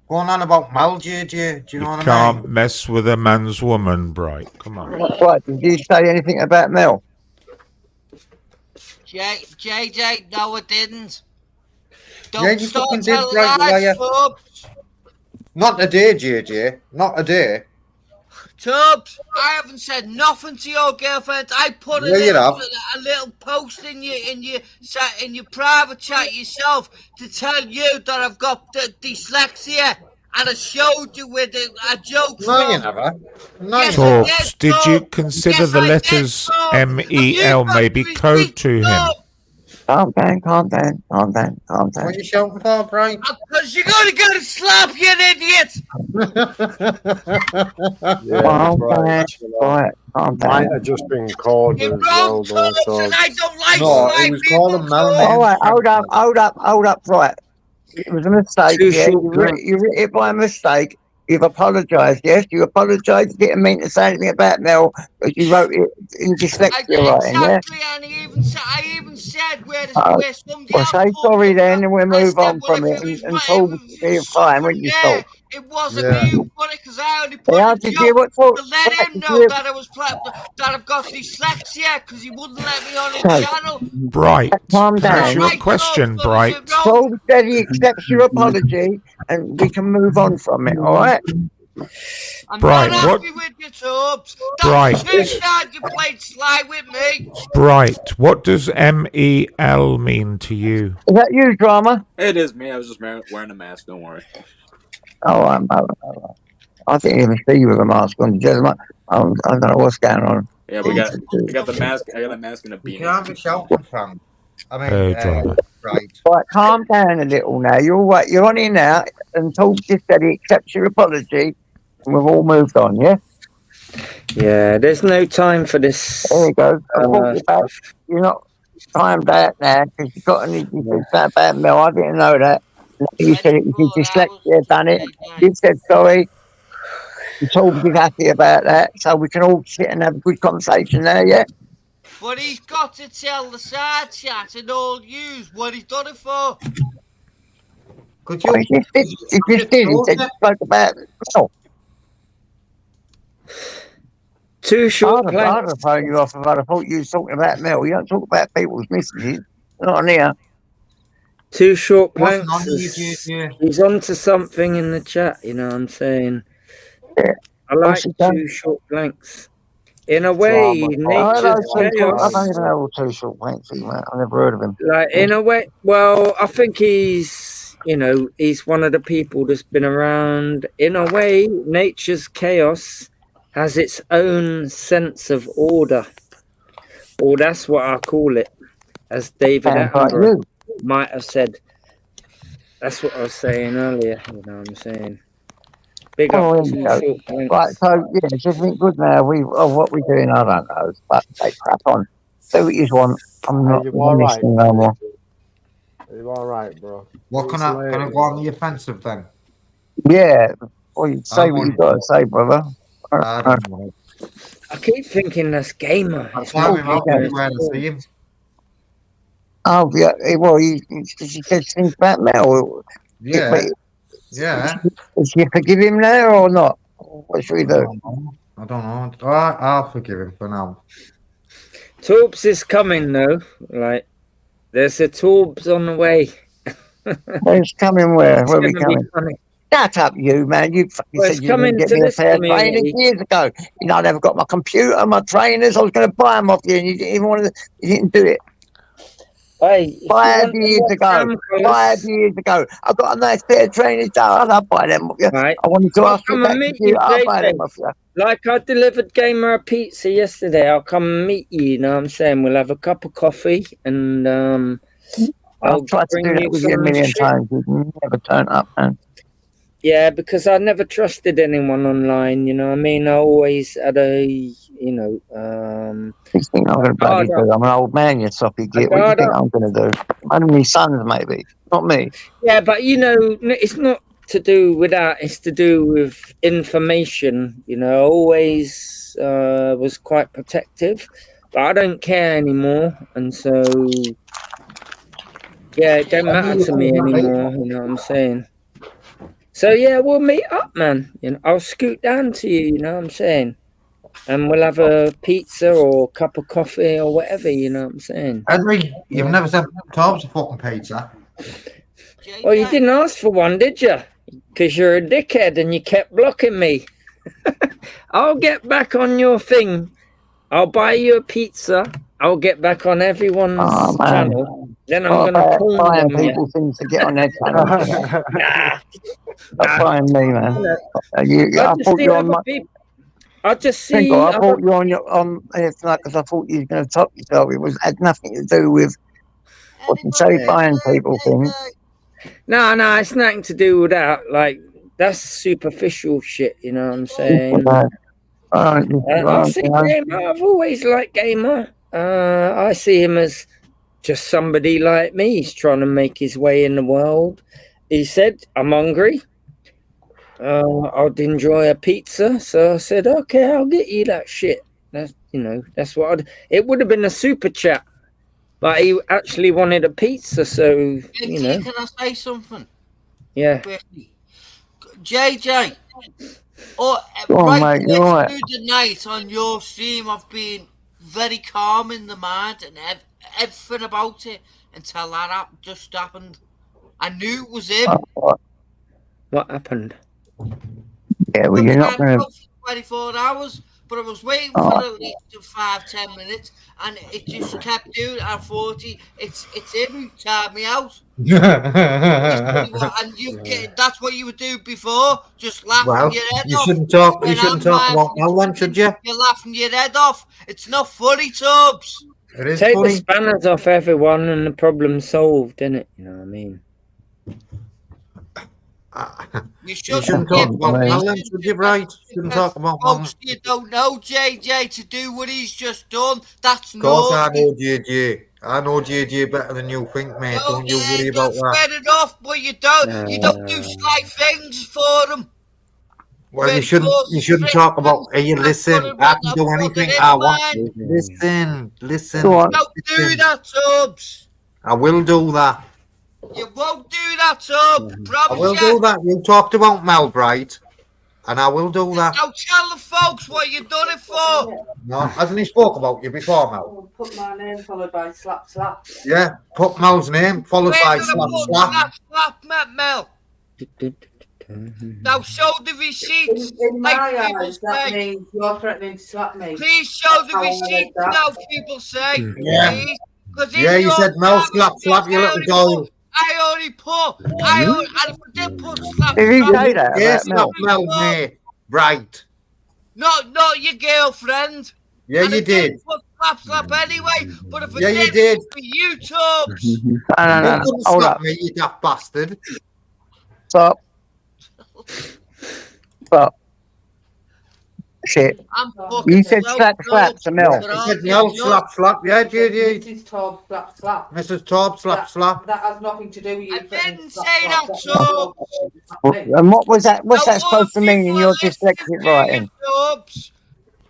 Going on about Mel, JJ. Do you know what I Can't mean? mess with a man's woman, Bright. Come on. What, did you say anything about Mel? JJ, no, it didn't. Yeah, Don't you start fucking did, telling right, lies, liar. Tubbs. Not today, JJ. Not today. Tubbs, I haven't said nothing to your girlfriend. I put a little post in your private chat yourself to tell you that I've got dyslexia, and I showed you with a joke. No, you never. No, Yes, you I never. did, Did you Tubbs. consider Yes, the I did, letters Tubbs. MEL maybe code to him? Calm down, calm down, calm down, calm down. What are you shouting for, Brian? Because you're going to go to slap, you idiot! Yeah, Calm right. down, right, calm Might down. have just been called You're as wrong, well, though, Tubbs, and I don't like No, sly it was people, called a melon. Tubbs. All right, hold up, right. It was a mistake, Too yeah. short You writ it by mistake. You've apologised, yes? You apologised. You didn't mean to say anything about Mel, because you wrote it in dyslexia writing, yeah? Exactly, and I even said where somebody Well, else say pulled sorry up then, and we'll I move said, on well, from if it, it was, and talk if be it was fine, from wouldn't you there, talk? it wasn't Yeah. me who put it, because I only put Yeah, a did you joke what to let right, him did know you that I've got dyslexia, because he wouldn't let me on his So, channel. Bright. calm Is that That's down. your right, question, Tubbs, or is it Bright. wrong? Paul said he accepts your apology, and we can move on from it, all right? I'm Bright, not what? happy with you, Tubbs. Bright. That's 2 times you played sly with me. Bright. What does MEL mean to you? Is that you, drama? It is me. I was just wearing a mask. Don't worry. Oh, I'm I didn't even see you with a mask on. Just, I don't know what's going on. Yeah, I got the mask. I got a mask and a You beanie. can't be shouting from. I mean, Hey, drama. right. Right, calm down a little now. You're all right. You're on here now, and Talk just said he accepts your apology, and we've all moved on, yeah? Yeah, there's no time for this. There you go. I thought you back. You're not timed out now, because you got any bad Mel. I didn't know that. You said it was your dyslexia done it. You said sorry. You told me happy about that, so we can all sit and have a good conversation there, yeah? But he's got to tell the side chat and all yous what he's done it for. Could you? He just did. He said he spoke about Mel. Too short I'd have thrown you off if I'd have thought you was talking about Mel. You don't talk about people's messages. Not on here. Too short What's planks. none of you do here? He's onto something in the chat, you know what I'm saying? Yeah. I like What's he done? too short blanks. In a way, nature's I chaos. don't even know Too Short Planks, mate. I never heard of him. Like, in a way, well, I think he's, you know, he's one of the people that's been around. In a way, nature's chaos has its own sense of order. Or that's what I call it, as David Attenborough might have said. That's what I was saying earlier, you know what I'm saying? Big up Too Short Planks. Right, so, yeah, it's just been good now. What we're doing, I don't know. But they crap on. Do what you want. I'm not listening no more. Are you all right, bro? What can I go on the offensive then? Yeah. Well, you say what you got to say, brother. I don't know. I keep thinking that's Gamer. I saw him out everywhere to see him. Oh, yeah. Well, he says things about Mel. Yeah. Yeah. Should you forgive him now or not? What should we do? I don't know. I'll forgive him for now. Torbs is coming though. Like, there's a Torbs on the way. Where's coming where? Where are we gonna be coming? funny. Shut up, you man. You fucking said you were going to get me a pair of trainers years ago. You know, I never got my computer, my trainers. I was going to buy them off you, and you didn't even want to. You didn't do it. Hey, 5 years ago. 5 years ago. I got a nice pair of trainers. I'll buy them off you. Right. I wanted to ask you come about and meet you. you, I'll buy JJ. them off you. Like I delivered Gamer a pizza yesterday. I'll come and meet you. You know what I'm saying? We'll have a cup of coffee and I'll try to do that with you a million times. You never turn up, man. Yeah, because I never trusted anyone online, you know what I mean? I always had a, you know... You think I'm going to bloody do? I'm an old man, you soppy git. What do you think I'm going to do? One of my sons, maybe. Not me. Yeah, but, you know, it's not to do with that. It's to do with information, you know. I always was quite protective, but I don't care anymore. And so, yeah, it don't matter to me anymore, you know what I'm saying? So yeah, we'll meet up, man. You know, I'll scoot down to you. You know what I'm saying, and we'll have a pizza or a cup of coffee or whatever. You know what I'm saying. Henry, you've never sent Torbs a fucking pizza. Well, you didn't ask for one, did you? Because you're a dickhead and you kept blocking me. I'll get back on your thing. I'll buy you a pizza. I'll get back on everyone's channel. Then I'm going to call buying them. people things to get on their channel. Stop buying me, man. I thought you were on my. I just see. I thought you were on your it's like because I thought you were going to top yourself. It had nothing to do with what you say buying people things. No, it's nothing to do with that. Like that's superficial shit. You know what I'm saying? I see Gamer. I've always liked Gamer. I see him as just somebody like me. He's trying to make his way in the world. He said, "I'm hungry. I'd enjoy a pizza." So I said, "Okay, I'll get you that shit." That's that's what it would have been a super chat, but he actually wanted a pizza. So Can I say something? Yeah. JJ. Mate, you're right. Through the night on your stream, I've been very calm in the mind and everything about it until that just happened. I knew it was him. What happened? Yeah, well, you're not going to. 24 hours, but I was waiting for at least 5-10 minutes, and it just kept doing. I thought it's him who tired me out. And that's what you would do before, just laughing your head off. You shouldn't talk about no one, should you? You're laughing your head off. It's not funny, Tubbs. It is Take funny. the spanners off everyone, and the problem's solved, isn't it? You know what I mean? You shouldn't talk about Alan, should you, right? Shouldn't talk about folks you don't know JJ to do what he's just done. That's Of course naughty. I know JJ. I know JJ better than you think, mate. Don't you worry about that. Fair enough, but you don't do slight things for them. Well, you shouldn't talk about. Hey, listen, I can do anything I want. Listen. Don't do that, Tubbs. I will do that. You won't do that, Tubbs. I will do that. You talked about Mel, right? And I will do that. Now tell the folks what you done it for. No, hasn't he spoke about you before, Mel? Put my name followed by slap slap. Yeah, put Mel's name followed by slap slap. Slap, Mel. Now show the receipts. In my eyes, that means you're threatening to slap me. Please show the receipts now, people say. Yeah. Please. Yeah, you said Mel slap, you little girl. I only put. And if I did put slap. Did he say that? Yeah, slap Mel, mate. Right. Not your girlfriend. Yeah, you did. Put slap anyway. But if yeah, you did. For you, Tubbs. No. Hold up, me, you daft bastard. Stop. Shit. You said slap to Mel. You said Mel slap. Yeah, Mrs. Tob slap. Mrs. Tob slap. That has nothing to do with you. I didn't say that, Tubbs. And what was that? What's that supposed to mean in your dyslexic writing?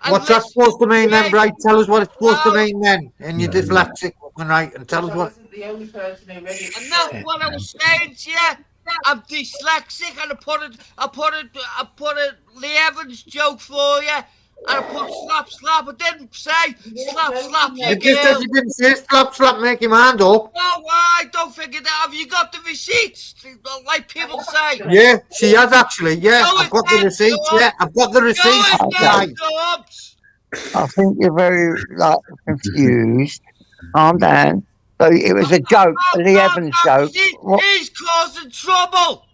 What's that supposed to mean then, right? Tell us what it's supposed to mean then in your dyslexic writing. Tell us what. The only person who read it. And that's what I was saying to you. I'm dyslexic, and I put a Lee Evans joke for you, and I put slap. I didn't say slap. You just said you didn't say slap, make your hand up. No, why? Don't figure that. Have you got the receipts? Like people say. Yeah, she has actually. Yeah, I've got the receipts. Yeah, I've got the receipts. I think you're very confused. Calm down. So it was a joke, a Lee Evans joke. He's causing trouble.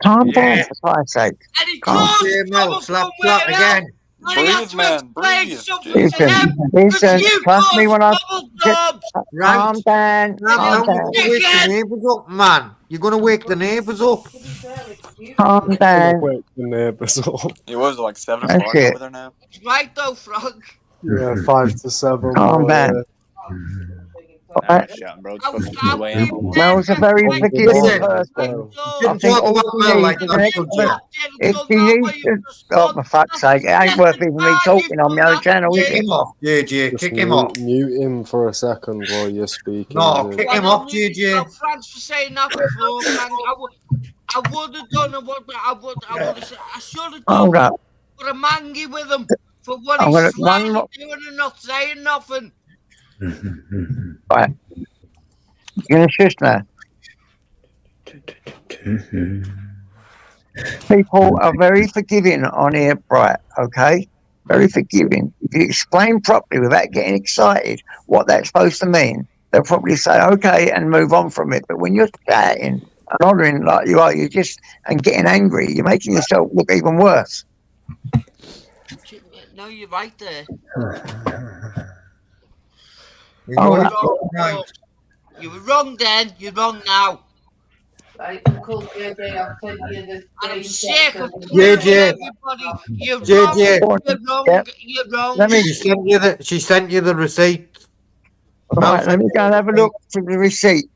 Calm down, for Christ's sake. And he causing trouble slap again. Breathe, man, breathe. Listen, trust me when I calm down. You're going to wake the neighbours up, man. You're going to wake the neighbours up. Calm down. Wake the neighbours up. It was like 7 o'clock over there now. It's right though, Frank. Yeah, 5 to 7. Calm down. Shouting, bro. Mel's a very forgiving person. If he needs to, oh, for fuck's sake, it ain't worth even me talking on my own channel, is it? JJ, kick him off. Mute him for a second while you're speaking. No, kick him off, JJ. Thanks for saying that before, Frank. I would have done it. I should have done it. Put a mangy with him for what he's doing and not saying nothing. Right. You're gonna shush now. People are very forgiving on here, Bright, okay? Very forgiving. If you explain properly without getting excited what that's supposed to mean, they'll probably say, okay, and move on from it. But when you're shouting and hollering like you are, you're just, and getting angry, you're making yourself look even worse. No, you're right there. You were wrong then, you're wrong now. Right, Uncle JJ, I'll send you the I'm sick of JJ. everybody. You're JJ. wrong, you're wrong, you're wrong. She sent you the receipt. Right, let me go and have a look for the receipt.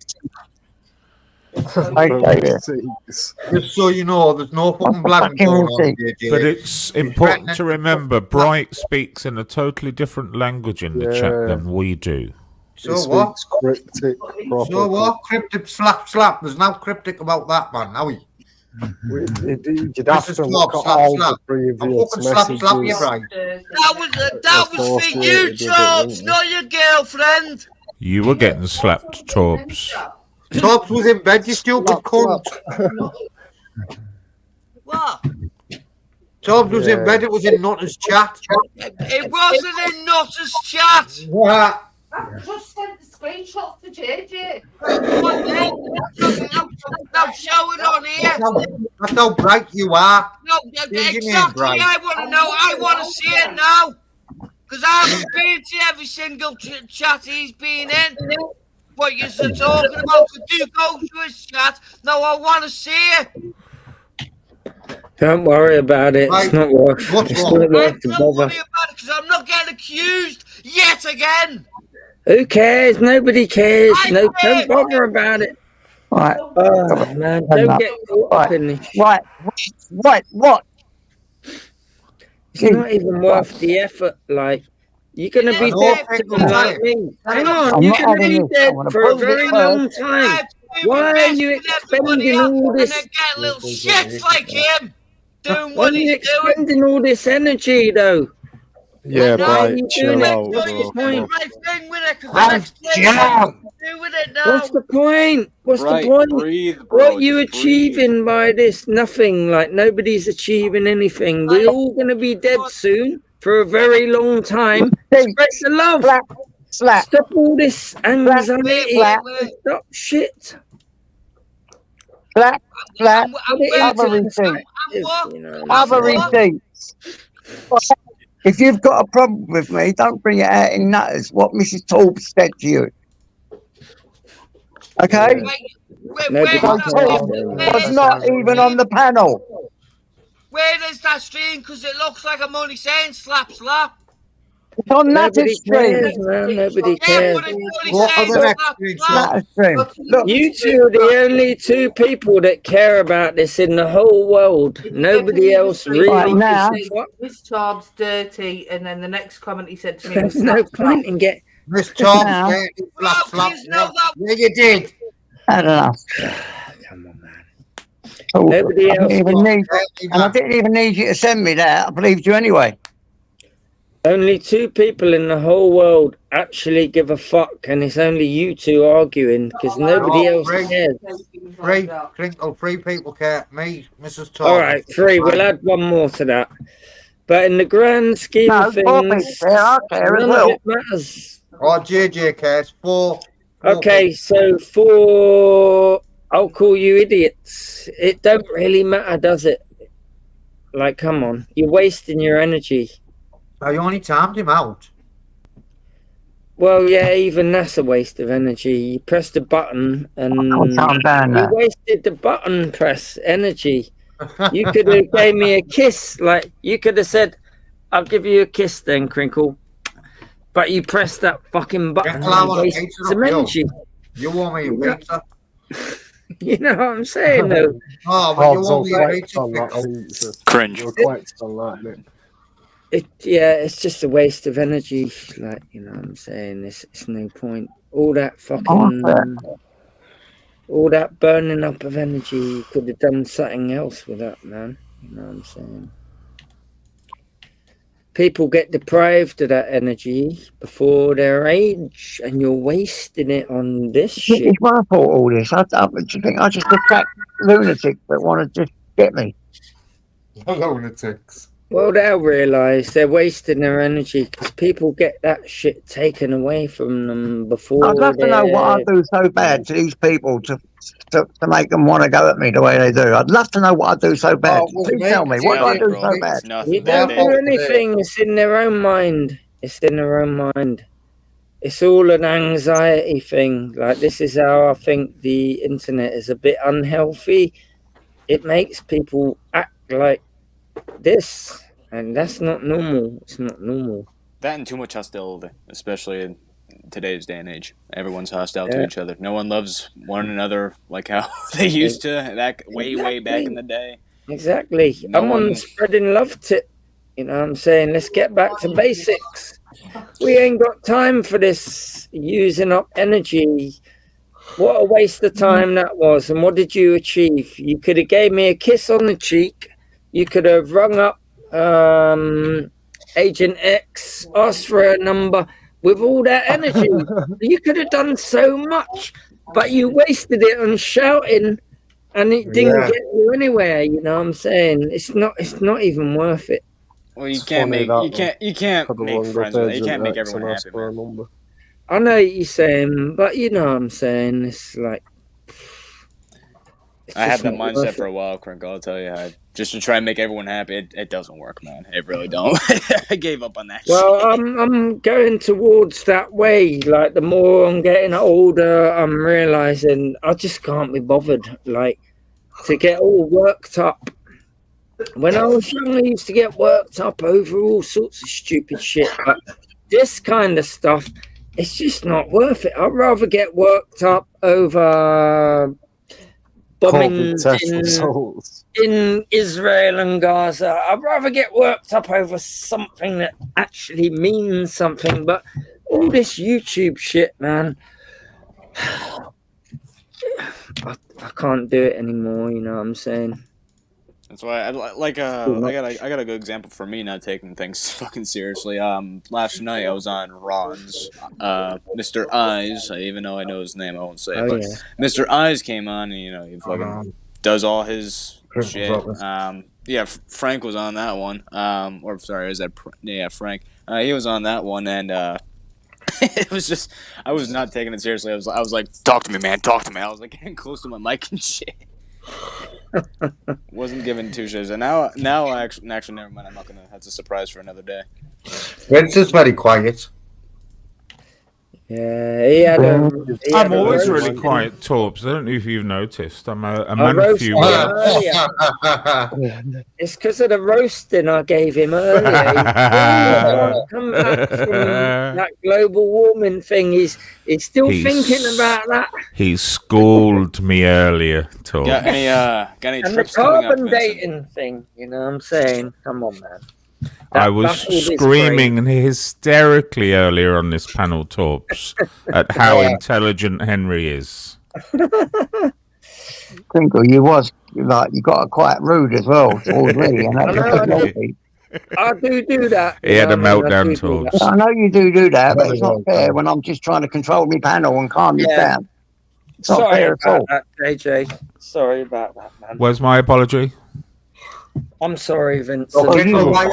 Just so you know, there's no fucking blabbing going on, JJ. But it's important to remember, Bright speaks in a totally different language in the chat than we do. So what? Cryptic. So what? Cryptic slap. There's no cryptic about that, man. Now You'd have to look at all the previous messages. That was for you, Jobs, not your girlfriend. You were getting slapped, Torbs. Torbs was in bed, you stupid cunt. What? Torbs was in bed, it was in Nutter's chat. It wasn't in Nutter's chat. What? I just sent the screenshot to JJ. Now show it on here. That's how bright you are. No, exactly. I want to know. I want to see it now. Because I haven't been to every single chat he's been in. What you're talking about. So do go to his chat. No, I want to see it. Don't worry about it. It's not worth it. Don't worry about it because I'm not getting accused yet again. Who cares? Nobody cares. No, don't bother about it. Right. Oh, man, don't get caught up in this. What? It's not even worth the effort. Like, you're going to be dead like me. Hang on, you're going to be dead for a very long time. Why are you expending all this? And then get little shits like him doing Why what are you he's doing. expending all this energy, though? Yeah, Bright, chill out, What's the point? What's the point? What's Bright, the point? breathe, bro, What are you achieving by this? Nothing. Like, nobody's achieving anything. We're all going to be dead soon for a very long time. Spread the love. Stop all this anxiety. Stop shit. Other receipts. If you've got a problem with me, don't bring it out in nutters. What Mrs. Torbs said to you. Okay? Was not even on the panel. Where is that stream? Because it looks like I'm only saying slap. It's on Nutter's stream. Nobody cares. What are the next screenshots? Look, you two are the only two people that care about this in the whole world. Nobody else really. Right now, Miss Torbs dirty, and then the next comment he said to me was, "There's no point in get Miss Torbs, slap. Yeah, you did. I don't know. Come on, man. Oh, Nobody else. I didn't even need you to send me that. I believed you anyway. Only two people in the whole world actually give a fuck, and it's only you two arguing because nobody else cares. Three people care. Me, Mrs. Torbs. All right, three. We'll add one more to that. But in the grand scheme of things, none of it matters. Oh, JJ cares. Four. Okay, so four. I'll call you idiots. It don't really matter, does it? Like, come on, you're wasting your energy. You only timed him out. Well, yeah, even that's a waste of energy. You press the button and you wasted the button press energy. You could have gave me a kiss. Like, you could have said, I'll give you a kiss then, Crinkle. But you pressed that fucking button and wasted some energy. You want me a pizza? You know what I'm saying, though? Oh, but you want me a pizza? Cringe. It's just a waste of energy. Like, you know what I'm saying? It's no point. All that fucking... all that burning up of energy, you could have done something else with that, man. You know what I'm saying? People get deprived of that energy before their age, and you're wasting it on this shit. It's my fault, all this. I just attract lunatics that want to just get me. Lunatics. Well, they'll realise they're wasting their energy because people get that shit taken away from them before. I'd love to know what I do so bad to these people to make them want to go at me the way they do. I'd love to know what I do so bad. Please tell me, what do I do so bad? You don't do anything. It's in their own mind. It's in their own mind. It's all an anxiety thing. Like, this is how I think the internet is a bit unhealthy. It makes people act like this, and that's not normal. It's not normal. That and too much hostility, especially in today's day and age. Everyone's hostile to each other. No one loves one another like how they used to. That way back in the day. Exactly. I'm on spreading love tip. You know what I'm saying? Let's get back to basics. We ain't got time for this using up energy. What a waste of time that was. And what did you achieve? You could have gave me a kiss on the cheek. You could have rung up Agent X, asked for a number. With all that energy, you could have done so much, but you wasted it on shouting, and it didn't get you anywhere. You know what I'm saying? It's not even worth it. Well, you can't make friends. You can't make everyone happy, man. I know what you're saying, but you know what I'm saying. It's like I had that mindset for a while, Crinkle. I'll tell you, just to try and make everyone happy. It doesn't work, man. It really don't. I gave up on that. Well, shit. I'm going towards that way. Like, the more I'm getting older, I'm realizing I just can't be bothered. Like, to get all worked up. When I was young, I used to get worked up over all sorts of stupid shit. But this kind of stuff, it's just not worth it. I'd rather get worked up over bombings in Israel and Gaza. I'd rather get worked up over something that actually means something. But all this YouTube shit, man, I can't do it anymore. You know what I'm saying? That's why I got a good example for me not taking things fucking seriously. Last night I was on Ron's, Mr. Eyes. Even though I know his name, I won't say it. But Mr. Eyes came on, and he fucking does all his shit. Frank was on that one. Or sorry, is that Frank? He was on that one, and it was just I was not taking it seriously. I was like, talk to me, man, talk to me. I was like getting close to my mic and shit. Wasn't given two shits, and now actually never mind. I'm not gonna. That's a surprise for another day. Vince is very quiet. Yeah, I'm always really quiet, Torps. I don't know if you've noticed. I'm a man of few words. It's because of the roasting I gave him earlier. Come back from that global warming thing. He's still thinking about that. He schooled me earlier, Torps. Got any and trips the coming up, carbon dating thing. You know what I'm saying? Come on, man. I was screaming hysterically earlier on this panel, Torps, at how intelligent Henry is. Crinkle, you got quite rude as well towards me. And I do that. He had a meltdown, Torps. I know you do that, but it's not fair when I'm just trying to control my panel and calm you down. It's not fair at all. That, JJ. Sorry about that, man. Where's my apology? I'm sorry, Vince. Thank you. I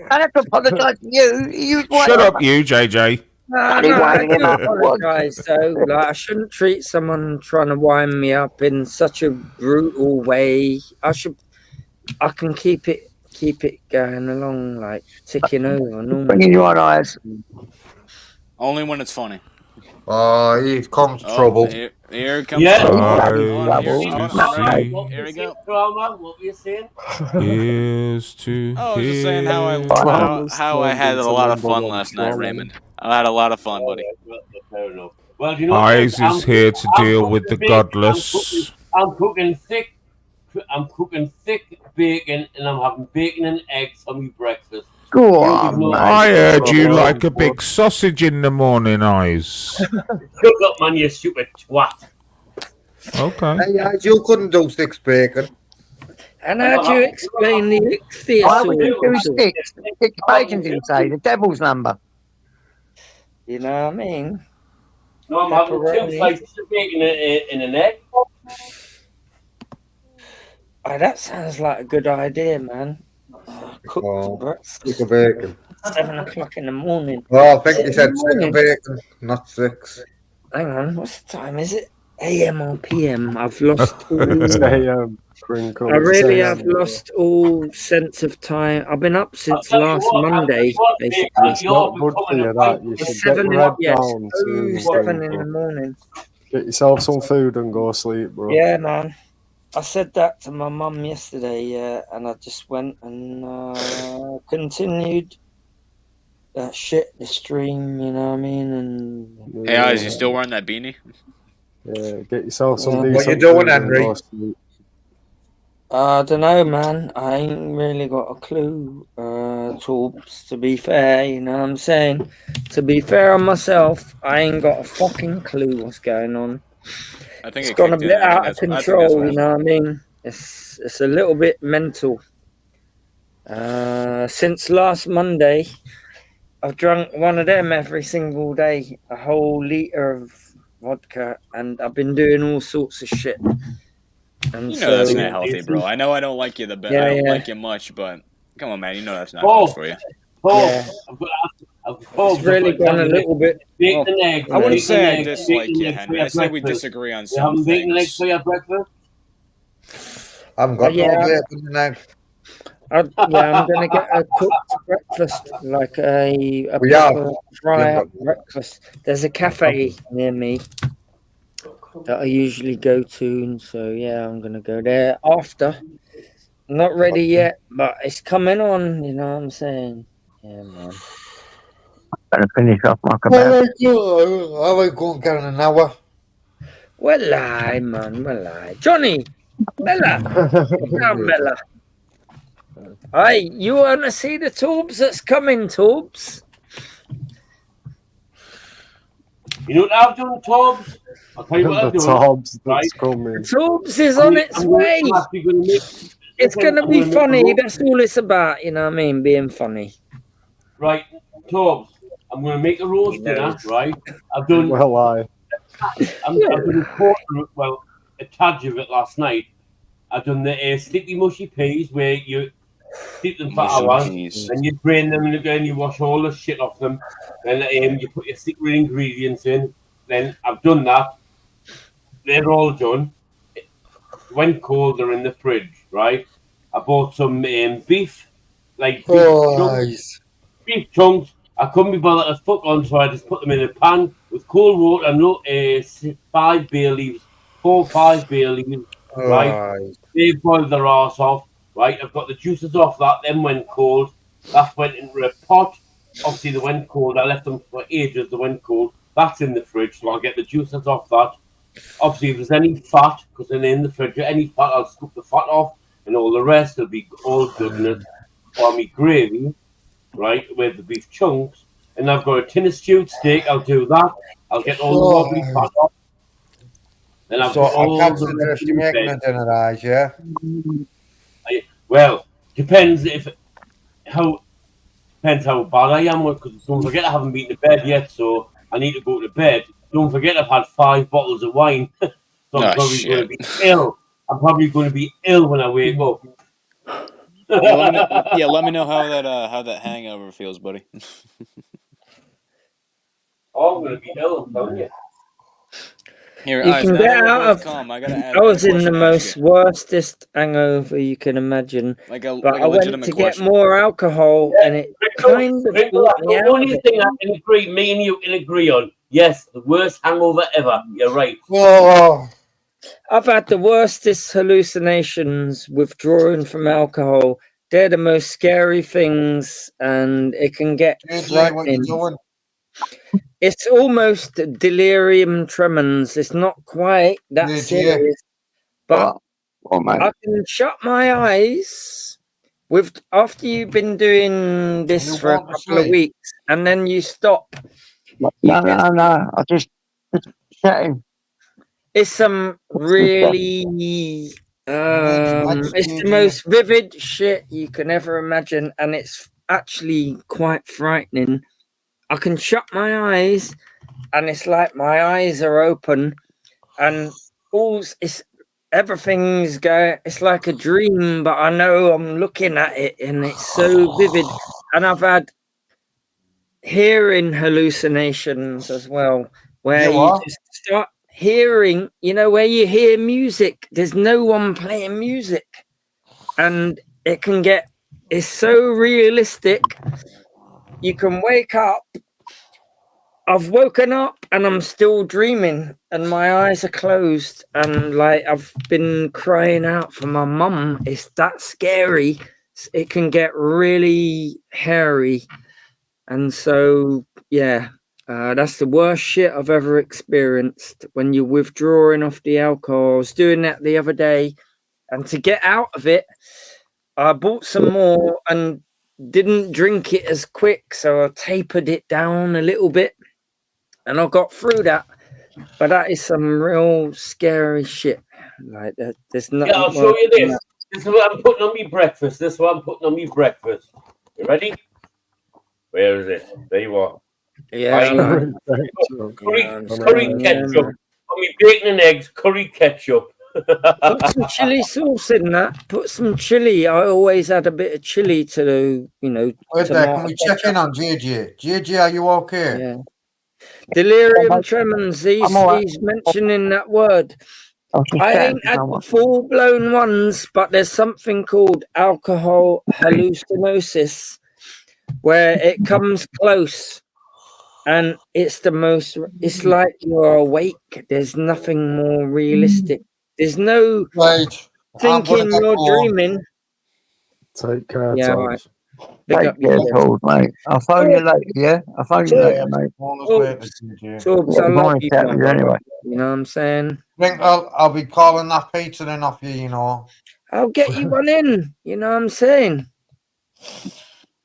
have to apologise to you. Shut up, you, JJ. I do apologise, though. Like, I shouldn't treat someone trying to wind me up in such a brutal way. I can keep it going along, like ticking over. Bringing you on eyes. Only when it's funny. Here comes trouble. Here comes trouble. Here we go. Drama, what were you saying? Here's to I was just saying how I had a lot of fun last night, Raymond. I had a lot of fun, buddy. Well, you know, Eyes is here to deal with the godless. I'm cooking thick bacon, and I'm having bacon and eggs for my breakfast. Go on, I heard you like a big sausage in the morning, Eyes. Shut up, man, you stupid twat. Okay. Hey, you couldn't do 6 bacon. And how do you explain the ichthyosaur? Why would you do 6? 6 bacon, didn't say. The devil's number. You know what I mean? No, I'm having 2 slices of bacon in an egg. Oh, that sounds like a good idea, man. Cook for breakfast. Stick of bacon. 7 o'clock in the morning. Oh, I think you In said the 6 of morning? bacon, not 6. Hang on, what's the time? Is it AM or PM? I've lost all. It's AM, Crinkle. I really It's have AM. lost all sense of time. I've been up since tell you last what, Monday, basically. It's not good for you, that. You should It's get 7 your head yeah, down it's soon, 7 in Crinkle. the morning. Get yourself some food and go sleep, bro. Yeah, man. I said that to my mum yesterday, yeah, and I just went and continued that shit, the stream, you know what I mean? And Hey, Eyes, you still wearing that beanie? Yeah, get yourself some What you decent doing, food and Henry? go sleep. I don't know, man. I ain't really got a clue, Torbs, to be fair, you know what I'm saying? To be fair on myself, I ain't got a fucking clue what's going on. I think It's it gone a kicked in. bit I think out of that's what control, it you is. know what I mean? It's a little bit mental. Since last Monday, I've drunk one of them every single day, a whole litre of vodka, and I've been doing all sorts of shit. And You know that's so, not healthy, bro. I know I don't like you the best. Yeah, I don't yeah. like you much, but come on, man. You know that's not Oh, good for you. Yeah. It's really gone a little bit. Bacon and eggs. I wouldn't bacon say I and eggs, dislike bacon you, and eggs for Henry. your I say we breakfast. disagree on You some having bacon and eggs things. for your breakfast? I haven't got no Yeah. bacon and egg. I'm gonna get a cooked breakfast, like a We are. proper fry up breakfast. There's a cafe near me that I usually go to, and so yeah, I'm gonna go there after. Not ready yet, but it's coming on. You know what I'm saying? Yeah, man. Gonna finish off my I kebab. like going down an hour. Well, aye, man. Well, aye. Johnny, Bella, sit down, Bella. Aye, you want to see the Torbs that's coming, Torbs? You know what I've done, Torbs? I'll tell you what I've The done. Torbs right? that's coming. Torbs is on its way. It's gonna be funny. That's all it's about. You know what I mean? Being funny. Right, Torbs, I'm going to make a roast dinner, right? I've done. Well, I've done a quarter, well, a tad of it last night. I've done the sticky mushy peas where you steep them for Mushy hours, peas. and you drain them and again you wash all the shit off them. Then you put your secret ingredients in. Then I've done that. They're all done. When cold, they're in the fridge, right? I bought some beef, like beef chunks. I couldn't be bothered to fuck on, so I just put them in a pan with cold water and 5 bay leaves, 4 or 5 bay leaves, right? They boiled their arse off, right? I've got the juices off that. Then when cold, that went into a pot. Obviously, they went cold. I left them for ages. They went cold. That's in the fridge, so I'll get the juices off that. Obviously, if there's any fat, because they're in the fridge, any fat, I'll scoop the fat off, and all the rest will be all goodness for me gravy, right, with the beef chunks. And I've got a tin of stewed steak. I'll do that. I'll get all the wobbly fat off. Then I've So got I all can't the suggest you making a dinner, guys, yeah? Well, depends how bad I am. Because don't forget I haven't been to bed yet, so I need to go to bed. Don't forget I've had 5 bottles of wine, so I'm probably going to be ill. I'm probably going to be ill when I wake up. Let me know how that hangover feels, buddy. Oh, I'm going to be ill, I'm telling you. Here, You Eyes, can now get that we're out both of. calm, I gotta add I was a in the question to ask most you. worstest hangover you can imagine, Like but a I went legitimate to question. get more alcohol, and it kind of That's brought me the out of only it. thing I can agree, me and you can agree on. Yes, the worst hangover ever. You're right. Oh. I've had the worstest hallucinations withdrawing from alcohol. They're the most scary things, and it can get frightening. It's almost delirium tremens. It's not quite that serious, but I can shut my eyes after you've been doing this for a couple of weeks, and then you stop. No. I just chatting. It's some really it's the most vivid shit you can ever imagine, and it's actually quite frightening. I can shut my eyes, and it's like my eyes are open, and it's everything's going. It's like a dream, but I know I'm looking at it, and it's so vivid. And I've had hearing hallucinations as well, where you just start hearing, you know, where you hear music, there's no one playing music, and it can get, it's so realistic. You can wake up, I've woken up and I'm still dreaming and my eyes are closed, and like I've been crying out for my mum. It's that scary. It can get really hairy. And so, yeah, that's the worst shit I've ever experienced, when you're withdrawing off the alcohol. I was doing that the other day, and to get out of it, I bought some more and didn't drink it as quick, so I tapered it down a little bit, and I got through that. But that is some real scary shit. Like that, there's nothing. Yeah, I'll show you this. This is what I'm putting on me breakfast. This is what I'm putting on me breakfast. You ready? Where is it? There you are. Yeah. Curry ketchup. On me bacon and eggs, curry ketchup. Put some chili sauce in that. Put some chili. I always add a bit of chili to, you know. Wait there, can we check in on JJ? JJ, are you okay? Yeah. Delirium tremens. He's mentioning that word. I ain't had the full-blown ones, but there's something called alcohol hallucinosis, where it comes close, and it's the most. It's like you're awake. There's nothing more realistic. There's no thinking you're dreaming. Take care, Yeah, Tom. right. Take care, Todd, mate. I'll phone you later, yeah? I'll phone you later, mate. Torbs, I love you, anyway. You know what I'm saying? I'll be calling that pizza in off you, you know. I'll get you one in. You know what I'm saying?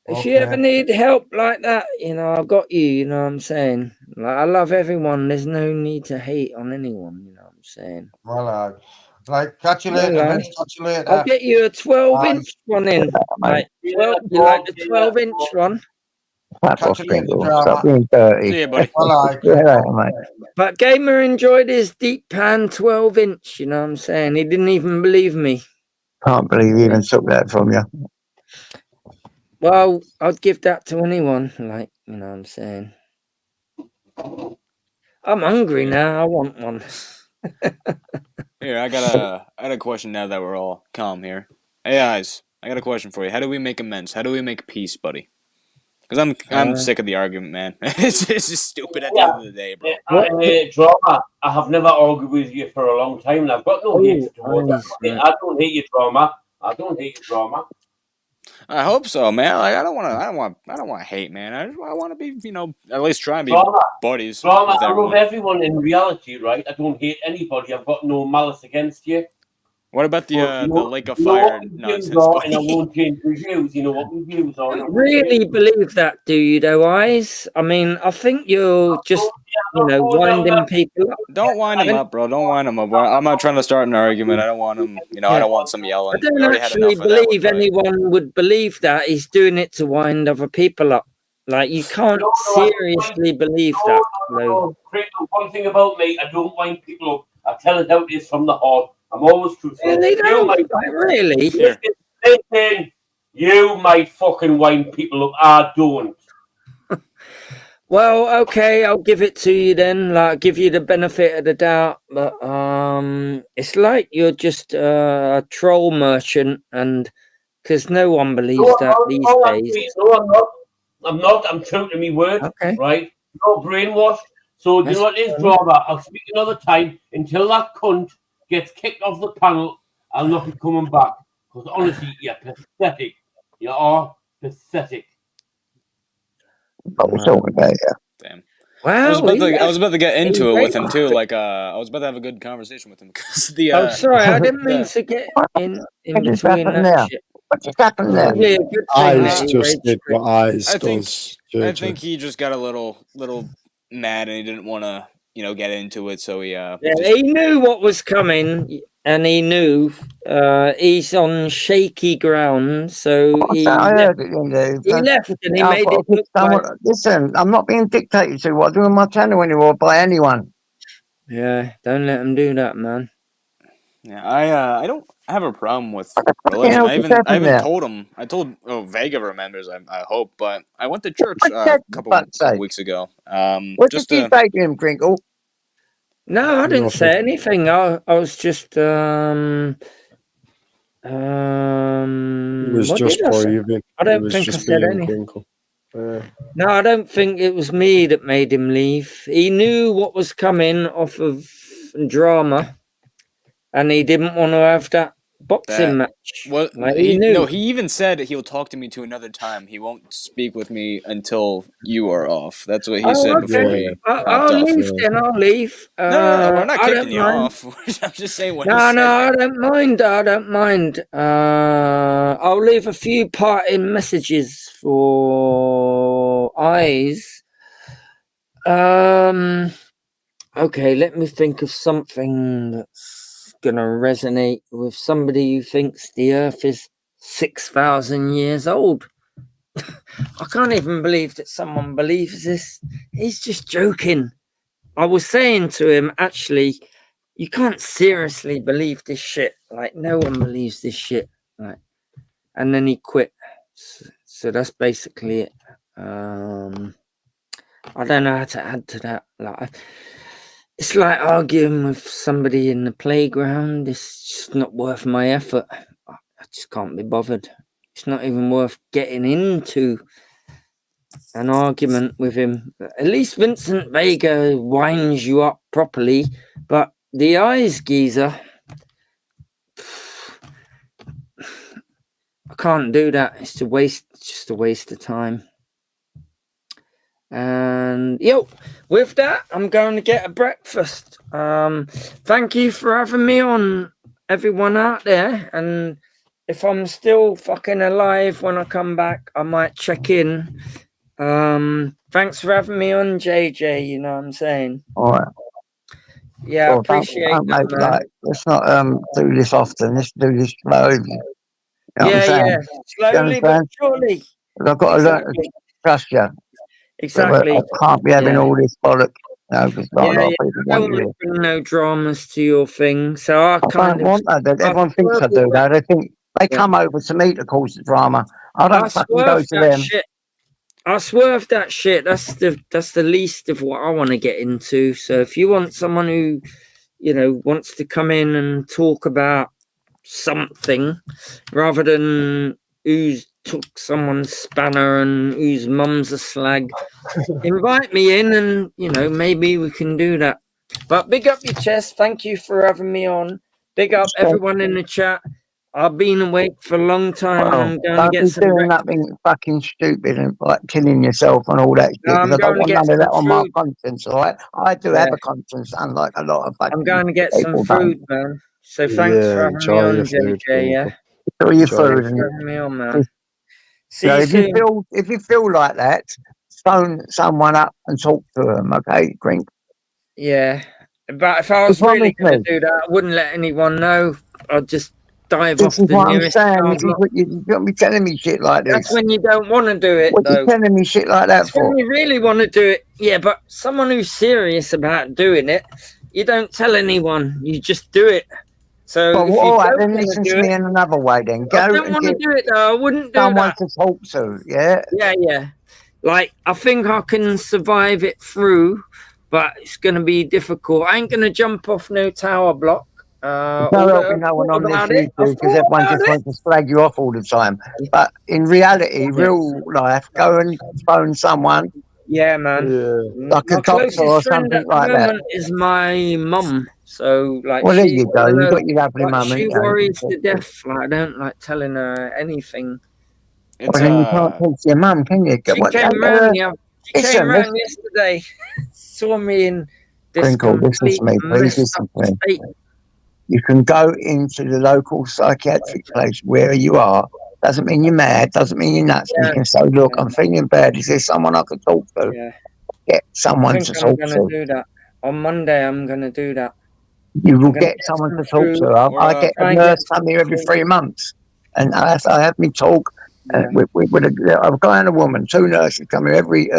If you ever need help like that, you know, I've got you. You know what I'm saying? Like, I love everyone. There's no need to hate on anyone. You know what I'm saying? Well, like, catch you later, Well, Vince. Catch you later. I'll get you a 12-inch one in. Like, 12, you like the 12-inch one? Catch you later, Stop being dirty. See you, buddy. Mate. But Gamer enjoyed his deep pan 12-inch. You know what I'm saying? He didn't even believe me. Can't believe he even took that from you. Well, I'd give that to anyone. Like, you know what I'm saying? I'm hungry now. I want one. Here, I got a question now that we're all calm here. Hey guys, I got a question for you. How do we make amends? How do we make peace, buddy? Because I'm sick of the argument, man. It's just stupid at the end of the day, bro. Drama. I have never argued with you for a long time, and I've got no hate towards that. I don't hate your drama. I don't hate your drama. I hope so, man. Like I don't want to hate, man. I want to be, you know, at least try and be buddies. Drama. With I love everyone. everyone in reality, right? I don't hate anybody. I've got no malice against you. What about the Lake of Fire nonsense, buddy? And I won't change reviews. You know what reviews are. I don't really believe that, do you, though, Eyes? I mean, I think you're just, you know, winding people up. Don't wind them up, bro. Don't wind them up. I'm not trying to start an argument. I don't want them, you know, I don't want some yelling. I don't actually believe anyone would believe that. He's doing it to wind other people up. Like, you can't seriously believe that. No. One thing about me, I don't wind people up. I tell it how it is from the heart. I'm always truthful. Really? Really? Listen, you might fucking wind people up. I don't. Well, okay, I'll give it to you then. Like, give you the benefit of the doubt. But it's like you're just a troll merchant, and because no one believes that these days. No, I'm not. I'm not. I'm true to me word. Okay. Right? No brainwashed. So do you know what is drama? I'll speak another time until that cunt gets kicked off the panel. I'll not be coming back. Because honestly, you're pathetic. You are pathetic. What we're talking about, yeah. Damn. Wow, I was about to get into it with him too. Like I was about to have a good conversation with him because the. Oh, sorry, I didn't mean to get in between that shit. What just happened there? Eyes just did what Eyes does. I think he just got a little mad and he didn't want to, you know, get into it. So he. Yeah, he knew what was coming, and he knew he's on shaky ground. So he left, and he made it look like. Listen, I'm not being dictated to what I do on my channel anymore by anyone. Yeah, don't let him do that, man. Yeah, I don't have a problem with religion. I even told him. I told Vega remembers. I hope, but I went to church a couple weeks ago. What did you say to him, Crinkle? No, I didn't say anything. I was just It was just breathing. I don't think I said anything. No, I don't think it was me that made him leave. He knew what was coming off of drama, and he didn't want to have that boxing match. Well, he knew. No, he even said he'll talk to me to another time. He won't speak with me until you are off. That's what he said before he I'll leave then. I'll leave. No, we're not kicking you off. I'm just saying what he said. No, I don't mind. I don't mind. I'll leave a few parting messages for Eyes. Okay, let me think of something that's gonna resonate with somebody who thinks the Earth is 6,000 years old. I can't even believe that someone believes this. He's just joking. I was saying to him, actually, you can't seriously believe this shit. Like, no one believes this shit. Like, and then he quit. So that's basically it. I don't know how to add to that. Like, it's like arguing with somebody in the playground. It's just not worth my effort. I just can't be bothered. It's not even worth getting into an argument with him. At least Vincent Vega winds you up properly, but the Eyes geezer, I can't do that. It's just a waste of time. And with that, I'm going to get a breakfast. Thank you for having me on, everyone out there. And if I'm still fucking alive when I come back, I might check in. Thanks for having me on, JJ. You know what I'm saying? All right. Yeah, I appreciate it. Like, let's not do this often. Let's do this slowly. You know what I'm saying? Slowly but surely. I've got to learn to trust you. Exactly. I can't be having all this bollock. No, I don't want to bring no dramas to your thing. So I don't want that. Everyone thinks I do that. They think they come over to me to cause the drama. I don't fucking go to them. I swerve that shit. That's the least of what I want to get into. So if you want someone who, wants to come in and talk about something rather than who's took someone's spanner and whose mum's a slag, invite me in and maybe we can do that. But big up your chest. Thank you for having me on. Big up everyone in the chat. I've been awake for a long time. And I'm going to get some doing nothing fucking stupid and like killing yourself and all that shit. I'm I don't want none of that on my food. conscience, all right? I do have a conscience, unlike a lot of fucking I'm going to get some food, man. So thanks for having me on, JJ. Yeah. Enjoy your food. Thanks for having me on, man. See you you soon. If you feel like that, phone someone up and talk to them, okay, Grink? Yeah. But if I was really going to do that, I wouldn't let anyone know. I'd just dive off the nearest This is what you don't be telling me shit like this. That's when you don't want to do it, what though. You telling me shit like that for? When you really want to do it, yeah, but someone who's serious about doing it, you don't tell anyone, you just do it. So all right, then listen to me in another way then. Go I don't want to do it, though. I wouldn't do someone that. to talk to, yeah? Yeah. Like, I think I can survive it through, but it's going to be difficult. I ain't going to jump off no tower block. No one on this YouTube because everyone just wants to slag you off all the time. But in reality, real life, go and phone someone. Yeah, man. Like a doctor or something like that. Is my mum. So, like, well, there you go. You got your lovely mum. She worries to death. Like, I don't like telling her anything. Well, then you can't talk to your mum, can you? She came round yesterday. Saw me in this listen to me, please listen to me. You can go into the local psychiatric place where you are. Doesn't mean you're mad. Doesn't mean you're nuts. You can say, look, I'm feeling bad. Is there someone I could talk to? Yeah. Get someone to talk to. I'm going to do that. On Monday, I'm going to do that. You will get someone to talk to. I get a nurse come here every 3 months. And I have me talk with a guy and a woman. 2 nurses come here every...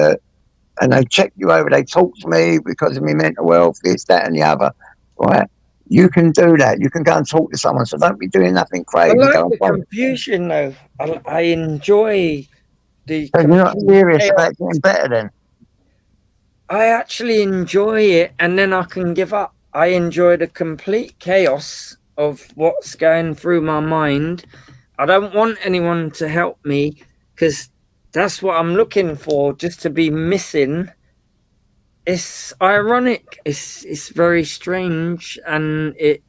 and they check you over. They talk to me because of my mental health, this, that, and the other. Right? You can do that. You can go and talk to someone. So don't be doing nothing I crazy. like Go and the follow. confusion, though. I enjoy the So you're not complete serious chaos. about getting better then? I actually enjoy it, and then I can give up. I enjoy the complete chaos of what's going through my mind. I don't want anyone to help me because that's what I'm looking for, just to be missing. It's ironic. It's very strange, and it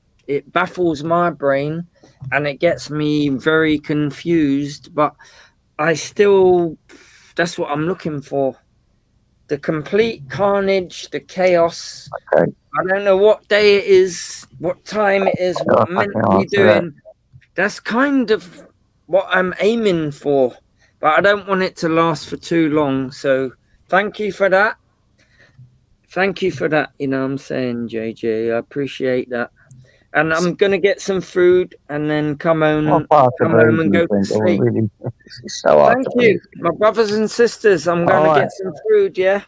baffles my brain, and it gets me very confused. But I still, that's what I'm looking for. The complete carnage, the chaos. Okay. I don't know what day it is, what time it is, what I'm meant to be doing. That's kind of what I'm aiming for, but I don't want it to last for too long. So thank you for that. Thank you for that. You know what I'm saying, JJ? I appreciate that. And I'm going to get some food and then come home and go to sleep. Really, it's so hard. Thank you, my brothers and sisters. I'm going to get some food, yeah?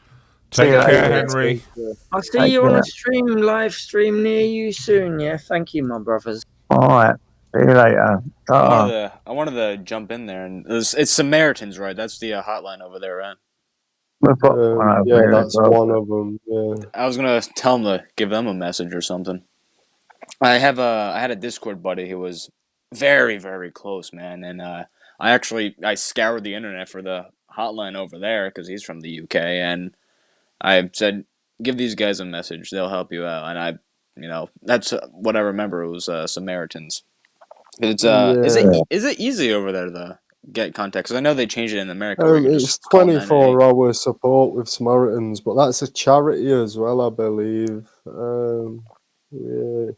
Take care, Henry. I'll see you on a stream, live stream near you soon, yeah? Thank you, my brothers. All right. See you later. I wanted to jump in there, and it's Samaritans, right? That's the hotline over there, right? Yeah, that's one of them. Yeah. I was gonna tell them to give them a message or something. I had a Discord buddy who was very, very close, man, and I scoured the internet for the hotline over there because he's from the UK, and I said, give these guys a message, they'll help you out, and that's what I remember. It was Samaritans. It's is it easy over there to get contact? Because I know they changed it in America. Where you It's just call 24-hour support with Samaritans, but that's a charity as well, I believe. Yeah,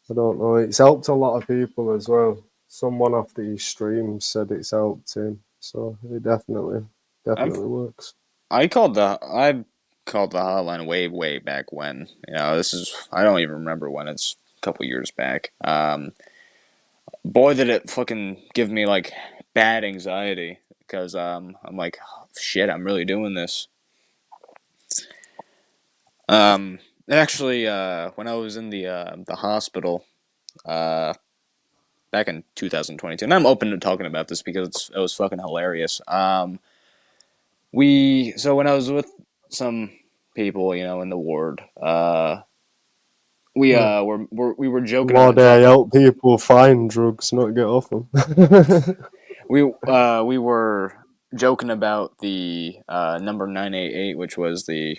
I don't know. It's helped a lot of people as well. Someone after his stream said it's helped him, so it definitely works. I called the hotline way back when. I don't even remember when. It's a couple years back. Boy, did it fucking give me like bad anxiety because I'm like, oh, shit, I'm really doing this. Actually, when I was in the hospital, back in 2022, and I'm open to talking about this because it was fucking hilarious. When I was with some people, in the ward, we were joking. Lord, I help people find drugs, not get off them. We were joking about the number 988, which was the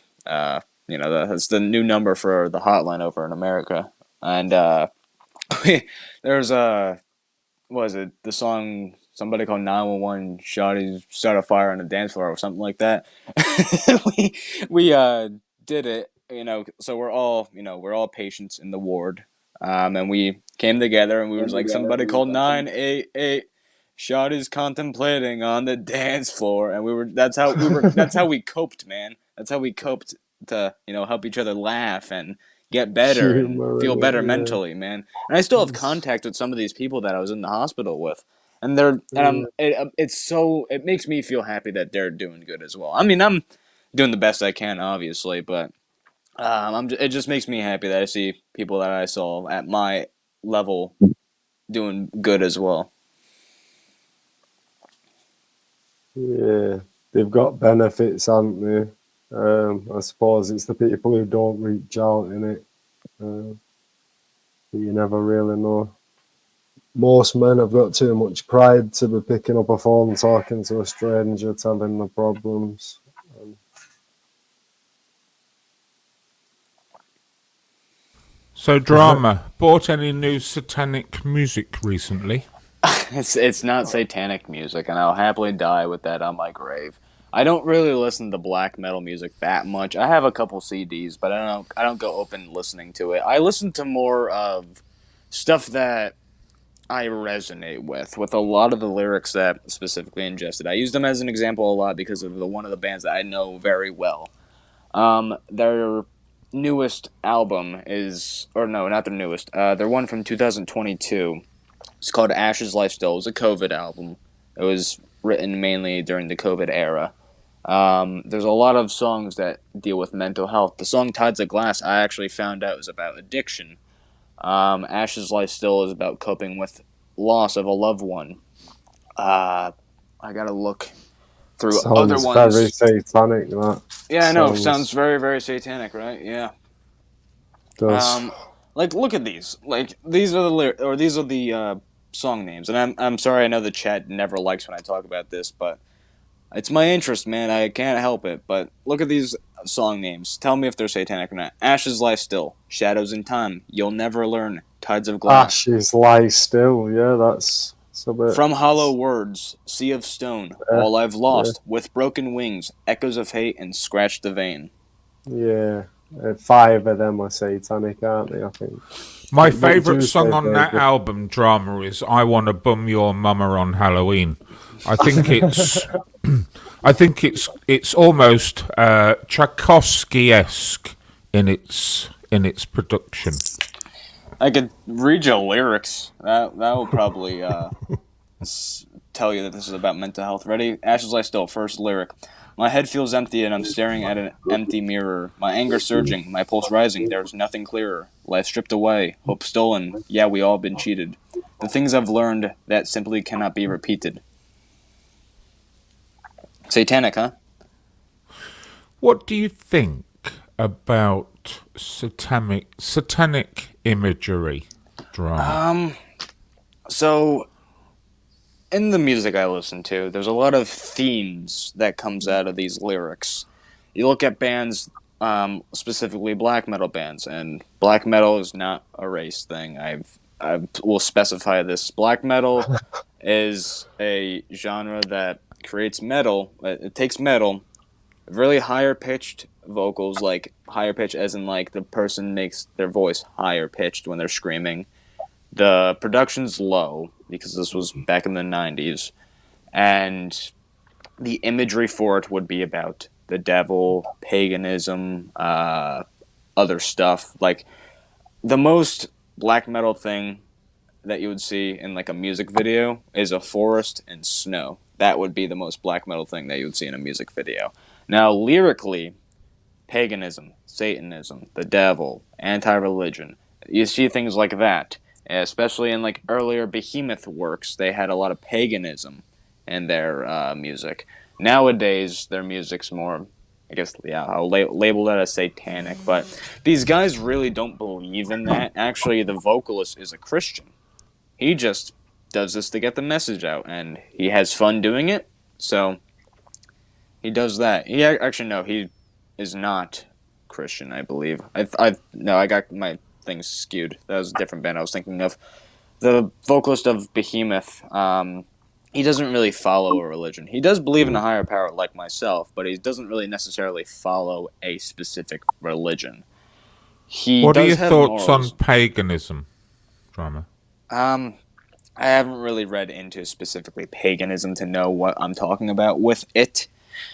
that's the new number for the hotline over in America, and there's the song somebody called 911 shawty start a fire on the dance floor or something like that. we did it, so we're all patients in the ward, and we came together and we were like, somebody called 988, shawty's contemplating on the dance floor, and that's how we coped, man. That's how we coped to help each other laugh and get better and feel better mentally, man. And I still have contact with some of these people that I was in the hospital with, and it makes me feel happy that they're doing good as well. I mean, I'm doing the best I can, obviously, but it just makes me happy that I see people that I saw at my level doing good as well. Yeah, they've got benefits, haven't they? I suppose it's the people who don't reach out in it. You never really know. Most men have got too much pride to be picking up a phone, talking to a stranger, telling the problems. So, Drama, bought any new satanic music recently? It's not satanic music, and I'll happily die with that on my grave. I don't really listen to black metal music that much. I have a couple CDs, but I don't go open listening to it. I listen to more of stuff that I resonate with a lot of the lyrics that specifically ingested. I use them as an example a lot because of one of the bands that I know very well. Their newest album not their newest. Their one from 2022. It's called Ash's Lifestyle. It was a COVID album. It was written mainly during the COVID era. There's a lot of songs that deal with mental health. The song Tides of Glass, I actually found out was about addiction. Ashes Lie Still is about coping with loss of a loved one. I gotta look through other Sounds ones. very satanic, that. Yeah, I know. Sounds very, very satanic, right? Yeah. Does. Like, look at these. Like, these are the song names. And I'm sorry, I know the chat never likes when I talk about this, but it's my interest, man. I can't help it. But look at these song names. Tell me if they're satanic or not. Ashes Lie Still. Shadows in Time. You'll Never Learn. Tides of Glass. Ashes Lie Still. Yeah, that's a bit. From Hollow Words. Sea of Stone. All I've Lost. With Broken Wings. Echoes of Hate. And Scratch the Vein. Yeah. 5 of them are satanic, aren't they, I think? My favourite song on that album, Drama, is I Wanna Bum Your Mama on Halloween. I think it's almost Tchaikovsky-esque in its production. I could read you lyrics. That will probably tell you that this is about mental health. Ready? Ashes Lie Still, first lyric. My head feels empty and I'm staring at an empty mirror. My anger surging, my pulse rising, there's nothing clearer. Life stripped away, hope stolen, yeah, we all been cheated. The things I've learned that simply cannot be repeated. Satanic, huh? What do you think about satanic imagery, Drama? So in the music I listen to, there's a lot of themes that comes out of these lyrics. You look at bands, specifically black metal bands, and black metal is not a race thing. I will specify this. Black metal is a genre that creates metal. It takes metal, really higher pitched vocals, like higher pitch as in like the person makes their voice higher pitched when they're screaming. The production's low because this was back in the 90s, and the imagery for it would be about the devil, paganism, other stuff. Like the most black metal thing that you would see in like a music video is a forest and snow. That would be the most black metal thing that you would see in a music video. Now, lyrically, paganism, Satanism, the devil, anti-religion, you see things like that. Especially in like earlier Behemoth works, they had a lot of paganism in their music. Nowadays, their music's more, I guess, yeah, I'll label that as satanic. But these guys really don't believe in that. Actually, the vocalist is a Christian. He just does this to get the message out, and he has fun doing it. So he does that. He is not Christian, I believe. I got my things skewed. That was a different band I was thinking of. The vocalist of Behemoth, he doesn't really follow a religion. He does believe in a higher power like myself, but he doesn't really necessarily follow a specific religion. What are your thoughts on paganism, Drama? I haven't really read into specifically paganism to know what I'm talking about with it.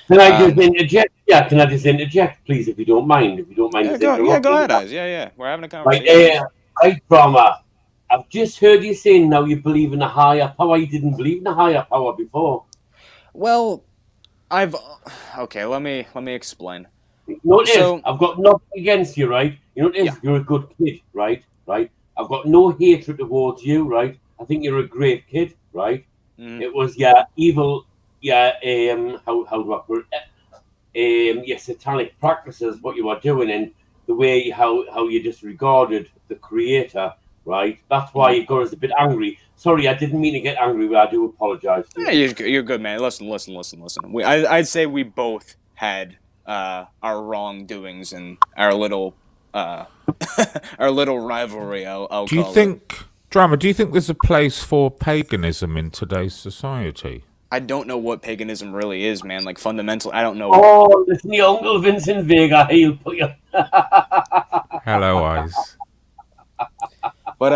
Can I just interject? Yeah, can I just interject, please, if you don't mind? Go ahead, Eyes. Yeah. We're having a conversation. Right, Drama. I've just heard you saying now you believe in a higher power. You didn't believe in a higher power before. Well, okay. Let me explain. Notice, I've got nothing against you, right? You notice you're a good kid, right? I've got no hatred towards you, right? I think you're a great kid, right? It was evil. How do I put it? Your satanic practices, what you are doing, and the way how you disregarded the creator, right? That's why you got us a bit angry. Sorry, I didn't mean to get angry, but I do apologize. Yeah, you're good, man. Listen. I'd say we both had our wrongdoings and our little rivalry. Do you think, Drama? Do you think there's a place for paganism in today's society? I don't know what paganism really is, man. Like fundamental, I don't know. Oh, listen, your Uncle Vincent Vega, he'll put you. Hello, Eyes. But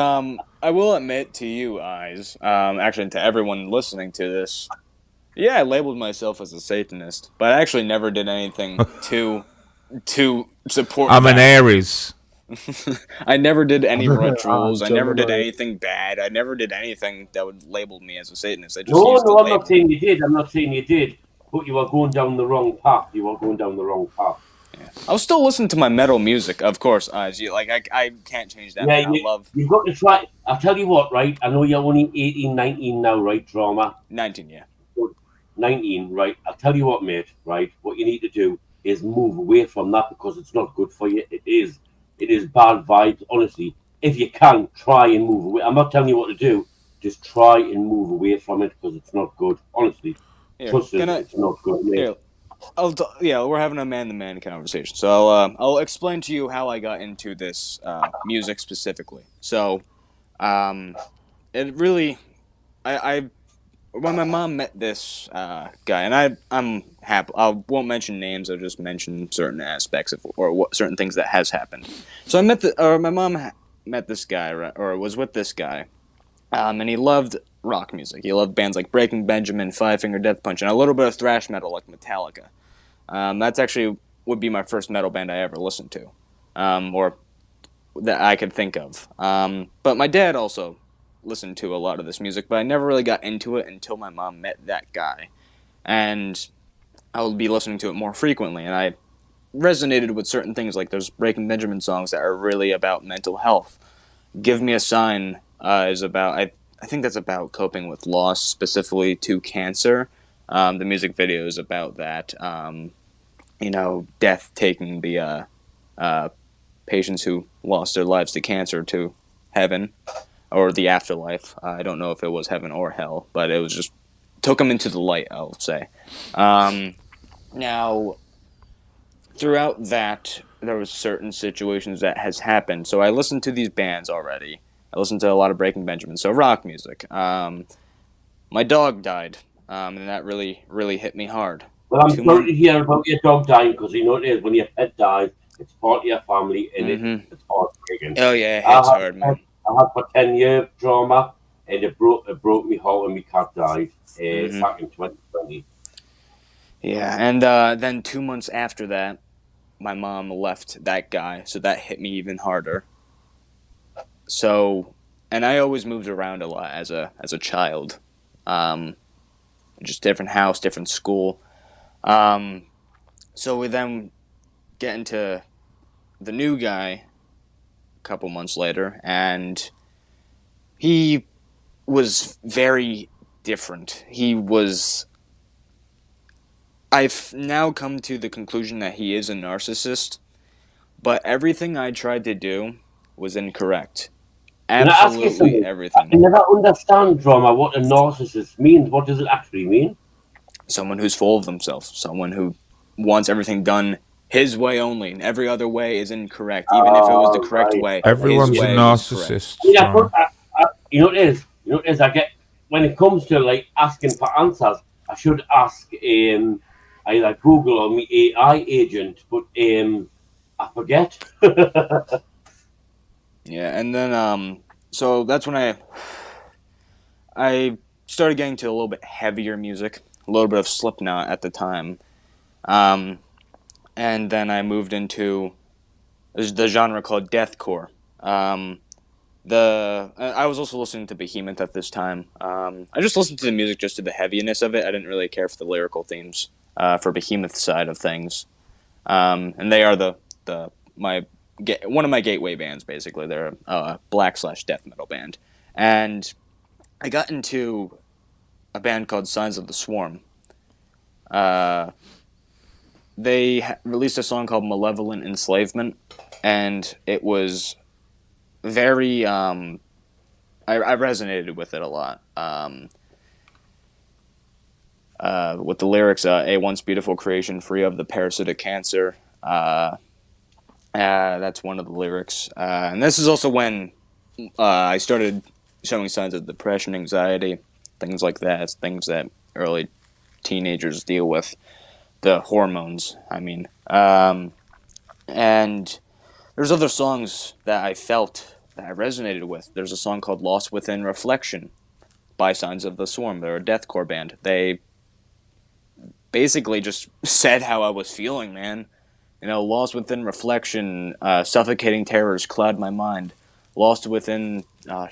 I will admit to you, Eyes, actually to everyone listening to this, yeah, I labeled myself as a Satanist, but I actually never did anything to support. I'm an Aries. I never did any rituals. I never did anything bad. I never did anything that would label me as a Satanist. I just No, I'm not saying you did. I'm not saying you did. but you are going down the wrong path. You are going down the wrong path. Yeah. I'll still listen to my metal music, of course. I can't change that. Yeah, you've got to try. I'll tell you what, right? I know you're only 18, 19 now, right, Drama? 19, yeah. 19, right? I'll tell you what, mate, right? What you need to do is move away from that because it's not good for you. It is bad vibes, honestly. If you can, try and move away. I'm not telling you what to do. Just try and move away from it because it's not good. Honestly, trust us, it's not good, mate. We're having a man-to-man conversation. So I'll explain to you how I got into this music specifically. So it really, when my mom met this guy, and I'm happy. I won't mention names. I'll just mention certain aspects of certain things that has happened. So my mom met this guy, or was with this guy, and he loved rock music. He loved bands like Breaking Benjamin, Five Finger Death Punch, and a little bit of thrash metal like Metallica. That's actually would be my first metal band I ever listened to, or that I could think of. But my dad also listened to a lot of this music, but I never really got into it until my mom met that guy. And I would be listening to it more frequently, and I resonated with certain things, like those Breaking Benjamin songs that are really about mental health. Give Me a Sign is about, I think that's about coping with loss, specifically to cancer. The music video is about that, death taking the patients who lost their lives to cancer to heaven, or the afterlife. I don't know if it was heaven or hell, but it was just took them into the light, I'll say. Now, throughout that, there was certain situations that has happened. So I listened to these bands already. I listened to a lot of Breaking Benjamin, so rock music. My dog died, and that really, really hit me hard. Well, I'm sorry to hear about your dog dying, because you know it is, when your pet dies, it's part of your family, and it's heartbreaking. Oh yeah, it's hard, man. I had for 10 years Drama, and it broke me heart when my cat died back in 2020. Yeah, and then 2 months after that, my mom left that guy, so that hit me even harder. So, and I always moved around a lot as a child, just different house, different school. So we then get into the new guy a couple months later, and he was very different. I've now come to the conclusion that he is a narcissist, but everything I tried to do was incorrect. Absolutely everything. I never understand, Drama, what a narcissist means. What does it actually mean? Someone who's full of themselves. Someone who wants everything done his way only, and every other way is incorrect, even if it was the correct way. Everyone's a narcissist. Yeah, but you know what it is? You know what it is? I get, when it comes to like asking for answers, I should ask either Google or my AI agent, but I forget. Yeah, and then so that's when I started getting to a little bit heavier music, a little bit of Slipknot at the time, and then I moved into the genre called deathcore. I was also listening to Behemoth at this time. I just listened to the music just to the heaviness of it. I didn't really care for the lyrical themes for Behemoth's side of things, and they are one of my gateway bands, basically. They're a black/death metal band. And I got into a band called Signs of the Swarm. They released a song called Malevolent Enslavement, and it was very... I resonated with it a lot. With the lyrics, a once beautiful creation free of the parasitic cancer... that's one of the lyrics. And this is also when I started showing signs of depression, anxiety, things like that. Things that early teenagers deal with. The hormones, I mean. And there's other songs that I felt that I resonated with. There's a song called Lost Within Reflection by Signs of the Swarm. They're a deathcore band. They basically just said how I was feeling, man. Lost within reflection, suffocating terrors cloud my mind. Lost within the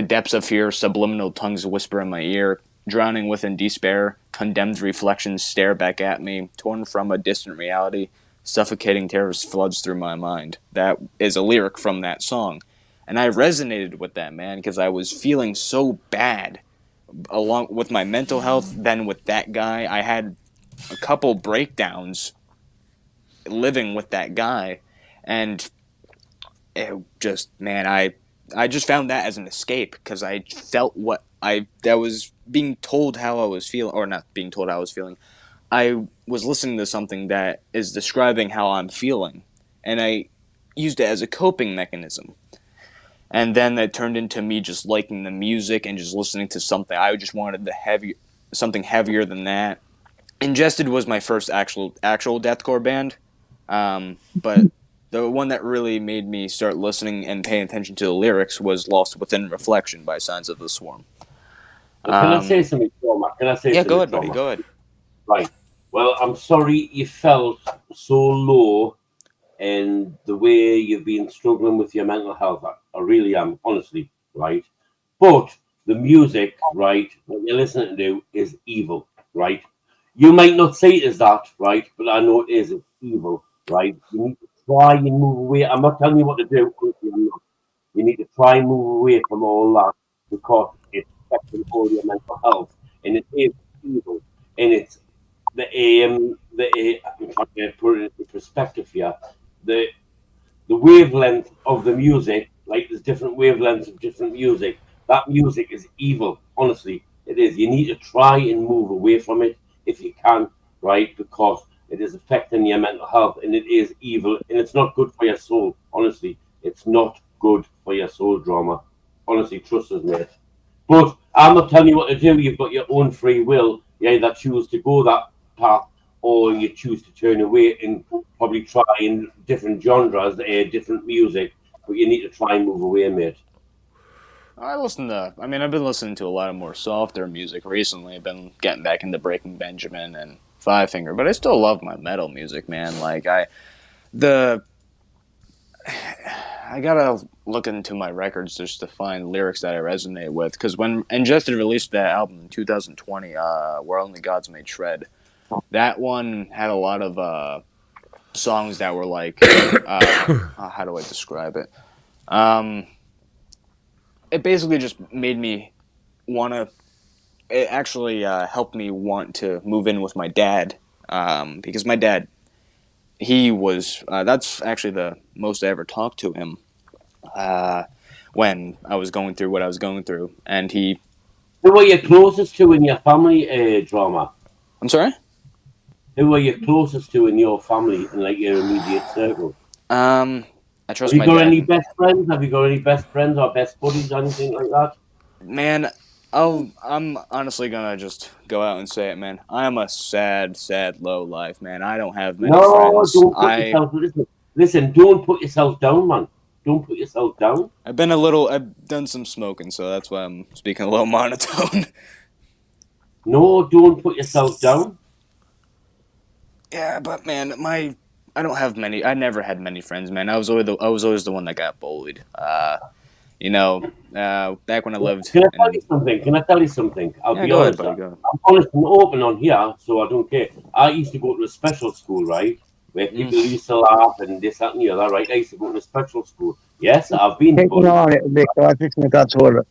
depths of fear, subliminal tongues whisper in my ear. drowning within despair, condemned reflections stare back at me, torn from a distant reality, suffocating terrors floods through my mind. That is a lyric from that song. And I resonated with that, man, because I was feeling so bad along with my mental health. Then with that guy, I had a couple breakdowns living with that guy, and it just, man, I just found that as an escape, because I felt what I was being told how I was feeling, or not being told how I was feeling. I was listening to something that is describing how I'm feeling, and I used it as a coping mechanism. And then that turned into me just liking the music and just listening to something. I just wanted something heavier than that. Ingested was my first actual deathcore band, but the one that really made me start listening and paying attention to the lyrics was Lost Within Reflection by Signs of the Swarm. Can I say something, Trauma? Can I say yeah, something? go ahead, Trauma? buddy, go ahead. Right. Well, I'm sorry you felt so low in the way you've been struggling with your mental health. I really am, honestly, right? But the music, right, what you're listening to is evil, right? You might not see it as that, right? But I know it is. It's evil, right? You need to try and move away. I'm not telling you what to do. I'm not. You need to try and move away from all that, because it's affecting all your mental health, and it is evil, and it's I'm trying to put it into perspective here. The wavelength of the music, like there's different wavelengths of different music. That music is evil. Honestly, it is. You need to try and move away from it if you can, right? Because it is affecting your mental health, and it is evil, and it's not good for your soul. Honestly, it's not good for your soul, Drama. Honestly, trust us, mate. But I'm not telling you what to do. You've got your own free will. You either choose to go that path, or you choose to turn away and probably try in different genres, different music. But you need to try and move away, mate. I've been listening to a lot of more softer music recently. I've been getting back into Breaking Benjamin and Five Finger, but I still love my metal music, man. Like I gotta look into my records just to find lyrics that I resonate with. Because when Ingested released that album in 2020, Where Only Gods May Tread, that one had a lot of songs that were like, how do I describe it? It basically just made me it actually helped me want to move in with my dad, because my dad, he was, that's actually the most I ever talked to him when I was going through what I was going through. And he... Who were you closest to in your family, Drama? I'm sorry? Who were you closest to in your family, in like your immediate circle? I trust my dad. Have you got any best friends? Have you got any best friends or best buddies or anything like that? Man, I'm honestly gonna just go out and say it, man. I am a sad, sad, low life, man. I don't have many friends. Don't put yourself. Listen, don't put yourself down, man. Don't put yourself down. I've done some smoking, so that's why I'm speaking a little monotone. No, don't put yourself down. Yeah, but man, I don't have many. I never had many friends, man. I was always the one that got bullied. Back when I lived. Can I tell you something? I'll be go honest. ahead, buddy, go. I'm honest and open on here, so I don't care. I used to go to a special school, right? Where people used to laugh and this, that, and the other, right? I used to go to a special school. Yes, I've been. Take it on it a bit, guys. It's going to go to it.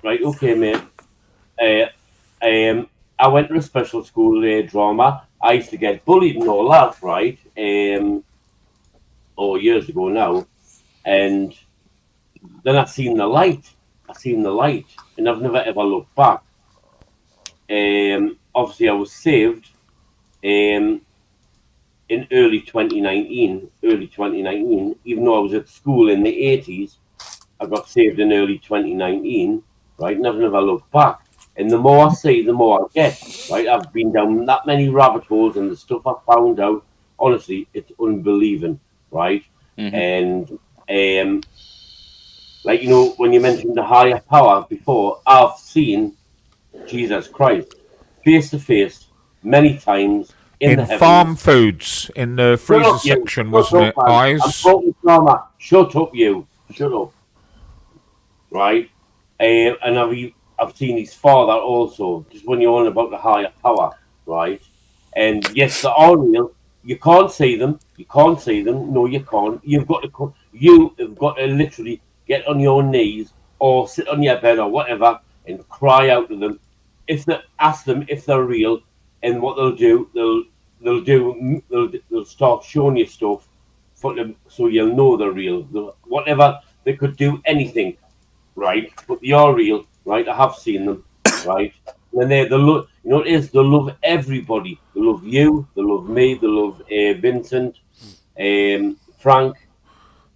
Right, okay, mate. I went to a special school, Drama. I used to get bullied and all that, right? Years ago now. And then I seen the light, and I've never ever looked back. Obviously, I was saved in early 2019, even though I was at school in the 80s. I got saved in early 2019, right? And I've never looked back. And the more I see, the more I get, right? I've been down that many rabbit holes, and the stuff I found out, honestly, it's unbelievable, right? Mm-hmm. And when you mentioned the higher power before, I've seen Jesus Christ face to face many times in the heavens. Farm foods in the freezer section, wasn't it? Eyes. I'm talking drama. Shut up, you. Shut up. Right? And I've seen his father also, just when you're on about the higher power, right? And yes, they are real. You can't see them. You can't see them. No, you can't. You have got to literally get on your knees or sit on your bed or whatever and cry out to them. Ask them if they're real, and what they'll do, they'll start showing you stuff for them, so you'll know they're real. Whatever, they could do anything, right? But they are real, right? I have seen them, right? And they love, you know what it is? They love everybody. They love you. They love me. They love Vincent, Frank.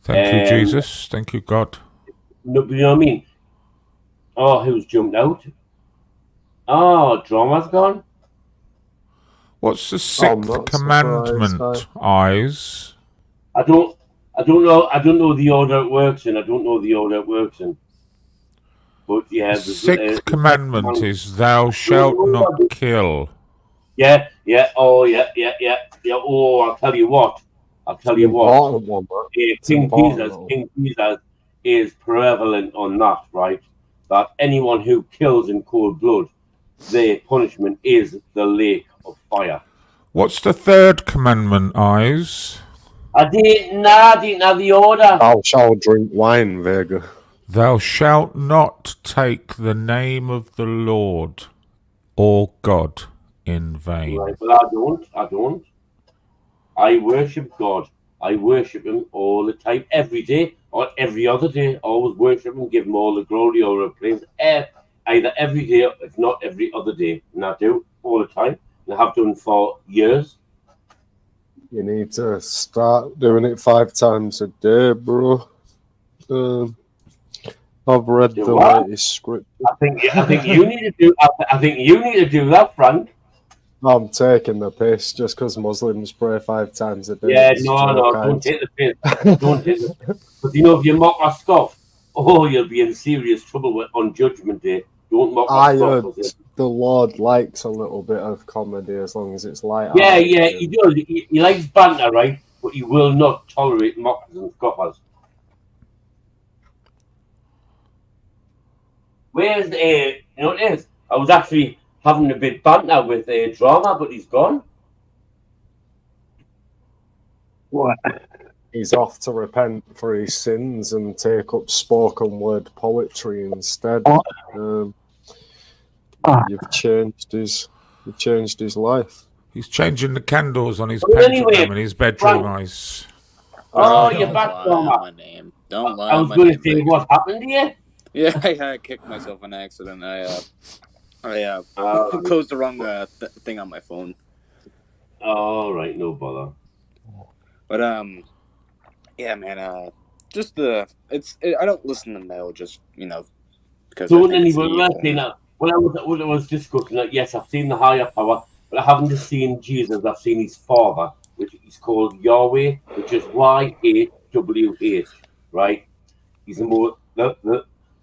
Thank you, Jesus. Thank you, God. No, you know what I mean? Oh, who's jumped out? Oh, Drama's gone. What's the sixth commandment, Eyes? I don't know. I don't know the order it works in. But yeah, the sixth commandment is "Thou shalt not kill." Yeah. Oh, yeah. Oh, I'll tell you what. King Jesus is prevalent on that, right? That anyone who kills in cold blood, their punishment is the lake of fire. What's the third commandment, Eyes? I didn't have the order. Thou shalt drink wine, Vega. Thou shalt not take the name of the Lord or God in vain. Right, but I don't. I worship God. I worship him all the time, every day or every other day. Always worship him, give him all the glory or the praise, either every day, if not every other day. And I do all the time. And I have done for years. You need to start doing it 5 times a day, bro. I've read the latest script. I think you need to do. I think you need to do that, Frank. I'm taking the piss just because Muslims pray 5 times a day. Yeah, no, don't take the piss. Don't take the piss. But you know, if you mock or scoff, you'll be in serious trouble on Judgment Day. Don't mock or scoff. The Lord likes a little bit of comedy as long as it's light. Yeah, he does. He likes banter, right? But he will not tolerate mockers and scoffers. Where's you know what it is? I was actually having a bit banter with Drama, but he's gone. What? He's off to repent for his sins and take up spoken word poetry instead. You've changed his life. He's changing the candles on his pentagram in his bedroom, Eyes. Oh, you're back, Drama. Don't lie. I was going to say what happened to you. Yeah, I kicked myself in accident. I closed the wrong thing on my phone. All right, no bother. But yeah, man. I don't listen to metal just because. So anyway, when I was discussing that, yes, I've seen the higher power, but I haven't just seen Jesus. I've seen his father, which is called Yahweh, which is YHWH, right? He's the more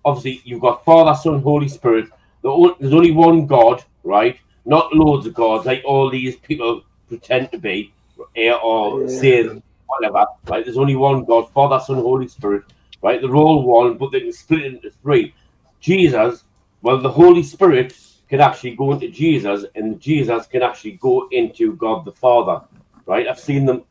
obviously, you've got Father, Son, Holy Spirit. There's only one God, right? Not loads of gods like all these people pretend to be, or say whatever, right? There's only one God, Father, Son, Holy Spirit, right? They're all one, but they can split it into 3. Jesus, well, the Holy Spirit can actually go into Jesus, and Jesus can actually go into God the Father, right? I've seen them.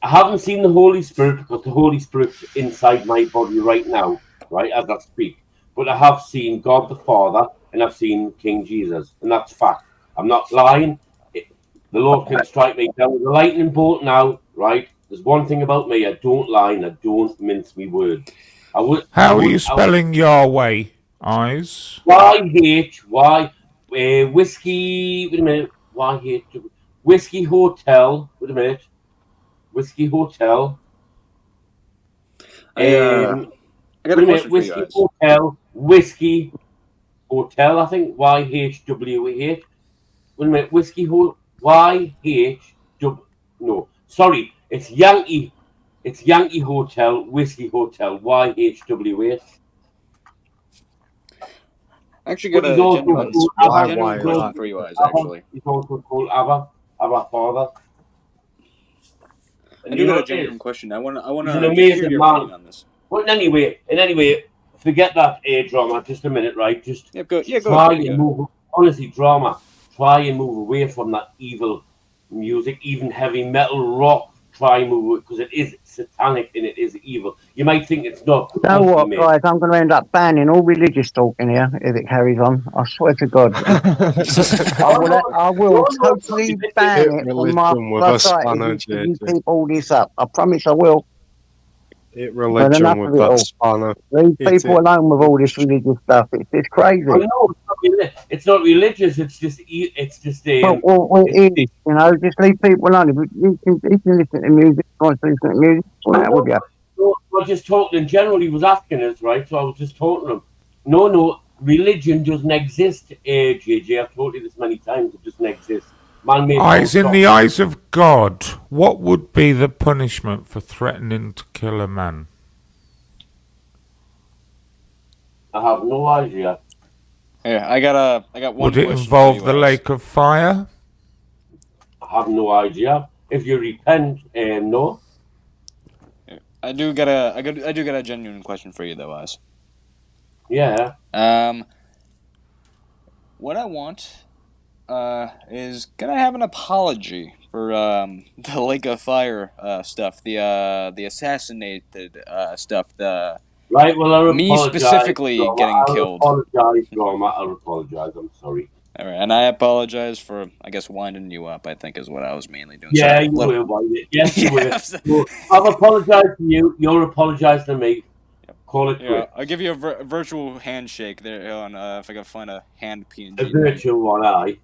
I haven't seen the Holy Spirit because the Holy Spirit's inside my body right now, right, as I speak. But I have seen God the Father, and I've seen King Jesus, and that's fact. I'm not lying. The Lord can strike me down with a lightning bolt now, right? There's one thing about me: I don't lie and I don't mince my words. How are you spelling Yahweh, Eyes? YHY whiskey. Wait a minute. YH whiskey hotel. Wait a minute. Whiskey hotel. I got a question for you guys. Whiskey hotel. I think YHWH. Wait a minute. No, sorry. It's Yankee. It's Yankee Hotel, Whiskey Hotel, YHWH. I actually got a genuine question for you guys, actually. He's also called Abba Father. I do got a genuine question. I want to hear your opinion on this. Well, anyway, forget that drama. Just a minute, right? Just go try ahead, and move. Honestly, drama. Try and move away from that evil music, even heavy metal, rock. Try and move it because it is satanic and it is evil. You might think it's not. You know what, guys? I'm going to end up banning all religious talk in here if it carries on. I swear to God. I will totally ban it from my website if you keep all this up. I promise I will. It religion with that spanner. Leave people alone with all this religious stuff. It's crazy. I know it's not religious. It's just well, it is. You know, just leave people alone. If you can listen to music, wants to listen to music. What's the matter with you? We're just talking in general. He was asking us, right? So I was just talking to him. No, religion doesn't exist, JJ. I've told you this many times. It doesn't exist. Eyes in the eyes of God, what would be the punishment for threatening to kill a man? I have no idea. Yeah, I got one. Would it involve the lake of fire? I have no idea. If you repent, no. I do got a genuine question for you though, Oz. Yeah. What I want is can I have an apology for the Lake of Fire stuff, the assassinated stuff, the right. Well, I me specifically getting killed. I'll apologize. I'm sorry. All right, and I apologize for, I guess, winding you up. I think is what I was mainly doing. Yeah, you will. Yes, you will. I've apologized to you. You'll apologize to me. Call it quits. I'll give you a virtual handshake there on if I can find a hand PNG. A virtual one, aye.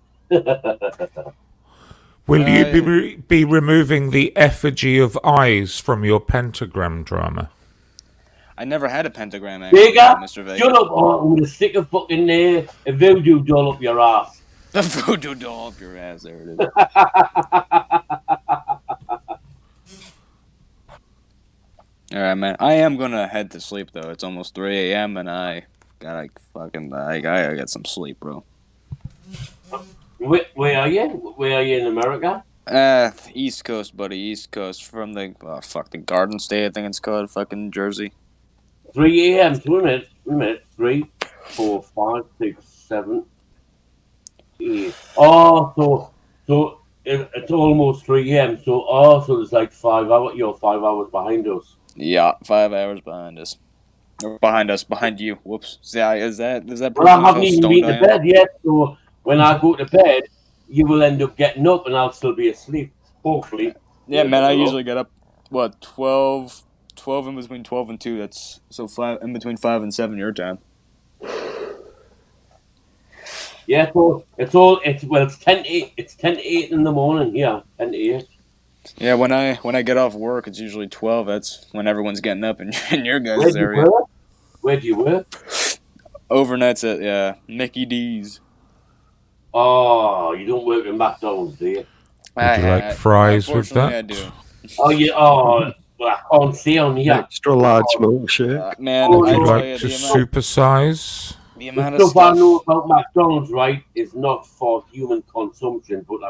Will you be removing the effigy of eyes from your pentagram drama? I never had a pentagram, actually, Mr. Vega. Shut up, or I'm going to stick a fucking a voodoo doll up your ass. A voodoo doll up your ass, there it is. Alright, man. I am going to head to sleep, though. It's almost 3 a.m. and I gotta I gotta get some sleep, bro. Where are you? Where are you in America? East Coast, buddy. East Coast. From the, the Garden State, I think it's called. Fucking Jersey. 3 a.m. 2 minutes. 3, 4, 5, 6, 7, 8. Oh, so it's almost 3 a.m. So it's like 5 hours. You're 5 hours behind us. Yeah, 5 hours behind us. Or behind us, behind you. Whoops. Yeah, is that? Well, I haven't even been to bed yet. So when I go to bed, you will end up getting up, and I'll still be asleep. Hopefully. Yeah, man. I usually get up 12 in between 12 and 2. That's so 5 in between 5 and 7 your time. Yeah, so it's 10 to 8. It's 10 to 8 in the morning. Yeah, 10 to 8. Yeah, when I get off work, it's usually 12. That's when everyone's getting up in your guys' area. Where do you work? Overnights at Mickey D's. Oh, you don't work at McDonald's, do you? Would you like fries with that? I do. Oh, yeah. Oh, well, on sale, yeah. Extra large milkshake. Man, would you like to supersize? The amount the of stuff I stuff. know about McDonald's, right, is not for human consumption, but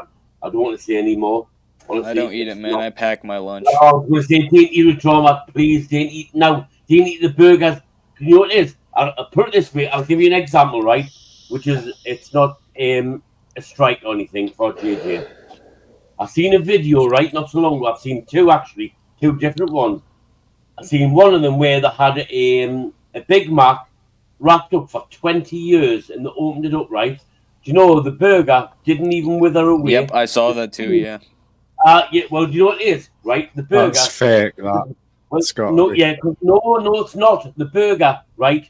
I don't want to say any more. Honestly, I don't eat it, man. I pack my lunch. I was going to say, don't eat the drama, please. Don't eat now. Don't eat the burgers. You know what it is? I'll put it this way. I'll give you an example, right? Which is, it's not a strike or anything for JJ. I've seen a video, right, not so long ago. I've seen two different ones. I've seen one of them where they had a Big Mac wrapped up for 20 years and they opened it up, right? Do you know, the burger didn't even wither away. Yep, I saw that too, yeah. Yeah, well, do you know what it is, right? The burger. That's fake, that. Well, no, yeah, no, it's not. The burger, right?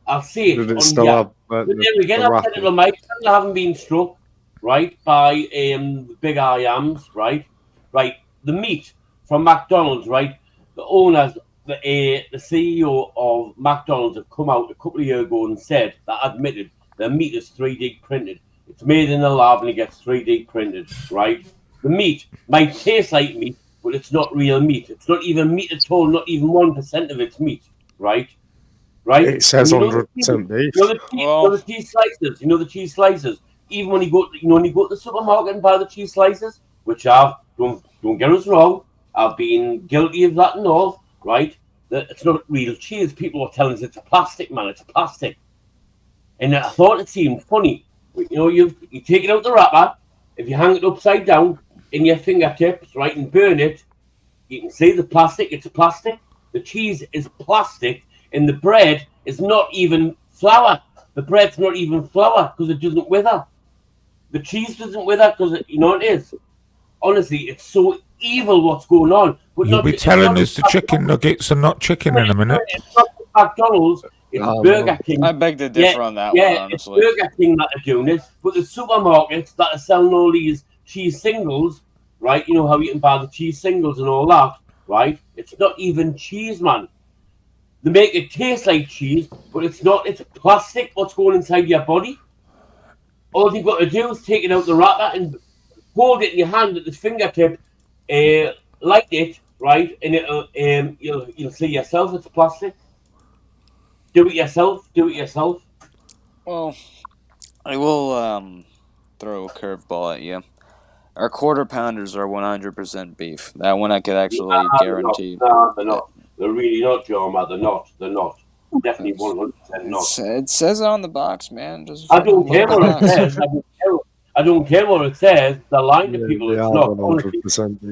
I'll say it. Did it still have but then again, I've said it on my channel. I haven't been struck, right, by the big I ams, right? The meat from McDonald's, right? The owners, the CEO of McDonald's have come out a couple of years ago and said that admitted the meat is 3D printed. It's made in the lab and it gets 3D printed, right? The meat might taste like meat, but it's not real meat. It's not even meat at all. Not even 1% of it's meat, right? It says 100% beef. You know the cheese slices. You know the cheese slices. Even when you go to the supermarket and buy the cheese slices, which don't get us wrong, I've been guilty of that and all, right? that it's not real cheese. People were telling us it's plastic, man. It's plastic. And I thought it seemed funny. You take it out the wrapper. If you hang it upside down in your fingertips, right, and burn it, you can see the plastic. It's plastic. The cheese is plastic, and the bread is not even flour. The bread's not even flour because it doesn't wither. The cheese doesn't wither because it is. Honestly, it's so evil what's going on. But You'll be telling us the chicken nuggets are not chicken in a minute. It's not McDonald's. It's Burger King. I beg to differ on that one, honestly. It's Burger King that are doing this, but the supermarkets that are selling all these cheese singles, right? You know how you can buy the cheese singles and all that, right? It's not even cheese, man. They make it taste like cheese, but it's not. It's plastic what's going inside your body. All you've got to do is take it out the wrapper and hold it in your hand at the fingertip, light it, right? And it'll, you'll see yourself it's plastic. Do it yourself. Do it yourself. Well, I will throw a curveball at you. Our quarter pounders are 100% beef. That one I could actually guarantee. No, they're not. They're really not, Jerma. They're not. They're not. Definitely 100% not. It says it on the box, man. Just I don't care what it says. I don't care what it says. They're lying to people. It's not. Honestly,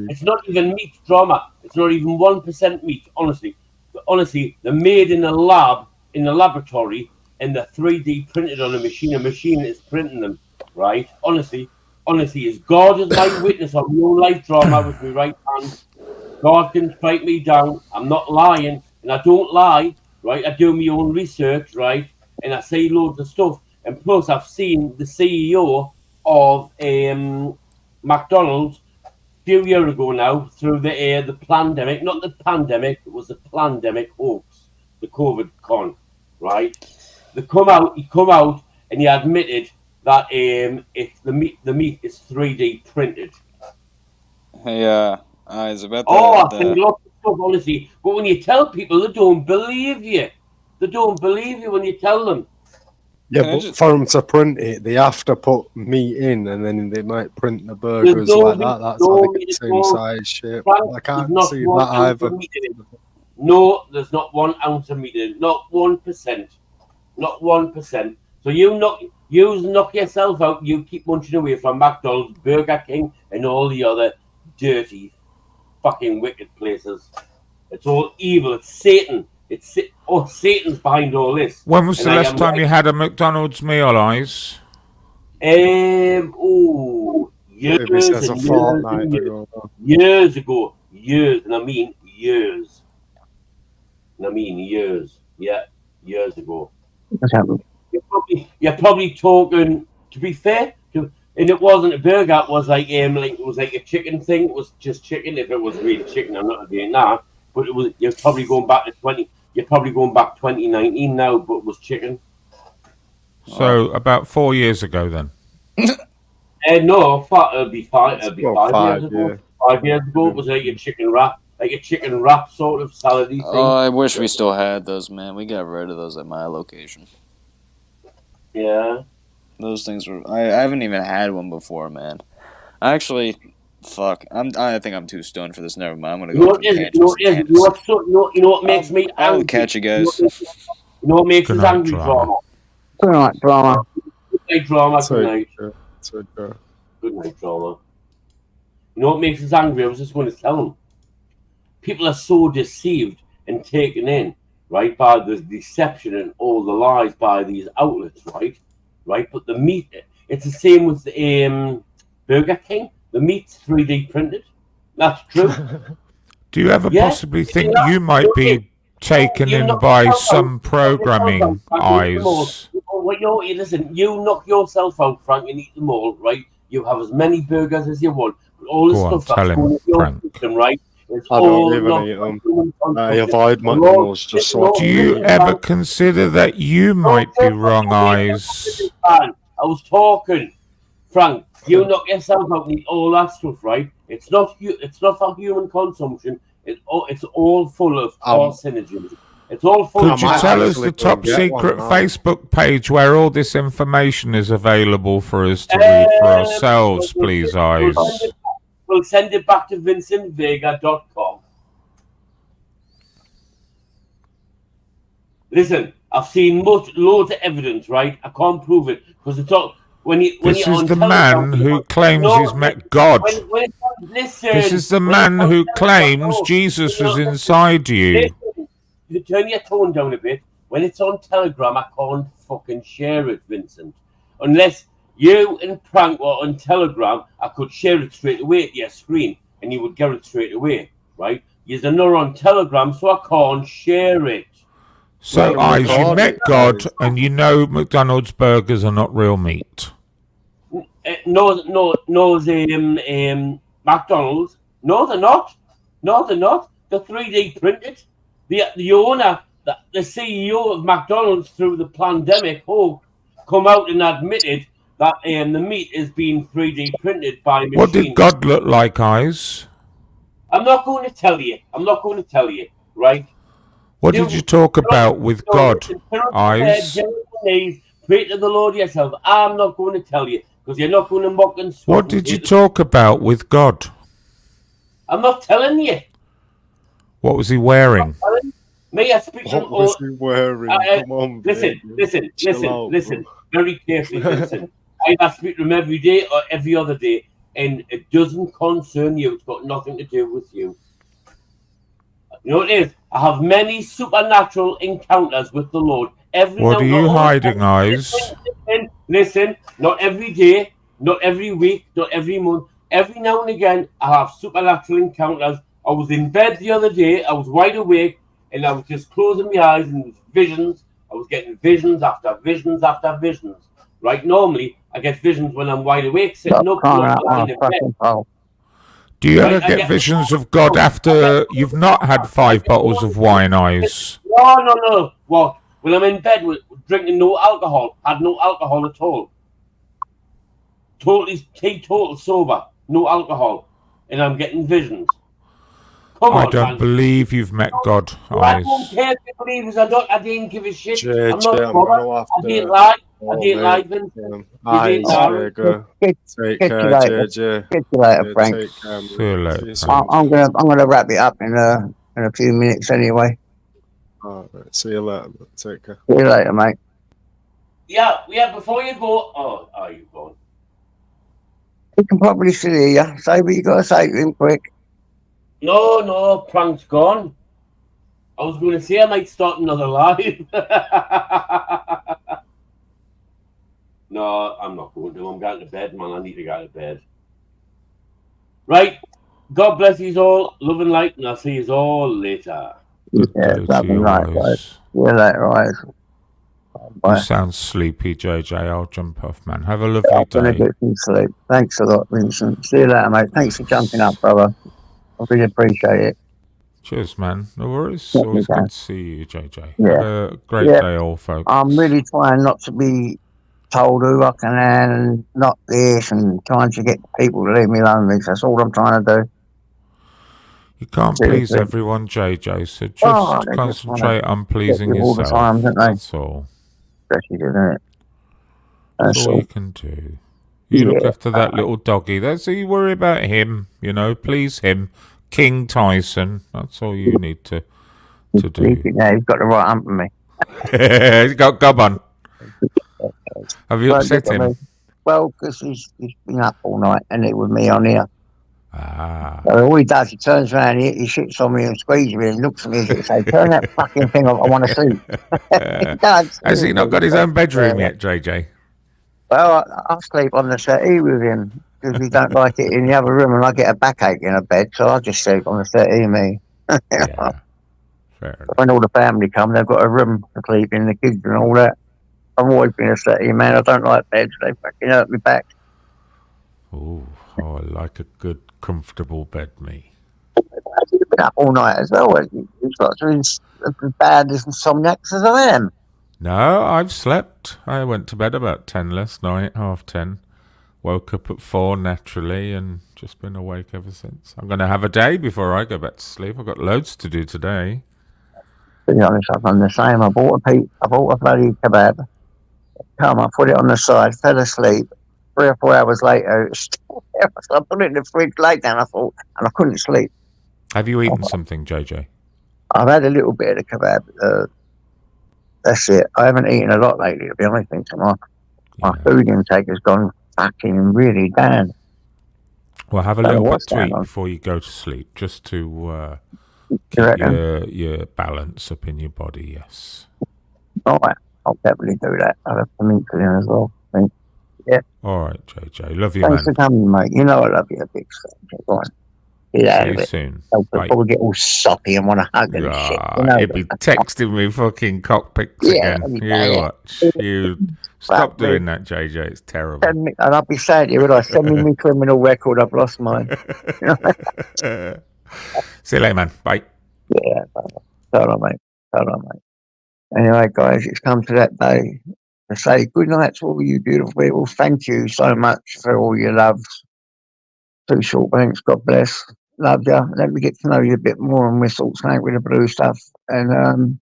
it's not even meat, Drama. It's not even 1% meat. Honestly, they're made in a lab, in the laboratory, and they're 3D printed on a machine. A machine is printing them, right? Honestly, as God is my witness on my own life, Drama, with my right hand. God can strike me down. I'm not lying, and I don't lie, right? I do my own research, right? And I say loads of stuff. And plus, I've seen the CEO of McDonald's a few years ago now through the pandemic. Not the pandemic, it was the pandemic hoax, the COVID con, right? He come out and he admitted that the meat is 3D printed. Yeah. It's about I think lots of stuff, honestly. But when you tell people, they don't believe you. They don't believe you when you tell them. Yeah, but for them to print it, they have to put meat in, and then they might print the burgers like that. That's how they get the same size shape. I can't see that either. No, there's not 1 ounce of meat in it. Not 1%. Not 1%. So you knock yourself out. You keep munching away from McDonald's, Burger King, and all the other dirty, fucking wicked places. It's all evil. It's Satan. Satan's behind all this. When was the last time you had a McDonald's meal, Eyes? Years ago. Years, and I mean years. Yeah, years ago. You're probably talking. To be fair, and it wasn't a burger. It was like a chicken thing. It was just chicken. If it was real chicken, I'm not doing that. But it was. You're probably going back to 2019 now. But it was chicken. So about 4 years ago, then. No, it'll be 5 years ago. Yeah. 5 years ago, it was like a chicken wrap sort of salady thing. Oh, I wish we still had those, man. We got rid of those at my location. Yeah. Those things were. I haven't even had one before, man. Actually, fuck. I think I'm too stoned for this. Never mind. I'm gonna go. You know what makes me angry? I'll catch you guys. You know what makes us angry, Drama? Good night, Drama. Good night, Drama. Good night. Good night, Drama. You know what makes us angry? I was just going to tell them. People are so deceived and taken in, right, by the deception and all the lies by these outlets, right? But the meat, it's the same with the Burger King. The meat's 3D printed. That's true. Do you ever possibly think you might be taken in by some programming, Eyes? Listen, you knock yourself out, Frank, and eat them all, right? You have as many burgers as you want. But all the stuff that's going in your system, right? I don't even eat them. I avoid McDonald's just so. Do you ever consider that you might be wrong, Eyes? I was talking, Frank. You knock yourself out and eat all that stuff, right? It's not for human consumption. It's all full of carcinogens. It's all full. Could you tell us the top secret Facebook page where all this information is available for us to read for ourselves, please, Eyes? We'll send it back to VincentVega.com. Listen, I've seen loads of evidence, right? I can't prove it because it's all This is the man who claims he's met God. Listen, this is the man who claims Jesus was inside you. Listen, you turn your tone down a bit. When it's on Telegram, I can't fucking share it, Vincent. Unless you and Prank were on Telegram, I could share it straight away to your screen and you would get it straight away, right? You're not on Telegram, so I can't share it. So, Eyes, you met God and you know McDonald's burgers are not real meat. No, McDonald's. No, they're not. No, they're not. They're 3D printed. The owner, the CEO of McDonald's through the pandemic, come out and admitted that the meat is being 3D printed by machines. What did God look like, Eyes? I'm not going to tell you. I'm not going to tell you, right? What did you talk about with God, Eyes? Pray to the Lord yourself. I'm not going to tell you because you're not going to mock and swap. What did you talk about with God? I'm not telling you. What was he wearing? Me, I speak What was he wearing? Come on, listen. Very carefully, listen. I speak to him every day or every other day, and it doesn't concern you. It's got nothing to do with you. You know what it is? I have many supernatural encounters with the Lord. What are you hiding, Eyes? Listen, not every day, not every week, not every month. Every now and again, I have supernatural encounters. I was in bed the other day, I was wide awake, and I was just closing my eyes and visions. I was getting visions after visions after visions. Right? Normally, I get visions when I'm wide awake, sitting up. Do you ever get visions of God after you've not had 5 bottles of wine, Eyes? No. Well, when I'm in bed drinking no alcohol, had no alcohol at all. Totally teetotal sober, no alcohol, and I'm getting visions. I don't believe you've met God, I Eyes. don't care if you believe us. I didn't give a shit. JJ, I'm not I'm bothered. I didn't lie. I didn't lie, Vincent. Eyes, Jaeger. Take care, JJ. Catch you later, Frank. See you later. I'm gonna wrap it up in a few minutes anyway. All right, see you later. Take care. See you later, mate. Yeah. Before you go, are you going? He can probably still hear you. Say what you got to say to him quick. No, Prank's gone. I was going to say I might start another live. No, I'm not going to. I'm going to bed, man. I need to go to bed. Right. God bless you all. Love and light, and I'll see you all later. Yeah, something like that. See you later, Eyes. You sound sleepy, JJ. I'll jump off, man. Have a lovely day. I'm gonna get some sleep. Thanks a lot, Vincent. See you later, mate. Thanks for jumping up, brother. I really appreciate it. Cheers, man. No worries. Always good to see you, JJ. Yeah. Have a great day, all folks. I'm really trying not to be told who I can and not this, and trying to get people to leave me alone. That's all I'm trying to do. You can't please everyone, JJ, so just concentrate on pleasing yourself. All the time, don't they? That's all. Especially doing it. That's all you can do. You look after that little doggy. That's all you worry about him, please him. King Tyson. That's all you need to do. Yeah, he's got the right hump with me. He's got gob on. Have you upset him? Well, because he's been up all night and it with me on here. So all he does, he turns around, he shits on me and squeezes me and looks at me and says, turn that fucking thing off, I want to sleep. He does. Has he not got his own bedroom yet, JJ? Well, I sleep on the settee with him because he don't like it in the other room and I get a backache in a bed, so I just sleep on the settee, me. When all the family come, they've got a room to sleep in, the kids and all that. I've always been a settee man, I don't like beds, they fucking hurt me back. Oh, I like a good, comfortable bed, me. He's been up all night as well. He's got as bad as insomniacs as I am. No, I've slept. I went to bed about 10 last night, 10:30. Woke up at 4 naturally and just been awake ever since. I'm going to have a day before I go back to sleep. I've got loads to do today. To be honest, I've done the same. I bought a bloody kebab. I put it on the side, fell asleep. 3 or 4 hours later, I put it in the fridge, laid down, I thought, and I couldn't sleep. Have you eaten something, JJ? I've had a little bit of the kebab. that's it. I haven't eaten a lot lately, to be honest. My food intake has gone fucking really down. Well, have a little bit to eat before you go to sleep, just to keep your balance up in your body. Yes. All right, I'll definitely do that. I'll have some insulin as well. Yeah. All right, JJ. Love you, Thanks man. for coming, mate. You know I love you, big son. Go on. See you soon. Before we get all soppy and want to hug and shit. He'd be texting me fucking cockpits again. You watch. You stop doing that, JJ. It's terrible. And I'll be sad, would I? Send me my criminal record. I've lost mine. See you later, man. Bye. Yeah. Hold on, mate. Anyway, guys, it's come to that day to say good night to all you beautiful people. Thank you so much for all your love. Too short, thanks. God bless. Love you. Let me get to know you a bit more and whistle snake with the blue stuff. And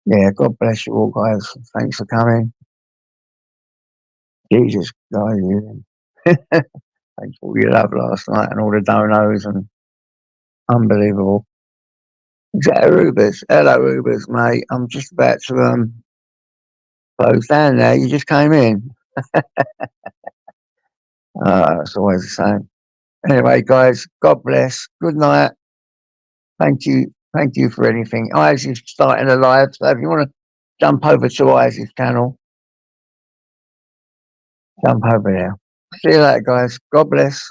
yeah, God bless you all, guys. Thanks for coming. Jesus, guys. Thanks for all your love last night and all the donos and unbelievable. Is that Ubers? Hello, Ubers, mate. I'm just about to close down now. You just came in. It's always the same. Anyway, guys, God bless. Good night. Thank you. Thank you for anything. Eyes is starting a live, so if you want to jump over to Eyes' channel, jump over there. See you later, guys. God bless.